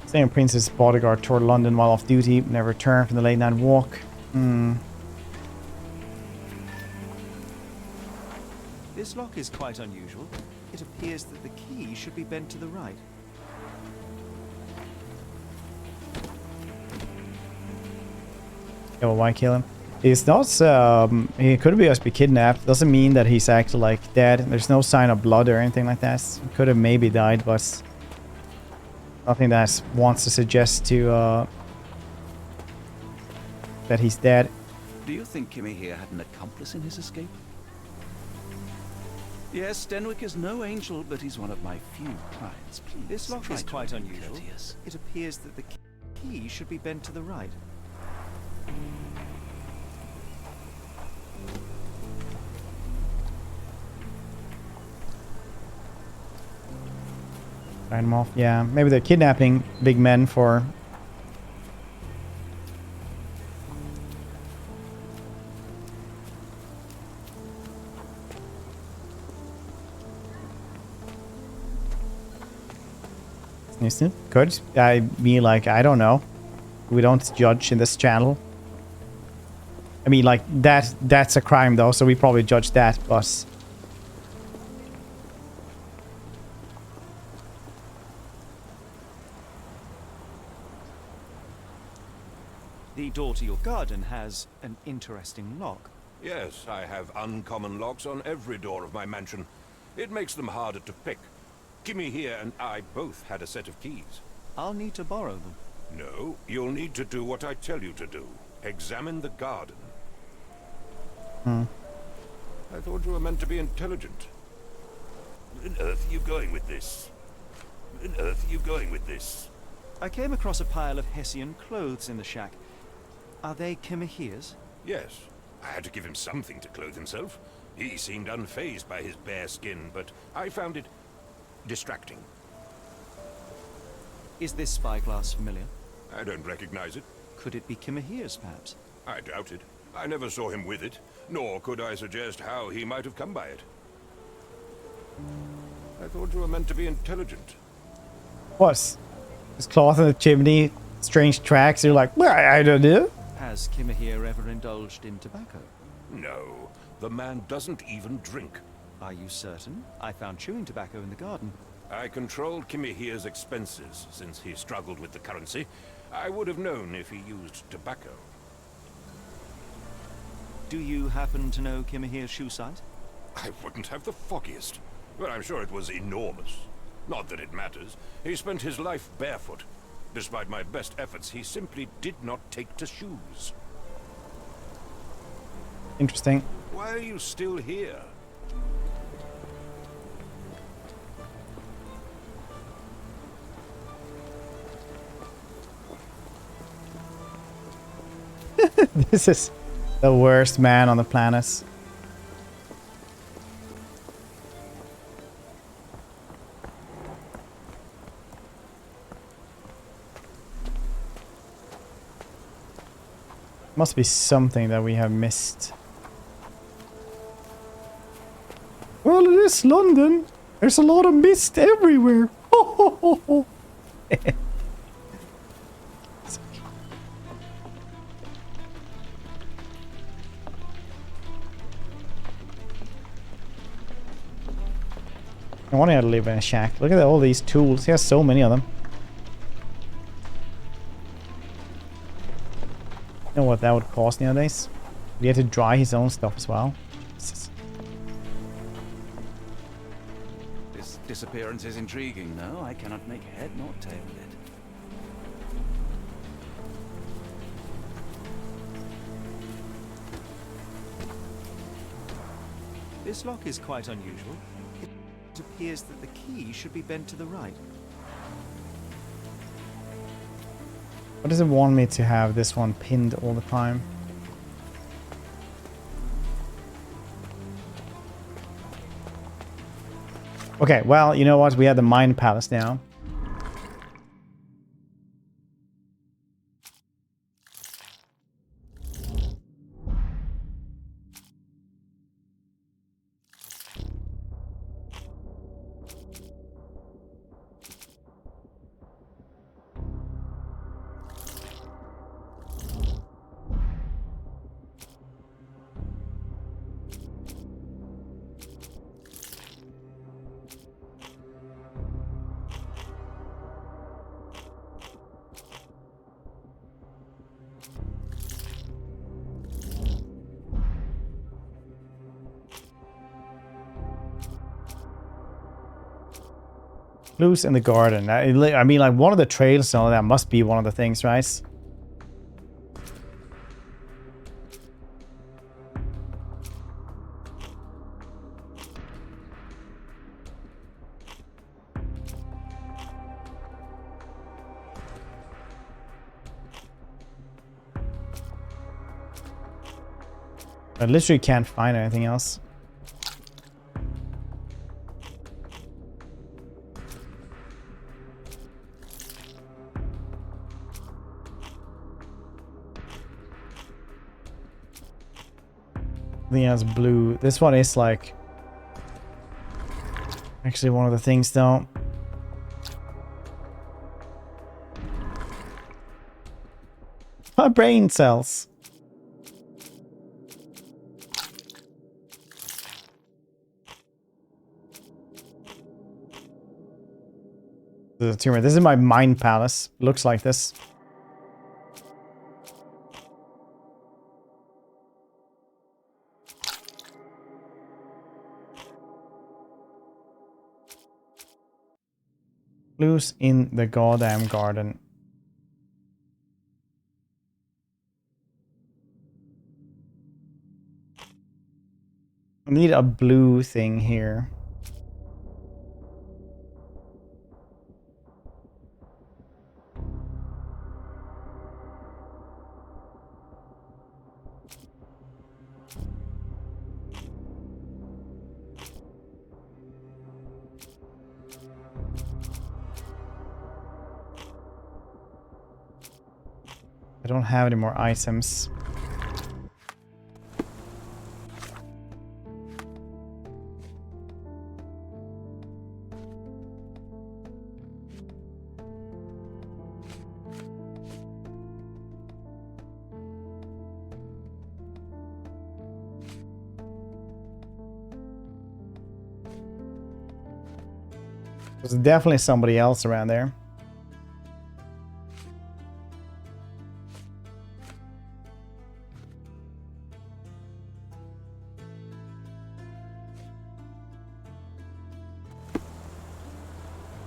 Staying Prince's bodyguard toward London while off duty, never returned from the late night walk. This lock is quite unusual. It appears that the key should be bent to the right. Yeah, well, why kill him? He's not, he could just be kidnapped. Doesn't mean that he's actually like dead. There's no sign of blood or anything like that. He could have maybe died, but nothing that wants to suggest to that he's dead. Do you think Kimmy here had an accomplice in his escape? Yes, Stenwick is no angel, but he's one of my few clients. Please, This lock try is to quite be unusual. courteous. It appears that the key should be bent to the right. Sign him off. Yeah, maybe they're kidnapping big men for... Could. I mean, like, I don't know. We don't judge in this channel. I mean, like, that's a crime, though, so we probably judge that, but... The door to your garden has an interesting lock. Yes, I have uncommon locks on every door of my mansion. It makes them harder to pick. Kimmy here and I both had a set of keys. I'll need to borrow them. No, you'll need to do what I tell you to do. Examine the garden. I thought you were meant to be intelligent. Where on earth are you going with this? Where on earth are you going with this? I came across a pile of Hessian clothes in the shack. Are they Kimahir's? Yes. I had to give him something to clothe himself. He seemed unfazed by his bare skin, but I found it distracting. Is this spyglass familiar? I don't recognize it. Could it be Kimahir's, perhaps? I doubt it. I never saw him with it, nor could I suggest how he might have come by it. I thought you were meant to be intelligent. What? There's cloth in the chimney, strange tracks, you're like, well, I don't know. Has Kimahir ever indulged in tobacco? No, the man doesn't even drink. Are you certain? I found chewing tobacco in the garden. I controlled Kimahir's expenses since he struggled with the currency. I would have known if he used tobacco. Do you happen to know Kimahir's shoe size? I wouldn't have the foggiest, but I'm sure it was enormous. Not that it matters. He spent his life barefoot. Despite my best efforts, he simply did not take to shoes. Interesting. Why are you still here? This is the worst man on the planet. Must be something that we have missed. Well, it is London. There's a lot of mist everywhere. I want to live in a shack. Look at all these tools. He has so many of them. You know what that would cost nowadays? He had to dry his own stuff as well. This disappearance is intriguing, no? I cannot make head nor tail of it. This lock is quite unusual. It appears that the key should be bent to the right. What does it want me to have this one pinned all the time? Okay, well, you know what? We have the Mind Palace now. Clues in the garden. I mean, like, one of the trails and all that must be one of the things, right? I literally can't find anything else. I think it has blue. This one is like actually one of the things though. My brain cells. The tumor. This is my Mind Palace. Looks like this. Blues in the goddamn garden. I need a blue thing here. I don't have any more items. There's definitely somebody else around there.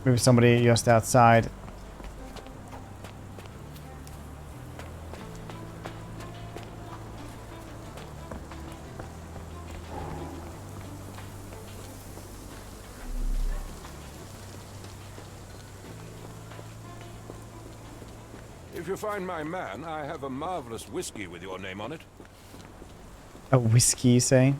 Maybe somebody just outside. If you find my man, I have a marvelous whiskey with your name on it. A whiskey, you say?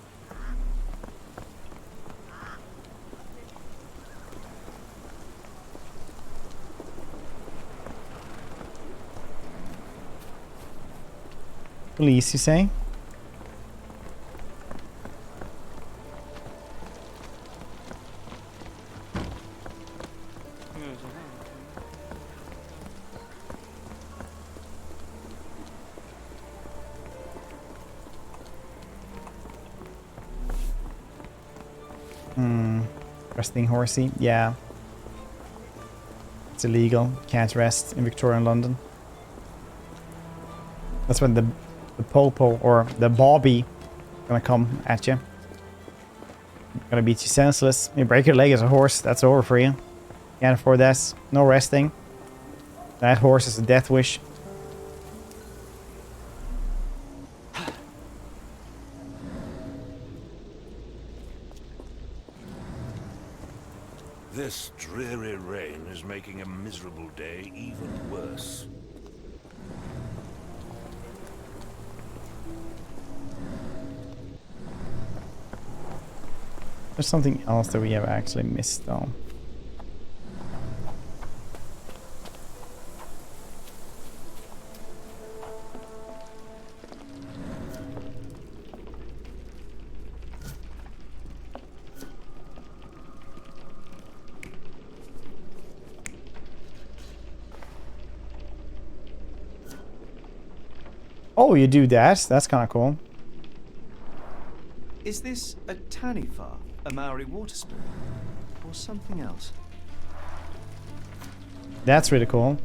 Police, you say? Resting horsey? Yeah. It's illegal. Can't rest in Victorian London. That's when the popo or the bobby gonna come at you. Gonna beat you senseless. You break your leg as a horse. That's over for you. Can't afford that. No resting. That horse is a death wish. This dreary rain is making a miserable day even worse. There's something else that we have actually missed though. Oh, you do that? That's kind of cool. Is this a Tanifa, a Maori water spirit, or something else? That's really cool.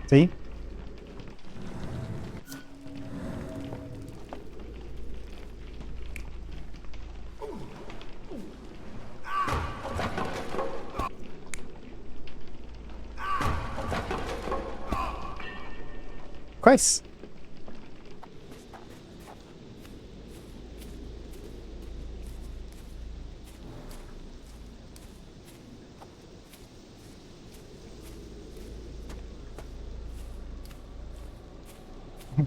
See? Quite.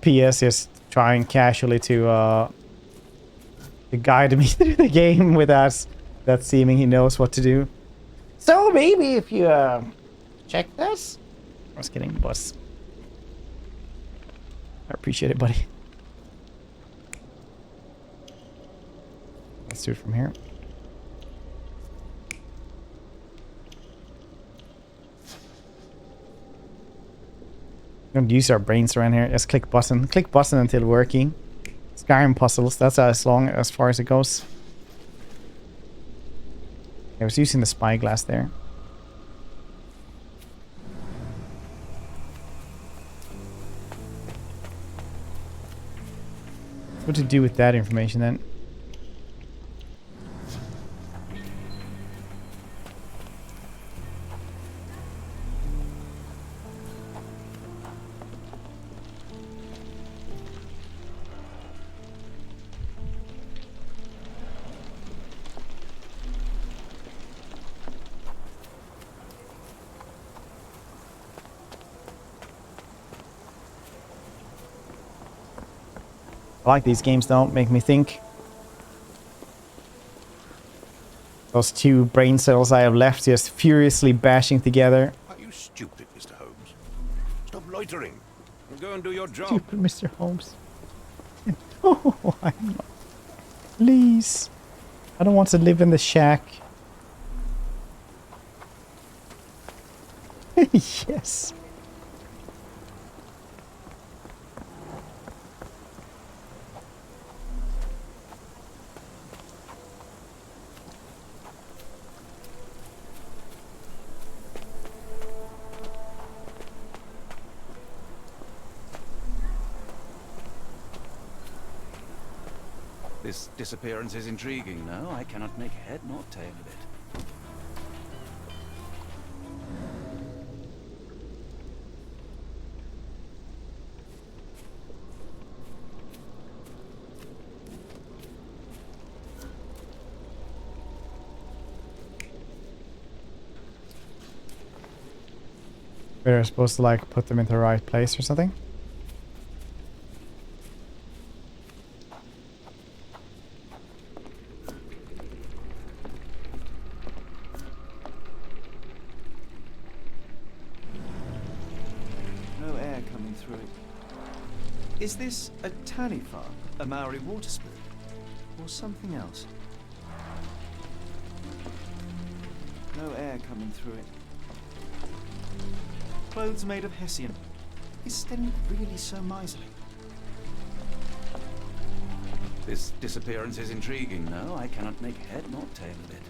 PS is trying casually to guide me through the game without that seeming he knows what to do. So maybe if you check this. I was kidding, boss. I appreciate it, buddy. Let's do it from here. Don't use our brains around here. Just click button. Click button until working. Skyrim puzzles. That's as far as it goes. I was using the spyglass there. What to do with that information then? I like these games though, make me think. Those two brain cells I have left just furiously bashing together. Are you stupid, Mr. Holmes? Stop loitering and go and do your job. Stupid Mr. Holmes. Oh, I'm not. Please. I don't want to live in the shack. Yes. This disappearance is intriguing. No, I cannot make head nor tail of it. We're supposed to like put them in the right place or something. Is this a taniwha, a Maori water spirit, or something else? No air coming through it. Clothes made of hessian. Is Sten really so miserly? This disappearance is intriguing. No, I cannot make head nor tail of it.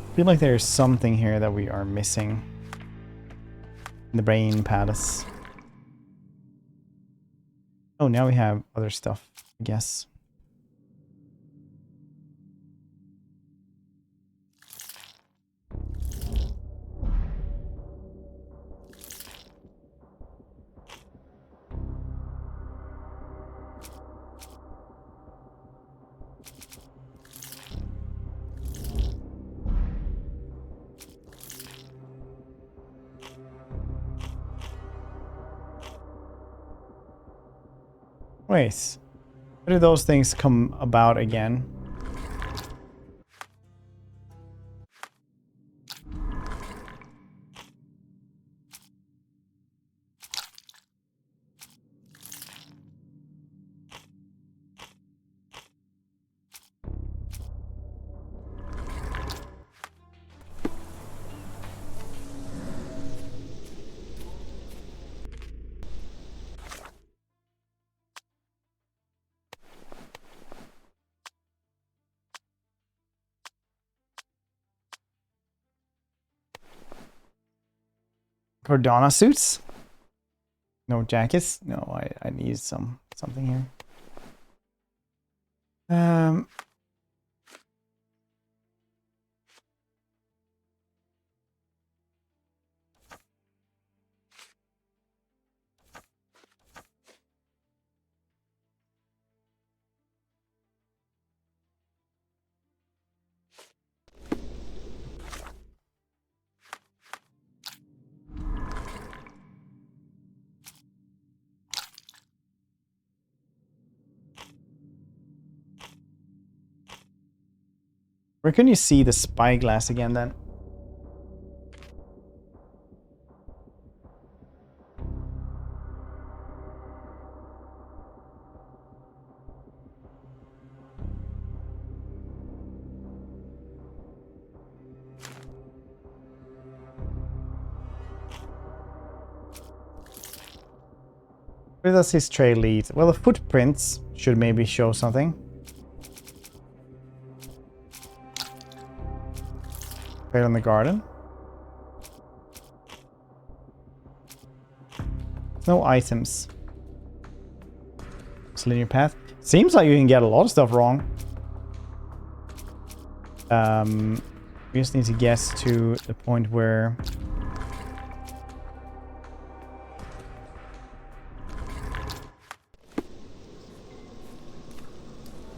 I feel like there's something here that we are missing in the brain palace. Oh, now we have other stuff, I guess. Wait, how do those things come about again? Cordana suits? No jackets? No, I need something here. Where can you see the spyglass again then? Where does his trail lead? Well, the footprints should maybe show something. Trail in the garden. No items. It's a linear path. Seems like you can get a lot of stuff wrong. We just need to guess to the point where...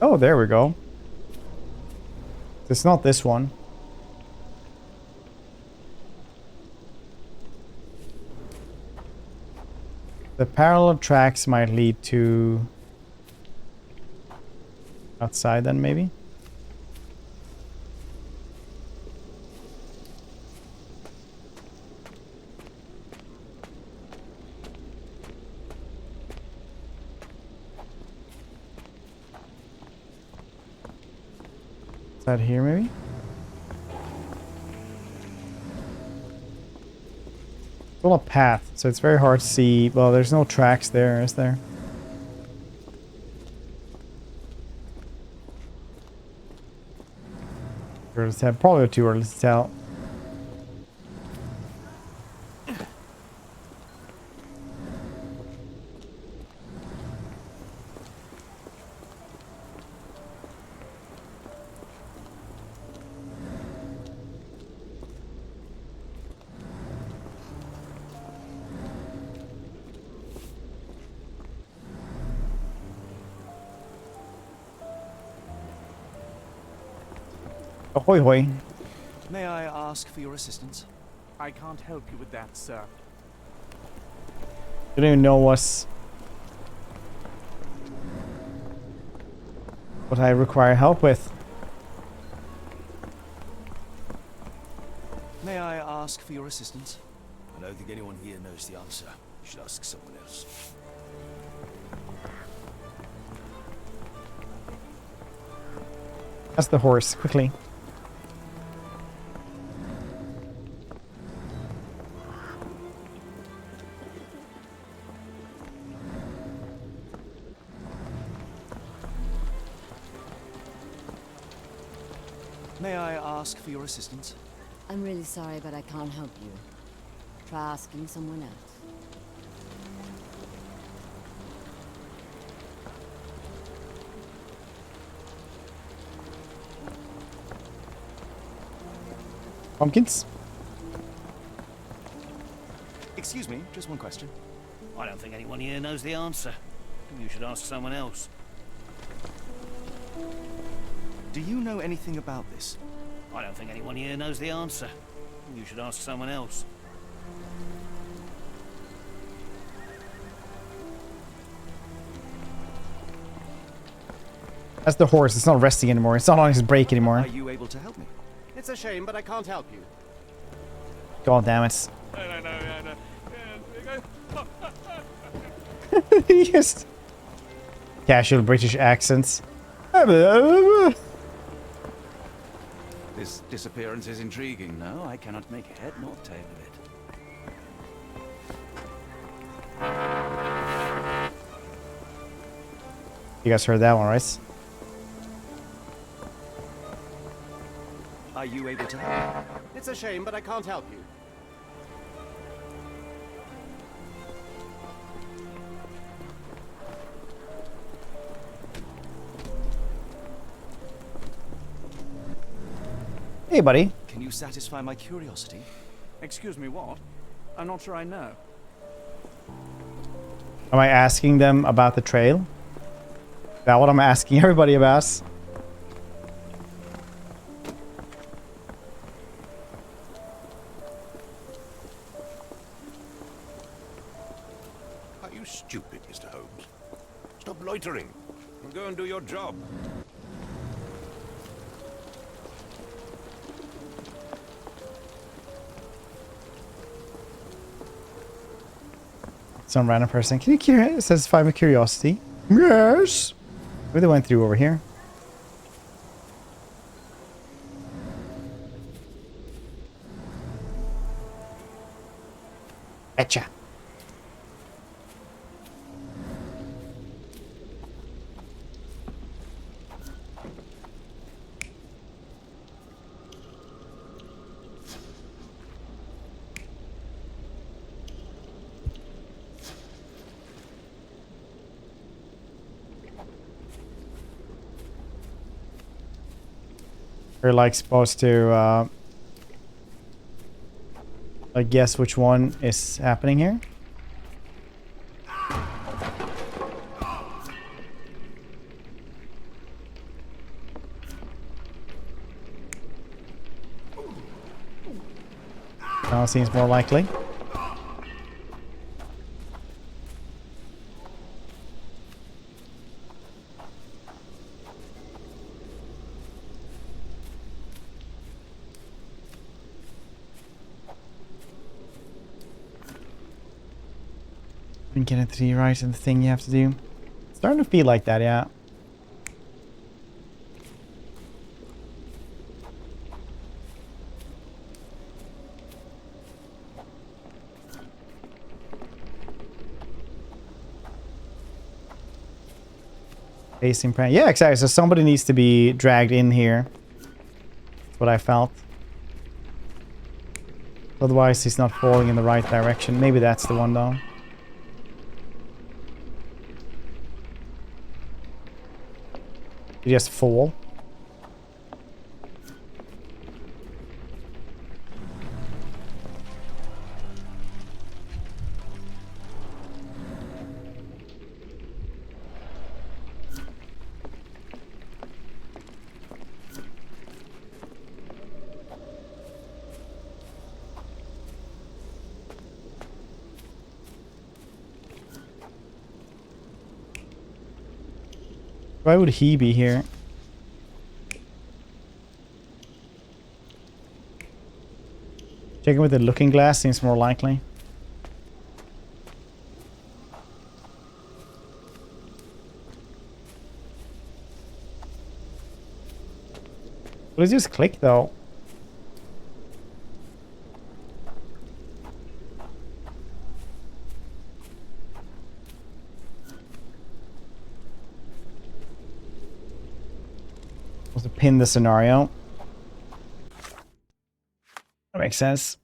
Oh, there we go. It's not this one. The parallel tracks might lead to... outside then, maybe? Is that here, maybe? It's all a path, so it's very hard to see. Well, there's no tracks there, is there? Probably too early to tell. Ahoy hoy. May I ask for your assistance? I can't help you with that, sir. You don't even know what I require help with. May I ask for your assistance? I don't think anyone here knows the answer. You should ask someone else. That's the horse, quickly. May I ask for your assistance? I'm really sorry, but I can't help you. Try asking someone else. Pumpkins? Excuse me, just one question. I don't think anyone here knows the answer. You should ask someone else. Do you know anything about this? I don't think anyone here knows the answer. You should ask someone else. That's the horse. It's not resting anymore. It's not on his break anymore. Are you able to help me? It's a shame, but I can't help you. God damn it. No. Just casual British accents. This disappearance is intriguing. No, I cannot make head nor tail of it. You guys heard that one, right? Are you able to help me? It's a shame, but I can't help you. Hey, buddy. Can you satisfy my curiosity? Excuse me, what? I'm not sure I know. Am I asking them about the trail? Is that what I'm asking everybody about? Are you stupid, Mr. Holmes? Stop loitering and go and do your job. Some random person. Can you satisfy my curiosity? Yes. Maybe they went through over here. Etcha. We're like supposed to like guess which one is happening here. Now seems more likely. Get it to the right and the thing you have to do. It's starting to feel like that, yeah. Facing prank. Yeah, exactly. So somebody needs to be dragged in here. That's what I felt. Otherwise, he's not falling in the right direction. Maybe that's the one, though. You just fall. Why would he be here? Checking with the looking glass seems more likely. Will it just click though? To pin the scenario. That makes sense.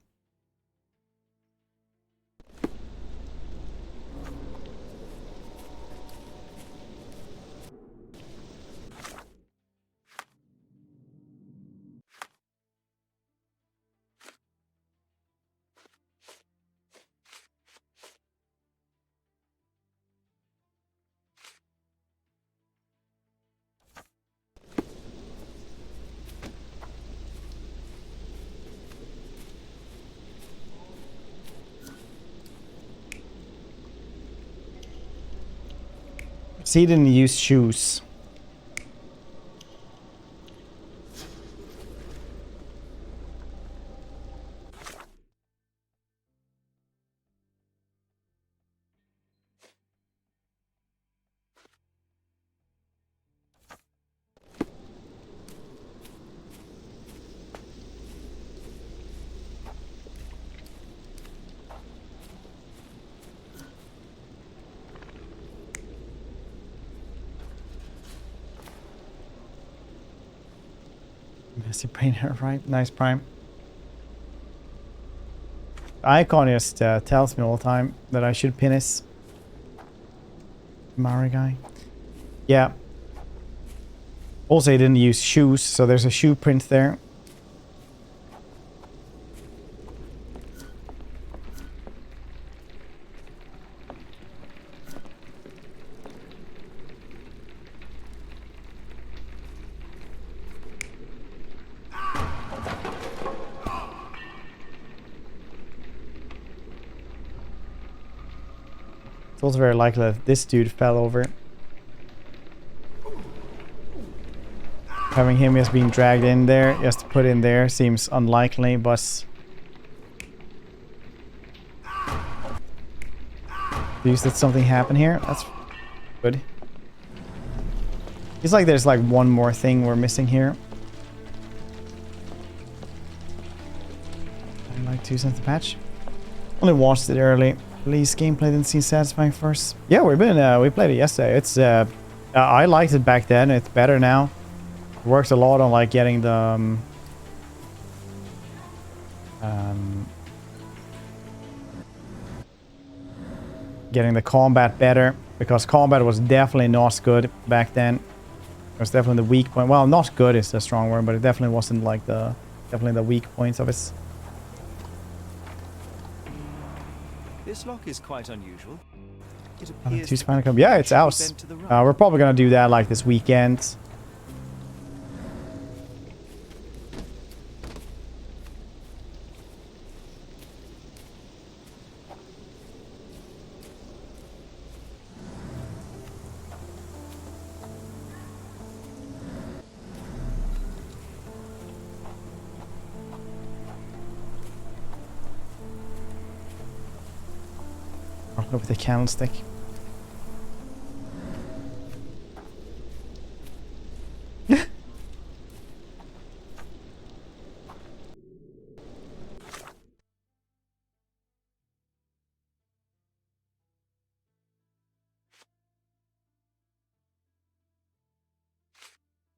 See, he didn't use shoes. Messy painter, right? Nice prime. The icon just tells me all the time that I should pin his Maori guy. Yeah. Also, he didn't use shoes, so there's a shoe print there. It's also very likely that this dude fell over. Having him just being dragged in there, just to put in there, seems unlikely, but... At least that something happened here. That's good. It's like there's like one more thing we're missing here. I'd like 2 cents a patch. Only watched it early. Release gameplay didn't seem satisfying first. Yeah, we played it yesterday. It's I liked it back then. It's better now. It works a lot on like getting the getting the combat better, because combat was definitely not good back then. It was definitely the weak point. Well, not good is a strong word, but it definitely wasn't like definitely the weak points of his. This lock is quite unusual. It Oh, appears two spinal column. Yeah, it's out. We're probably gonna do that like this weekend. With the candlestick.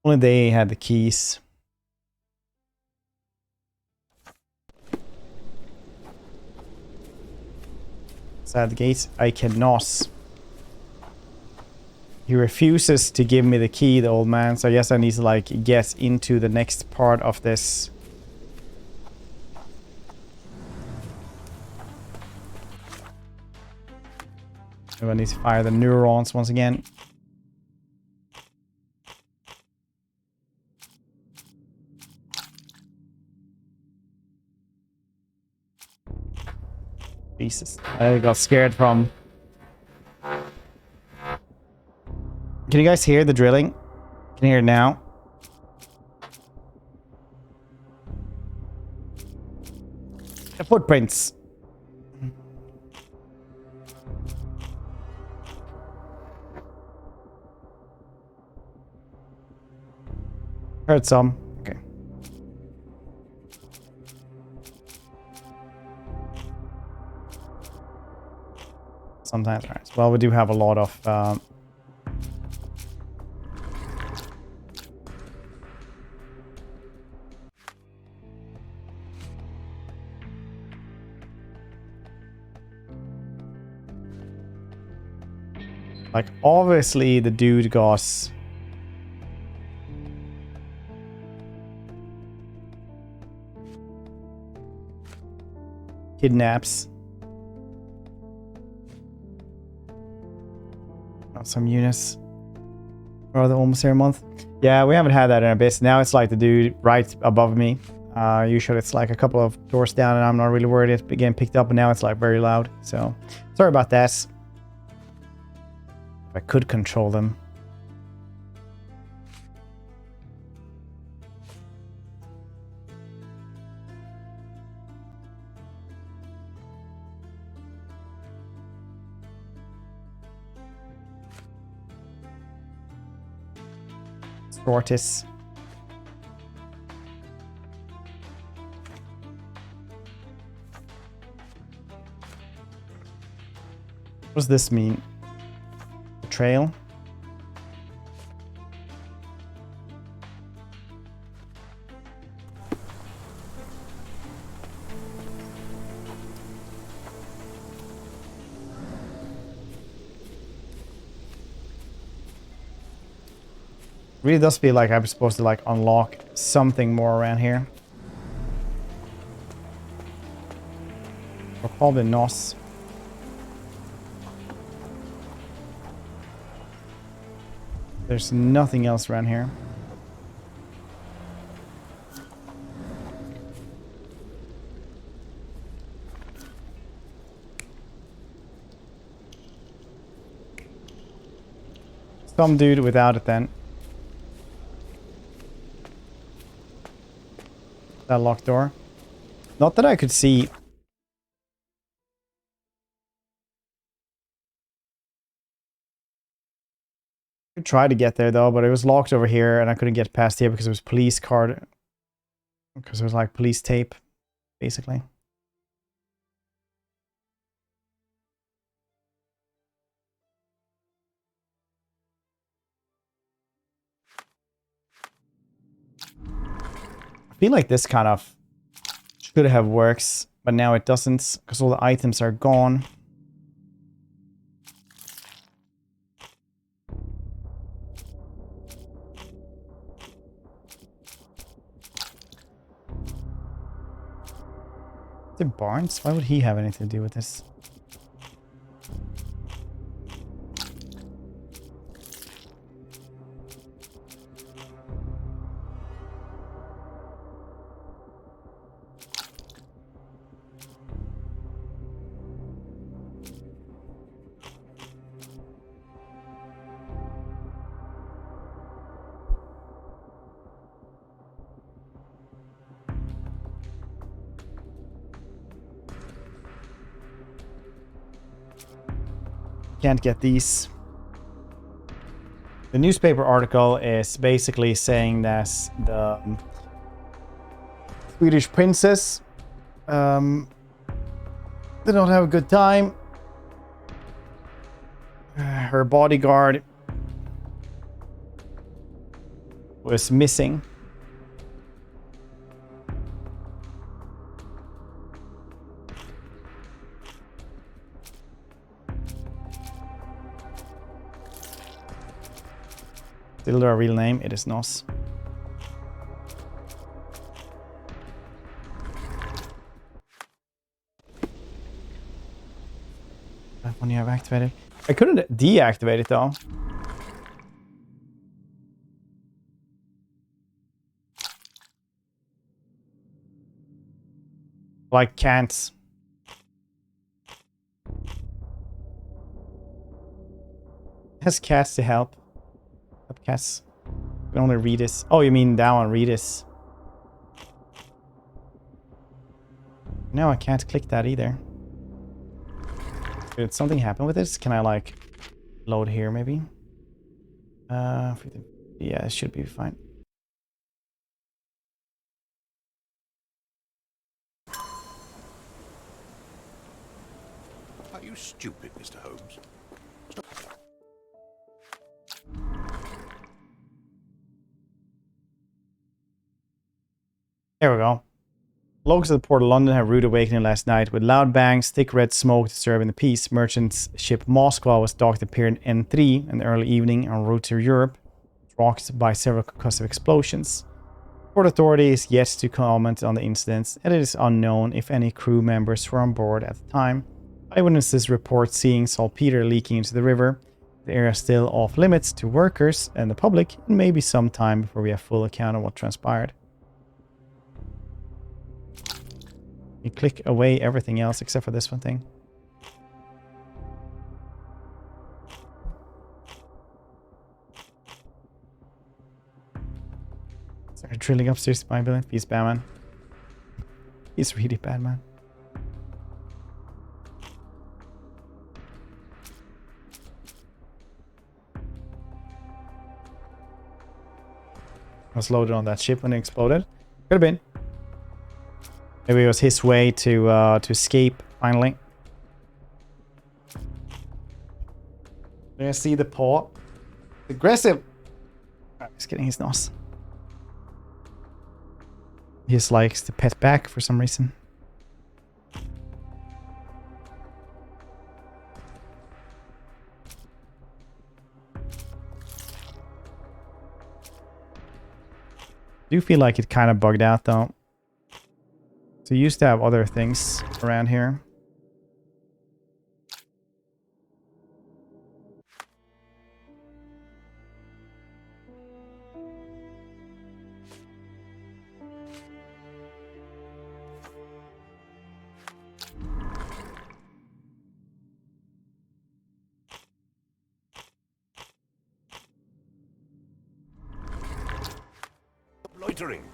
Only they had the keys. Inside the gates, I cannot. He refuses to give me the key, the old man. So I guess I need to like get into the next part of this. So I need to fire the neurons once again. Jesus, I got scared from. Can you guys hear the drilling? Can you hear it now? The footprints. Heard some. Okay. Sometimes, right. Well, we do have a lot of. Like, obviously, the dude got. Kidnaps. Some units. Or the almost here a month. Yeah, we haven't had that in a bit. Now it's like the dude right above me. Usually it's like a couple of doors down and I'm not really worried it's getting picked up, and now it's like very loud. So sorry about that. If I could control them. Sortis. What does this mean? Betrayal? Really does feel like I'm supposed to like unlock something more around here. Or probably NOS. There's nothing else around here. Some dude without it then. That locked door. Not that I could see. I could try to get there though, but it was locked over here and I couldn't get past here because it was police card. Because it was like police tape, basically. I feel like this kind of should have works, but now it doesn't because all the items are gone. Is it Barnes? Why would he have anything to do with this? Can't get these. The newspaper article is basically saying that the Swedish princess did not have a good time. Her bodyguard was missing. Still their real name, it is Nos. That one you have activated. I couldn't deactivate it though. Like can't. Has cats to help. Help cats. You can only read this. Oh, you mean that one, read this. No, I can't click that either. Did something happen with this? Can I like load here maybe? Yeah, it should be fine. Are you stupid, Mr. Holmes? There we go. Locals at the port of London had a rude awakening last night with loud bangs, thick red smoke disturbing the peace. Merchant ship Moskva was docked at Pier N3 in the early evening en route to Europe, rocked by several concussive explosions. Port authority is yet to comment on the incidents, and it is unknown if any crew members were on board at the time. Eyewitnesses report seeing saltpeter leaking into the river. The area is still off limits to workers and the public, and maybe some time before we have full account of what transpired. You click away everything else except for this one thing. Started drilling upstairs to my building. He's bad, man. He's really bad, man. I was loaded on that ship when it exploded. Could have been. Maybe it was his way to escape finally. There, see the paw. Aggressive. I'm just kidding. He's not. He just likes to pet back for some reason. I do feel like it kind of bugged out though. So you used to have other things around here. Loitering.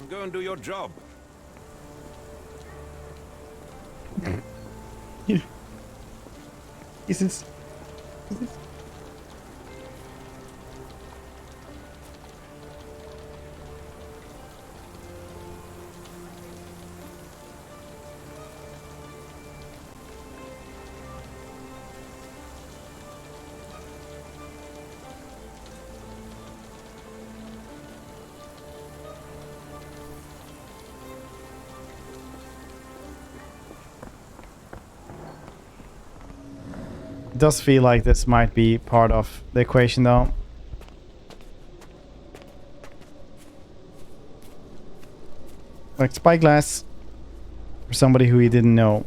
Go and do your job. Is this? It does feel like this might be part of the equation though. Like spyglass. For somebody who he didn't know.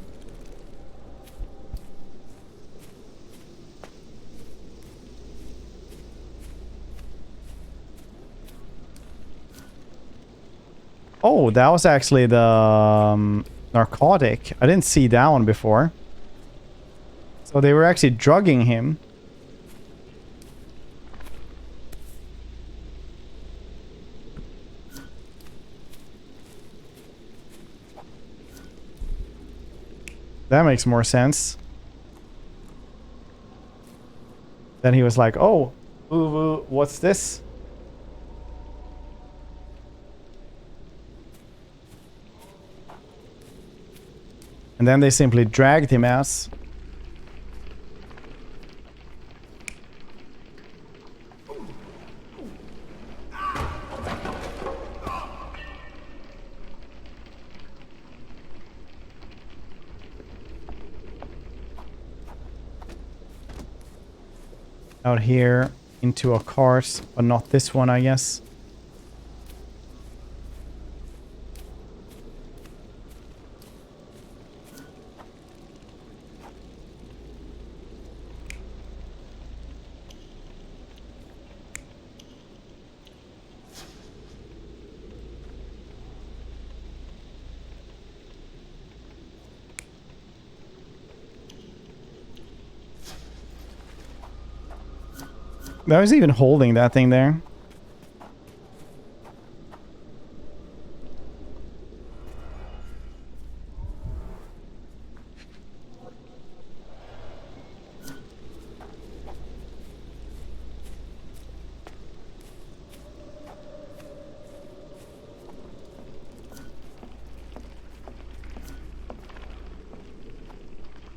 Oh, that was actually the narcotic. I didn't see that one before. So they were actually drugging him. That makes more sense. Then he was like, oh, ooh, what's this? And then they simply dragged him out. Out here into a cart, but not this one, I guess. I was even holding that thing there.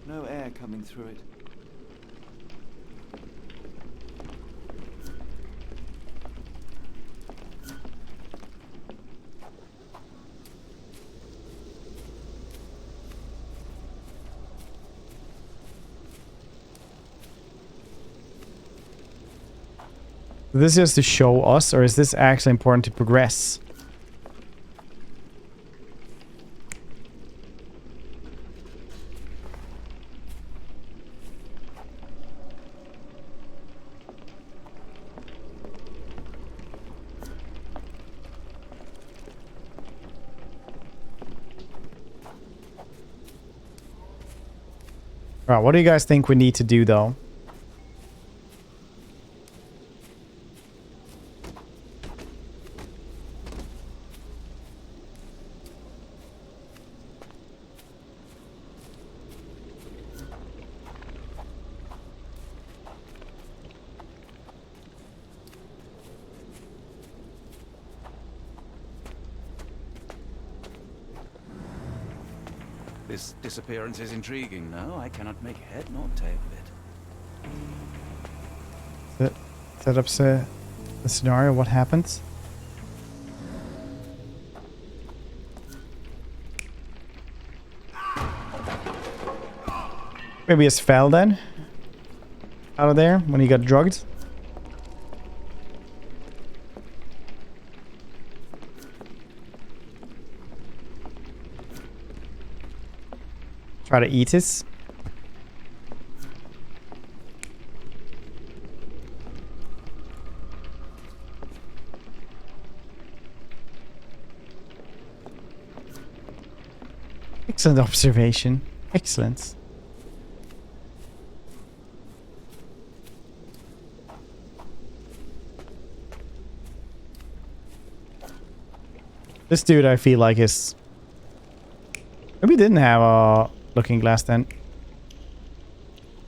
No air coming through it. This is to show us, or is this actually important to progress? Alright, what do you guys think we need to do though? This disappearance is intriguing. No, I cannot make head nor tail of it. Set up the scenario, what happens? Maybe he just fell then? Out of there when he got drugged? Try to eat it. Excellent observation. Excellent. This dude, I feel like, is... Maybe he didn't have a looking glass then.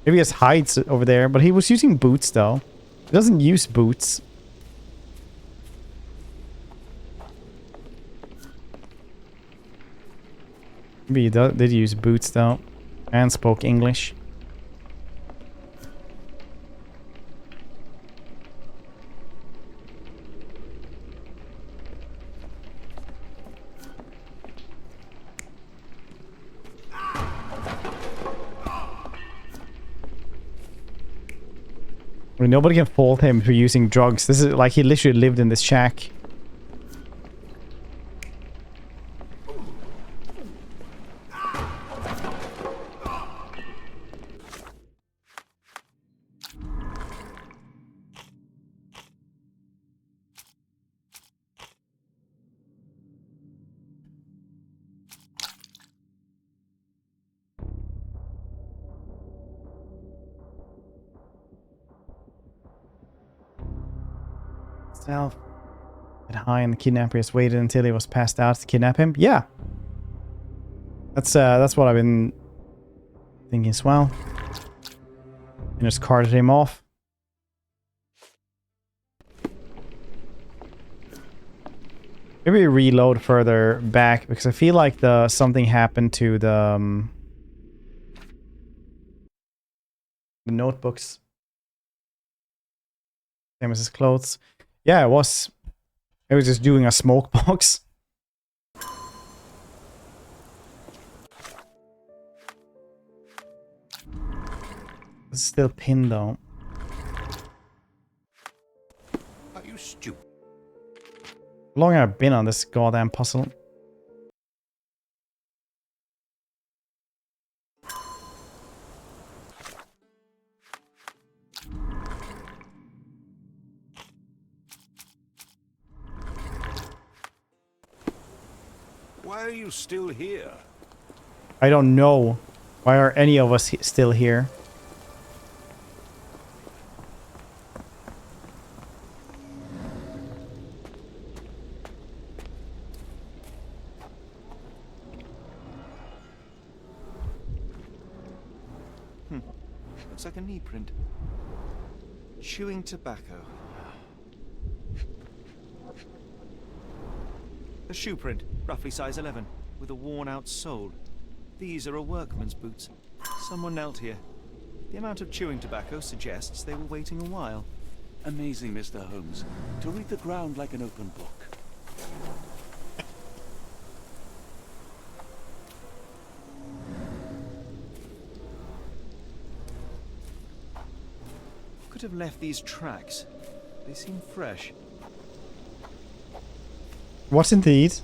Maybe he has hides over there, but he was using boots though. He doesn't use boots. Maybe he did use boots though. And spoke English. I mean, nobody can fault him for using drugs. This is like he literally lived in this shack. Self. Get high and the kidnapper just waited until he was passed out to kidnap him. Yeah. That's what I've been thinking as well. And just carted him off. Maybe reload further back because I feel like something happened to the notebooks. Same as his clothes. Yeah, it was just doing a smoke box. It's still pinned though. Are you stupid? How long have I been on this goddamn puzzle? Why are you still here? I don't know. Why are any of us still here? Looks like a knee print. Chewing tobacco. A shoe print, roughly size 11, with a worn-out sole. These are a workman's boots. Someone knelt here. The amount of chewing tobacco suggests they were waiting a while. Amazing, Mr. Holmes. To read the ground like an open book. Could have left these tracks. They seem fresh. What's in these?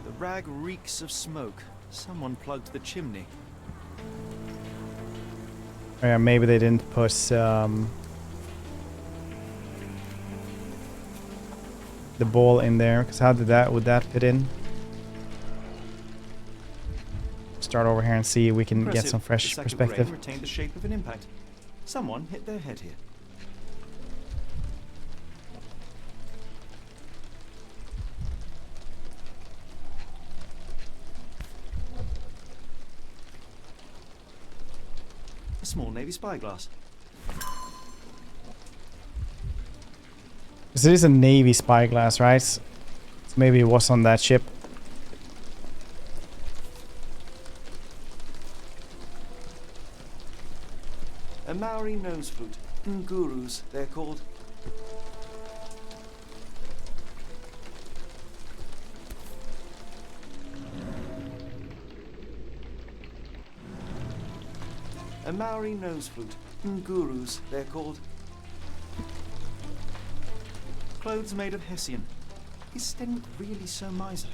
The rag reeks of smoke. Someone plugged the chimney. Oh yeah, maybe they didn't put the ball in there, because how would that fit in? Start over here and see if we can get some fresh The perspective. rain retained the shape of an impact. Someone hit their head here. A small Navy spyglass. This is a Navy spyglass, right? So maybe it was on that ship. A Maori nose flute. Ngurus, they're called. A Maori nose flute. Ngurus, they're called. Clothes made of Hessian. Is Sten really so miserly?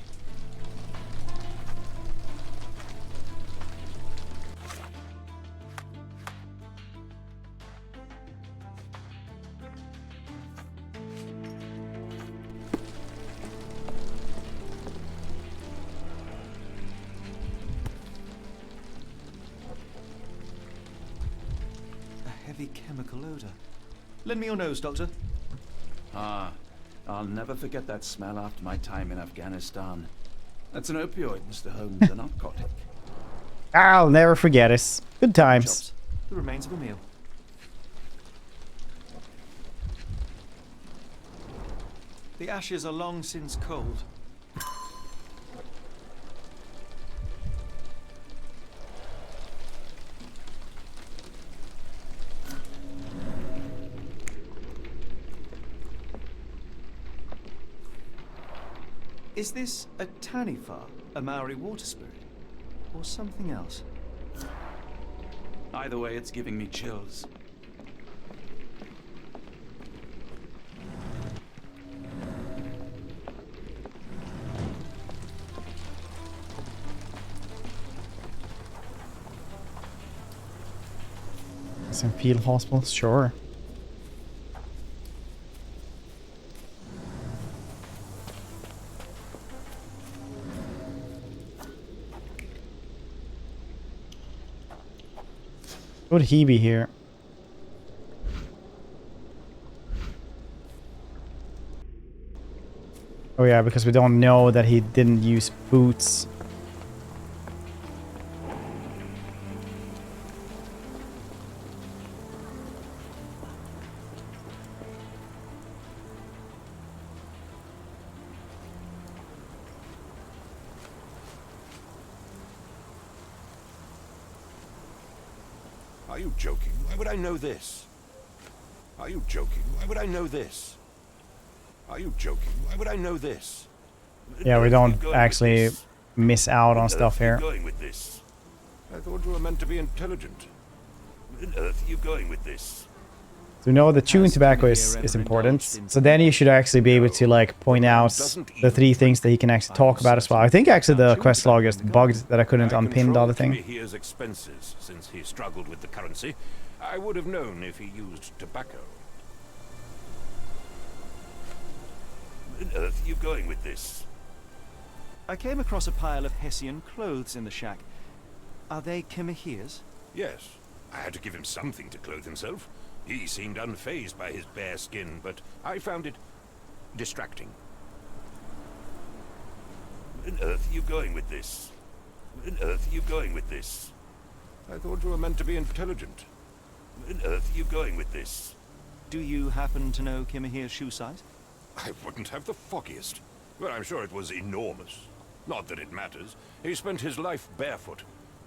A heavy chemical odor. Lend me your nose, Doctor. Ah, I'll never forget that smell after my time in Afghanistan. That's an opioid, Mr. Holmes, a narcotic. I'll never forget it. Good times. Chops. The remains of a meal. The ashes are long since cold. Is this a Taniwha, a Maori water spirit, or something else? Either way, it's giving me chills. Some field hospitals, sure. Would he be here? Oh yeah, because we don't know that he didn't use boots. Are you joking? Why would I know this? Are you joking? Why would I know this? Are you joking? Why would I know this? Yeah, we don't actually miss out on stuff here. Going with this? I thought you were meant to be intelligent. Where on earth are you going with this? So we know the chewing tobacco is important. So then you should actually be able to like point out the 3 things that he can actually talk about as well. I think actually the quest log is bugged that I couldn't unpin the other thing. His expenses since he struggled with the currency. I would have known if he used tobacco. Where on earth are you going with this? I came across a pile of Hessian clothes in the shack. Are they Kimahir's? Yes. I had to give him something to clothe himself. He seemed unfazed by his bare skin, but I found it distracting. Where on earth are you going with this? Where on earth are you going with this? I thought you were meant to be intelligent. Where on earth are you going with this? Do you happen to know Kimahir's shoe size? I wouldn't have the foggiest. But I'm sure it was enormous. Not that it matters. He spent his life barefoot.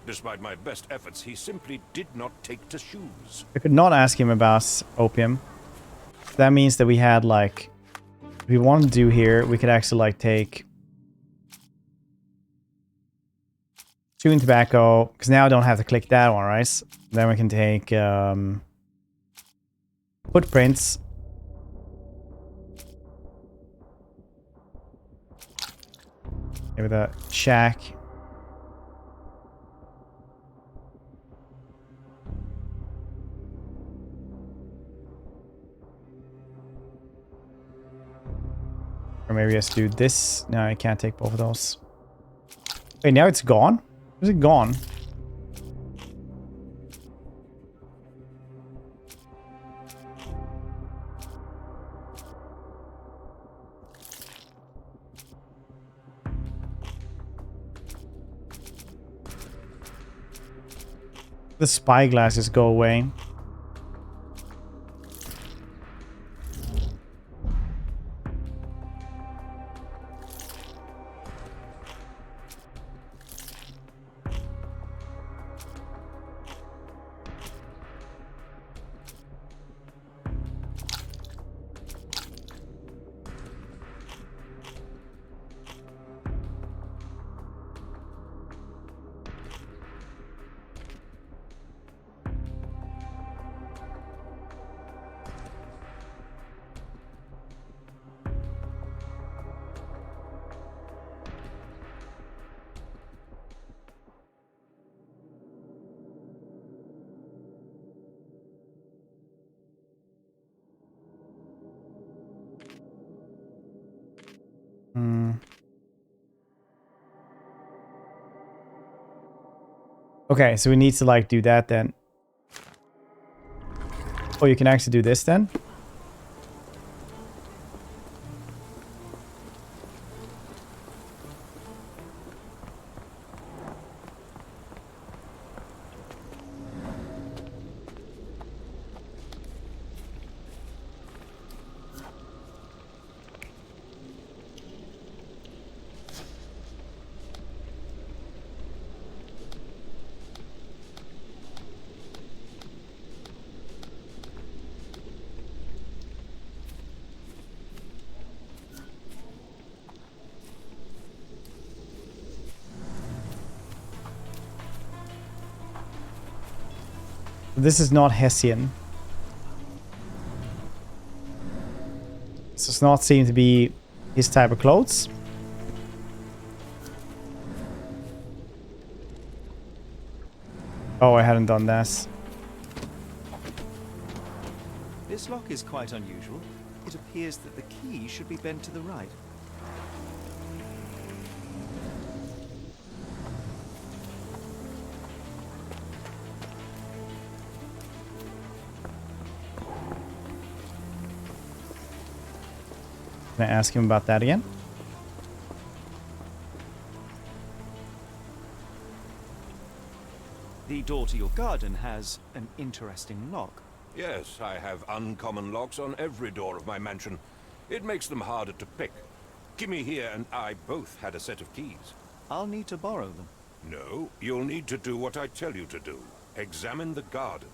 Despite my best efforts, he simply did not take to shoes. I could not ask him about opium. That means that we had like... If we want to do here, we could actually like take... chewing tobacco, because now I don't have to click that one, right? Then we can take footprints. Maybe the shack. Or maybe just do this. No, I can't take both of those. Wait, now it's gone? Is it gone? The spy glasses go away. Okay, so we need to like do that then. Oh, you can actually do this then? This is not Hessian. This does not seem to be his type of clothes. Oh, I hadn't done this. This lock is quite unusual. It appears that the key should be bent to the right. Can I ask him about that again? The door to your garden has an interesting lock. Yes, I have uncommon locks on every door of my mansion. It makes them harder to pick. Kimmy here and I both had a set of keys. I'll need to borrow them. No, you'll need to do what I tell you to do. Examine the garden.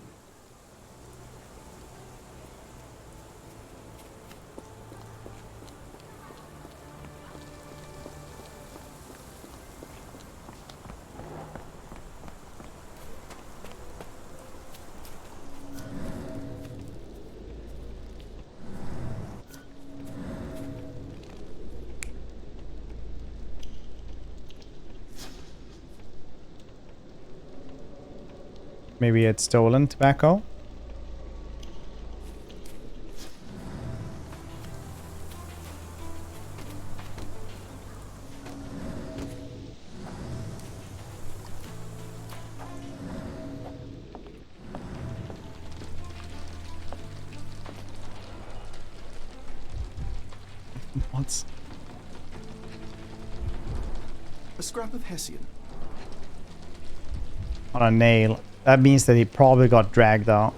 Maybe it's stolen tobacco. What's a scrap of Hessian on a nail? That means that he probably got dragged out.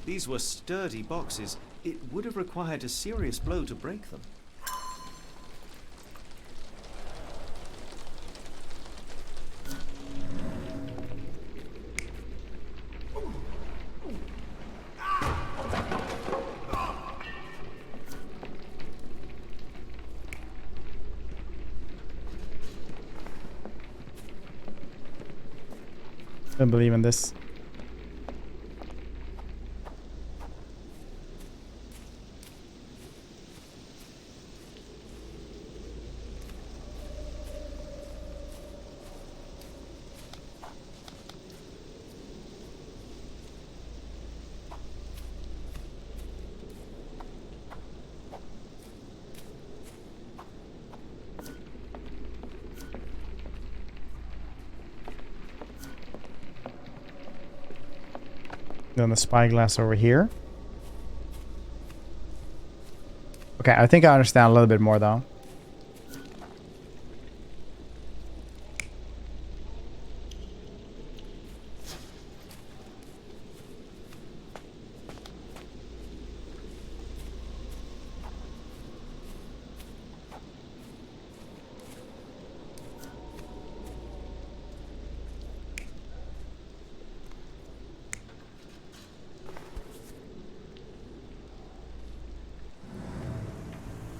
These were sturdy boxes. It would have required a serious blow to break them. I don't believe in this. Then the spyglass over here. Okay, I think I understand a little bit more though.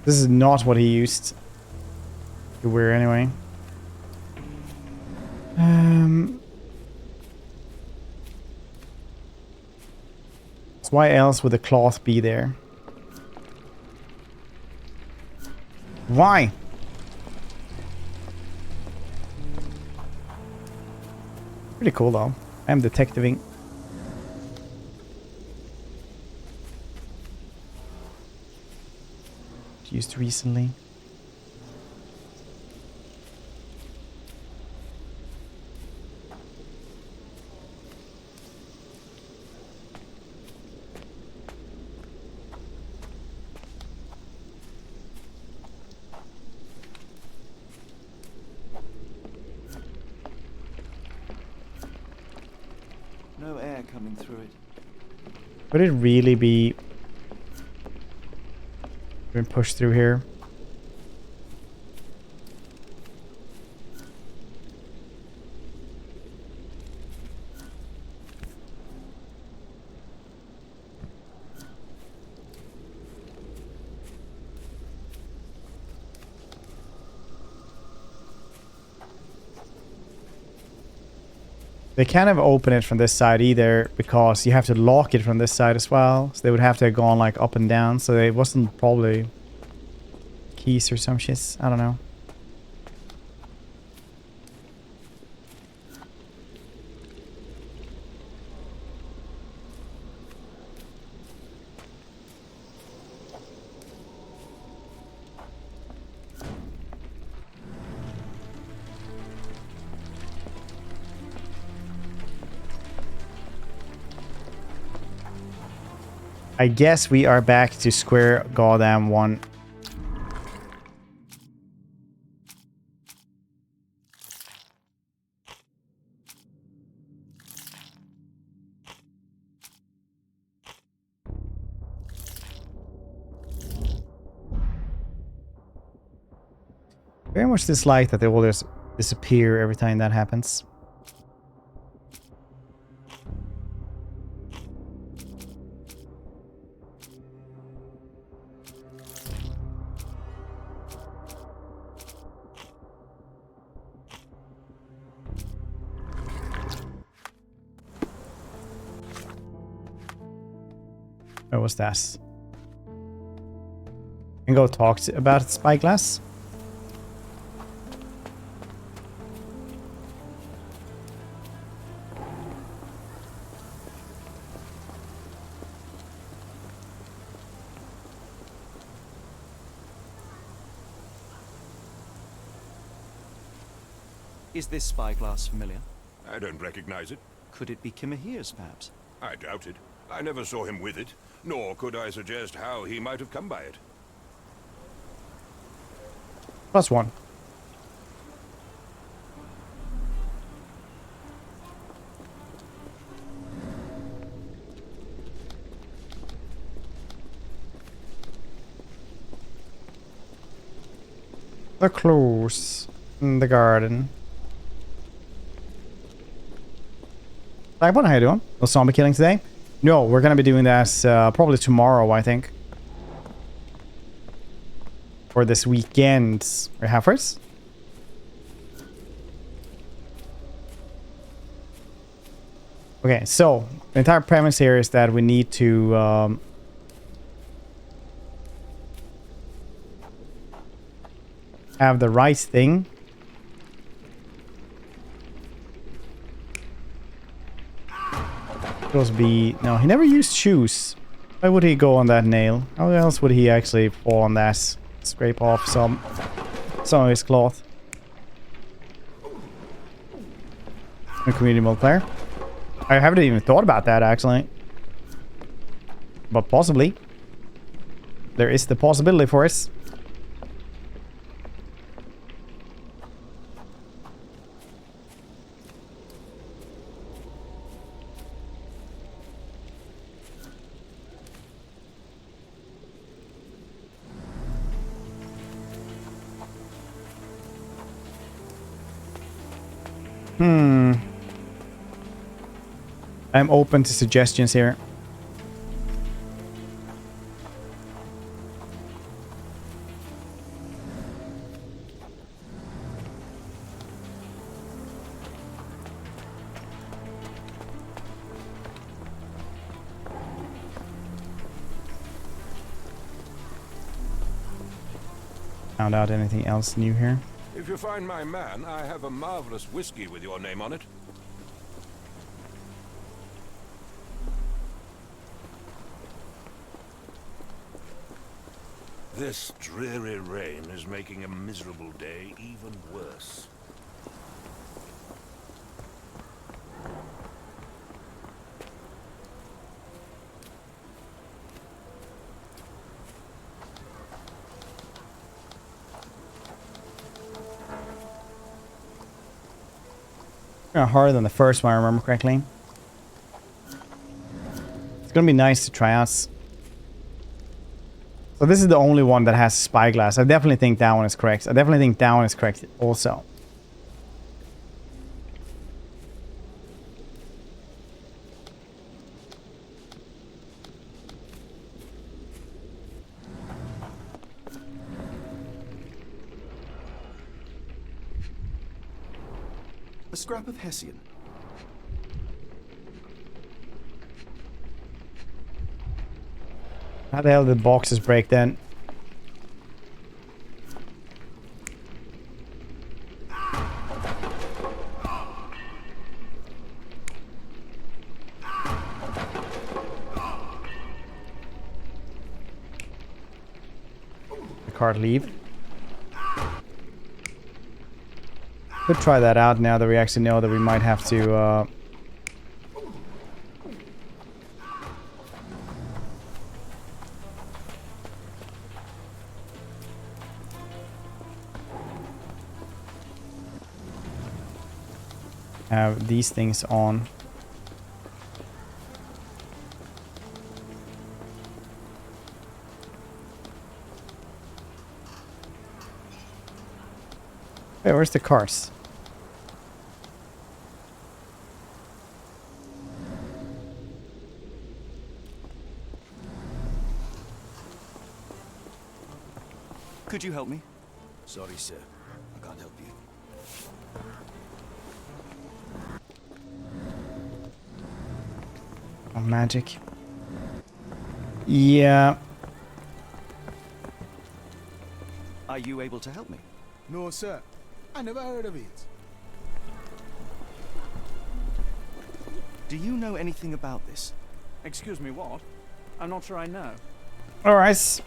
This is not what he used to wear anyway. So why else would the cloth be there? Why? Pretty cool though. I am detectiving. Used recently. No air coming through it. Would it really be been pushed through here? They can't have opened it from this side either because you have to lock it from this side as well. So they would have to have gone like up and down. So it wasn't probably keys or some shit. I don't know. I guess we are back to square goddamn one. Very much dislike that they all just disappear every time that happens. What was that? And go talk about Spyglass. Is this spyglass familiar? I don't recognize it. Could it be Kimahir's, perhaps? I doubt it. I never saw him with it, nor could I suggest how he might have come by it. +1. The clues in the garden. Blackbone, how you doing? No zombie killing today? No, we're gonna be doing that probably tomorrow, I think. Or this weekend. Or halfways? Okay, so the entire premise here is that we need to have the right thing. Supposed to be... No, he never used shoes. Why would he go on that nail? How else would he actually fall on that? Scrape off some of his cloth. A community multiplayer. I haven't even thought about that, actually. But possibly. There is the possibility for us. I'm open to suggestions here. Found out anything else new here? If you find my man, I have a marvelous whiskey with your name on it. This dreary rain is making a miserable day even worse. Harder than the first one, I remember correctly. It's gonna be nice to try out. So this is the only one that has spyglass. I definitely think that one is correct. I definitely think that one is correct also. A scrap of Hessian. How the hell did the boxes break then? The card leave. Could try that out now that we actually know that we might have to have these things on. Wait, where's the cars? Could you help me? Sorry, sir. I can't help you. Oh, magic. Yeah. Are you able to help me? No, sir. I never heard of it. Do you know anything about this? Excuse me, what? I'm not sure I know. Alright.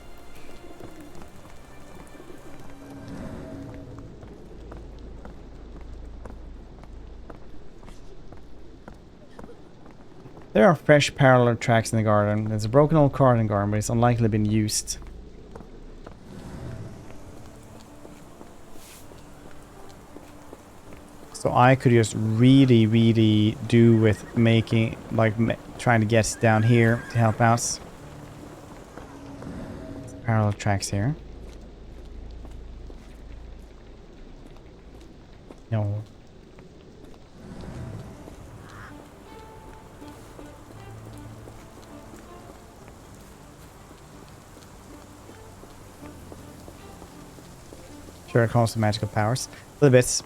There are fresh parallel tracks in the garden. There's a broken old car in the garden, but it's unlikely been used. So I could just really do with making, like, trying to get down here to help out. Parallel tracks here. No. Sure, it comes with magical powers. A little bit.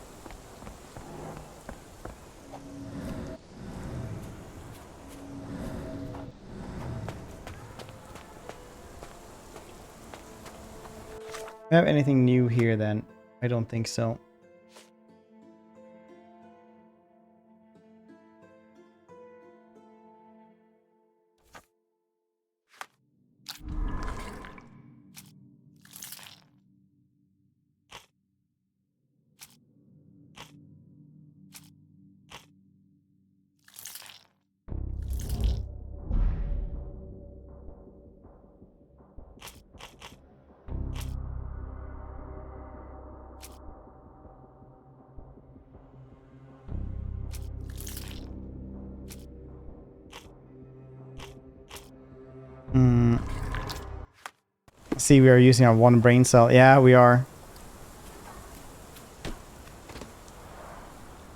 Do I have anything new here then? I don't think so. See, we are using our one brain cell. Yeah, we are.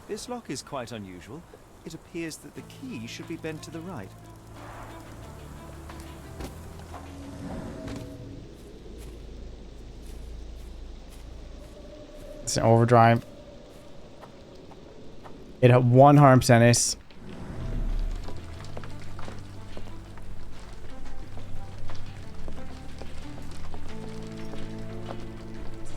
This lock is quite unusual. It appears that the key should be bent to the right. It's an overdrive. It 100% is.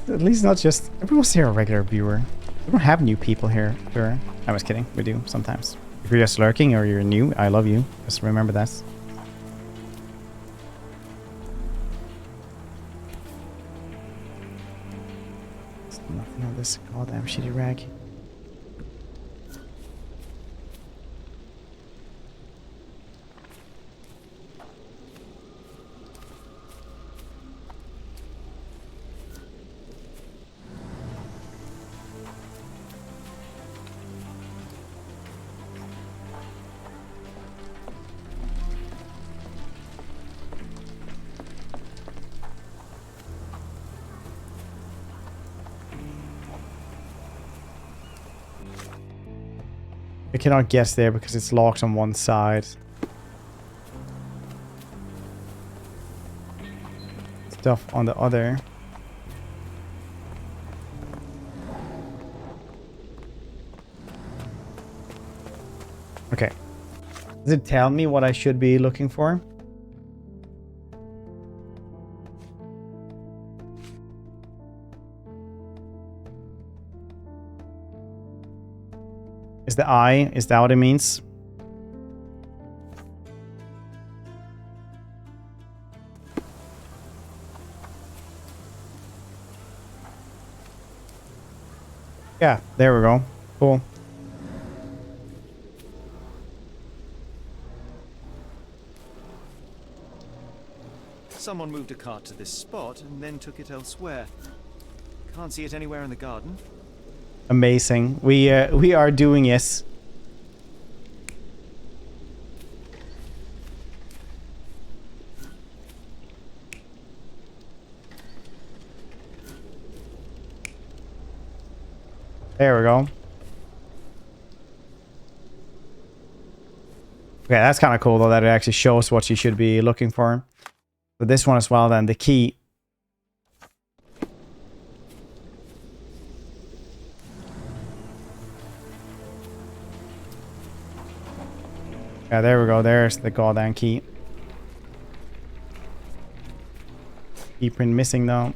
At least not just everyone's here a regular viewer. We don't have new people here. Sure. I was kidding. We do sometimes. If you're just lurking or you're new, I love you. Just remember that. There's nothing on this goddamn shitty rag. I cannot guess there because it's locked on one side. Stuff on the other. Okay. Does it tell me what I should be looking for? Is the eye? Is that what it means? Yeah, there we go. Cool. Someone moved a cart to this spot and then took it elsewhere. Can't see it anywhere in the garden. Amazing. We are doing it. There we go. Okay, that's kind of cool though that it actually shows what you should be looking for. But this one as well then, the key. Yeah, there we go. There's the goddamn key. Key print missing though.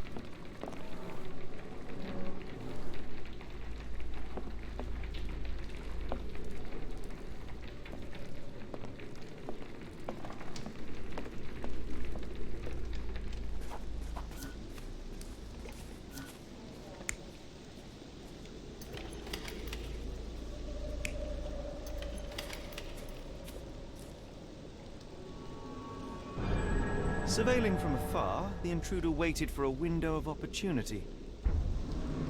Surveilling from afar, the intruder waited for a window of opportunity.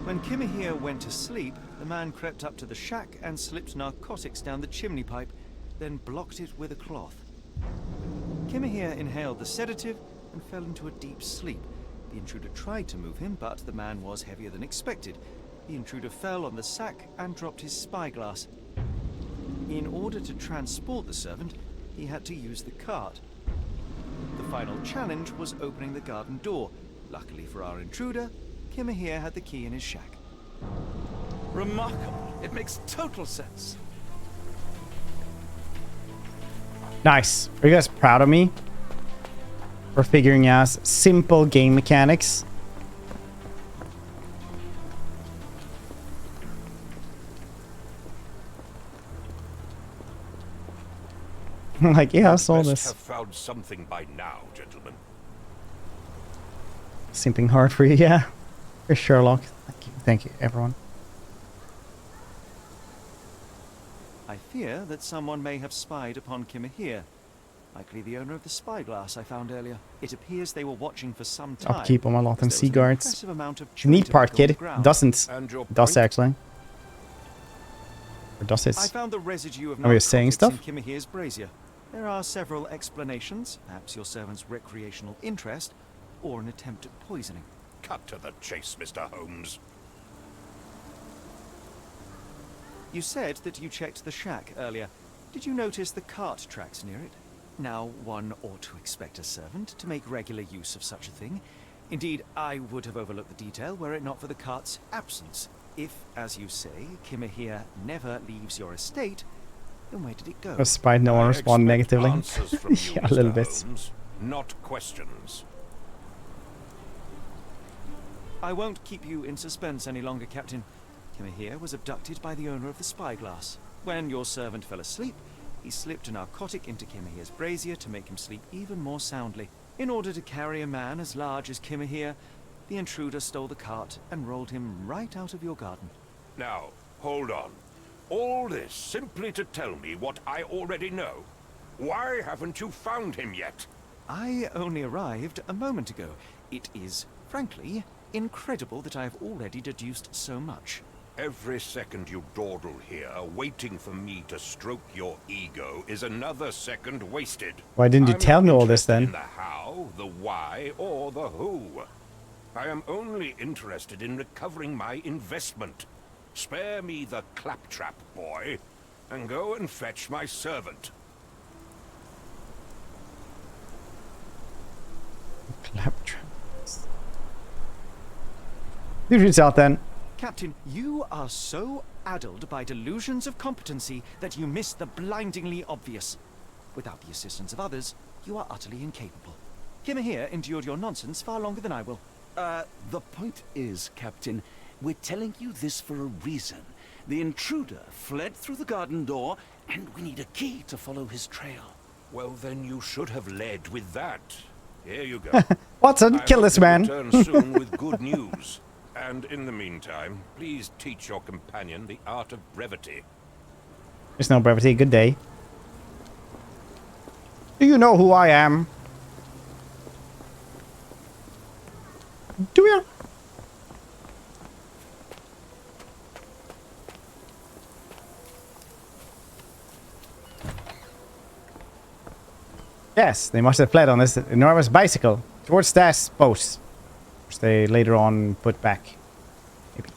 When Kimahir went to sleep, the man crept up to the shack and slipped narcotics down the chimney pipe, then blocked it with a cloth. Kimahir inhaled the sedative and fell into a deep sleep. The intruder tried to move him, but the man was heavier than expected. The intruder fell on the sack and dropped his spyglass. In order to transport the servant, he had to use the cart. The final challenge was opening the garden door. Luckily for our intruder, Kimahir had the key in his shack. Remarkable. It makes total sense. Nice. Are you guys proud of me? For figuring out simple game mechanics? Like, yeah, I saw this. Have found something by now, gentlemen. Simping hard for you, yeah. For Sherlock. Thank you, everyone. I fear that someone may have spied upon Kimahir. Likely the owner of the spyglass I found earlier. It appears they were watching for some time. Upkeep on my Lotham Sea Guards. Neat Neat part, kid. Doesn't. Does actually. Or does it? I found the residue of Are we saying stuff? in Kimahir's brazier. There are several explanations. Perhaps your servant's recreational interest, or an attempt at poisoning. Cut to the chase, Mr. Holmes. You said that you checked the shack earlier. Did you notice the cart tracks near it? Now, one ought to expect a servant to make regular use of such a thing. Indeed, I would have overlooked the detail were it not for the cart's absence. If, as you say, Kimahir never leaves your estate, then where did it go? Despite no one respond negatively. Yeah, a little bit. Holmes, not questions. I won't keep you in suspense any longer, Captain. Kimahir was abducted by the owner of the spyglass. When your servant fell asleep, he slipped a narcotic into Kimahir's brazier to make him sleep even more soundly. In order to carry a man as large as Kimahir, the intruder stole the cart and rolled him right out of your garden. Now, hold on. All this simply to tell me what I already know. Why haven't you found him yet? I only arrived a moment ago. It is, frankly, incredible that I have already deduced so much. Every second you dawdle here, waiting for me to stroke your ego, is another second wasted. Why didn't you tell me all this then? In the how, the why, or the who. I am only interested in recovering my investment. Spare me the claptrap, boy, and go and fetch my servant. Claptrap. You reach out then. Captain, you are so addled by delusions of competency that you miss the blindingly obvious. Without the assistance of others, you are utterly incapable. Kimahir endured your nonsense far longer than I will. The point is, Captain, we're telling you this for a reason. The intruder fled through the garden door, and we need a key to follow his trail. Well, then you should have led with that. Here you go. Watson, kill this man. Return soon with good news. And in the meantime, please teach your companion the art of brevity. There's no brevity. Good day. Do you know who I am? Do you? Yes, they must have fled on this enormous bicycle towards that boat, which they later on put back. Maybe.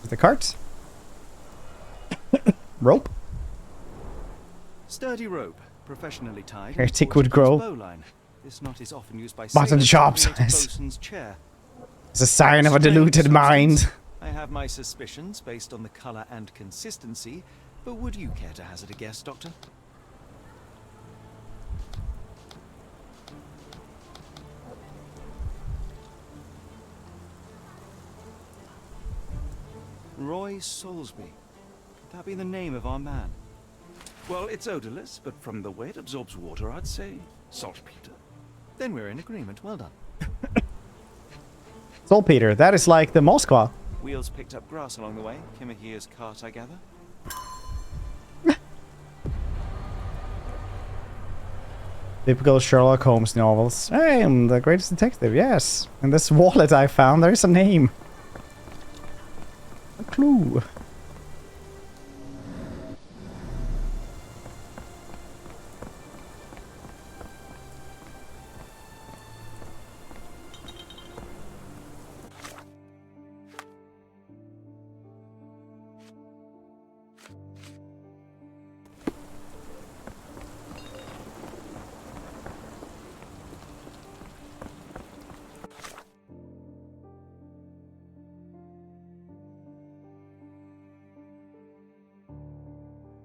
The cart. Rope. Sturdy rope, professionally tied. Heretic would grow. Bowline. This knot is often used by Button sailors chops. to create a bosun's chair. It's a sign of a deluded mind. I have my suspicions based on the color and consistency, but would you care to hazard a guess, Doctor? Roy Soulsby. Could that be the name of our man? Well, it's odorless, but from the way it absorbs water, I'd say saltpeter. Then we're in agreement. Well done. Saltpeter, that is like the Moskva. Wheels picked up grass along the way. Kimahir's cart, I gather. Typical Sherlock Holmes novels. I am the greatest detective, yes. In this wallet I found, there's a name. A clue.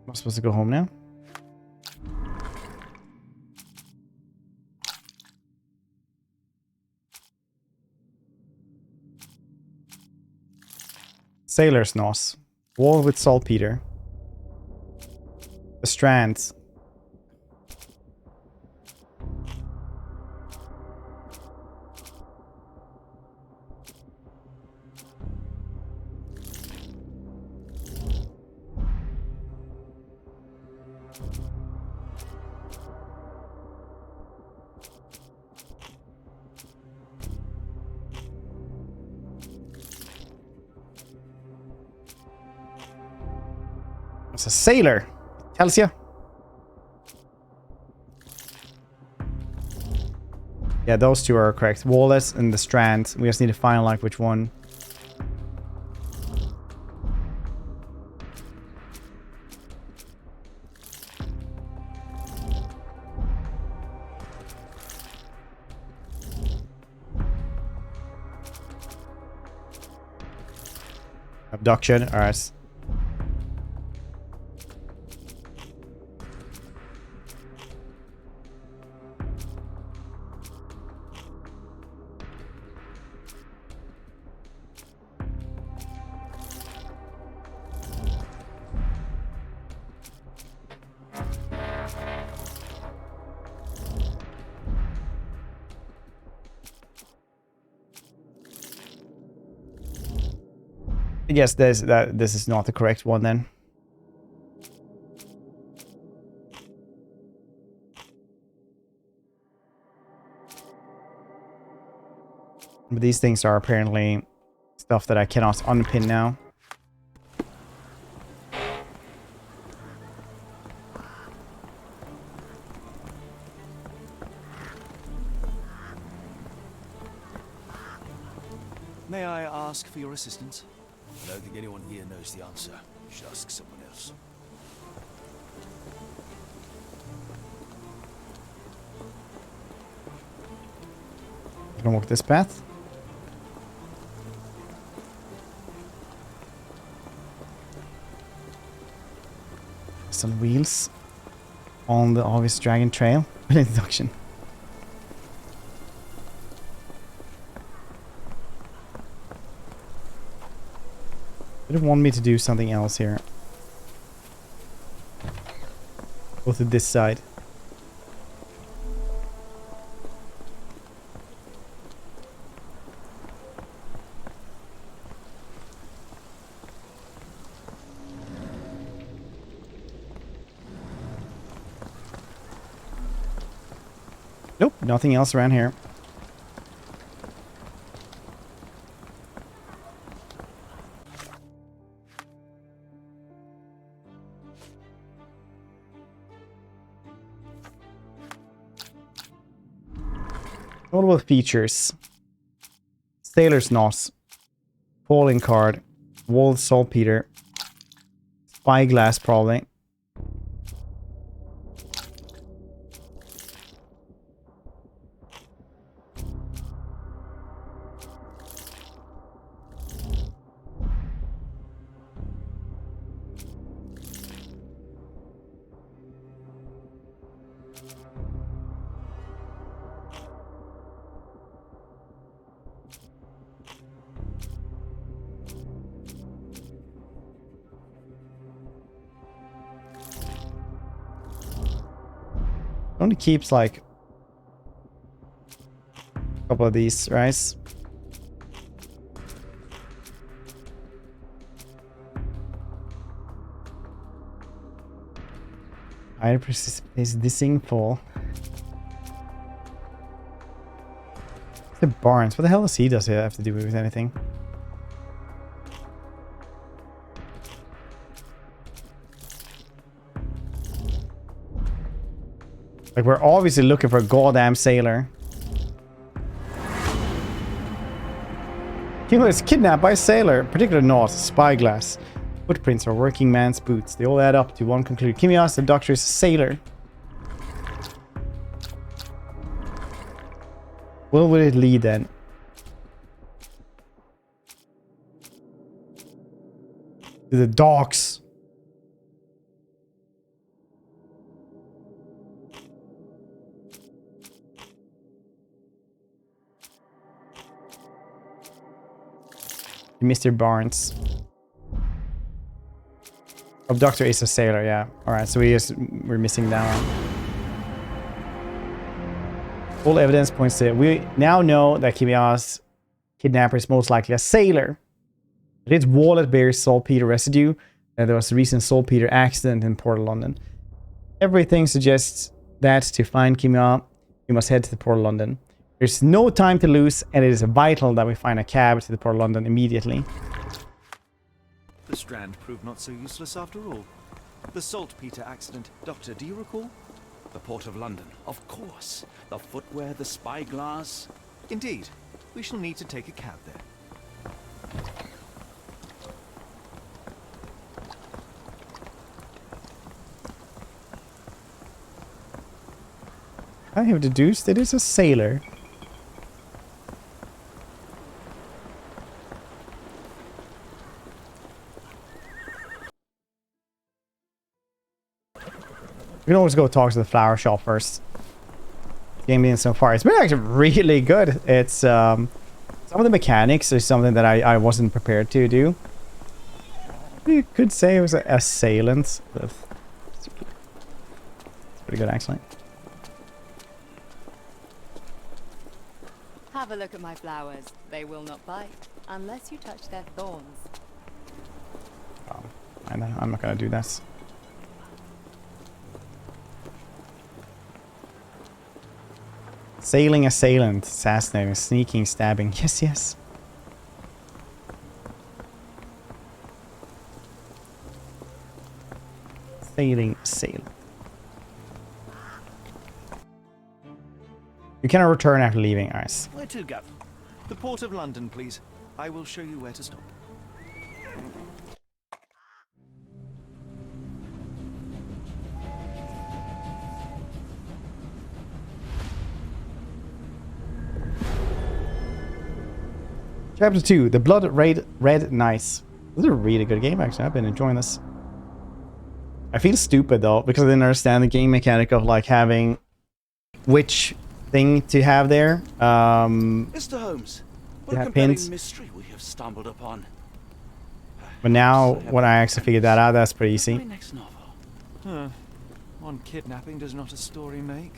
I'm supposed to go home now? Sailor's Nos. Wall with saltpeter. The strands. It's a sailor. Tells you. Yeah, those two are correct. Wallace and the Strand. We just need to find like which one. Abduction. Alright. I guess this is not the correct one then. But these things are apparently stuff that I cannot unpin now. May I ask for your assistance? I don't think anyone here knows the answer. You should ask someone else. Can I walk this path? Some wheels on the obvious dragon trail. An introduction. They want me to do something else here. Go to this side. Nope, nothing else around here. Notable features. Sailor's Nos. Falling card. Walled saltpeter. Spyglass, probably. Only keeps like a couple of these, right? Higher precipitation dissing fall. The Barnes. What the hell does he have to do with anything? Like, we're obviously looking for a goddamn sailor. He was kidnapped by a sailor, particularly not spyglass. Footprints are working man's boots. They all add up to one conclusion. Kimiya's the doctor is a sailor. Where would it lead then? To the docks. Mr. Barnes. Oh, Doctor is a sailor, yeah. Alright, so we're missing that one. All evidence points to it. We now know that Kimiya's kidnapper is most likely a sailor. Its wallet bears saltpeter residue, and there was a recent saltpeter accident in Port of London. Everything suggests that to find Kimiya, we must head to the Port of London. There's no time to lose, and it is vital that we find a cab to the Port of London immediately. The Strand proved not so useless after all. The saltpeter accident. Doctor, do you recall? The Port of London. Of course. The footwear, the spyglass. Indeed. We shall need to take a cab there. I have deduced it is a sailor. We can always go talk to the flower shop first. Game being so far, it's been actually really good. It's some of the mechanics is something that I wasn't prepared to do. You could say it was an assailant. It's pretty good, actually. Have a look at my flowers. They will not bite unless you touch their thorns. Oh, I'm not gonna do this. Sailing assailant, assassinating, sneaking, stabbing. Yes, yes. Sailing assailant. You cannot return after leaving. Alright. Where to go? The Port of London, please. I will show you where to stop. Chapter 2, The Blood Red Knights. This is a really good game, actually. I've been enjoying this. I feel stupid, though, because I didn't understand the game mechanic of, like, having which thing to have there. Mr. Holmes, what a compelling pins. mystery we have stumbled upon. But now, when I actually figured that out, that's pretty easy. My next novel. Huh. One kidnapping does not a story make.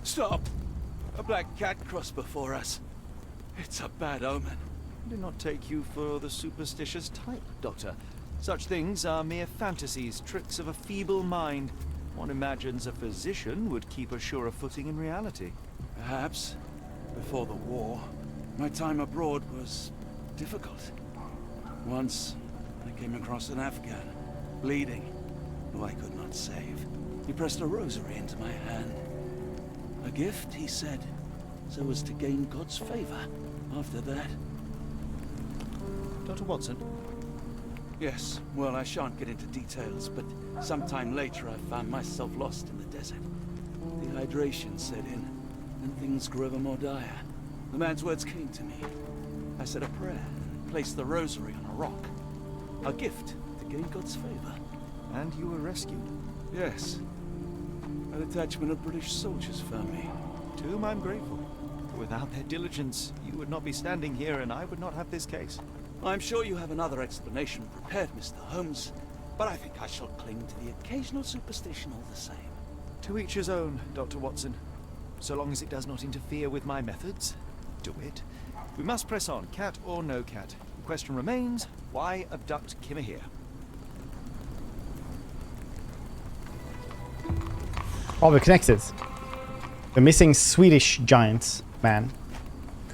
Stop! A black cat crossed before us. It's a bad omen. Do not take you for the superstitious type, Doctor. Such things are mere fantasies, tricks of a feeble mind. One imagines a physician would keep a surer footing in reality. Perhaps. Before the war, my time abroad was difficult. Once, I came across an Afghan, bleeding, who I could not save. He pressed a rosary into my hand. A gift, he said, so as to gain God's favor. After that... Dr. Watson, Yes, well, I shan't get into details, but sometime later I found myself lost in the desert. Dehydration set in, and things grew ever more dire. The man's words came to me. I said a prayer, and placed the rosary on a rock. A gift to gain God's favor. And you were rescued? Yes. A detachment of British soldiers found me. To whom I'm grateful. Without their diligence, you would not be standing here and I would not have this case. I'm sure you have another explanation prepared, Mr. Holmes, but I think I shall cling to the occasional superstition all the same. To each his own, Dr. Watson. So long as it does not interfere with my methods, do it. We must press on, cat or no cat. The question remains, why abduct Kimahir? Probably connected. The missing Swedish giant man.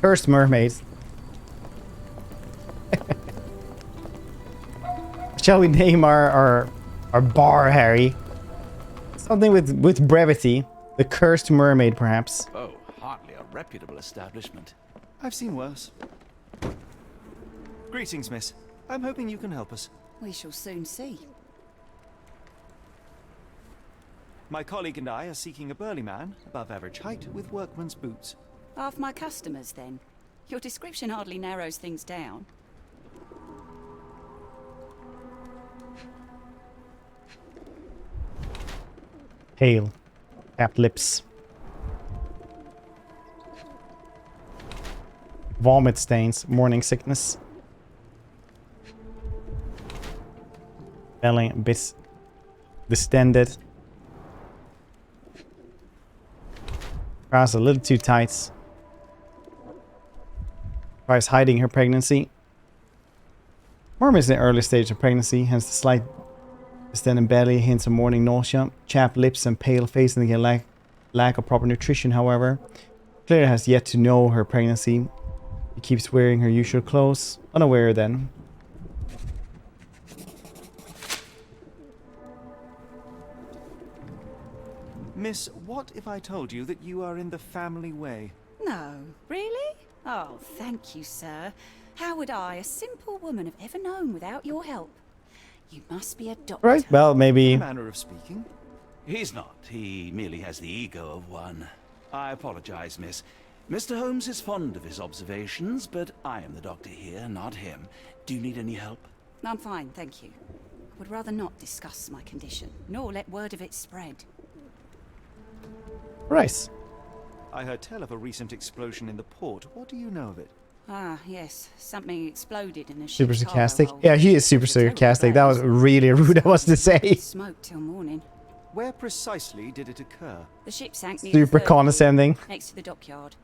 Cursed mermaids. Shall we name our bar, Harry? Something with brevity. The Cursed Mermaid, perhaps. Oh, hardly a reputable establishment. I've seen worse. Greetings, miss. I'm hoping you can help us. We shall soon see. My colleague and I are seeking a burly man, above average height, with workman's boots. Half my customers, then. Your description hardly narrows things down. Pale. Capped lips. Vomit stains. Morning sickness. Belly a bit distended. Bras a little too tight. Tries hiding her pregnancy. Mom is in the early stage of pregnancy, hence the slight distended belly, hints of morning nausea, chapped lips and pale face, and again lack of proper nutrition, however. Claire has yet to know her pregnancy. She keeps wearing her usual clothes, unaware then. Miss, what if I told you that you are in the family way? No, really? Oh, thank you, sir. How would I, a simple woman, have ever known without your help? You must be a doctor. Right, well, maybe. Manner of speaking. He's not. He merely has the ego of one. I apologize, miss. Mr. Holmes is fond of his observations, but I am the doctor here, not him. Do you need any help? I'm fine, thank you. I would rather not discuss my condition, nor let word of it spread. Right. I heard tell of a recent explosion in the port. What do you know of it? Ah, yes. Something exploded in a Super ship's sarcastic. cargo hold. Yeah, he is super sarcastic. That was really rude of us to say. Smoke till morning. Where precisely did it occur? The ship sank near Super the third condescending. wheel, next to the dockyard.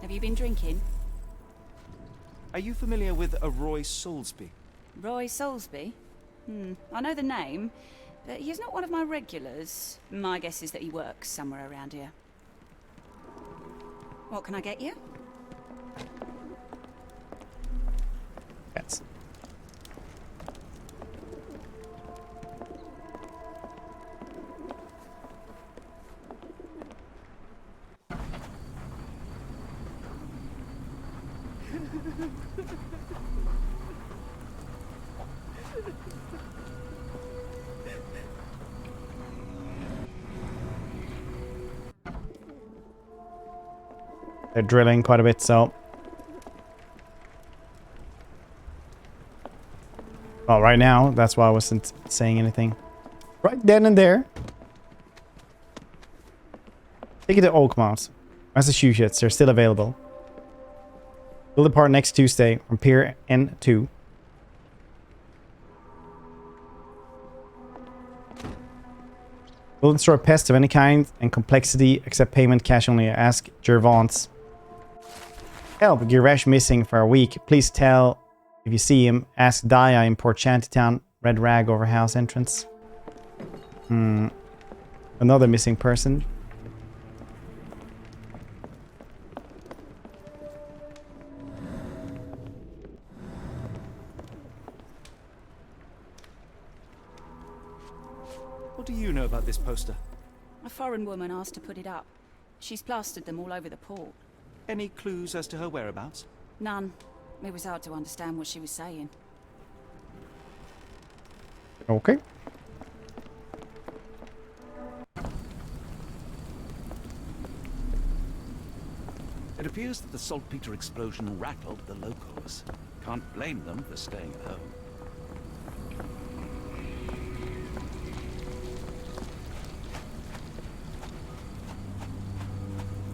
Have you been drinking? Are you familiar with a Roy Soulsby? Roy Soulsby? I know the name, but he's not one of my regulars. My guess is that he works somewhere around here. What can I get you? Yes. They're drilling quite a bit, so. Well, right now, that's why I wasn't saying anything. Right then and there. Take it to Oakmont, Massachusetts. They're still available. Will depart next Tuesday from Pier N2. Will destroy pests of any kind and complexity, except payment cash only. Ask Gervonts. Help, Girash missing for a week. Please tell if you see him. Ask Daya in Port Shantytown. Red rag over house entrance. Another missing person. What do you know about this poster? A foreign woman asked to put it up. She's plastered them all over the port. Any clues as to her whereabouts? None. It was hard to understand what she was saying. Okay. It appears that the saltpeter explosion rattled the locals. Can't blame them for staying at home.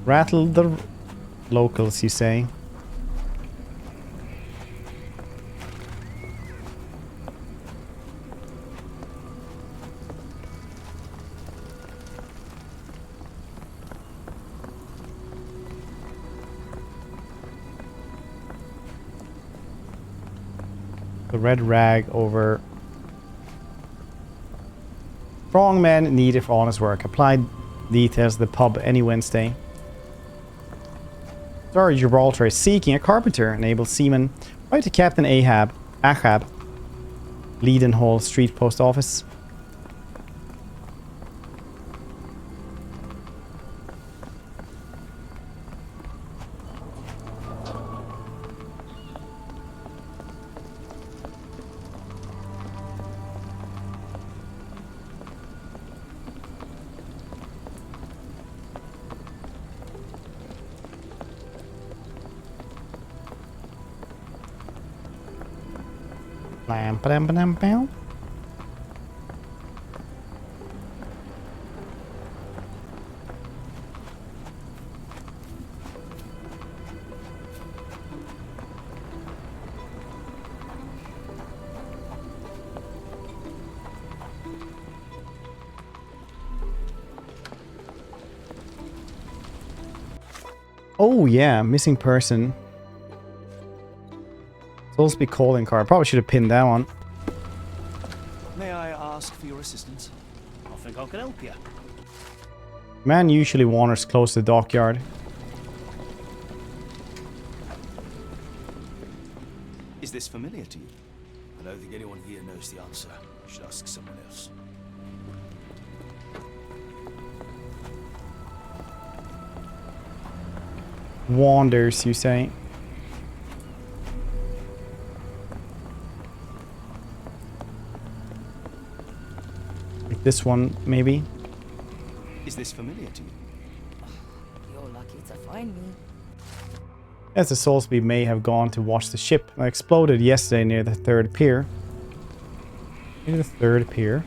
Rattled the locals, you say? The red rag over. Strong men needed for honest work. Applied details the pub any Wednesday. Sorry, Gibraltar is seeking a carpenter, an able seaman. Write to Captain Ahab, Leadenhall Street Post Office. Blam, blam, blam, blam. Oh yeah, missing person. Supposed to be calling card. Probably should have pinned that one. May I ask for your assistance? I think I can help you. Man usually wanders close to the dockyard. Is this familiar to you? I don't think anyone here knows the answer. You should ask someone else. Wanders, you say? Like this one, maybe? Is this familiar to you? You're lucky to find me. As the Soulsby may have gone to watch the ship that exploded yesterday near the third pier. Near the third pier.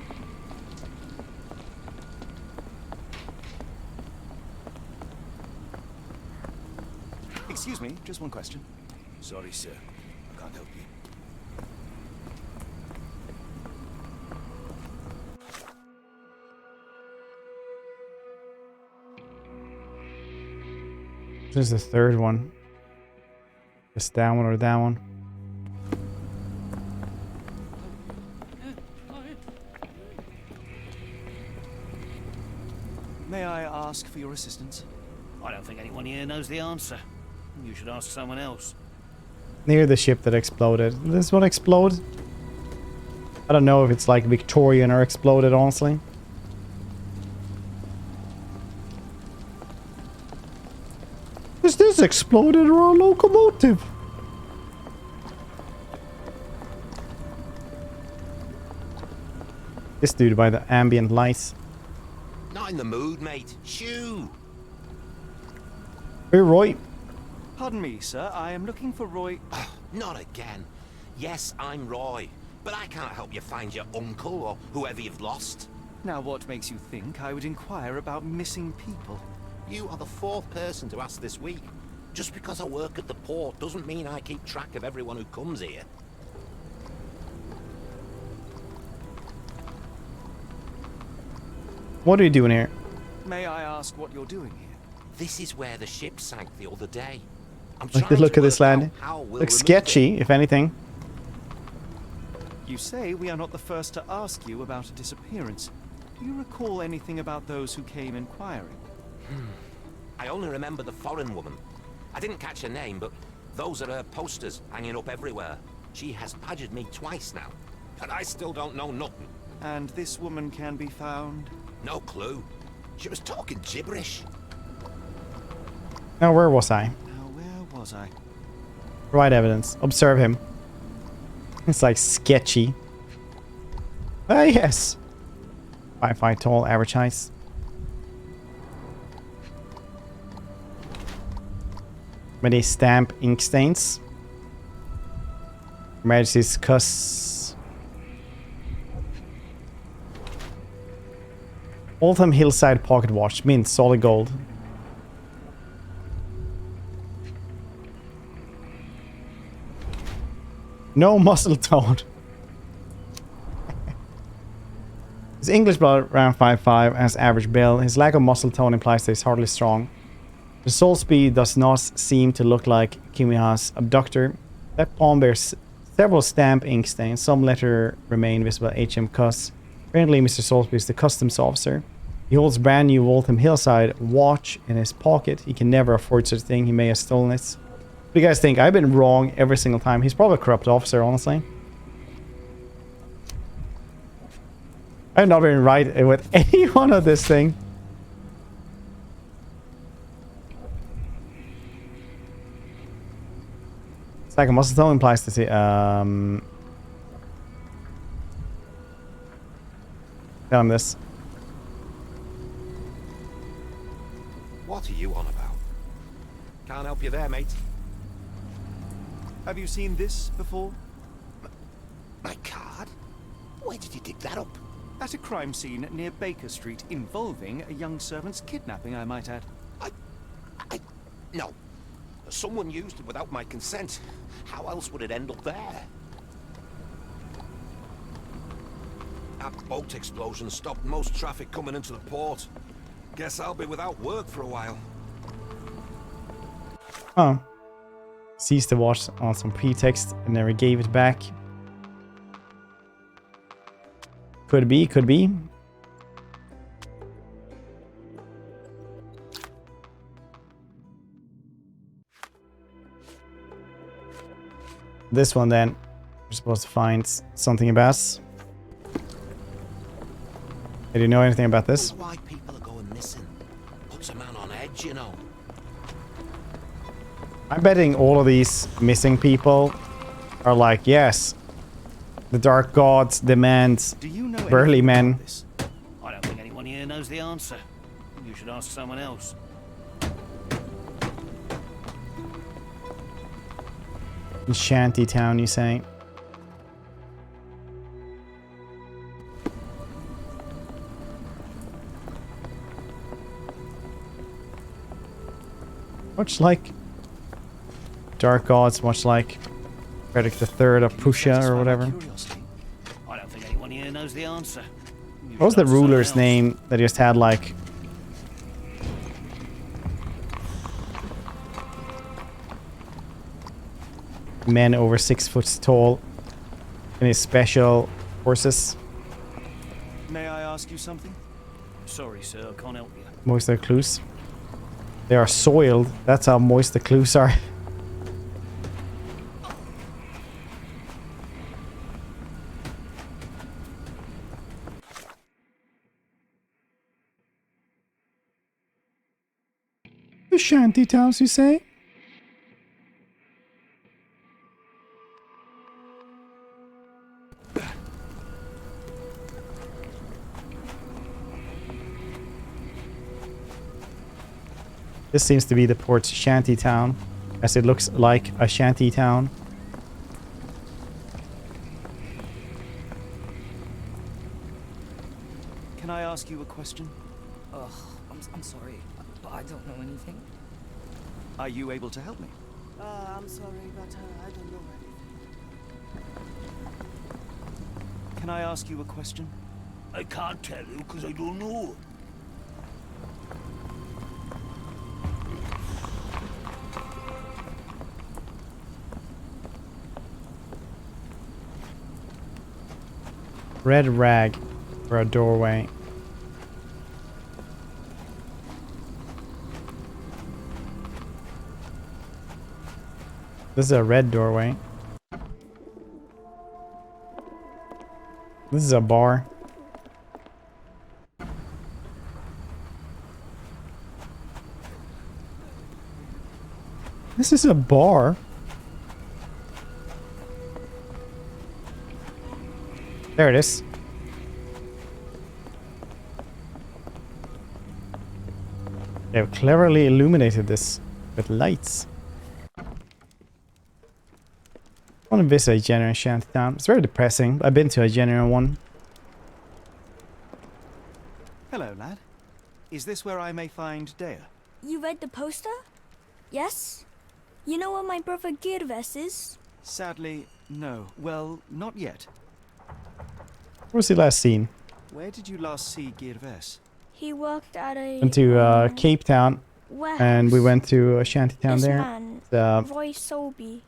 Excuse me, just one question. Sorry, sir. I can't help you. This is the third one. Just that one or that one. May I ask for your assistance? I don't think anyone here knows the answer. You should ask someone else. Near the ship that exploded. This one explode? I don't know if it's like Victorian or exploded, honestly. Is this exploded or a locomotive? This dude by the ambient lights. Not in the mood, mate. Shoo! Hey, Roy. Pardon me, sir. I am looking for Roy. Oh, not again. Yes, I'm Roy. But I can't help you find your uncle or whoever you've lost. Now, what makes you think I would inquire about missing people? You are the fourth person to ask this week. Just because I work at the port doesn't mean I keep track of everyone who comes here. What are you doing here? May I ask what you're doing here? This is where the ship sank the other day. I'm Like the look of this land. Looks sketchy, if anything. You say we are not the first to ask you about a disappearance. Do you recall anything about those who came inquiring? I only remember the foreign woman. I didn't catch her name, but those are her posters hanging up everywhere. She has badgered me twice now, and I still don't know nothing. And this woman can be found? No clue. She was talking gibberish. Now, where was I? Now, where was I? Provide evidence. Observe him. It's like sketchy. Ah, yes. 5'5" tall, average height. Many stamp ink stains. Majesty's cuss. Oldham Hillside pocket watch. Mint, solid gold. No muscle tone. His English blood around 5'5", has average build. His lack of muscle tone implies that he's hardly strong. The soul speed does not seem to look like Kimiha's abductor. That palm bears several stamp ink stains. Some letter remain visible at HM Cuss. Apparently, Mr. Soulsby is the customs officer. He holds brand new Waltham Hillside watch in his pocket. He can never afford such a thing. He may have stolen it. What do you guys think? I've been wrong every single time. He's probably a corrupt officer, honestly. I've not been right with any one of this thing. It's like a muscle tone implies to see. Tell him this. What are you on about? Can't help you there, mate. Have you seen this before? My card? Where did you dig that up? At a crime scene near Baker Street involving a young servant's kidnapping, I might add. No. Someone used it without my consent. How else would it end up there? That boat explosion stopped most traffic coming into the port. Guess I'll be without work for a while. Oh. Seized the watch on some pretext and never gave it back. Could be, could be. This one then. We're supposed to find something about. Do you know anything about this? That's why people are going missing. Puts a man on edge, you know. I'm betting all of these missing people are like, yes, the dark gods demand burly men. I don't think anyone here knows the answer. You should ask someone else. In Shantytown, you say? Much like Dark Gods, much like Frederick III of Prussia or whatever. I don't think anyone here knows the answer. What was the ruler's name that just had like... men over 6 foot tall in his special forces? May I ask you something? Sorry, sir, I can't help you. Moist the clues. They are soiled. That's how moist the clues are. The shanty towns, you say? This seems to be the port's shanty town, as it looks like a shanty town. Can I ask you a question? Ugh, I'm sorry, but I don't know anything. Are you able to help me? I'm sorry, but I don't know anything. Can I ask you a question? I can't tell you because I don't know. Red rag for a doorway. This is a red doorway. This is a bar. This is a bar. There it is. They've cleverly illuminated this with lights. I want to visit a genuine shantytown. It's very depressing. I've been to a genuine one. Hello, lad. Is this where I may find Dea? You read the poster? Yes? You know where my brother Girves is? Sadly, no. Well, not yet. Where was he last seen? Where did you last see Girves? He worked at a... Went to Cape Town. warehouse. And we went to a shantytown This there. man, It's Roy Solby,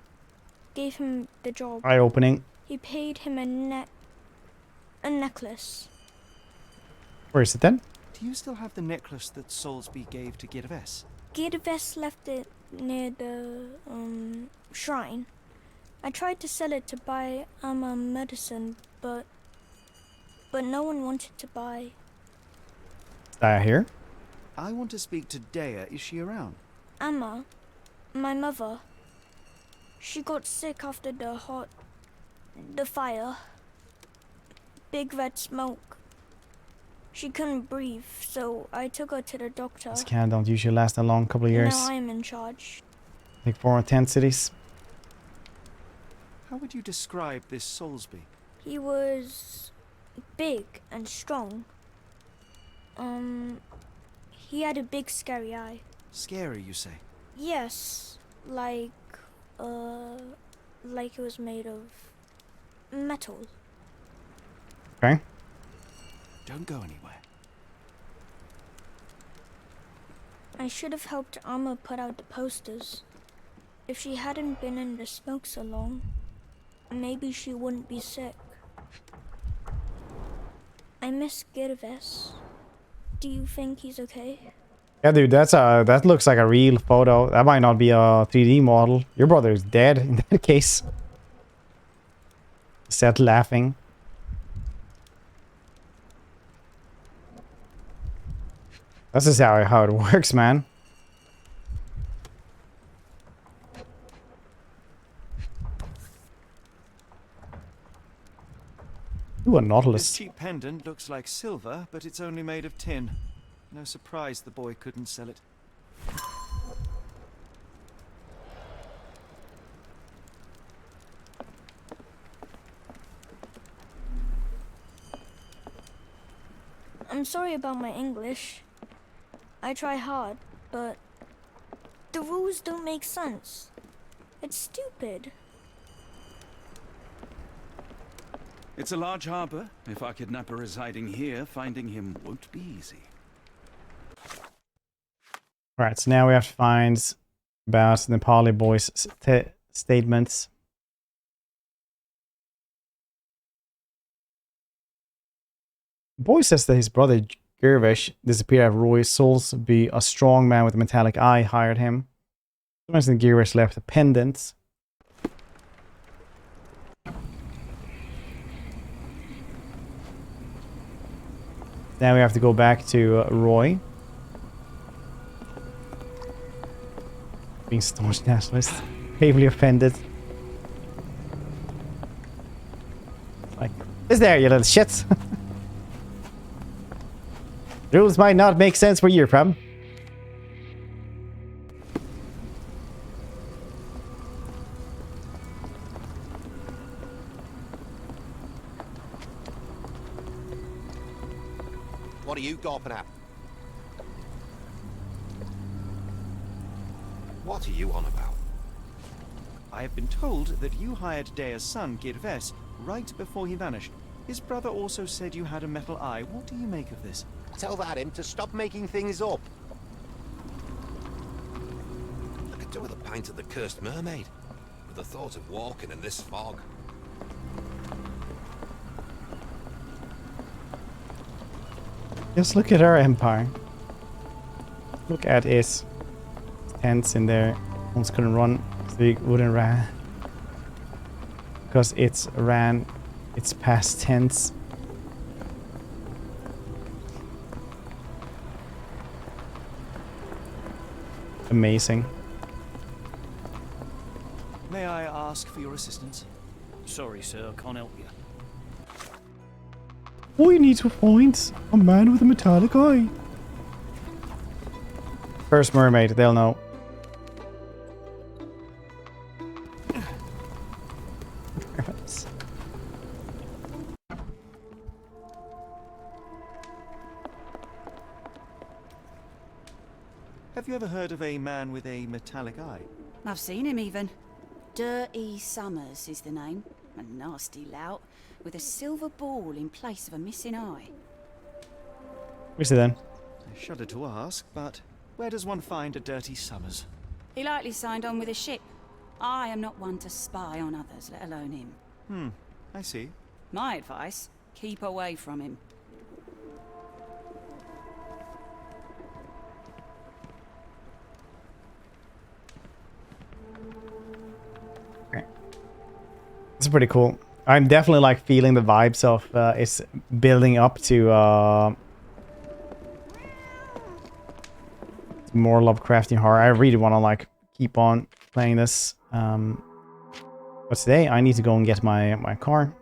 gave him the job. eye-opening. He paid him a necklace. Where is it then? Do you still have the necklace that Soulsby gave to Girves? Girves left it near the shrine. I tried to sell it to buy medicine, but no one wanted to buy. Here? I want to speak to Dea. Is she around? Amma, my mother, she got sick after the fire. Big red smoke. She couldn't breathe, so I took her to the doctor. This can don't usually last a long couple of years. Now I'm in charge. I think 4 or 10 cities. How would you describe this Soulsby? He was big and strong. He had a big scary eye. Scary, you say? Yes, like it was made of metal. Okay. Don't go anywhere. I should have helped Amma put out the posters. If she hadn't been in the smoke so long, maybe she wouldn't be sick. I miss Girves. Do you think he's okay? Yeah, dude, that looks like a real photo. That might not be a 3D model. Your brother is dead in that case. Said laughing. This is how it works, man. Ooh, a This Nautilus. cheap pendant looks like silver, but it's only made of tin. No surprise the boy couldn't sell it. I'm sorry about my English. I try hard, but the rules don't make sense. It's stupid. It's a large harbour. If our kidnapper residing here, finding him won't be easy. Right, so now we have to find about Nepali boys' statements. Boy says that his brother Girvesh disappeared after Roy Soulsby, a strong man with a metallic eye, hired him. Sometimes Girvesh left a pendant. Now we have to go back to Roy. Being staunch nationalist. Gravely offended. Like, is there, you little shit? Rules might not make sense for your problem. What are you gawping at? What are you on about? I have been told that you hired Dea's son, Girves, right before he vanished. His brother also said you had a metal eye. What do you make of this? Tell that him to stop making things up. I could do with a pint of the cursed mermaid, with the thought of walking in this fog. Just look at our empire. Look at it. Tents in there. Almost couldn't run, so we wouldn't run. Because it's ran. It's past tense. Amazing. May I ask for your assistance? Sorry, sir, I can't help you. We need to find a man with a metallic eye. First mermaid, they'll know. Have you ever heard of a man with a metallic eye? I've seen him even. Dirty Summers is the name. A nasty lout with a silver ball in place of a missing eye. Where's he then? I shudder to ask, but where does one find a Dirty Summers? He likely signed on with a ship. I am not one to spy on others, let alone him. I see. My advice, keep away from him. It's pretty cool. I'm definitely like feeling the vibes of it's building up to more Lovecraftian horror. I really want to like keep on playing this. But today I need to go and get my car.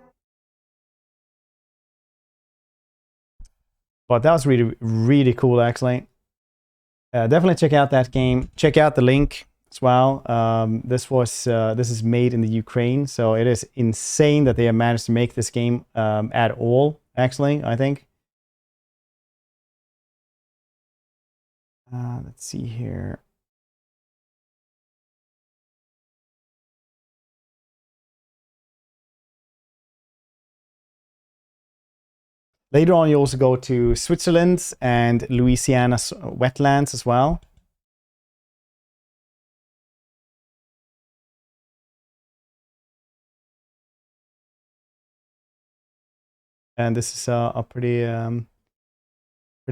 But that was really cool actually. Definitely check out that game. Check out the link as well. This is made in the Ukraine, so it is insane that they have managed to make this game at all. Actually, I think. Let's see here. Later on, you also go to Switzerland and Louisiana's wetlands as well. And this is a pretty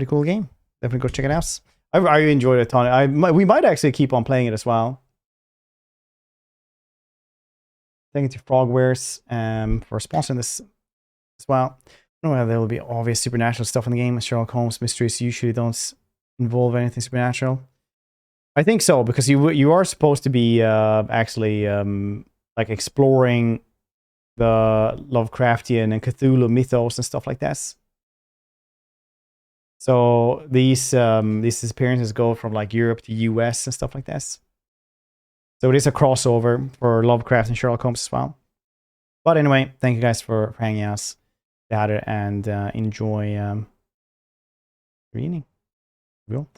cool game. Definitely go check it out. I enjoyed it a ton. We might actually keep on playing it as well. Thank you to Frogwares for sponsoring this as well. I don't know whether there will be obvious supernatural stuff in the game. Sherlock Holmes mysteries usually don't involve anything supernatural. I think so, because you are supposed to be actually like exploring the Lovecraftian and Cthulhu mythos and stuff like this. So these appearances go from like Europe to US and stuff like this. So it is a crossover for Lovecraft and Sherlock Holmes as well. But anyway, thank you guys for hanging out and enjoy reading. Real.